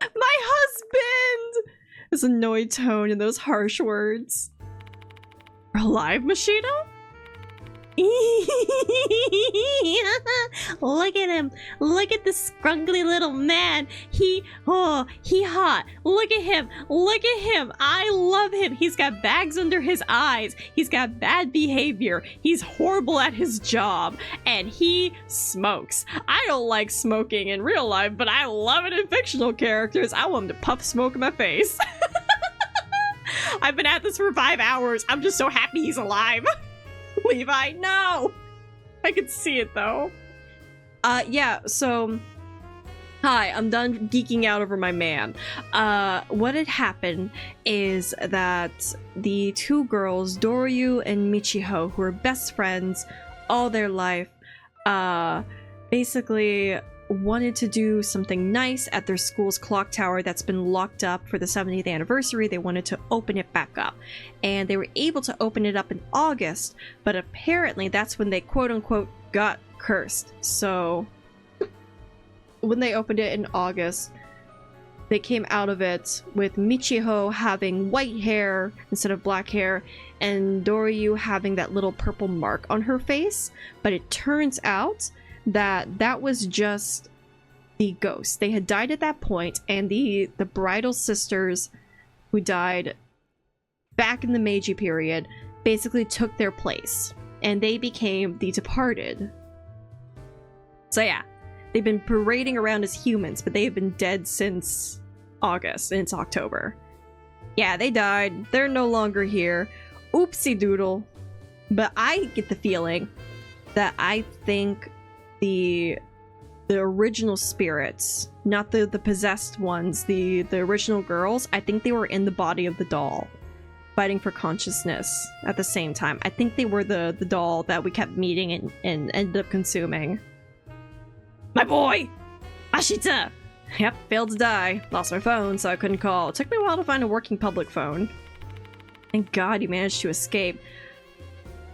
My husband! His annoyed tone and those harsh words. You're alive, Mashita? Look at him. Look at this scruggly little man. He hot. Look at him. Look at him. I love him. He's got bags under his eyes. He's got bad behavior. He's horrible at his job. And he smokes. I don't like smoking in real life, but I love it in fictional characters. I want him to puff smoke in my face. I've been at this for 5 hours. I'm just so happy he's alive. Levi, no! I could see it though. Yeah, so... Hi, I'm done geeking out over my man. What had happened is that the 2 girls, Doryu and Michiho, who were best friends all their life, basically wanted to do something nice at their school's clock tower that's been locked up for the 70th anniversary. They wanted to open it back up. And they were able to open it up in August, but apparently that's when they quote-unquote got cursed. So when they opened it in August, they came out of it with Michiho having white hair instead of black hair, and Doryu having that little purple mark on her face. But it turns out that that was just the ghost. They had died at that point, and the bridal sisters who died back in the Meiji period basically took their place, and they became the departed. So yeah, they've been parading around as humans, but they've been dead since August, and it's October. Yeah, they died. They're no longer here. Oopsie doodle. But I get the feeling that I think the original spirits, not the possessed ones, the original girls, I think they were in the body of the doll, fighting for consciousness at the same time. I think they were the doll that we kept meeting and ended up consuming. My boy! Ashita! Yep, failed to die. Lost my phone, so I couldn't call. It took me a while to find a working public phone. Thank God you managed to escape.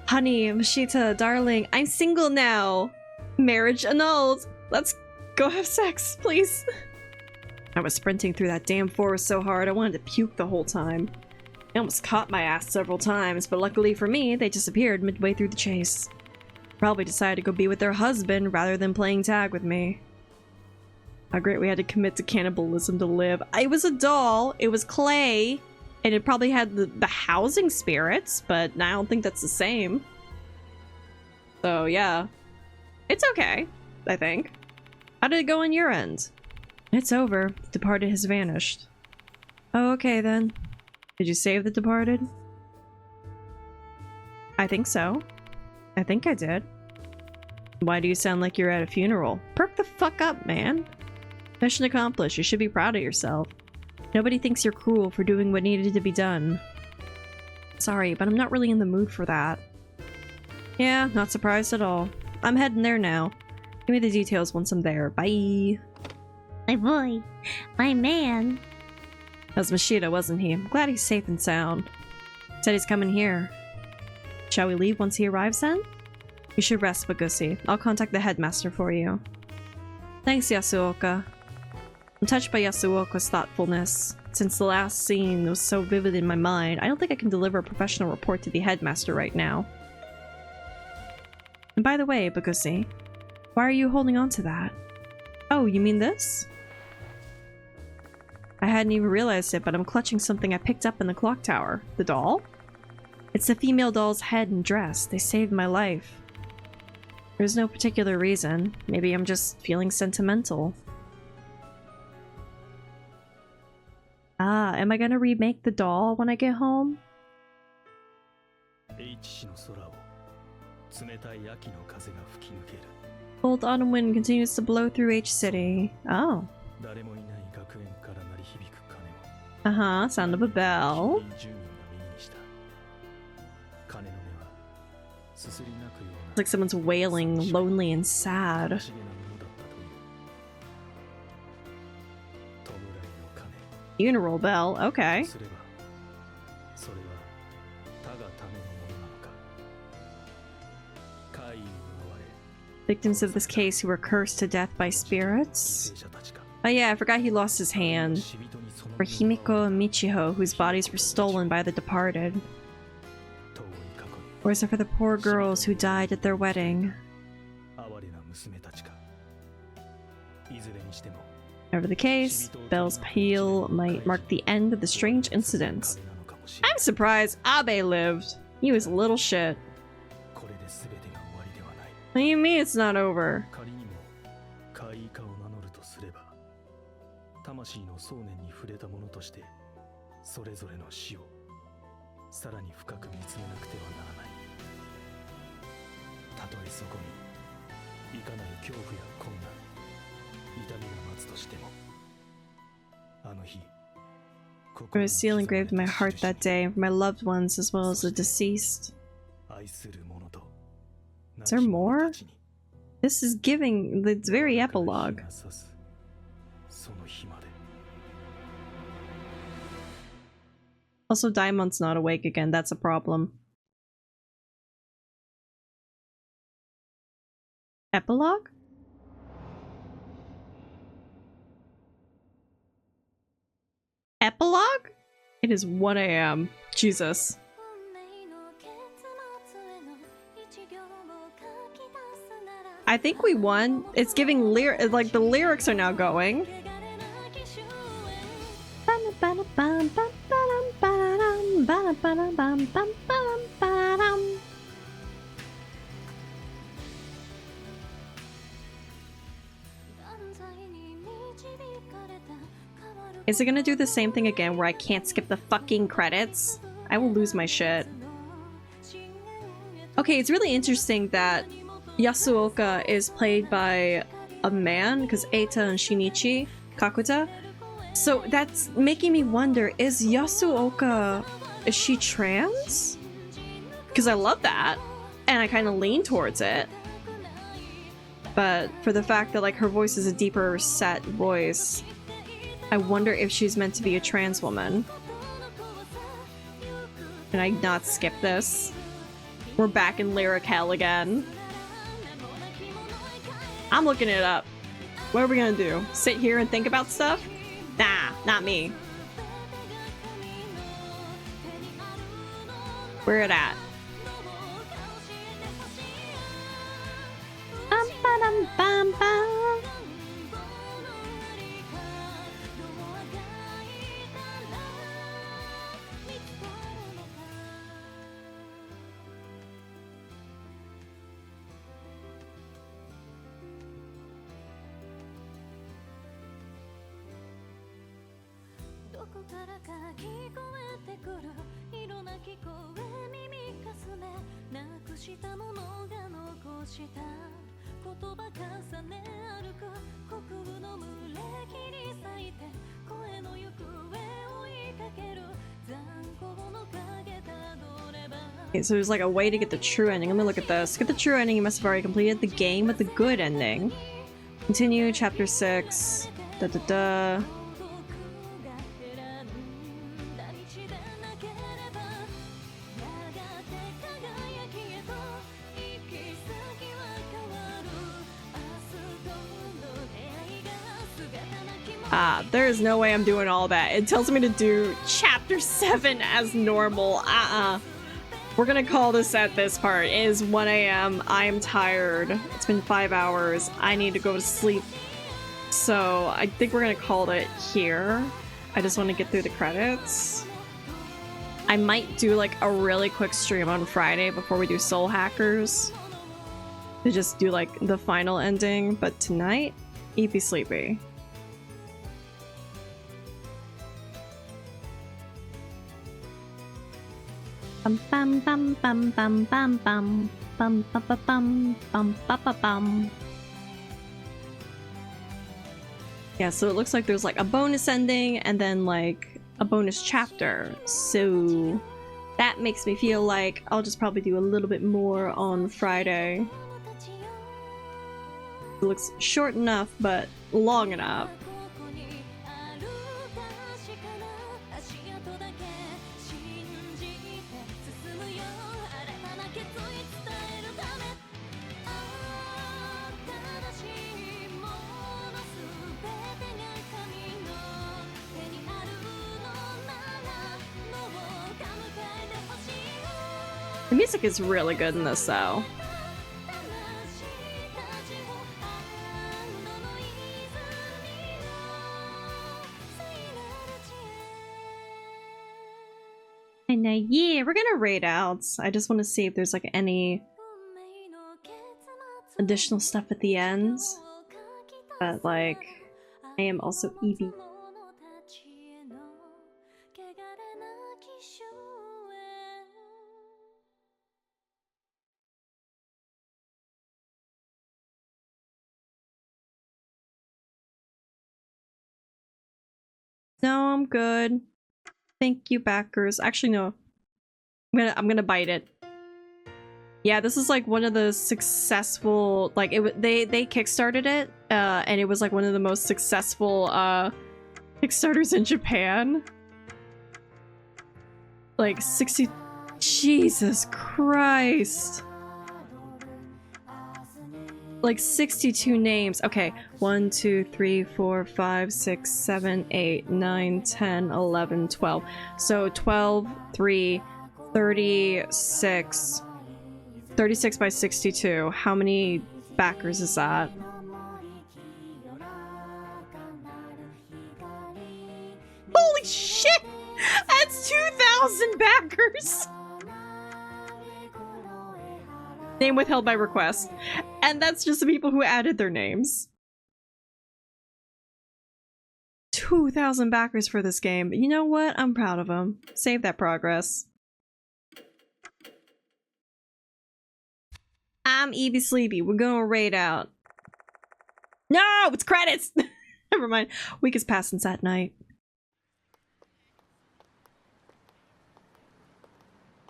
Honey, Mashita, darling, I'm single now. Marriage annulled. Let's go have sex, please. I was sprinting through that damn forest so hard I wanted to puke the whole time. I almost caught my ass several times, but luckily for me, they disappeared midway through the chase. Probably decided to go be with their husband rather than playing tag with me. How great we had to commit to cannibalism to live. It was a doll, it was clay, and it probably had the housing spirits, but I don't think that's the same. So yeah, it's okay, I think. How did it go on your end? It's over. The departed has vanished. Oh, okay then. Did you save the departed? I think so. I think I did. Why do you sound like you're at a funeral? Perk the fuck up, man. Mission accomplished. You should be proud of yourself. Nobody thinks you're cruel for doing what needed to be done. Sorry, but I'm not really in the mood for that. Yeah, not surprised at all. I'm heading there now. Give me the details once I'm there. Bye. My boy. My man. That was Mashita, wasn't he? I'm glad he's safe and sound. Said he's coming here. Shall we leave once he arrives then? You should rest, Bagusi. I'll contact the headmaster for you. Thanks, Yasuoka. I'm touched by Yasuoka's thoughtfulness. Since the last scene was so vivid in my mind, I don't think I can deliver a professional report to the headmaster right now. And by the way, Bagusi, why are you holding on to that? Oh, you mean this? I hadn't even realized it, but I'm clutching something I picked up in the clock tower. The doll? It's the female doll's head and dress. They saved my life. There's no particular reason. Maybe I'm just feeling sentimental. Ah, am I gonna remake the doll when I get home? Cold autumn wind continues to blow through H City. Oh. Uh-huh, sound of a bell. It's like someone's wailing, lonely and sad. Funeral bell, okay. Victims of this case who were cursed to death by spirits. Oh yeah, I forgot he lost his hand. For Himiko and Michiho, whose bodies were stolen by the departed. Or is it for the poor girls who died at their wedding? Whatever the case, Bell's peal might mark the end of the strange incident. I'm surprised Abe lived. He was a little shit. What do you mean it's not over? There was a seal engraved in my heart that day for my loved ones as well as the deceased. Is there more? This is giving, it's very epilogue. Also, Diamond's not awake again, that's a problem. Epilogue? Epilogue? It is 1 a.m. Jesus. I think we won. It's giving like the lyrics are now going. Is it gonna do the same thing again where I can't skip the fucking credits? I will lose my shit. Okay, it's really interesting that Yasuoka is played by a man, because Eita and Shinichi, Kakuta. So that's making me wonder, is Yasuoka, is she trans? Because I love that, and I kind of lean towards it. But for the fact that like her voice is a deeper set voice, I wonder if she's meant to be a trans woman. Can I not skip this? We're back in lyric hell again. I'm looking it up. What are we gonna do? Sit here and think about stuff? Nah, not me. Where it at? Bum, ba-dum, bum, bum. Okay, so there's like a way to get the true ending. Let me look at this. To get the true ending, you must have already completed the game with the good ending. Continue, chapter 6. Da da da. There is no way I'm doing all that. It tells me to do chapter 7 as normal. We're gonna call this at this part. It is 1 a.m. I am tired. It's been 5 hours. I need to go to sleep. So I think we're gonna call it here. I just want to get through the credits. I might do like a really quick stream on Friday before we do Soul Hackers. To just do like the final ending. But tonight, eat be sleepy. Bum bum bum bum bum bum bum bum bum bum bum bum bum bum. Yeah, so it looks like there's like a bonus ending and then like a bonus chapter. So that makes me feel like I'll just probably do a little bit more on Friday. It looks short enough, but long enough. The music is really good in this, though. And yeah, we're gonna raid out. I just want to see if there's like any additional stuff at the end. But like, I am also EV. No, I'm good. Thank you, backers. Actually, no. I'm gonna bite it. Yeah, this is like one of the successful, like they kickstarted it, and it was like one of the most successful kickstarters in Japan. Like 60, Jesus Christ. Like 62 names. Okay, 1, 2, 3, 4, 5, 6, 7, 8, 9, 10, 11, 12. So 12, 3, 36. 36 by 62. How many backers is that? Holy shit! That's 2,000 backers! Name withheld by request. And that's just the people who added their names. 2,000 backers for this game. You know what? I'm proud of them. Save that progress. I'm Evie Sleepy. We're gonna raid out. No! It's credits! Never mind. Week is past since that night.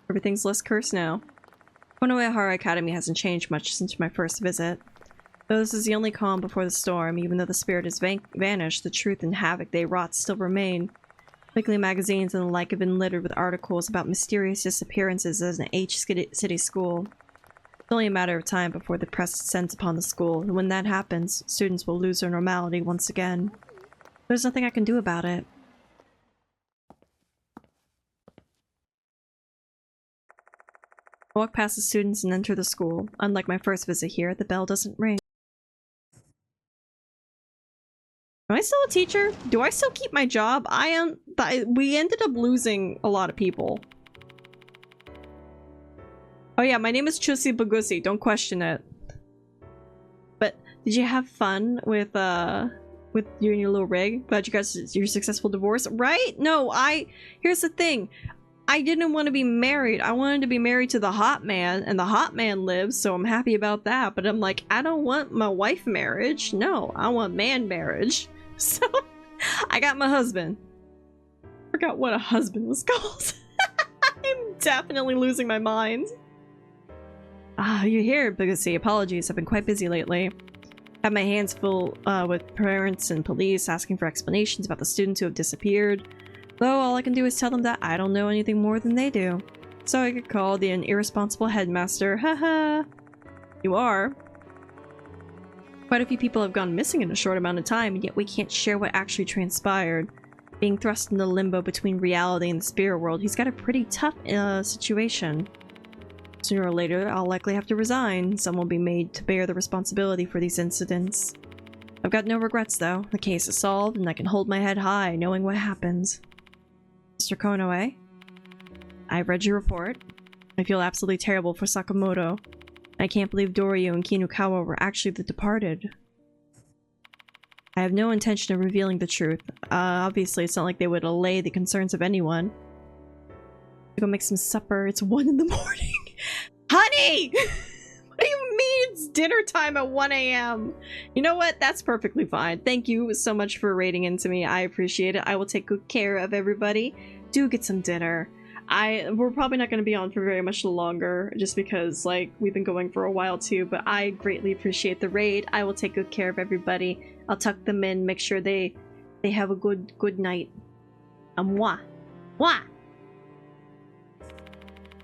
Everything's less cursed now. Konoehara Academy hasn't changed much since my first visit. Though this is the only calm before the storm, even though the spirit has vanished, the truth and havoc they wrought still remain. Weekly magazines and the like have been littered with articles about mysterious disappearances at an H-City school. It's only a matter of time before the press descends upon the school, and when that happens, students will lose their normality once again. There's nothing I can do about it. I walk past the students and enter the school. Unlike my first visit here, the bell doesn't ring. Am I still a teacher? Do I still keep my job? I am. We ended up losing a lot of people. Oh yeah, my name is Chusi Bagusi. Don't question it. But did you have fun with you and your little rig? Glad you guys your successful divorce, right? No, here's the thing. I didn't want to be married. I wanted to be married to the hot man, and the hot man lives, so I'm happy about that. But I'm like, I don't want my wife marriage. No, I want man marriage. So I got my husband. Forgot what a husband was called. I'm definitely losing my mind. You're here, Bugasi. Apologies, I've been quite busy lately. Have my hands full with parents and police asking for explanations about the students who have disappeared. Though all I can do is tell them that I don't know anything more than they do. So I get called an irresponsible headmaster. Haha. You are. Quite a few people have gone missing in a short amount of time, and yet we can't share what actually transpired. Being thrust into limbo between reality and the spirit world, he's got a pretty tough situation. Sooner or later, I'll likely have to resign. Someone will be made to bear the responsibility for these incidents. I've got no regrets, though. The case is solved, and I can hold my head high, knowing what happened. Mr. Konoe, I've read your report. I feel absolutely terrible for Sakamoto. I can't believe Doryu and Kinukawa were actually the departed. I have no intention of revealing the truth. Obviously, it's not like they would allay the concerns of anyone. Go make some supper. It's 1 in the morning. Honey! What do you mean it's dinner time at 1 a.m.? You know what? That's perfectly fine. Thank you so much for raiding into me. I appreciate it. I will take good care of everybody. Do get some dinner. We're probably not going to be on for very much longer, just because, like, we've been going for a while too, but I greatly appreciate the raid. I will take good care of everybody. I'll tuck them in, make sure they have a good night. Mwah. Mwah!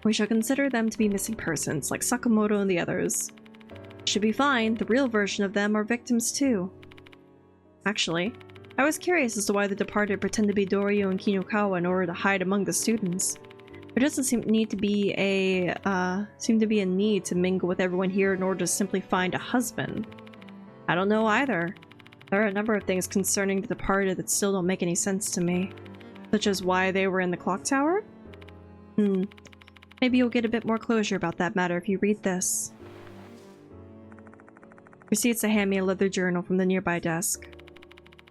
We shall consider them to be missing persons, like Sakamoto and the others. Should be fine. The real version of them are victims too. Actually, I was curious as to why the departed pretend to be Doryu and Kinukawa in order to hide among the students. There doesn't seem to be a need to mingle with everyone here in order to simply find a husband. I don't know either. There are a number of things concerning the departed that still don't make any sense to me. Such as why they were in the clock tower? Maybe you'll get a bit more closure about that matter if you read this. Proceeds to hand me a leather journal from the nearby desk.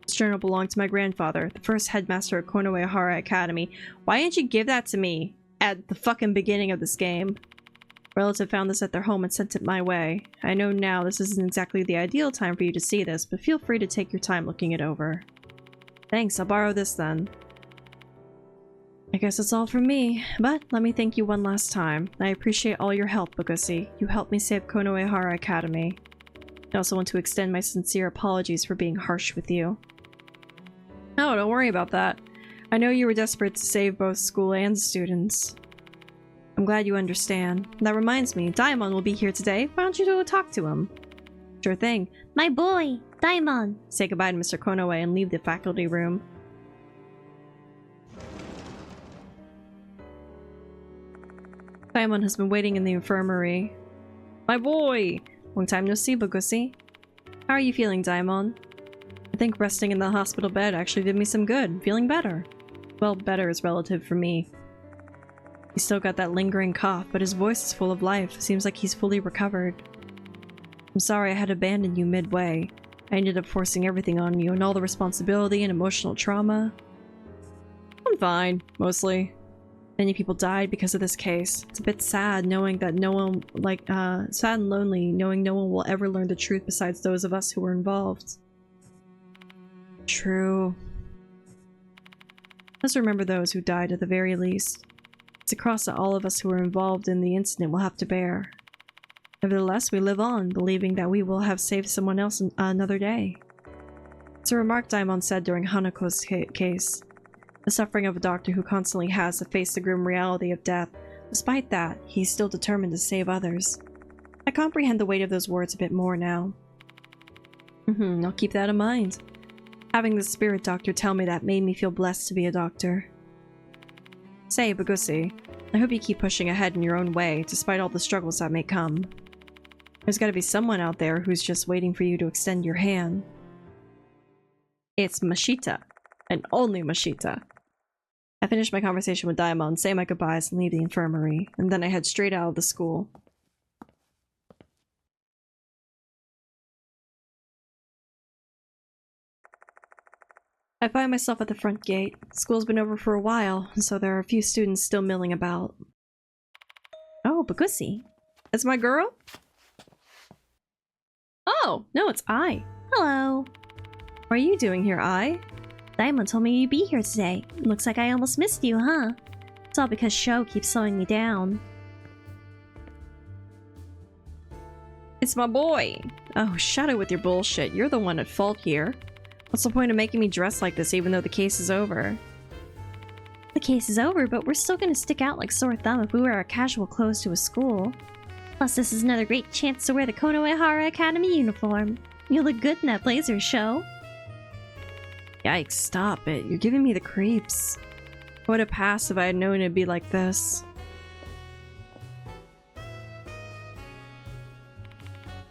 This journal belonged to my grandfather, the first headmaster at Konoehara Academy. Why didn't you give that to me at the fucking beginning of this game? A relative found this at their home and sent it my way. I know now this isn't exactly the ideal time for you to see this, but feel free to take your time looking it over. Thanks, I'll borrow this then. I guess that's all from me, but let me thank you one last time. I appreciate all your help, Bugusi. You helped me save Konoehara Academy. I also want to extend my sincere apologies for being harsh with you. Oh, don't worry about that. I know you were desperate to save both school and students. I'm glad you understand. That reminds me, Daimon will be here today. Why don't you go talk to him? Sure thing. My boy, Daimon. Say goodbye to Mr. Konoe and leave the faculty room. Daimon has been waiting in the infirmary. My boy! Long time no see, Bugusi. How are you feeling, Daimon? I think resting in the hospital bed actually did me some good. I'm feeling better. Well, better is relative for me. He's still got that lingering cough, but his voice is full of life. Seems like he's fully recovered. I'm sorry I had to abandon you midway. I ended up forcing everything on you and all the responsibility and emotional trauma. I'm fine, mostly. Many people died because of this case. It's a bit sad knowing that no one, sad and lonely knowing no one will ever learn the truth besides those of us who were involved. True. Let's remember those who died at the very least. It's a cross that all of us who were involved in the incident will have to bear. Nevertheless, we live on, believing that we will have saved someone else another day. It's a remark Daimon said during Hanako's case. The suffering of a doctor who constantly has to face the grim reality of death. Despite that, he's still determined to save others. I comprehend the weight of those words a bit more now. I'll keep that in mind. Having the spirit doctor tell me that made me feel blessed to be a doctor. Say, Bugusi, I hope you keep pushing ahead in your own way, despite all the struggles that may come. There's gotta be someone out there who's just waiting for you to extend your hand. It's Mashita. And only Mashita. I finish my conversation with Daimon, say my goodbyes, and leave the infirmary, and then I head straight out of the school. I find myself at the front gate. School's been over for a while, so there are a few students still milling about. Oh, Bugusi. That's my girl? Oh, no, it's I. Hello. What are you doing here, I? Daimon told me you'd be here today. Looks like I almost missed you, huh? It's all because Sho keeps slowing me down. It's my boy! Oh, shut it with your bullshit. You're the one at fault here. What's the point of making me dress like this even though the case is over? The case is over, but we're still gonna stick out like sore thumb if we wear our casual clothes to a school. Plus, this is another great chance to wear the Konoehara Academy uniform. You look good in that blazer, Sho. Yikes, stop it. You're giving me the creeps. I would have passed if I had known it'd be like this.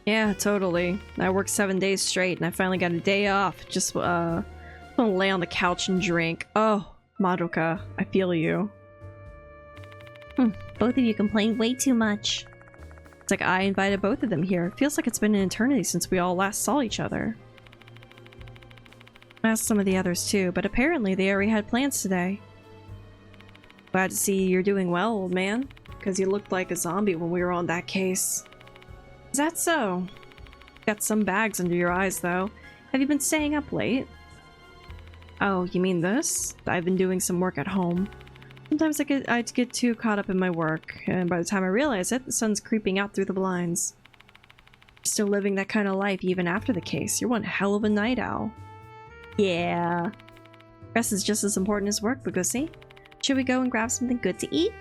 Yeah, totally. I worked 7 days straight and I finally got a day off. Just, gonna lay on the couch and drink. Oh, Madoka, I feel you. Both of you complain way too much. It's like I invited both of them here. It feels like it's been an eternity since we all last saw each other. I asked some of the others too, but apparently they already had plans today. Glad to see you're doing well, old man. Because you looked like a zombie when we were on that case. Is that so? Got some bags under your eyes, though. Have you been staying up late? Oh, you mean this? I've been doing some work at home. Sometimes I get too caught up in my work, and by the time I realize it, the sun's creeping out through the blinds. Still living that kind of life even after the case. You're one hell of a night owl. Yeah. Rest is just as important as work, Bugusi. Should we go and grab something good to eat?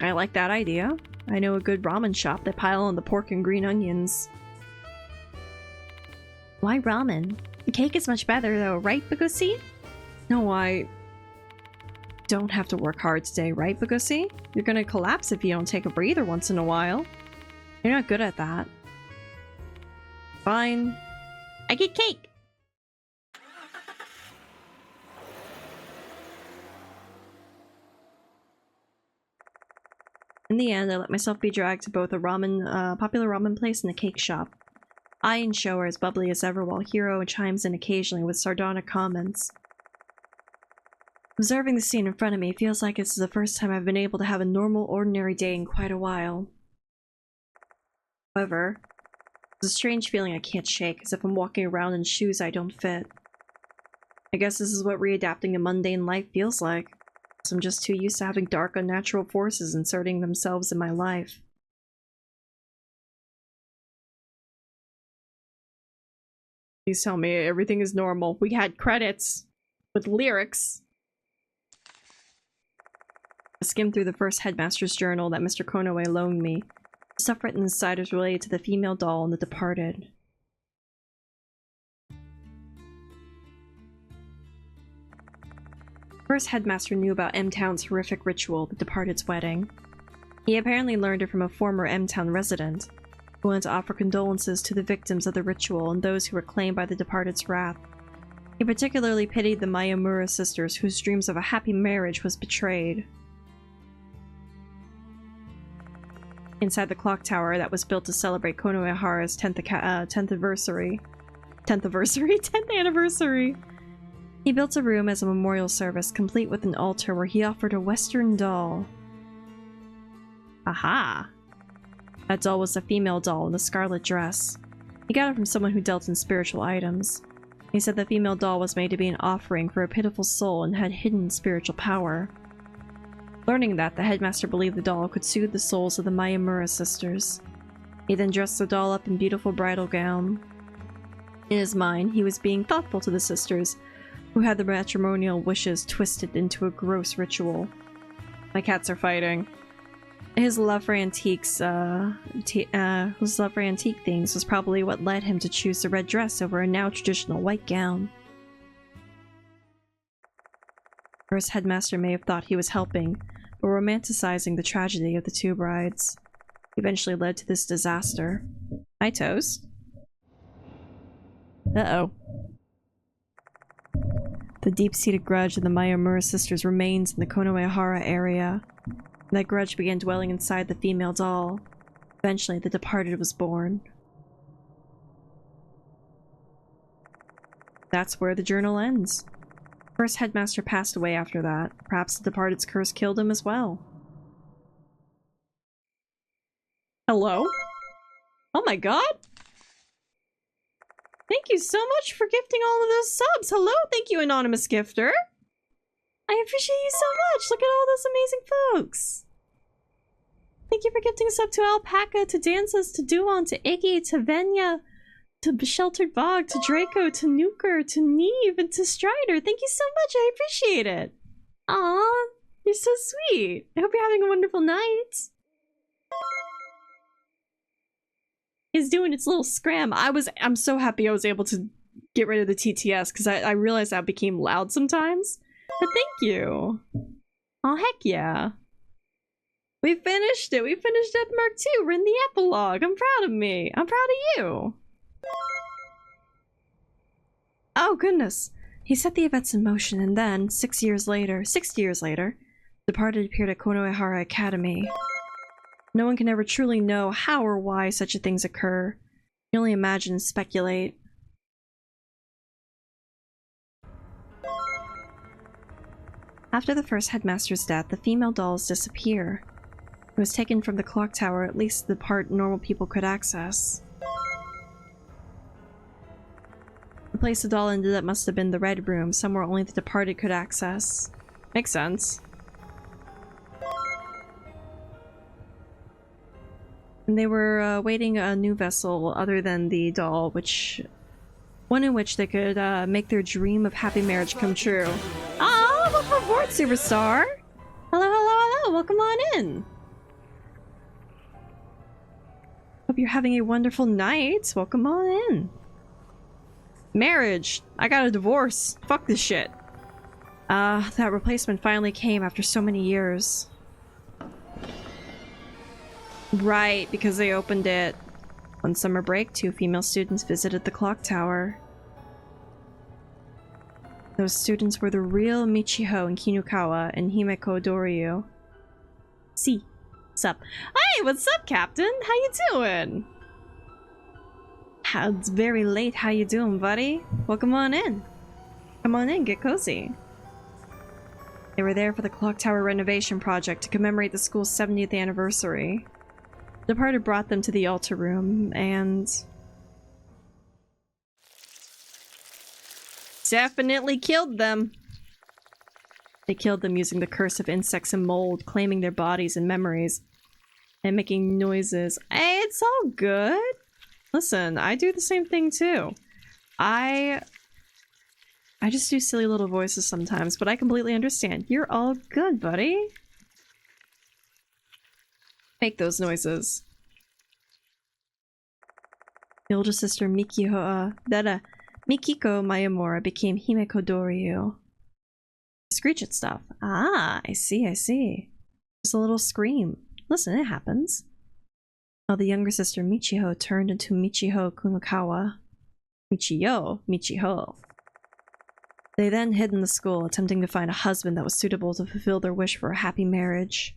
I like that idea. I know a good ramen shop that pile on the pork and green onions. Why ramen? The cake is much better though, right, Bugusi? No, I don't have to work hard today, right, Bugusi? You're gonna collapse if you don't take a breather once in a while. You're not good at that. Fine. I get cake! In the end, I let myself be dragged to both a popular ramen place and a cake shop. I and Sho are as bubbly as ever while Hiro chimes in occasionally with sardonic comments. Observing the scene in front of me feels like this is the first time I've been able to have a normal, ordinary day in quite a while. However, there's a strange feeling I can't shake, as if I'm walking around in shoes I don't fit. I guess this is what readapting a mundane life feels like. I'm just too used to having dark, unnatural forces inserting themselves in my life. Please tell me everything is normal. We had credits with lyrics. I skimmed through the first headmaster's journal that Mr. Konoe loaned me. The stuff written inside was related to the female doll and the departed. The first headmaster knew about M-Town's horrific ritual, the departed's wedding. He apparently learned it from a former M-Town resident, who wanted to offer condolences to the victims of the ritual and those who were claimed by the departed's wrath. He particularly pitied the Mayamura sisters, whose dreams of a happy marriage was betrayed. Inside the clock tower that was built to celebrate Konohara's 10th anniversary, he built a room as a memorial service, complete with an altar where he offered a Western doll. Aha! That doll was a female doll in a scarlet dress. He got it from someone who dealt in spiritual items. He said the female doll was made to be an offering for a pitiful soul and had hidden spiritual power. Learning that, the headmaster believed the doll could soothe the souls of the Mayamura sisters. He then dressed the doll up in beautiful bridal gown. In his mind, he was being thoughtful to the sisters, who had their matrimonial wishes twisted into a gross ritual. My cats are fighting. His love for antiques, things was probably what led him to choose the red dress over a now traditional white gown. First headmaster may have thought he was helping, but romanticizing the tragedy of the two brides eventually led to this disaster. Hi, Toast. Uh-oh. The deep-seated grudge of the Mayamura sisters remains in the Konohara area. That grudge began dwelling inside the female doll. Eventually, the departed was born. That's where the journal ends. First headmaster passed away after that. Perhaps the departed's curse killed him as well. Hello? Oh my god! Thank you so much for gifting all of those subs! Hello! Thank you, anonymous gifter! I appreciate you so much! Look at all those amazing folks! Thank you for gifting us up to Alpaca, to Dances, to Duon, to Iggy, to Venya, to Sheltered Bog, to Draco, to Nuker, to Neve, and to Strider. Thank you so much, I appreciate it! Aw, you're so sweet! I hope you're having a wonderful night! It's doing its little scram. I'm so happy I was able to get rid of the TTS, because I realized that became loud sometimes. But thank you! Oh heck yeah! We finished it! We finished Death Mark 2! We're in the epilogue! I'm proud of me! I'm proud of you! Oh goodness! He set the events in motion, and then, 60 years later, Departed appeared at Konohara Academy. No one can ever truly know how or why such a things occur. You can only imagine and speculate. After the first headmaster's death, the female dolls disappear. It was taken from the clock tower, at least the part normal people could access. The place the doll ended up must have been the Red Room, somewhere only the departed could access. Makes sense. And they were awaiting a new vessel other than the doll, one in which they could make their dream of happy marriage come true. Ah, welcome aboard, Superstar! Hello, hello, hello! Welcome on in! Hope you're having a wonderful night. Welcome on in. Marriage. I got a divorce. Fuck this shit. That replacement finally came after so many years. Right, because they opened it. On summer break, 2 female students visited the clock tower. Those students were the real Michiho and Kinukawa and Himeko Doryu. See. What's up? Hey, what's up, Captain? How you doing? It's very late. How you doing, buddy? Welcome on in. Come on in, get cozy. They were there for the clock tower renovation project to commemorate the school's 70th anniversary. The departed brought them to the altar room, and... definitely killed them. They killed them using the curse of insects and mold, claiming their bodies and memories, and making noises. Hey, it's all good. Listen, I do the same thing too. I just do silly little voices sometimes, but I completely understand. You're all good, buddy. Make those noises. The older sister Mikiko Mayamura became Himeko Doryu. Screech at stuff. Ah, I see, I see. Just a little scream. Listen, it happens. While the younger sister Michiho turned into Michiho Kunokawa. Michiho. They then hid in the school, attempting to find a husband that was suitable to fulfill their wish for a happy marriage.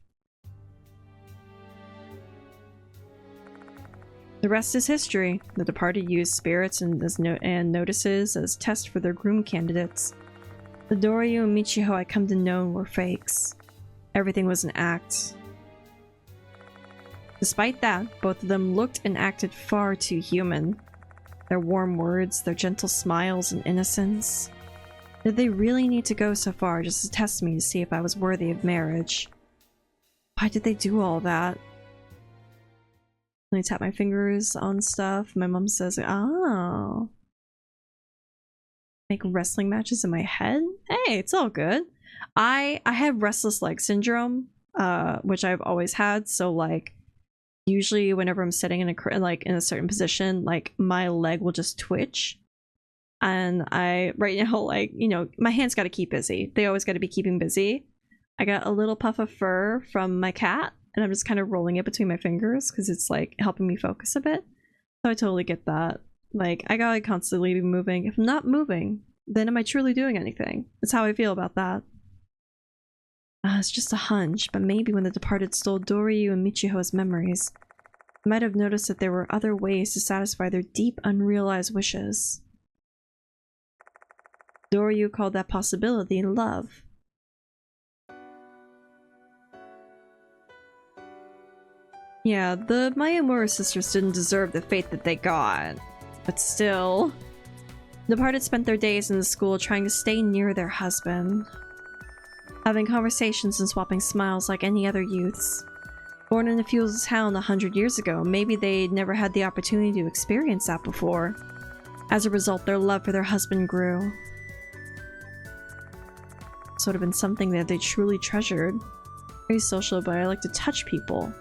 The rest is history. The departed used spirits and notices as tests for their groom candidates. The Doryu and Michiho I come to know were fakes. Everything was an act. Despite that, both of them looked and acted far too human. Their warm words, their gentle smiles and innocence. Did they really need to go so far just to test me to see if I was worthy of marriage? Why did they do all that? When I tap my fingers on stuff, my mom says, oh. Make wrestling matches in my head? Hey, it's all good. I have restless leg syndrome, which I've always had, so like usually whenever I'm sitting in a certain position, like my leg will just twitch. And right now, like, you know, my hands got to keep busy. They always got to be keeping busy. I got a little puff of fur from my cat, and I'm just kind of rolling it between my fingers because it's like helping me focus a bit. So I totally get that. Like, I gotta constantly be moving. If I'm not moving, then am I truly doing anything? That's how I feel about that. It's just a hunch, but maybe when the departed stole Doryu and Michiho's memories, I might have noticed that there were other ways to satisfy their deep, unrealized wishes. Doryu called that possibility love. Yeah, the Mayamura sisters didn't deserve the fate that they got. But still. The departed spent their days in the school trying to stay near their husband. Having conversations and swapping smiles like any other youths. Born in a feudal town 100 years ago, maybe they'd never had the opportunity to experience that before. As a result, their love for their husband grew. Sort of been something that they truly treasured. Very social, but I like to touch people.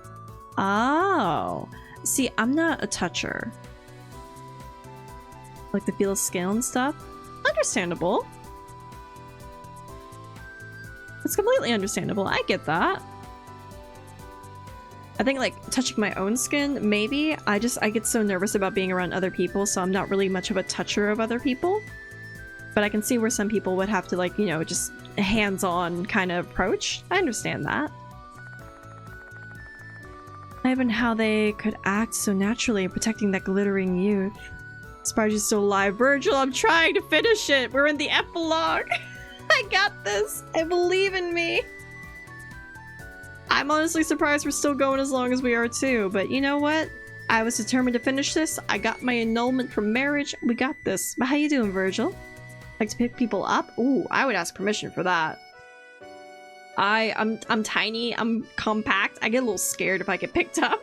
Oh. See, I'm not a toucher. Like to feel the scale and stuff. Understandable. It's completely understandable. I get that. I think like touching my own skin, maybe. I get so nervous about being around other people, so I'm not really much of a toucher of other people. But I can see where some people would have to, like, you know, just hands-on kind of approach. I understand that. Not even how they could act so naturally protecting that glittering youth. Surprised you're still alive. Virgil, I'm trying to finish it. We're in the epilogue. I got this. I believe in me. I'm honestly surprised we're still going as long as we are too, but you know what? I was determined to finish this. I got my annulment from marriage. We got this. But how you doing, Virgil? Like to pick people up? Ooh, I would ask permission for that. I'm tiny, I'm compact. I get a little scared if I get picked up.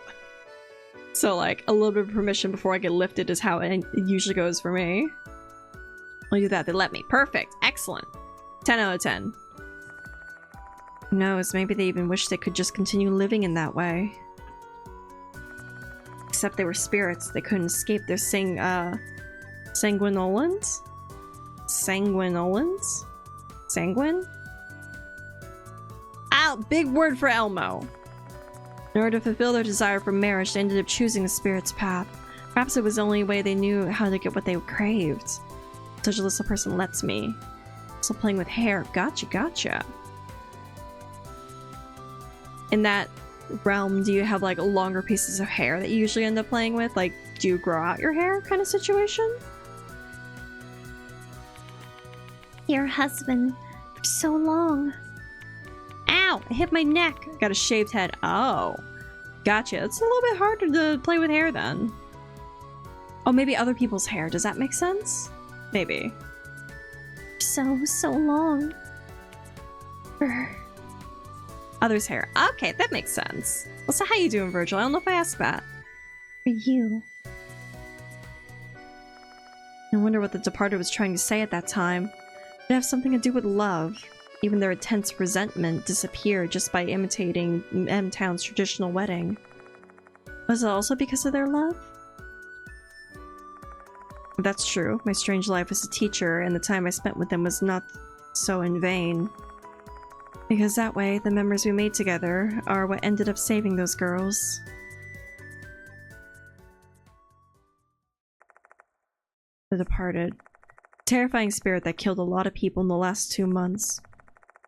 So like a little bit of permission before I get lifted is how it usually goes for me. I'll do that. They let me. Perfect. Excellent. 10 out of 10. Who knows? Maybe they even wish they could just continue living in that way. Except they were spirits. They couldn't escape their sanguinolence? Sanguinolence? Sanguine? Ow! Big word for Elmo. In order to fulfill their desire for marriage, they ended up choosing the spirit's path. Perhaps it was the only way they knew how to get what they craved. Such a list of person lets me. Also playing with hair. Gotcha, gotcha. In that realm, do you have like longer pieces of hair that you usually end up playing with? Like, do you grow out your hair kind of situation? Your husband for so long. Ow! I hit my neck. Got a shaved head. Oh. Gotcha. It's a little bit harder to play with hair then. Oh, maybe other people's hair. Does that make sense? Maybe. So long. fur. Other's hair. Okay, that makes sense. Well, so how you doing, Virgil? I don't know if I asked that. For you. I wonder what the departed was trying to say at that time. Did it have something to do with love? Even their intense resentment disappeared just by imitating M-Town's traditional wedding. Was it also because of their love? That's true. My strange life as a teacher and the time I spent with them was not so in vain. Because that way, the memories we made together are what ended up saving those girls. The departed. Terrifying spirit that killed a lot of people in the last 2 months.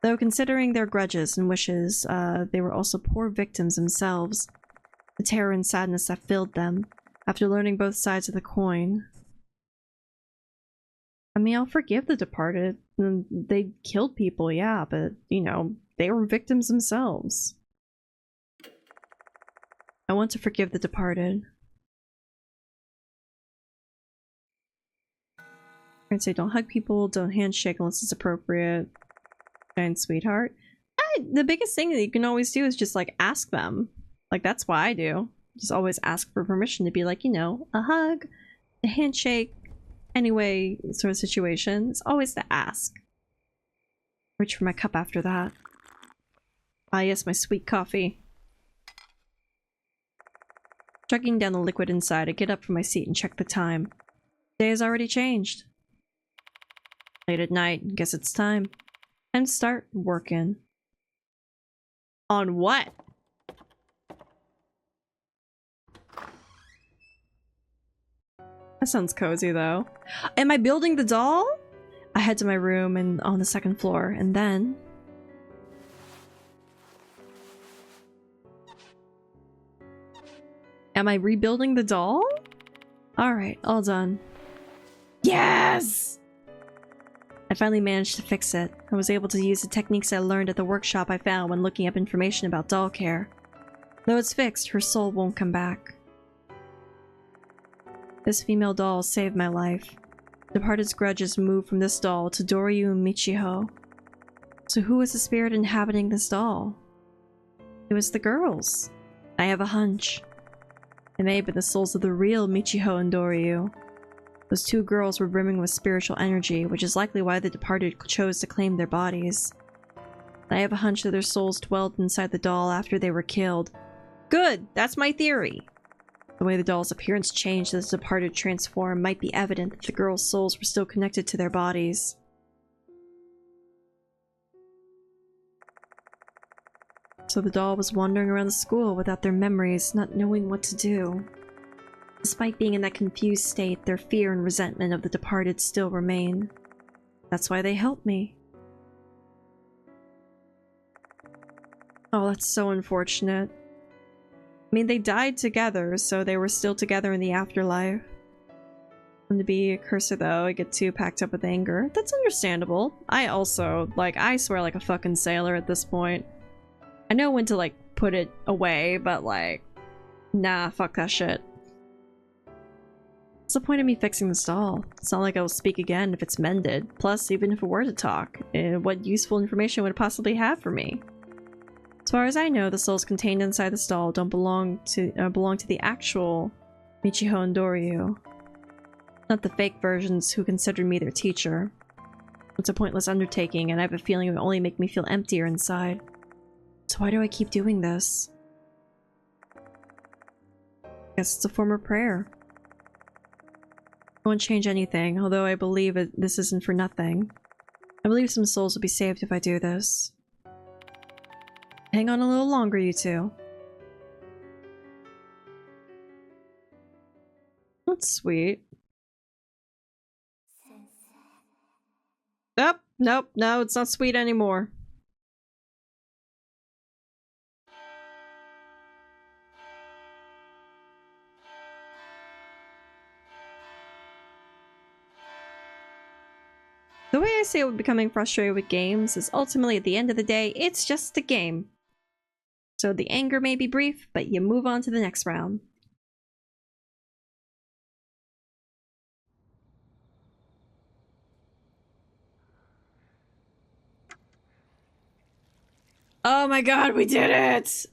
Though considering their grudges and wishes, they were also poor victims themselves. The terror and sadness that filled them, after learning both sides of the coin. I mean, I'll forgive the departed. They killed people, yeah, but, you know, they were victims themselves. I want to forgive the departed. I'd say don't hug people, don't handshake unless it's appropriate. Giant sweetheart. The biggest thing that you can always do is just, like, ask them. Like, that's what I do. Just always ask for permission to be like, you know, a hug, a handshake, anyway, sort of situation. It's always to ask. Reach for my cup after that. Ah, yes, my sweet coffee. Chugging down the liquid inside, I get up from my seat and check the time. Day has already changed. Late at night, guess it's time. Time to start working. On what? That sounds cozy, though. Am I building the doll? I head to my room and on the second floor, and then... Am I rebuilding the doll? Alright, all done. Yes! I finally managed to fix it. I was able to use the techniques I learned at the workshop I found when looking up information about doll care. Though it's fixed, her soul won't come back. This female doll saved my life. Departed's grudges moved from this doll to Doryu and Michiho. So who was the spirit inhabiting this doll? It was the girls. I have a hunch. It may have been the souls of the real Michiho and Doryu. Those two girls were brimming with spiritual energy, which is likely why the departed chose to claim their bodies. I have a hunch that their souls dwelled inside the doll after they were killed. Good! That's my theory! The way the doll's appearance changed as the departed transformed might be evident that the girls' souls were still connected to their bodies. So the doll was wandering around the school without their memories, not knowing what to do. Despite being in that confused state, their fear and resentment of the departed still remain. That's why they helped me. Oh, that's so unfortunate. I mean, they died together, so they were still together in the afterlife. And to be a cursor, though, I get too packed up with anger. That's understandable. I also, like, I swear like a fucking sailor at this point. I know when to, like, put it away, but, like, nah, fuck that shit. What's the point of me fixing this doll? It's not like I'll speak again if it's mended. Plus, even if it were to talk, what useful information would it possibly have for me? As far as I know, the souls contained inside this doll don't belong to the actual Michiho and Doryu. Not the fake versions who considered me their teacher. It's a pointless undertaking, and I have a feeling it will only make me feel emptier inside. So why do I keep doing this? Guess it's a form of prayer. I won't change anything, although I believe this isn't for nothing. I believe some souls will be saved if I do this. Hang on a little longer, you two. That's sweet. Nope, nope, no, it's not sweet anymore. The way I see it with becoming frustrated with games is ultimately at the end of the day, it's just a game. So the anger may be brief, but you move on to the next round. Oh my god, we did it!